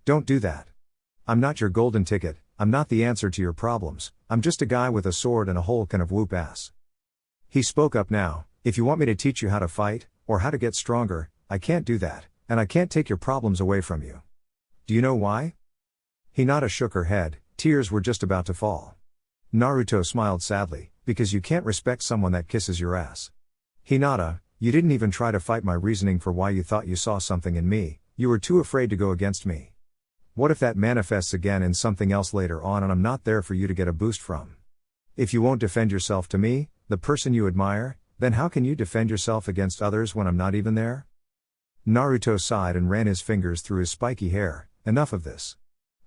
Don't do that. I'm not your golden ticket, I'm not the answer to your problems, I'm just a guy with a sword and a whole can of whoop ass." He spoke up now. "If you want me to teach you how to fight, or how to get stronger, I can't do that, and I can't take your problems away from you. Do you know why?" Hinata shook her head. Tears were just about to fall. Naruto smiled sadly. "Because you can't respect someone that kisses your ass. Hinata, you didn't even try to fight my reasoning for why you thought you saw something in me, you were too afraid to go against me. What if that manifests again in something else later on and I'm not there for you to get a boost from? If you won't defend yourself to me, the person you admire, then how can you defend yourself against others when I'm not even there?" Naruto sighed and ran his fingers through his spiky hair. "Enough of this.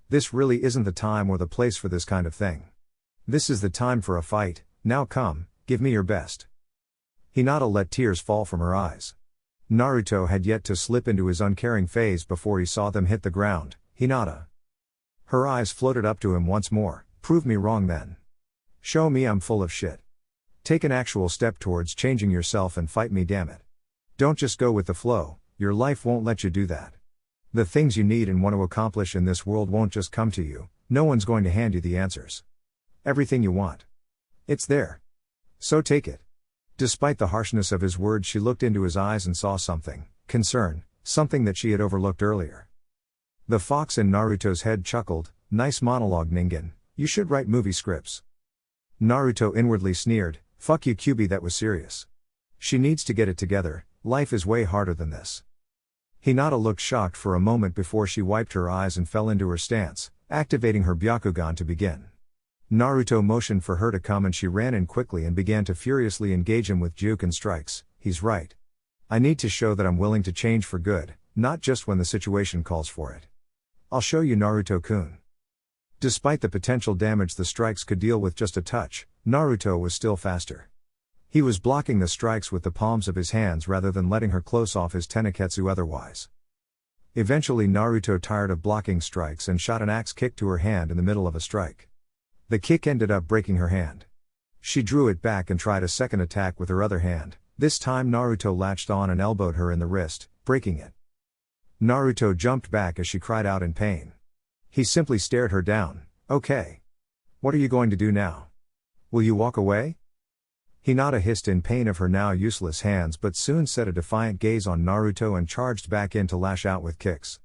This really isn't the time or the place for this kind of thing. This is the time for a fight, now come, give me your best." Hinata let tears fall from her eyes. Naruto had yet to slip into his uncaring phase before he saw them hit the ground. "Hinata." Her eyes floated up to him once more. "Prove me wrong then. Show me I'm full of shit. Take an actual step towards changing yourself and fight me, damn it. Don't just go with the flow, your life won't let you do that. The things you need and want to accomplish in this world won't just come to you, no one's going to hand you the answers. Everything you want, it's there. So take it." Despite the harshness of his words, she looked into his eyes and saw something, concern, something that she had overlooked earlier. The fox in Naruto's head chuckled. "Nice monologue, Ningen, you should write movie scripts." Naruto inwardly sneered. "Fuck you, Kyuubi, that was serious. She needs to get it together, life is way harder than this." Hinata looked shocked for a moment before she wiped her eyes and fell into her stance, activating her Byakugan to begin. Naruto motioned for her to come and she ran in quickly and began to furiously engage him with juke and strikes. He's right. I need to show that I'm willing to change for good, not just when the situation calls for it. I'll show you, Naruto-kun. Despite the potential damage the strikes could deal with just a touch, Naruto was still faster. He was blocking the strikes with the palms of his hands rather than letting her close off his tenketsu otherwise. Eventually Naruto tired of blocking strikes and shot an axe kick to her hand in the middle of a strike. The kick ended up breaking her hand. She drew it back and tried a second attack with her other hand. This time Naruto latched on and elbowed her in the wrist, breaking it. Naruto jumped back as she cried out in pain. He simply stared her down. Okay. What are you going to do now? Will you walk away? Hinata hissed in pain of her now useless hands but soon set a defiant gaze on Naruto and charged back in to lash out with kicks.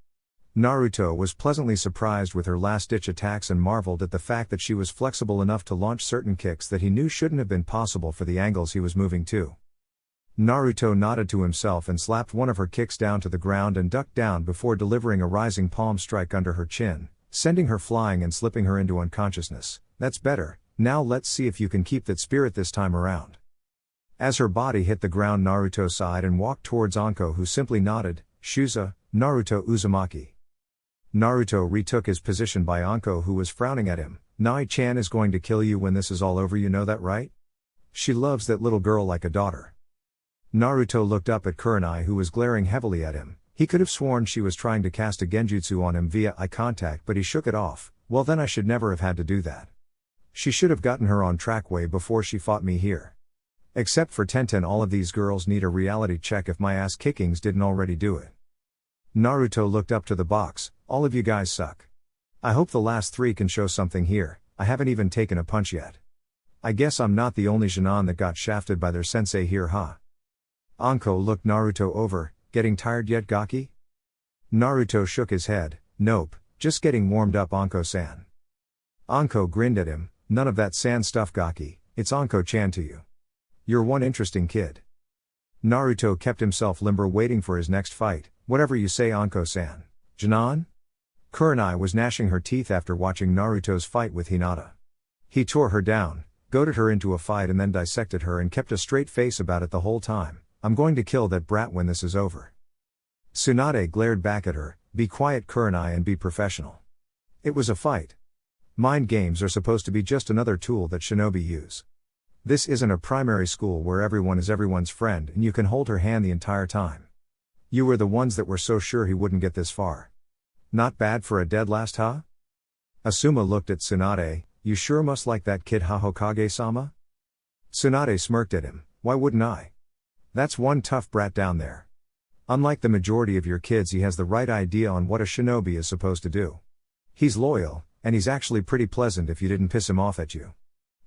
Naruto was pleasantly surprised with her last-ditch attacks and marveled at the fact that she was flexible enough to launch certain kicks that he knew shouldn't have been possible for the angles he was moving to. Naruto nodded to himself and slapped one of her kicks down to the ground and ducked down before delivering a rising palm strike under her chin, sending her flying and slipping her into unconsciousness. That's better, now let's see if you can keep that spirit this time around. As her body hit the ground Naruto sighed and walked towards Anko who simply nodded. Shusa, Naruto Uzumaki. Naruto retook his position by Anko who was frowning at him. Nai-chan is going to kill you when this is all over, you know that right? She loves that little girl like a daughter. Naruto looked up at Kunai who was glaring heavily at him. He could have sworn she was trying to cast a genjutsu on him via eye contact but he shook it off. Well then I should never have had to do that. She should have gotten her on track way before she fought me here. Except for Tenten, all of these girls need a reality check if my ass kickings didn't already do it. Naruto looked up to the box. All of you guys suck. I hope the last three can show something here. I haven't even taken a punch yet. I guess I'm not the only Jonan that got shafted by their sensei here, huh? Anko looked Naruto over. Getting tired yet, Gaki? Naruto shook his head. Nope, just getting warmed up, Anko-san. Anko grinned at him. None of that sand stuff, Gaki. It's Anko-chan to you. You're one interesting kid. Naruto kept himself limber waiting for his next fight. Whatever you say, Anko-san. Jonan? Kunai was gnashing her teeth after watching Naruto's fight with Hinata. He tore her down, goaded her into a fight and then dissected her and kept a straight face about it the whole time. I'm going to kill that brat when this is over. Tsunade glared back at her. Be quiet, Kunai, and be professional. It was a fight. Mind games are supposed to be just another tool that shinobi use. This isn't a primary school where everyone is everyone's friend and you can hold her hand the entire time. You were the ones that were so sure he wouldn't get this far. Not bad for a dead last, huh? Asuma looked at Tsunade. You sure must like that kid, Hokage-sama? Tsunade smirked at him. Why wouldn't I? That's one tough brat down there. Unlike the majority of your kids, he has the right idea on what a shinobi is supposed to do. He's loyal, and he's actually pretty pleasant if you didn't piss him off at you.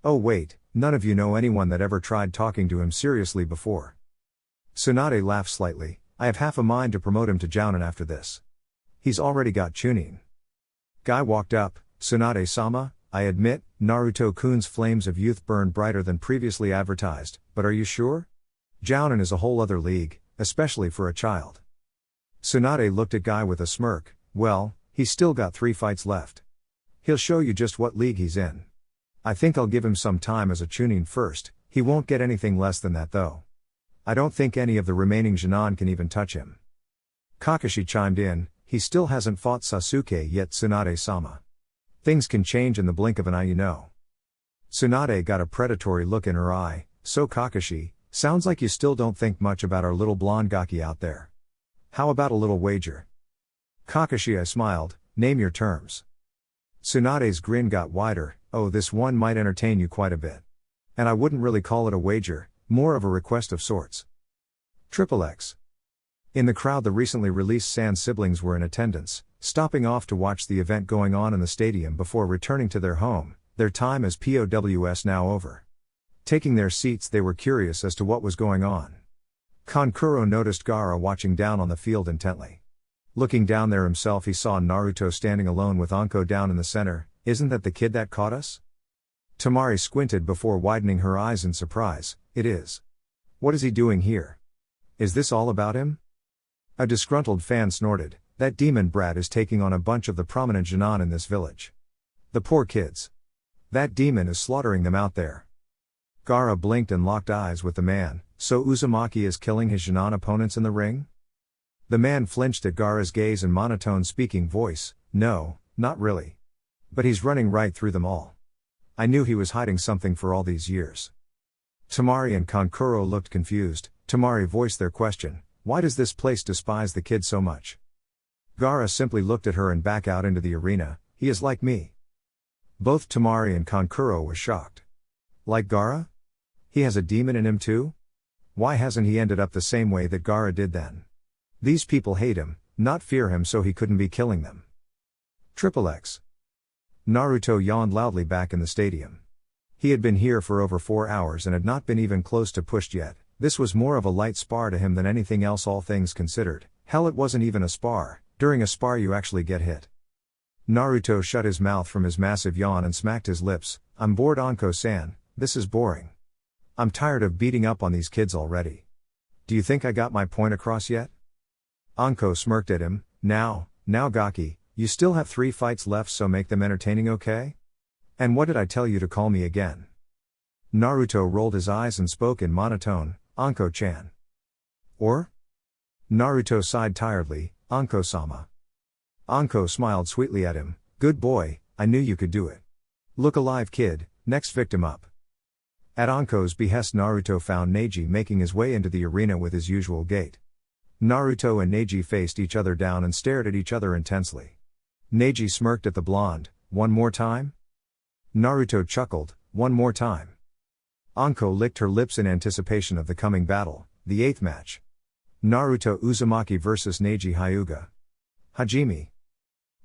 Oh wait, none of you know anyone that ever tried talking to him seriously before. Tsunade laughed slightly. I have half a mind to promote him to Jounin after this. He's already got Chunin. Guy walked up. Tsunade-sama, I admit, Naruto-kun's flames of youth burn brighter than previously advertised, but are you sure? Jounin is a whole other league, especially for a child. Tsunade looked at Guy with a smirk. Well, he's still got 3 fights left. He'll show you just what league he's in. I think I'll give him some time as a Chunin first. He won't get anything less than that though. I don't think any of the remaining Jonan can even touch him. Kakashi chimed in. He still hasn't fought Sasuke yet, Tsunade-sama. Things can change in the blink of an eye, you know. Tsunade got a predatory look in her eye. So Kakashi, sounds like you still don't think much about our little blonde Gaki out there. How about a little wager? Kakashi, I smiled. Name your terms. Tsunade's grin got wider. Oh, this one might entertain you quite a bit. And I wouldn't really call it a wager, more of a request of sorts. XXX. In the crowd, the recently released Sand siblings were in attendance, stopping off to watch the event going on in the stadium before returning to their home, their time as POWs now over. Taking their seats, they were curious as to what was going on. Kankuro noticed Gaara watching down on the field intently. Looking down there himself, he saw Naruto standing alone with Anko down in the center. Isn't that the kid that caught us? Tamari squinted before widening her eyes in surprise. It is. What is he doing here? Is this all about him? A disgruntled fan snorted. That demon brat is taking on a bunch of the prominent Jonan in this village. The poor kids. That demon is slaughtering them out there. Gaara blinked and locked eyes with the man. So Uzumaki is killing his Jinan opponents in the ring? The man flinched at Gaara's gaze and monotone speaking voice. No, not really. But he's running right through them all. I knew he was hiding something for all these years. Tamari and Kankuro looked confused. Tamari voiced their question. Why does this place despise the kid so much? Gaara simply looked at her and back out into the arena. He is like me. Both Tamari and Kankuro were shocked. Like Gaara? He has a demon in him too? Why hasn't he ended up the same way that Gaara did then? These people hate him, not fear him, so he couldn't be killing them. XXX. Naruto yawned loudly back in the stadium. He had been here for over 4 hours and had not been even close to pushed yet. This was more of a light spar to him than anything else, all things considered. Hell, it wasn't even a spar. During a spar you actually get hit. Naruto shut his mouth from his massive yawn and smacked his lips. I'm bored, Anko-san. This is boring. I'm tired of beating up on these kids already. Do you think I got my point across yet? Anko smirked at him. Now Gaki, you still have 3 fights left, so make them entertaining, okay? And what did I tell you to call me again? Naruto rolled his eyes and spoke in monotone. Anko-chan. Or? Naruto sighed tiredly. Anko-sama. Anko smiled sweetly at him. Good boy, I knew you could do it. Look alive, kid, next victim up. At Anko's behest, Naruto found Neji making his way into the arena with his usual gait. Naruto and Neji faced each other down and stared at each other intensely. Neji smirked at the blonde. One more time? Naruto chuckled. One more time. Anko licked her lips in anticipation of the coming battle, the 8th match. Naruto Uzumaki vs Neji Hyuga. Hajime.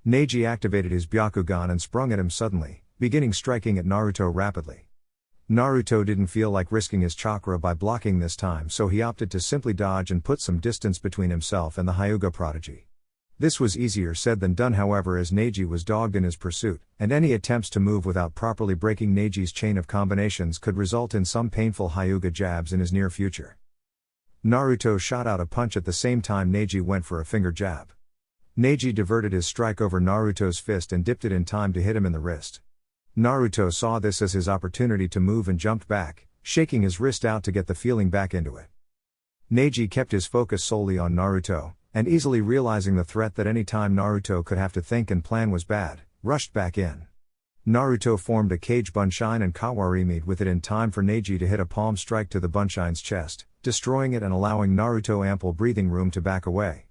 Neji activated his Byakugan and sprung at him suddenly, beginning striking at Naruto rapidly. Naruto didn't feel like risking his chakra by blocking this time, so he opted to simply dodge and put some distance between himself and the Hyuga prodigy. This was easier said than done, however, as Neji was dogged in his pursuit, and any attempts to move without properly breaking Neji's chain of combinations could result in some painful Hyuga jabs in his near future. Naruto shot out a punch at the same time Neji went for a finger jab. Neji diverted his strike over Naruto's fist and dipped it in time to hit him in the wrist. Naruto saw this as his opportunity to move and jumped back, shaking his wrist out to get the feeling back into it. Neji kept his focus solely on Naruto, and easily realizing the threat that any time Naruto could have to think and plan was bad, rushed back in. Naruto formed a cage bunshin and kawarimi'd with it in time for Neji to hit a palm strike to the bunshin's chest, destroying it and allowing Naruto ample breathing room to back away.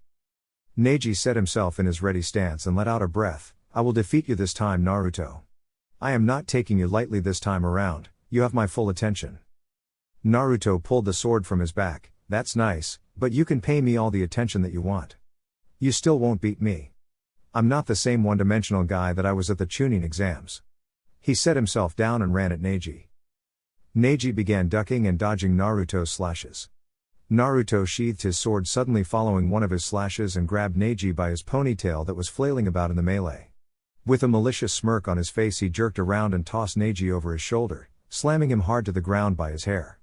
Neji set himself in his ready stance and let out a breath. I will defeat you this time, Naruto. I am not taking you lightly this time around, you have my full attention. Naruto pulled the sword from his back. That's nice, but you can pay me all the attention that you want. You still won't beat me. I'm not the same one-dimensional guy that I was at the Chunin exams. He set himself down and ran at Neji. Neji began ducking and dodging Naruto's slashes. Naruto sheathed his sword suddenly following one of his slashes and grabbed Neji by his ponytail that was flailing about in the melee. With a malicious smirk on his face, he jerked around and tossed Neji over his shoulder, slamming him hard to the ground by his hair.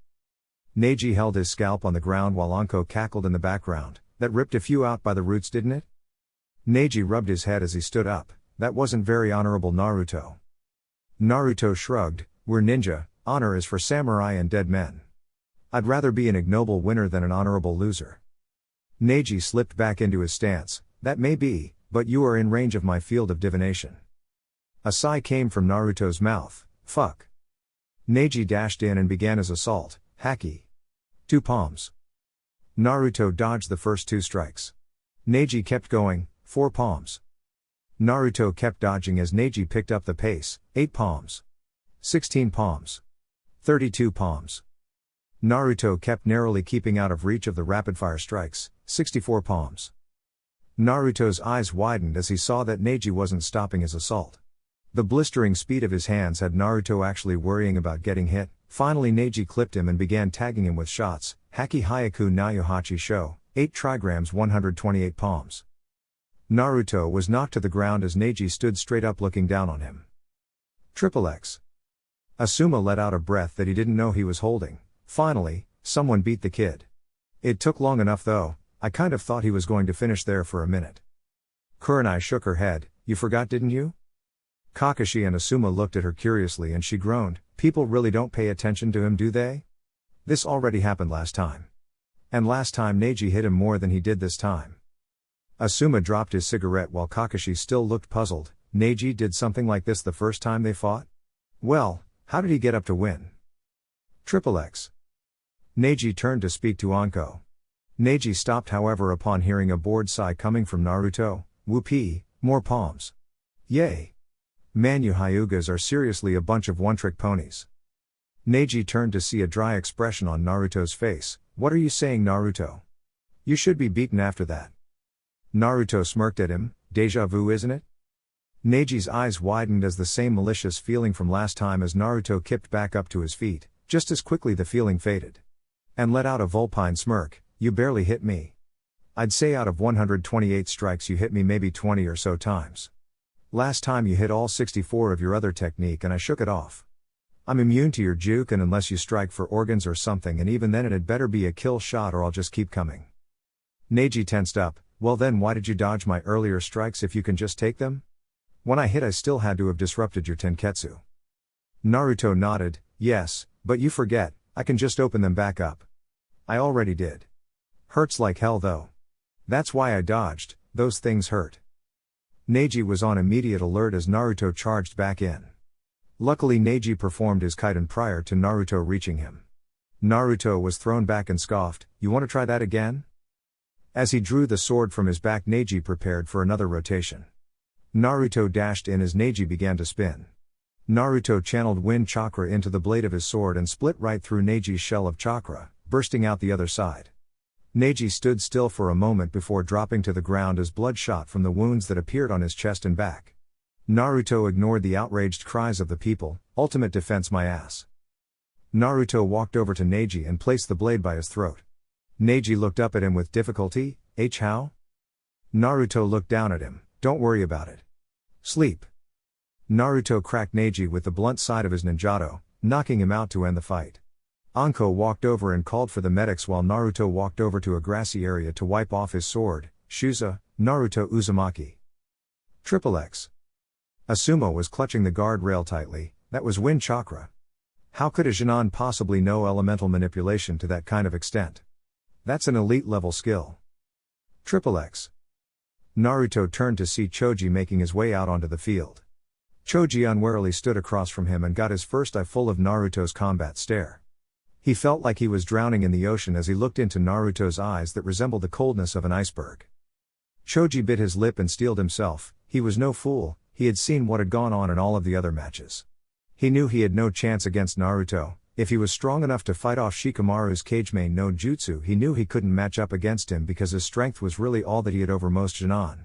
Neji held his scalp on the ground while Anko cackled in the background. That ripped a few out by the roots, didn't it? Neji rubbed his head as he stood up. That wasn't very honorable, Naruto. Naruto shrugged. We're ninja, honor is for samurai and dead men. I'd rather be an ignoble winner than an honorable loser. Neji slipped back into his stance. That may be, but you are in range of my field of divination. A sigh came from Naruto's mouth. Fuck. Neji dashed in and began his assault. Haki. 2 palms. Naruto dodged the first 2 strikes. Neji kept going. 4 palms. Naruto kept dodging as Neji picked up the pace. 8 palms. 16 palms. 32 palms. Naruto kept narrowly keeping out of reach of the rapid-fire strikes. 64 palms. Naruto's eyes widened as he saw that Neji wasn't stopping his assault. The blistering speed of his hands had Naruto actually worrying about getting hit. Finally Neji clipped him and began tagging him with shots. Haki Hyaku Nayuhachi Sho, 8 trigrams 128 palms. Naruto was knocked to the ground as Neji stood straight up looking down on him. XXX. Asuma let out a breath that he didn't know he was holding. Finally, someone beat the kid. It took long enough though, I kind of thought he was going to finish there for a minute. Kurenai shook her head. You forgot, didn't you? Kakashi and Asuma looked at her curiously and she groaned, "People really don't pay attention to him, do they? This already happened last time. And last time Neji hit him more than he did this time." Asuma dropped his cigarette while Kakashi still looked puzzled. "Neji did something like this the first time they fought? Well, how did he get up to win?" XXX. Neji turned to speak to Anko. Neji stopped however upon hearing a bored sigh coming from Naruto. "Whoopee, more palms. Yay. Man, you Hyugas are seriously a bunch of one-trick ponies." Neji turned to see a dry expression on Naruto's face. "What are you saying, Naruto? You should be beaten after that." Naruto smirked at him. "Deja vu, isn't it?" Neji's eyes widened as the same malicious feeling from last time as Naruto kipped back up to his feet. Just as quickly the feeling faded. And let out a vulpine smirk. "You barely hit me. I'd say out of 128 strikes you hit me maybe 20 or so times. Last time you hit all 64 of your other technique and I shook it off. I'm immune to your juke and unless you strike for organs or something, and even then it'd better be a kill shot or I'll just keep coming." Neji tensed up. "Well then why did you dodge my earlier strikes if you can just take them? When I hit I still had to have disrupted your tenketsu." Naruto nodded. "Yes, but you forget, I can just open them back up. I already did. Hurts like hell though. That's why I dodged, those things hurt." Neji was on immediate alert as Naruto charged back in. Luckily Neji performed his kaiden prior to Naruto reaching him. Naruto was thrown back and scoffed, "You want to try that again?" As he drew the sword from his back Neji prepared for another rotation. Naruto dashed in as Neji began to spin. Naruto channeled wind chakra into the blade of his sword and split right through Neji's shell of chakra, bursting out the other side. Neji stood still for a moment before dropping to the ground as blood shot from the wounds that appeared on his chest and back. Naruto ignored the outraged cries of the people. "Ultimate defense my ass." Naruto walked over to Neji and placed the blade by his throat. Neji looked up at him with difficulty. "How?" Naruto looked down at him. "Don't worry about it. Sleep." Naruto cracked Neji with the blunt side of his ninjato, knocking him out to end the fight. Anko walked over and called for the medics while Naruto walked over to a grassy area to wipe off his sword. "Shusa, Naruto Uzumaki." XXX. Asuma was clutching the guardrail tightly. That was wind chakra. How could a Genin possibly know elemental manipulation to that kind of extent? That's an elite level skill. XXX. Naruto turned to see Choji making his way out onto the field. Choji unwarily stood across from him and got his first eye full of Naruto's combat stare. He felt like he was drowning in the ocean as he looked into Naruto's eyes that resembled the coldness of an iceberg. Choji bit his lip and steeled himself. He was no fool, he had seen what had gone on in all of the other matches. He knew he had no chance against Naruto. If he was strong enough to fight off Shikamaru's Kagemain no Jutsu, he knew he couldn't match up against him because his strength was really all that he had over most Genin.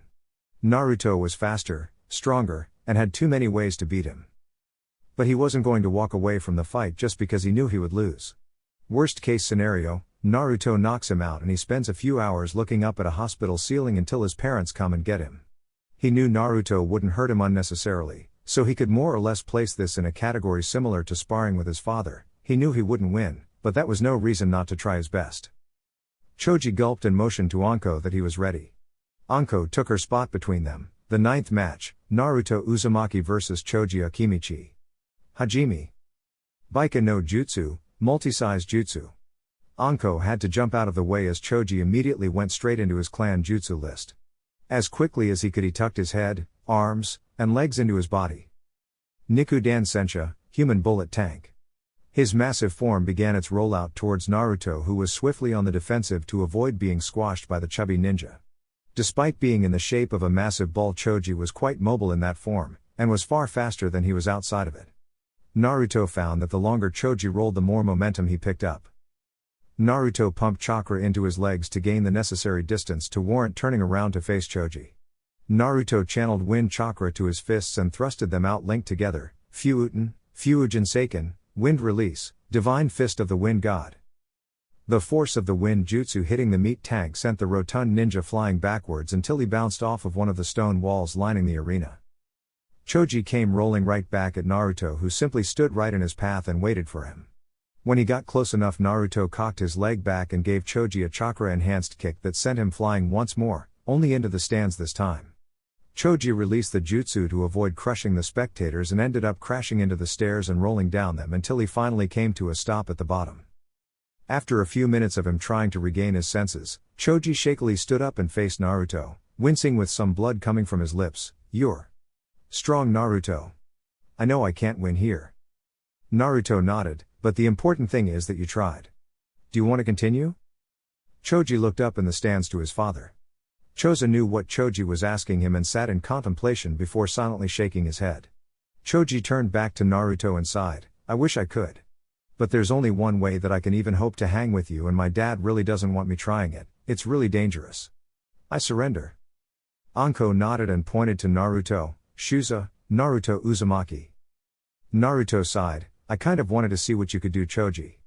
Naruto was faster, stronger, and had too many ways to beat him. But he wasn't going to walk away from the fight just because he knew he would lose. Worst case scenario, Naruto knocks him out and he spends a few hours looking up at a hospital ceiling until his parents come and get him. He knew Naruto wouldn't hurt him unnecessarily, so he could more or less place this in a category similar to sparring with his father. He knew he wouldn't win, but that was no reason not to try his best. Choji gulped and motioned to Anko that he was ready. Anko took her spot between them. The ninth match, Naruto Uzumaki vs Choji Akimichi. Hajime. Baika no Jutsu, multi-size jutsu. Anko had to jump out of the way as Choji immediately went straight into his clan jutsu list. As quickly as he could he tucked his head, arms, and legs into his body. Nikudan Sensha, human bullet tank. His massive form began its rollout towards Naruto, who was swiftly on the defensive to avoid being squashed by the chubby ninja. Despite being in the shape of a massive ball, Choji was quite mobile in that form, and was far faster than he was outside of it. Naruto found that the longer Choji rolled the more momentum he picked up. Naruto pumped chakra into his legs to gain the necessary distance to warrant turning around to face Choji. Naruto channeled wind chakra to his fists and thrusted them out linked together. Fuuten, Fuujin Seiken, wind release, divine fist of the wind god. The force of the wind jutsu hitting the meat tank sent the rotund ninja flying backwards until he bounced off of one of the stone walls lining the arena. Choji came rolling right back at Naruto, who simply stood right in his path and waited for him. When he got close enough, Naruto cocked his leg back and gave Choji a chakra-enhanced kick that sent him flying once more, only into the stands this time. Choji released the jutsu to avoid crushing the spectators and ended up crashing into the stairs and rolling down them until he finally came to a stop at the bottom. After a few minutes of him trying to regain his senses, Choji shakily stood up and faced Naruto, wincing with some blood coming from his lips. "You're strong, Naruto. I know I can't win here." Naruto nodded, "But the important thing is that you tried. Do you want to continue?" Choji looked up in the stands to his father. Choza knew what Choji was asking him and sat in contemplation before silently shaking his head. Choji turned back to Naruto and sighed, "I wish I could. But there's only one way that I can even hope to hang with you, and my dad really doesn't want me trying it. It's really dangerous. I surrender." Anko nodded and pointed to Naruto. "Shuza, Naruto Uzumaki." Naruto sighed, "I kind of wanted to see what you could do, Choji.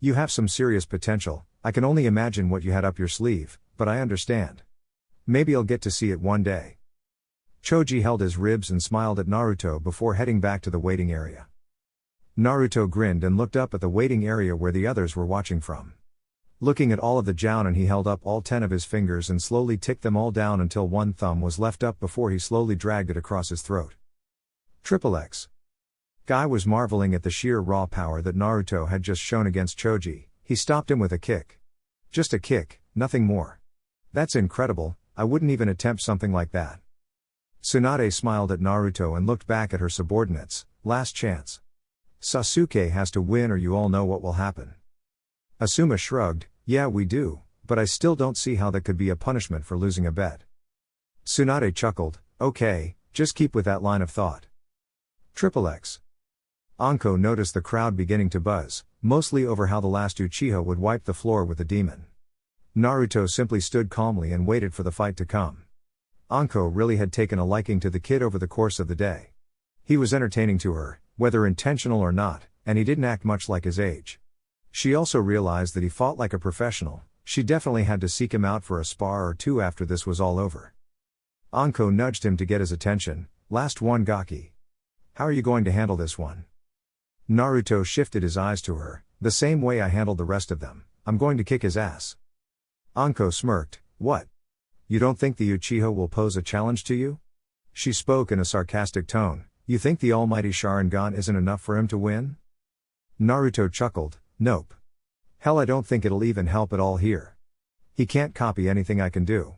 You have some serious potential. I can only imagine what you had up your sleeve, but I understand. Maybe I'll get to see it one day." Choji held his ribs and smiled at Naruto before heading back to the waiting area. Naruto grinned and looked up at the waiting area where the others were watching from. Looking at all of the jounin, he held up all 10 of his fingers and slowly ticked them all down until one thumb was left up before he slowly dragged it across his throat. XXX. Guy was marveling at the sheer raw power that Naruto had just shown against Choji. He stopped him with a kick. "Just a kick, nothing more. That's incredible, I wouldn't even attempt something like that." Tsunade smiled at Naruto and looked back at her subordinates. "Last chance. Sasuke has to win or you all know what will happen." Asuma shrugged, "Yeah, we do, but I still don't see how that could be a punishment for losing a bet." Tsunade chuckled, "Okay, just keep with that line of thought." XXX. Anko noticed the crowd beginning to buzz, mostly over how the last Uchiha would wipe the floor with the demon. Naruto simply stood calmly and waited for the fight to come. Anko really had taken a liking to the kid over the course of the day. He was entertaining to her, whether intentional or not, and he didn't act much like his age. She also realized that he fought like a professional. She definitely had to seek him out for a spar or two after this was all over. Anko nudged him to get his attention. "Last one, Gaki. How are you going to handle this one?" Naruto shifted his eyes to her. "The same way I handled the rest of them. I'm going to kick his ass." Anko smirked. "What? You don't think the Uchiha will pose a challenge to you?" She spoke in a sarcastic tone. "You think the almighty Sharingan isn't enough for him to win?" Naruto chuckled. "Nope. Hell, I don't think it'll even help at all here. He can't copy anything I can do.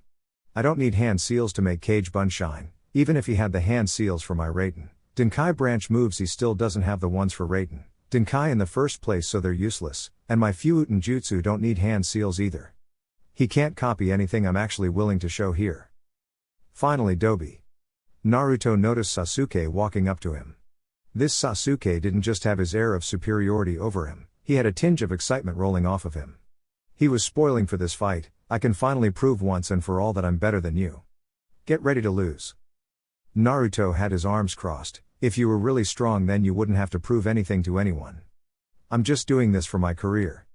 I don't need hand seals to make Cage Bun shine, even if he had the hand seals for my Raiden. Denkai branch moves, he still doesn't have the ones for Raiden Denkai in the first place, so they're useless, and my Fuuten Jutsu don't need hand seals either. He can't copy anything I'm actually willing to show here." Finally, Dobi. Naruto noticed Sasuke walking up to him. This Sasuke didn't just have his air of superiority over him, he had a tinge of excitement rolling off of him. He was spoiling for this fight. "I can finally prove once and for all that I'm better than you. Get ready to lose." Naruto had his arms crossed. "If you were really strong, then you wouldn't have to prove anything to anyone. I'm just doing this for my career.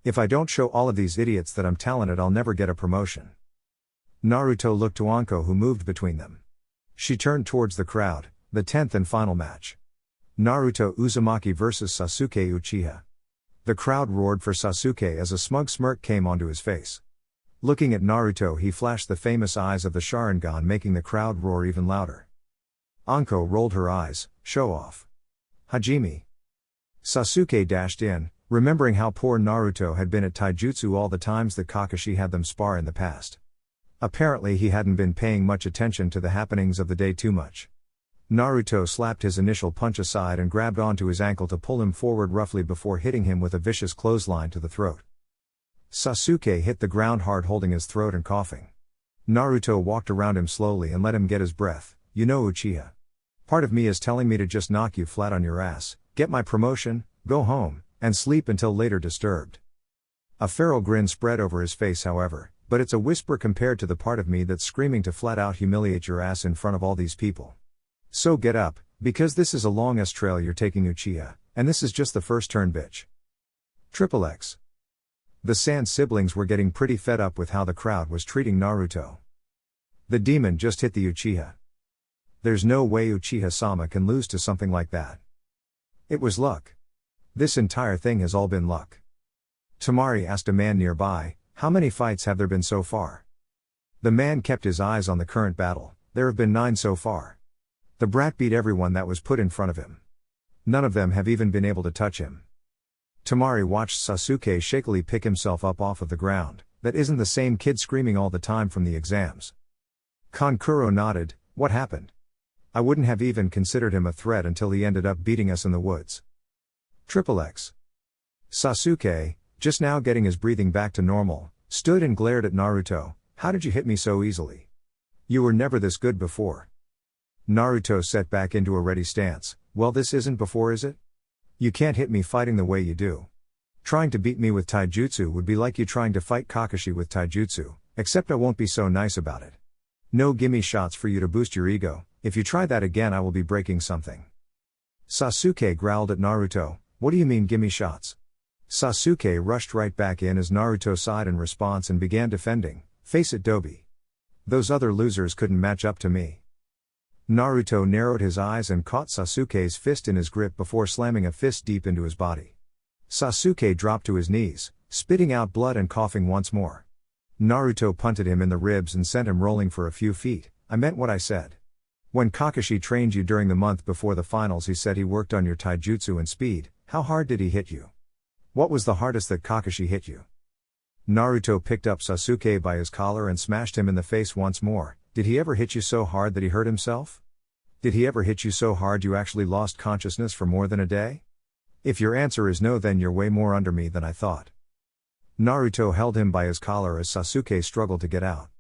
If I don't show all of these idiots that I'm talented, I'll never get a promotion." Naruto looked to Anko, who moved between them. She turned towards the crowd. The 10th and final match. Naruto Uzumaki vs Sasuke Uchiha. The crowd roared for Sasuke as a smug smirk came onto his face. Looking at Naruto, he flashed the famous eyes of the Sharingan, making the crowd roar even louder. Anko rolled her eyes. "Show off. Hajime." Sasuke dashed in, remembering how poor Naruto had been at taijutsu all the times that Kakashi had them spar in the past. Apparently he hadn't been paying much attention to the happenings of the day too much. Naruto slapped his initial punch aside and grabbed onto his ankle to pull him forward roughly before hitting him with a vicious clothesline to the throat. Sasuke hit the ground hard, holding his throat and coughing. Naruto walked around him slowly and let him get his breath. "You know, Uchiha, part of me is telling me to just knock you flat on your ass, get my promotion, go home, and sleep until later disturbed." A feral grin spread over his face, however, but it's a whisper compared to the part of me that's screaming to flat out humiliate your ass in front of all these people. So get up, because this is a long-ass trail you're taking, Uchiha, and this is just the first turn, bitch. XXX. The Sand siblings were getting pretty fed up with how the crowd was treating Naruto. The demon just hit the Uchiha. There's no way Uchiha-sama can lose to something like that. It was luck. This entire thing has all been luck. Tamari asked a man nearby, "How many fights have there been so far?" The man kept his eyes on the current battle. there have been 9 so far. The brat beat everyone that was put in front of him. None of them have even been able to touch him. Temari watched Sasuke shakily pick himself up off of the ground. That isn't the same kid screaming all the time from the exams. Kankuro nodded. What happened? I wouldn't have even considered him a threat until he ended up beating us in the woods. XXX. Sasuke, just now getting his breathing back to normal, stood and glared at Naruto. How did you hit me so easily? You were never this good before. Naruto set back into a ready stance. Well, this isn't before, is it? You can't hit me fighting the way you do. Trying to beat me with taijutsu would be like you trying to fight Kakashi with taijutsu, except I won't be so nice about it. No gimme shots for you to boost your ego. If you try that again I will be breaking something. Sasuke growled at Naruto. What do you mean gimme shots? Sasuke rushed right back in as Naruto sighed in response and began defending. Face it, Dobi. Those other losers couldn't match up to me. Naruto narrowed his eyes and caught Sasuke's fist in his grip before slamming a fist deep into his body. Sasuke dropped to his knees, spitting out blood and coughing once more. Naruto punted him in the ribs and sent him rolling for a few feet. I meant what I said. When Kakashi trained you during the month before the finals, he said he worked on your taijutsu and speed. How hard did he hit you? What was the hardest that Kakashi hit you? Naruto picked up Sasuke by his collar and smashed him in the face once more. Did he ever hit you so hard that he hurt himself? Did he ever hit you so hard you actually lost consciousness for more than a day? If your answer is no, then you're way more under me than I thought. Naruto held him by his collar as Sasuke struggled to get out.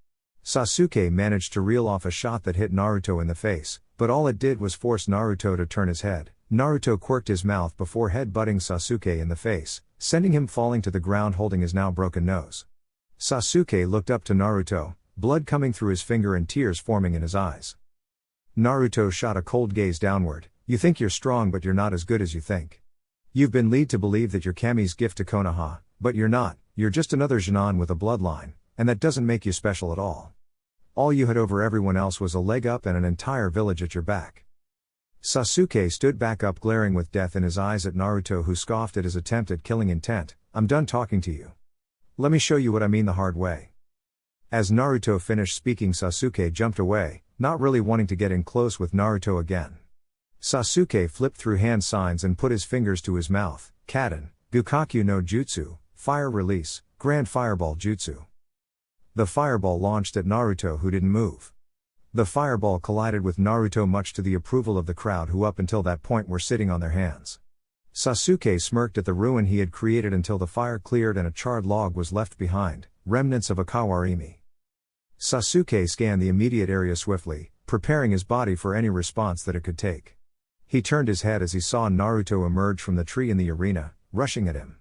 Sasuke managed to reel off a shot that hit Naruto in the face, but all it did was force Naruto to turn his head. Naruto quirked his mouth before head-butting Sasuke in the face, sending him falling to the ground holding his now broken nose. Sasuke looked up to Naruto, blood coming through his finger and tears forming in his eyes. Naruto shot a cold gaze downward. You think you're strong, but you're not as good as you think. You've been led to believe that you're Kami's gift to Konoha, but you're not. You're just another Genin with a bloodline, and that doesn't make you special at all. All you had over everyone else was a leg up and an entire village at your back. Sasuke stood back up glaring with death in his eyes at Naruto, who scoffed at his attempt at killing intent. I'm done talking to you. Let me show you what I mean the hard way. As Naruto finished speaking, Sasuke jumped away, not really wanting to get in close with Naruto again. Sasuke flipped through hand signs and put his fingers to his mouth. Kaden, Gukakyu no Jutsu, Fire Release, Grand Fireball Jutsu. The fireball launched at Naruto, who didn't move. The fireball collided with Naruto, much to the approval of the crowd, who up until that point were sitting on their hands. Sasuke smirked at the ruin he had created until the fire cleared and a charred log was left behind, remnants of a kawarimi. Sasuke scanned the immediate area swiftly, preparing his body for any response that it could take. He turned his head as he saw Naruto emerge from the tree in the arena, rushing at him.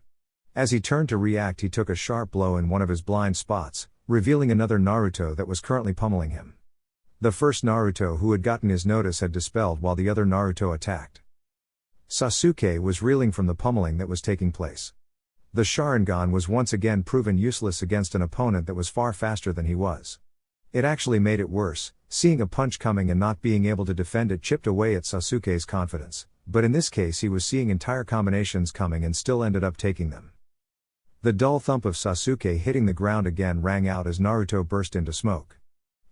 As he turned to react, he took a sharp blow in one of his blind spots, revealing another Naruto that was currently pummeling him. The first Naruto who had gotten his notice had dispelled while the other Naruto attacked. Sasuke was reeling from the pummeling that was taking place. The Sharingan was once again proven useless against an opponent that was far faster than he was. It actually made it worse, seeing a punch coming and not being able to defend it chipped away at Sasuke's confidence, but in this case he was seeing entire combinations coming and still ended up taking them. The dull thump of Sasuke hitting the ground again rang out as Naruto burst into smoke.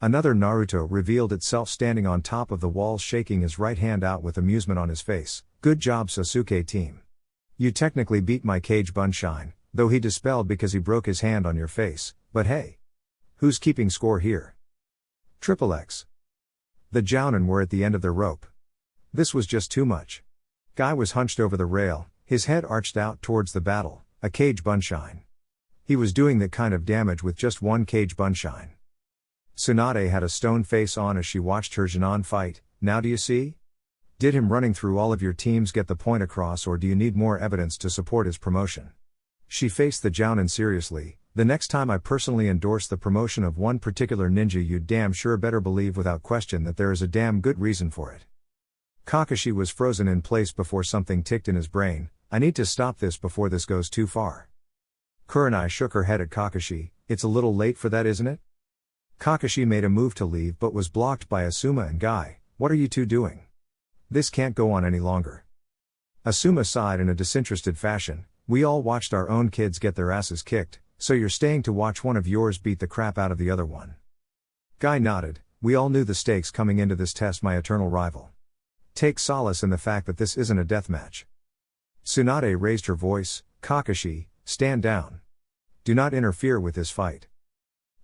Another Naruto revealed itself standing on top of the walls, shaking his right hand out with amusement on his face. Good job, Sasuke team. You technically beat my Cage Bunshine, though he dispelled because he broke his hand on your face, but hey. Who's keeping score here? XXX. The Jounin were at the end of their rope. This was just too much. Guy was hunched over the rail, his head arched out towards the battle, a Cage Bunshine. He was doing that kind of damage with just one Cage Bunshine. Tsunade had a stone face on as she watched her Genin fight. Now do you see? Did him running through all of your teams get the point across, or do you need more evidence to support his promotion? She faced the Jounin seriously. The next time I personally endorse the promotion of one particular ninja, you'd damn sure better believe without question that there is a damn good reason for it. Kakashi was frozen in place before something ticked in his brain. I need to stop this before this goes too far. Kurenai shook her head at Kakashi. It's a little late for that, isn't it? Kakashi made a move to leave but was blocked by Asuma and Guy. What are you two doing? This can't go on any longer. Asuma sighed in a disinterested fashion. We all watched our own kids get their asses kicked. So you're staying to watch one of yours beat the crap out of the other one? Guy nodded. we all knew the stakes coming into this test, my eternal rival. Take solace in the fact that this isn't a deathmatch. Tsunade raised her voice, Kakashi, stand down. Do not interfere with this fight.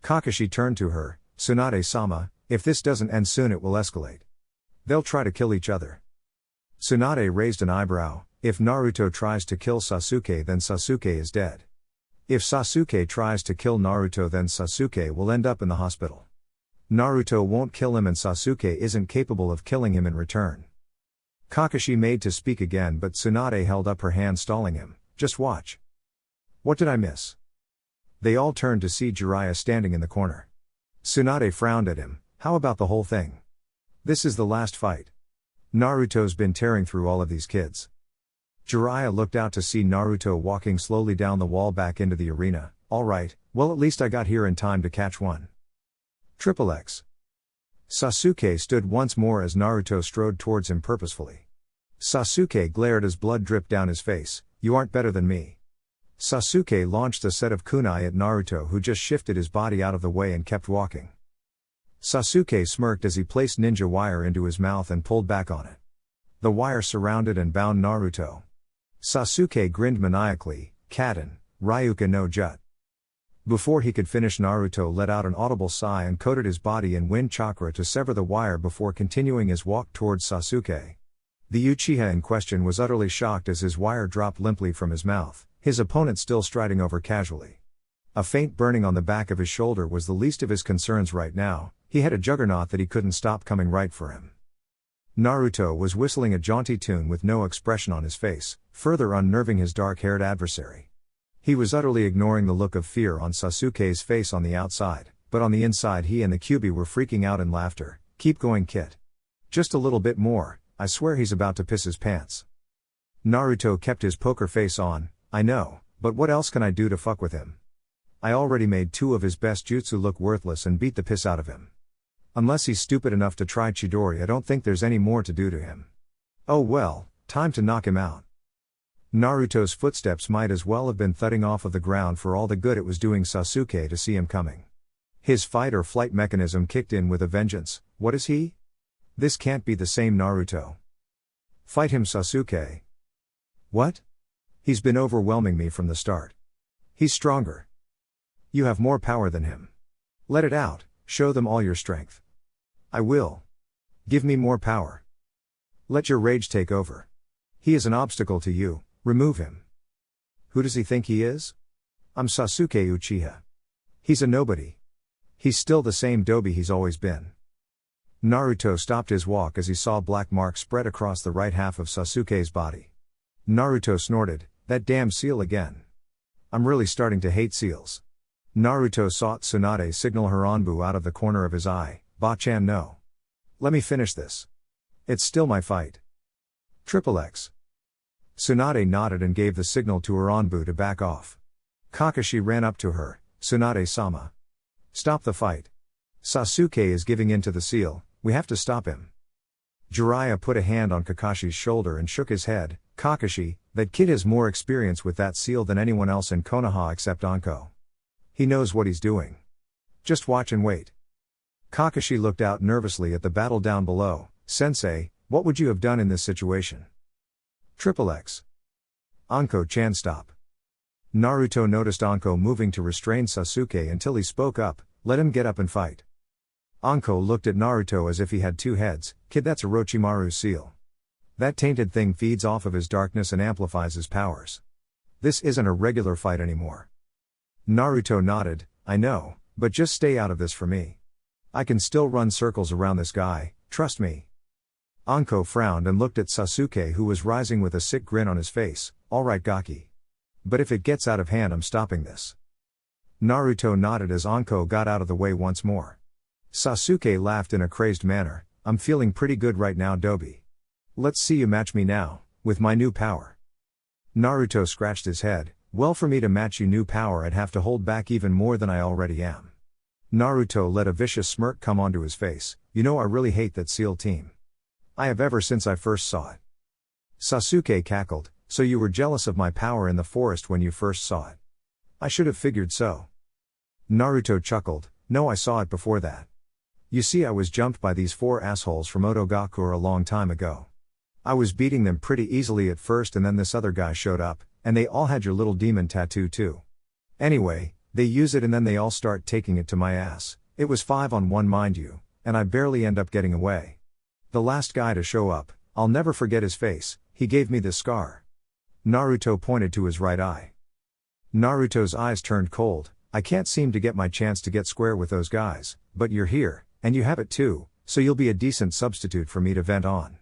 Kakashi turned to her, Tsunade-sama, if this doesn't end soon it will escalate. They'll try to kill each other. Tsunade raised an eyebrow, if Naruto tries to kill Sasuke then Sasuke is dead. If Sasuke tries to kill Naruto then Sasuke will end up in the hospital. Naruto won't kill him and Sasuke isn't capable of killing him in return. Kakashi made to speak again but Tsunade held up her hand stalling him, just watch. What did I miss? They all turned to see Jiraiya standing in the corner. Tsunade frowned at him, how about the whole thing? This is the last fight. Naruto's been tearing through all of these kids. Jiraiya looked out to see Naruto walking slowly down the wall back into the arena. Alright, well at least I got here in time to catch one. XXX. Sasuke stood once more as Naruto strode towards him purposefully. Sasuke glared as blood dripped down his face, you aren't better than me. Sasuke launched a set of kunai at Naruto who just shifted his body out of the way and kept walking. Sasuke smirked as he placed ninja wire into his mouth and pulled back on it. The wire surrounded and bound Naruto. Sasuke grinned maniacally, Kaden, Ryuka no Jut. Before he could finish Naruto let out an audible sigh and coated his body in wind chakra to sever the wire before continuing his walk towards Sasuke. The Uchiha in question was utterly shocked as his wire dropped limply from his mouth, his opponent still striding over casually. A faint burning on the back of his shoulder was the least of his concerns right now, he had a juggernaut that he couldn't stop coming right for him. Naruto was whistling a jaunty tune with no expression on his face, further unnerving his dark-haired adversary. He was utterly ignoring the look of fear on Sasuke's face on the outside, but on the inside he and the Kyuubi were freaking out in laughter. Keep going, kid. Just a little bit more, I swear he's about to piss his pants. Naruto kept his poker face on, I know, but what else can I do to fuck with him? I already made 2 of his best jutsu look worthless and beat the piss out of him. Unless he's stupid enough to try Chidori, I don't think there's any more to do to him. Oh well, time to knock him out. Naruto's footsteps might as well have been thudding off of the ground for all the good it was doing Sasuke to see him coming. His fight or flight mechanism kicked in with a vengeance. What is he? This can't be the same Naruto. Fight him, Sasuke. What? He's been overwhelming me from the start. He's stronger. You have more power than him. Let it out, show them all your strength. I will. Give me more power. Let your rage take over. He is an obstacle to you. Remove him. Who does he think he is? I'm Sasuke Uchiha. He's a nobody. He's still the same dobe he's always been. Naruto stopped his walk as he saw black marks spread across the right half of Sasuke's body. Naruto snorted, that damn seal again. I'm really starting to hate seals. Naruto saw Tsunade signal her Anbu out of the corner of his eye, Ba-chan no. Let me finish this. It's still my fight. XXX. Tsunade nodded and gave the signal to her Anbu to back off. Kakashi ran up to her, Tsunade-sama. Stop the fight. Sasuke is giving in to the seal, we have to stop him. Jiraiya put a hand on Kakashi's shoulder and shook his head, Kakashi, that kid has more experience with that seal than anyone else in Konoha except Anko. He knows what he's doing. Just watch and wait. Kakashi looked out nervously at the battle down below, Sensei, what would you have done in this situation? XXX. Anko-chan stop. Naruto noticed Anko moving to restrain Sasuke until he spoke up, let him get up and fight. Anko looked at Naruto as if he had 2 heads, kid that's Orochimaru's seal. That tainted thing feeds off of his darkness and amplifies his powers. This isn't a regular fight anymore. Naruto nodded, I know, but just stay out of this for me. I can still run circles around this guy, trust me. Anko frowned and looked at Sasuke who was rising with a sick grin on his face, alright Gaki. But if it gets out of hand I'm stopping this. Naruto nodded as Anko got out of the way once more. Sasuke laughed in a crazed manner, I'm feeling pretty good right now Dobe. Let's see you match me now, with my new power. Naruto scratched his head, well for me to match you new power I'd have to hold back even more than I already am. Naruto let a vicious smirk come onto his face, you know I really hate that SEAL team. I have ever since I first saw it. Sasuke cackled, so you were jealous of my power in the forest when you first saw it. I should have figured so. Naruto chuckled, no I saw it before that. You see, I was jumped by these 4 assholes from Otogakure a long time ago. I was beating them pretty easily at first, and then this other guy showed up, and they all had your little demon tattoo too. Anyway, they use it and then they all start taking it to my ass. It was 5-on-1 mind you, and I barely end up getting away. The last guy to show up, I'll never forget his face, he gave me this scar. Naruto pointed to his right eye. Naruto's eyes turned cold. I can't seem to get my chance to get square with those guys, but you're here, and you have it too, so you'll be a decent substitute for me to vent on.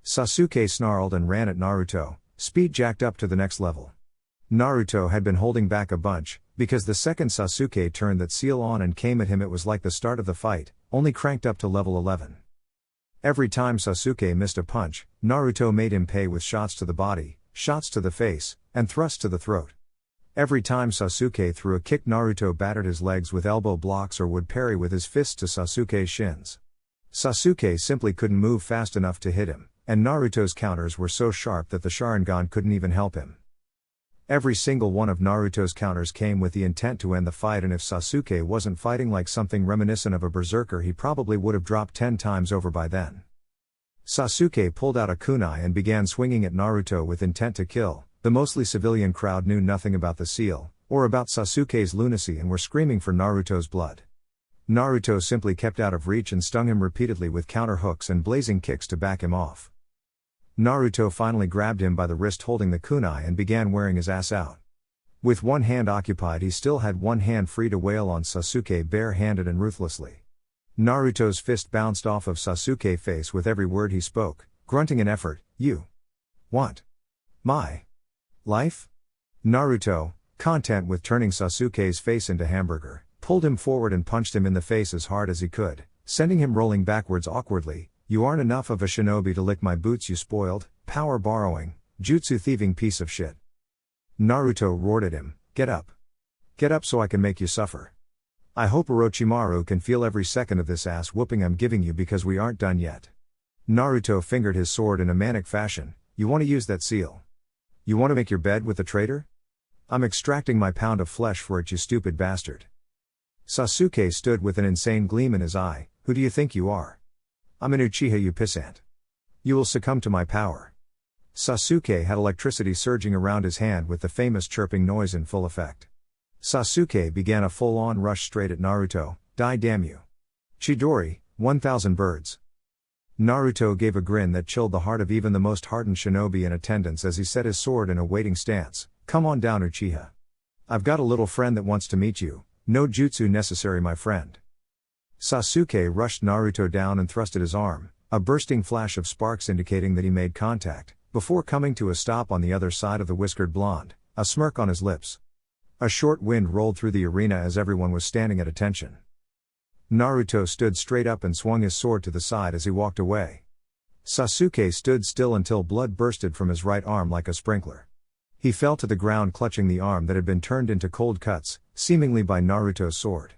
Sasuke snarled and ran at Naruto, speed jacked up to the next level. Naruto had been holding back a bunch, because the second Sasuke turned that seal on and came at him, it was like the start of the fight, only cranked up to level 11. Every time Sasuke missed a punch, Naruto made him pay with shots to the body, shots to the face, and thrusts to the throat. Every time Sasuke threw a kick, Naruto battered his legs with elbow blocks or would parry with his fists to Sasuke's shins. Sasuke simply couldn't move fast enough to hit him, and Naruto's counters were so sharp that the Sharingan couldn't even help him. Every single one of Naruto's counters came with the intent to end the fight, and if Sasuke wasn't fighting like something reminiscent of a berserker, he probably would have dropped 10 times over by then. Sasuke pulled out a kunai and began swinging at Naruto with intent to kill. The mostly civilian crowd knew nothing about the seal, or about Sasuke's lunacy, and were screaming for Naruto's blood. Naruto simply kept out of reach and stung him repeatedly with counter hooks and blazing kicks to back him off. Naruto finally grabbed him by the wrist holding the kunai and began wearing his ass out. With one hand occupied, he still had one hand free to wail on Sasuke bare-handed and ruthlessly. Naruto's fist bounced off of Sasuke's face with every word he spoke, grunting in effort, "You want my life?" Naruto, content with turning Sasuke's face into hamburger, pulled him forward and punched him in the face as hard as he could, sending him rolling backwards awkwardly. "You aren't enough of a shinobi to lick my boots, you spoiled, power borrowing, jutsu thieving piece of shit." Naruto roared at him, "Get up. Get up so I can make you suffer. I hope Orochimaru can feel every second of this ass whooping I'm giving you, because we aren't done yet." Naruto fingered his sword in a manic fashion. "You want to use that seal? You want to make your bed with the traitor? I'm extracting my pound of flesh for it, you stupid bastard." Sasuke stood with an insane gleam in his eye. "Who do you think you are? I'm an Uchiha, you pissant. You will succumb to my power." Sasuke had electricity surging around his hand with the famous chirping noise in full effect. Sasuke began a full-on rush straight at Naruto. "Die damn you. Chidori, 1,000 birds." Naruto gave a grin that chilled the heart of even the most hardened shinobi in attendance as he set his sword in a waiting stance. "Come on down, Uchiha. I've got a little friend that wants to meet you. No jutsu necessary, my friend." Sasuke rushed Naruto down and thrust at his arm, a bursting flash of sparks indicating that he made contact, before coming to a stop on the other side of the whiskered blonde, a smirk on his lips. A short wind rolled through the arena as everyone was standing at attention. Naruto stood straight up and swung his sword to the side as he walked away. Sasuke stood still until blood bursted from his right arm like a sprinkler. He fell to the ground clutching the arm that had been turned into cold cuts, seemingly by Naruto's sword.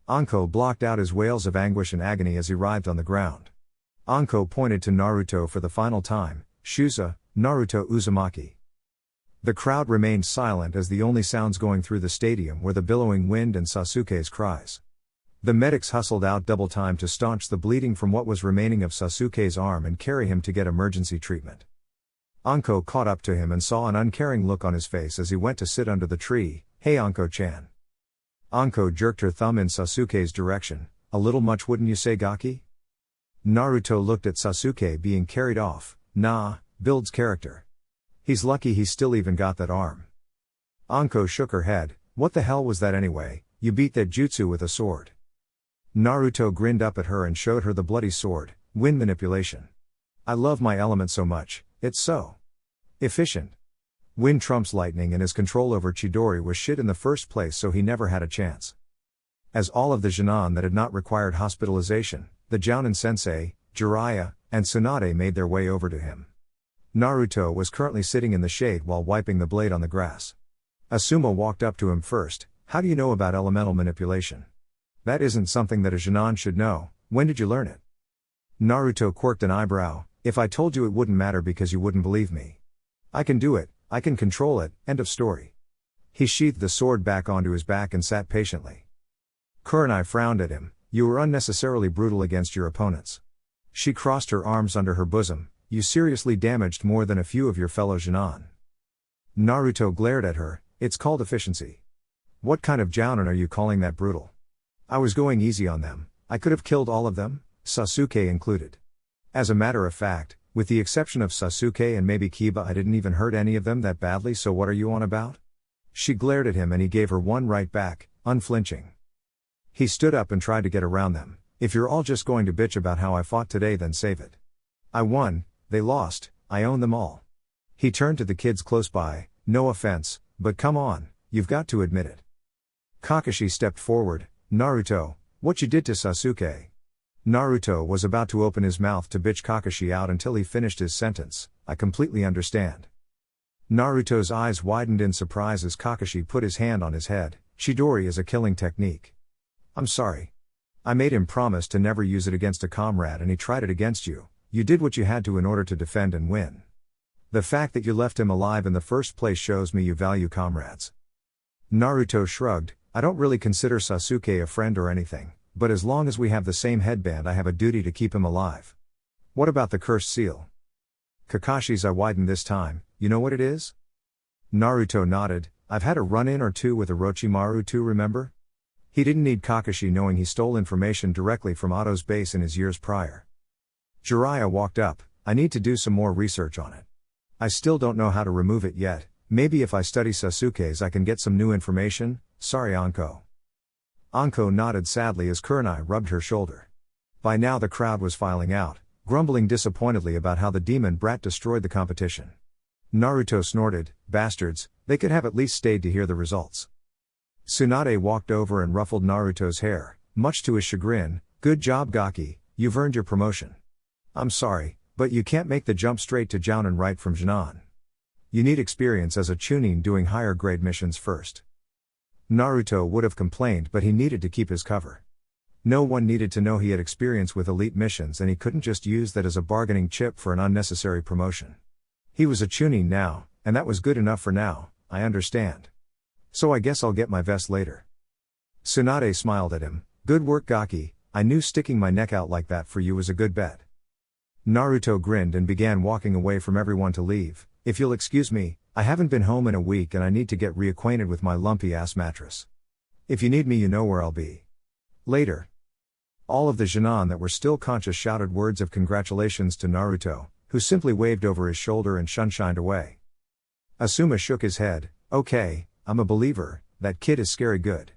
Anko blocked out his wails of anguish and agony as he writhed on the ground. Anko pointed to Naruto for the final time. "Shusa, Naruto Uzumaki." The crowd remained silent as the only sounds going through the stadium were the billowing wind and Sasuke's cries. The medics hustled out double time to staunch the bleeding from what was remaining of Sasuke's arm and carry him to get emergency treatment. Anko caught up to him and saw an uncaring look on his face as he went to sit under the tree. "Hey Anko-chan." Anko jerked her thumb in Sasuke's direction. "A little much, wouldn't you say, Gaki?" Naruto looked at Sasuke being carried off. "Nah, builds character. He's lucky he's still even got that arm." Anko shook her head. "What the hell was that anyway? You beat that jutsu with a sword." Naruto grinned up at her and showed her the bloody sword. "Wind manipulation. I love my element so much, it's so efficient. Wind trumps lightning, and his control over Chidori was shit in the first place, so he never had a chance." As all of the Genin that had not required hospitalization, the Jounin sensei, Jiraiya, and Tsunade made their way over to him. Naruto was currently sitting in the shade while wiping the blade on the grass. Asuma walked up to him first. "How do you know about elemental manipulation? That isn't something that a Genin should know. When did you learn it?" Naruto quirked an eyebrow. "If I told you, it wouldn't matter because you wouldn't believe me. I can do it, I can control it, end of story." He sheathed the sword back onto his back and sat patiently. Kurenai frowned at him. You were unnecessarily brutal against your opponents. She crossed her arms under her bosom. You seriously damaged more than a few of your fellow Jinan. Naruto glared at her. It's called efficiency. What kind of jounin are you calling that brutal? I was going easy on them. I could have killed all of them, Sasuke included. As a matter of fact, with the exception of Sasuke and maybe Kiba, I didn't even hurt any of them that badly, so what are you on about? She glared at him and he gave her one right back, unflinching. He stood up and tried to get around them. If you're all just going to bitch about how I fought today, then save it. I won, they lost, I own them all. He turned to the kids close by. No offense, but come on, you've got to admit it. Kakashi stepped forward. Naruto, what you did to Sasuke? Naruto was about to open his mouth to bitch Kakashi out until he finished his sentence. I completely understand. Naruto's eyes widened in surprise as Kakashi put his hand on his head. Chidori is a killing technique. I'm sorry. I made him promise to never use it against a comrade and he tried it against you. You did what you had to in order to defend and win. The fact that you left him alive in the first place shows me you value comrades. Naruto shrugged. I don't really consider Sasuke a friend or anything, but as long as we have the same headband I have a duty to keep him alive. What about the cursed seal? Kakashi's eye widened this time. You know what it is? Naruto nodded. I've had a run-in or two with Orochimaru too, remember? He didn't need Kakashi knowing he stole information directly from Otto's base in his years prior. Jiraiya walked up. I need to do some more research on it. I still don't know how to remove it yet. Maybe if I study Sasuke's I can get some new information. Sorry, Anko. Anko nodded sadly as Kunai rubbed her shoulder. By now the crowd was filing out, grumbling disappointedly about how the demon brat destroyed the competition. Naruto snorted, bastards, they could have at least stayed to hear the results. Tsunade walked over and ruffled Naruto's hair, much to his chagrin. Good job, Gaki, you've earned your promotion. I'm sorry, but you can't make the jump straight to Jounin right from Jinan. You need experience as a Chunin doing higher grade missions first. Naruto would have complained, but he needed to keep his cover. No one needed to know he had experience with elite missions and he couldn't just use that as a bargaining chip for an unnecessary promotion. He was a Chunin now, and that was good enough for now, I understand. So I guess I'll get my vest later. Tsunade smiled at him. Good work, Gaki, I knew sticking my neck out like that for you was a good bet. Naruto grinned and began walking away from everyone to leave. If you'll excuse me, I haven't been home in a week and I need to get reacquainted with my lumpy ass mattress. If you need me, you know where I'll be. Later. All of the Jinan that were still conscious shouted words of congratulations to Naruto, who simply waved over his shoulder and shined away. Asuma shook his head. Okay, I'm a believer, that kid is scary good.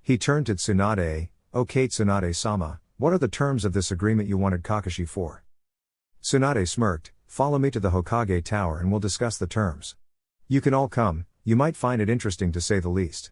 He turned to Tsunade. Okay Tsunade-sama, what are the terms of this agreement you wanted Kakashi for? Tsunade smirked. Follow me to the Hokage Tower and we'll discuss the terms. You can all come, you might find it interesting to say the least.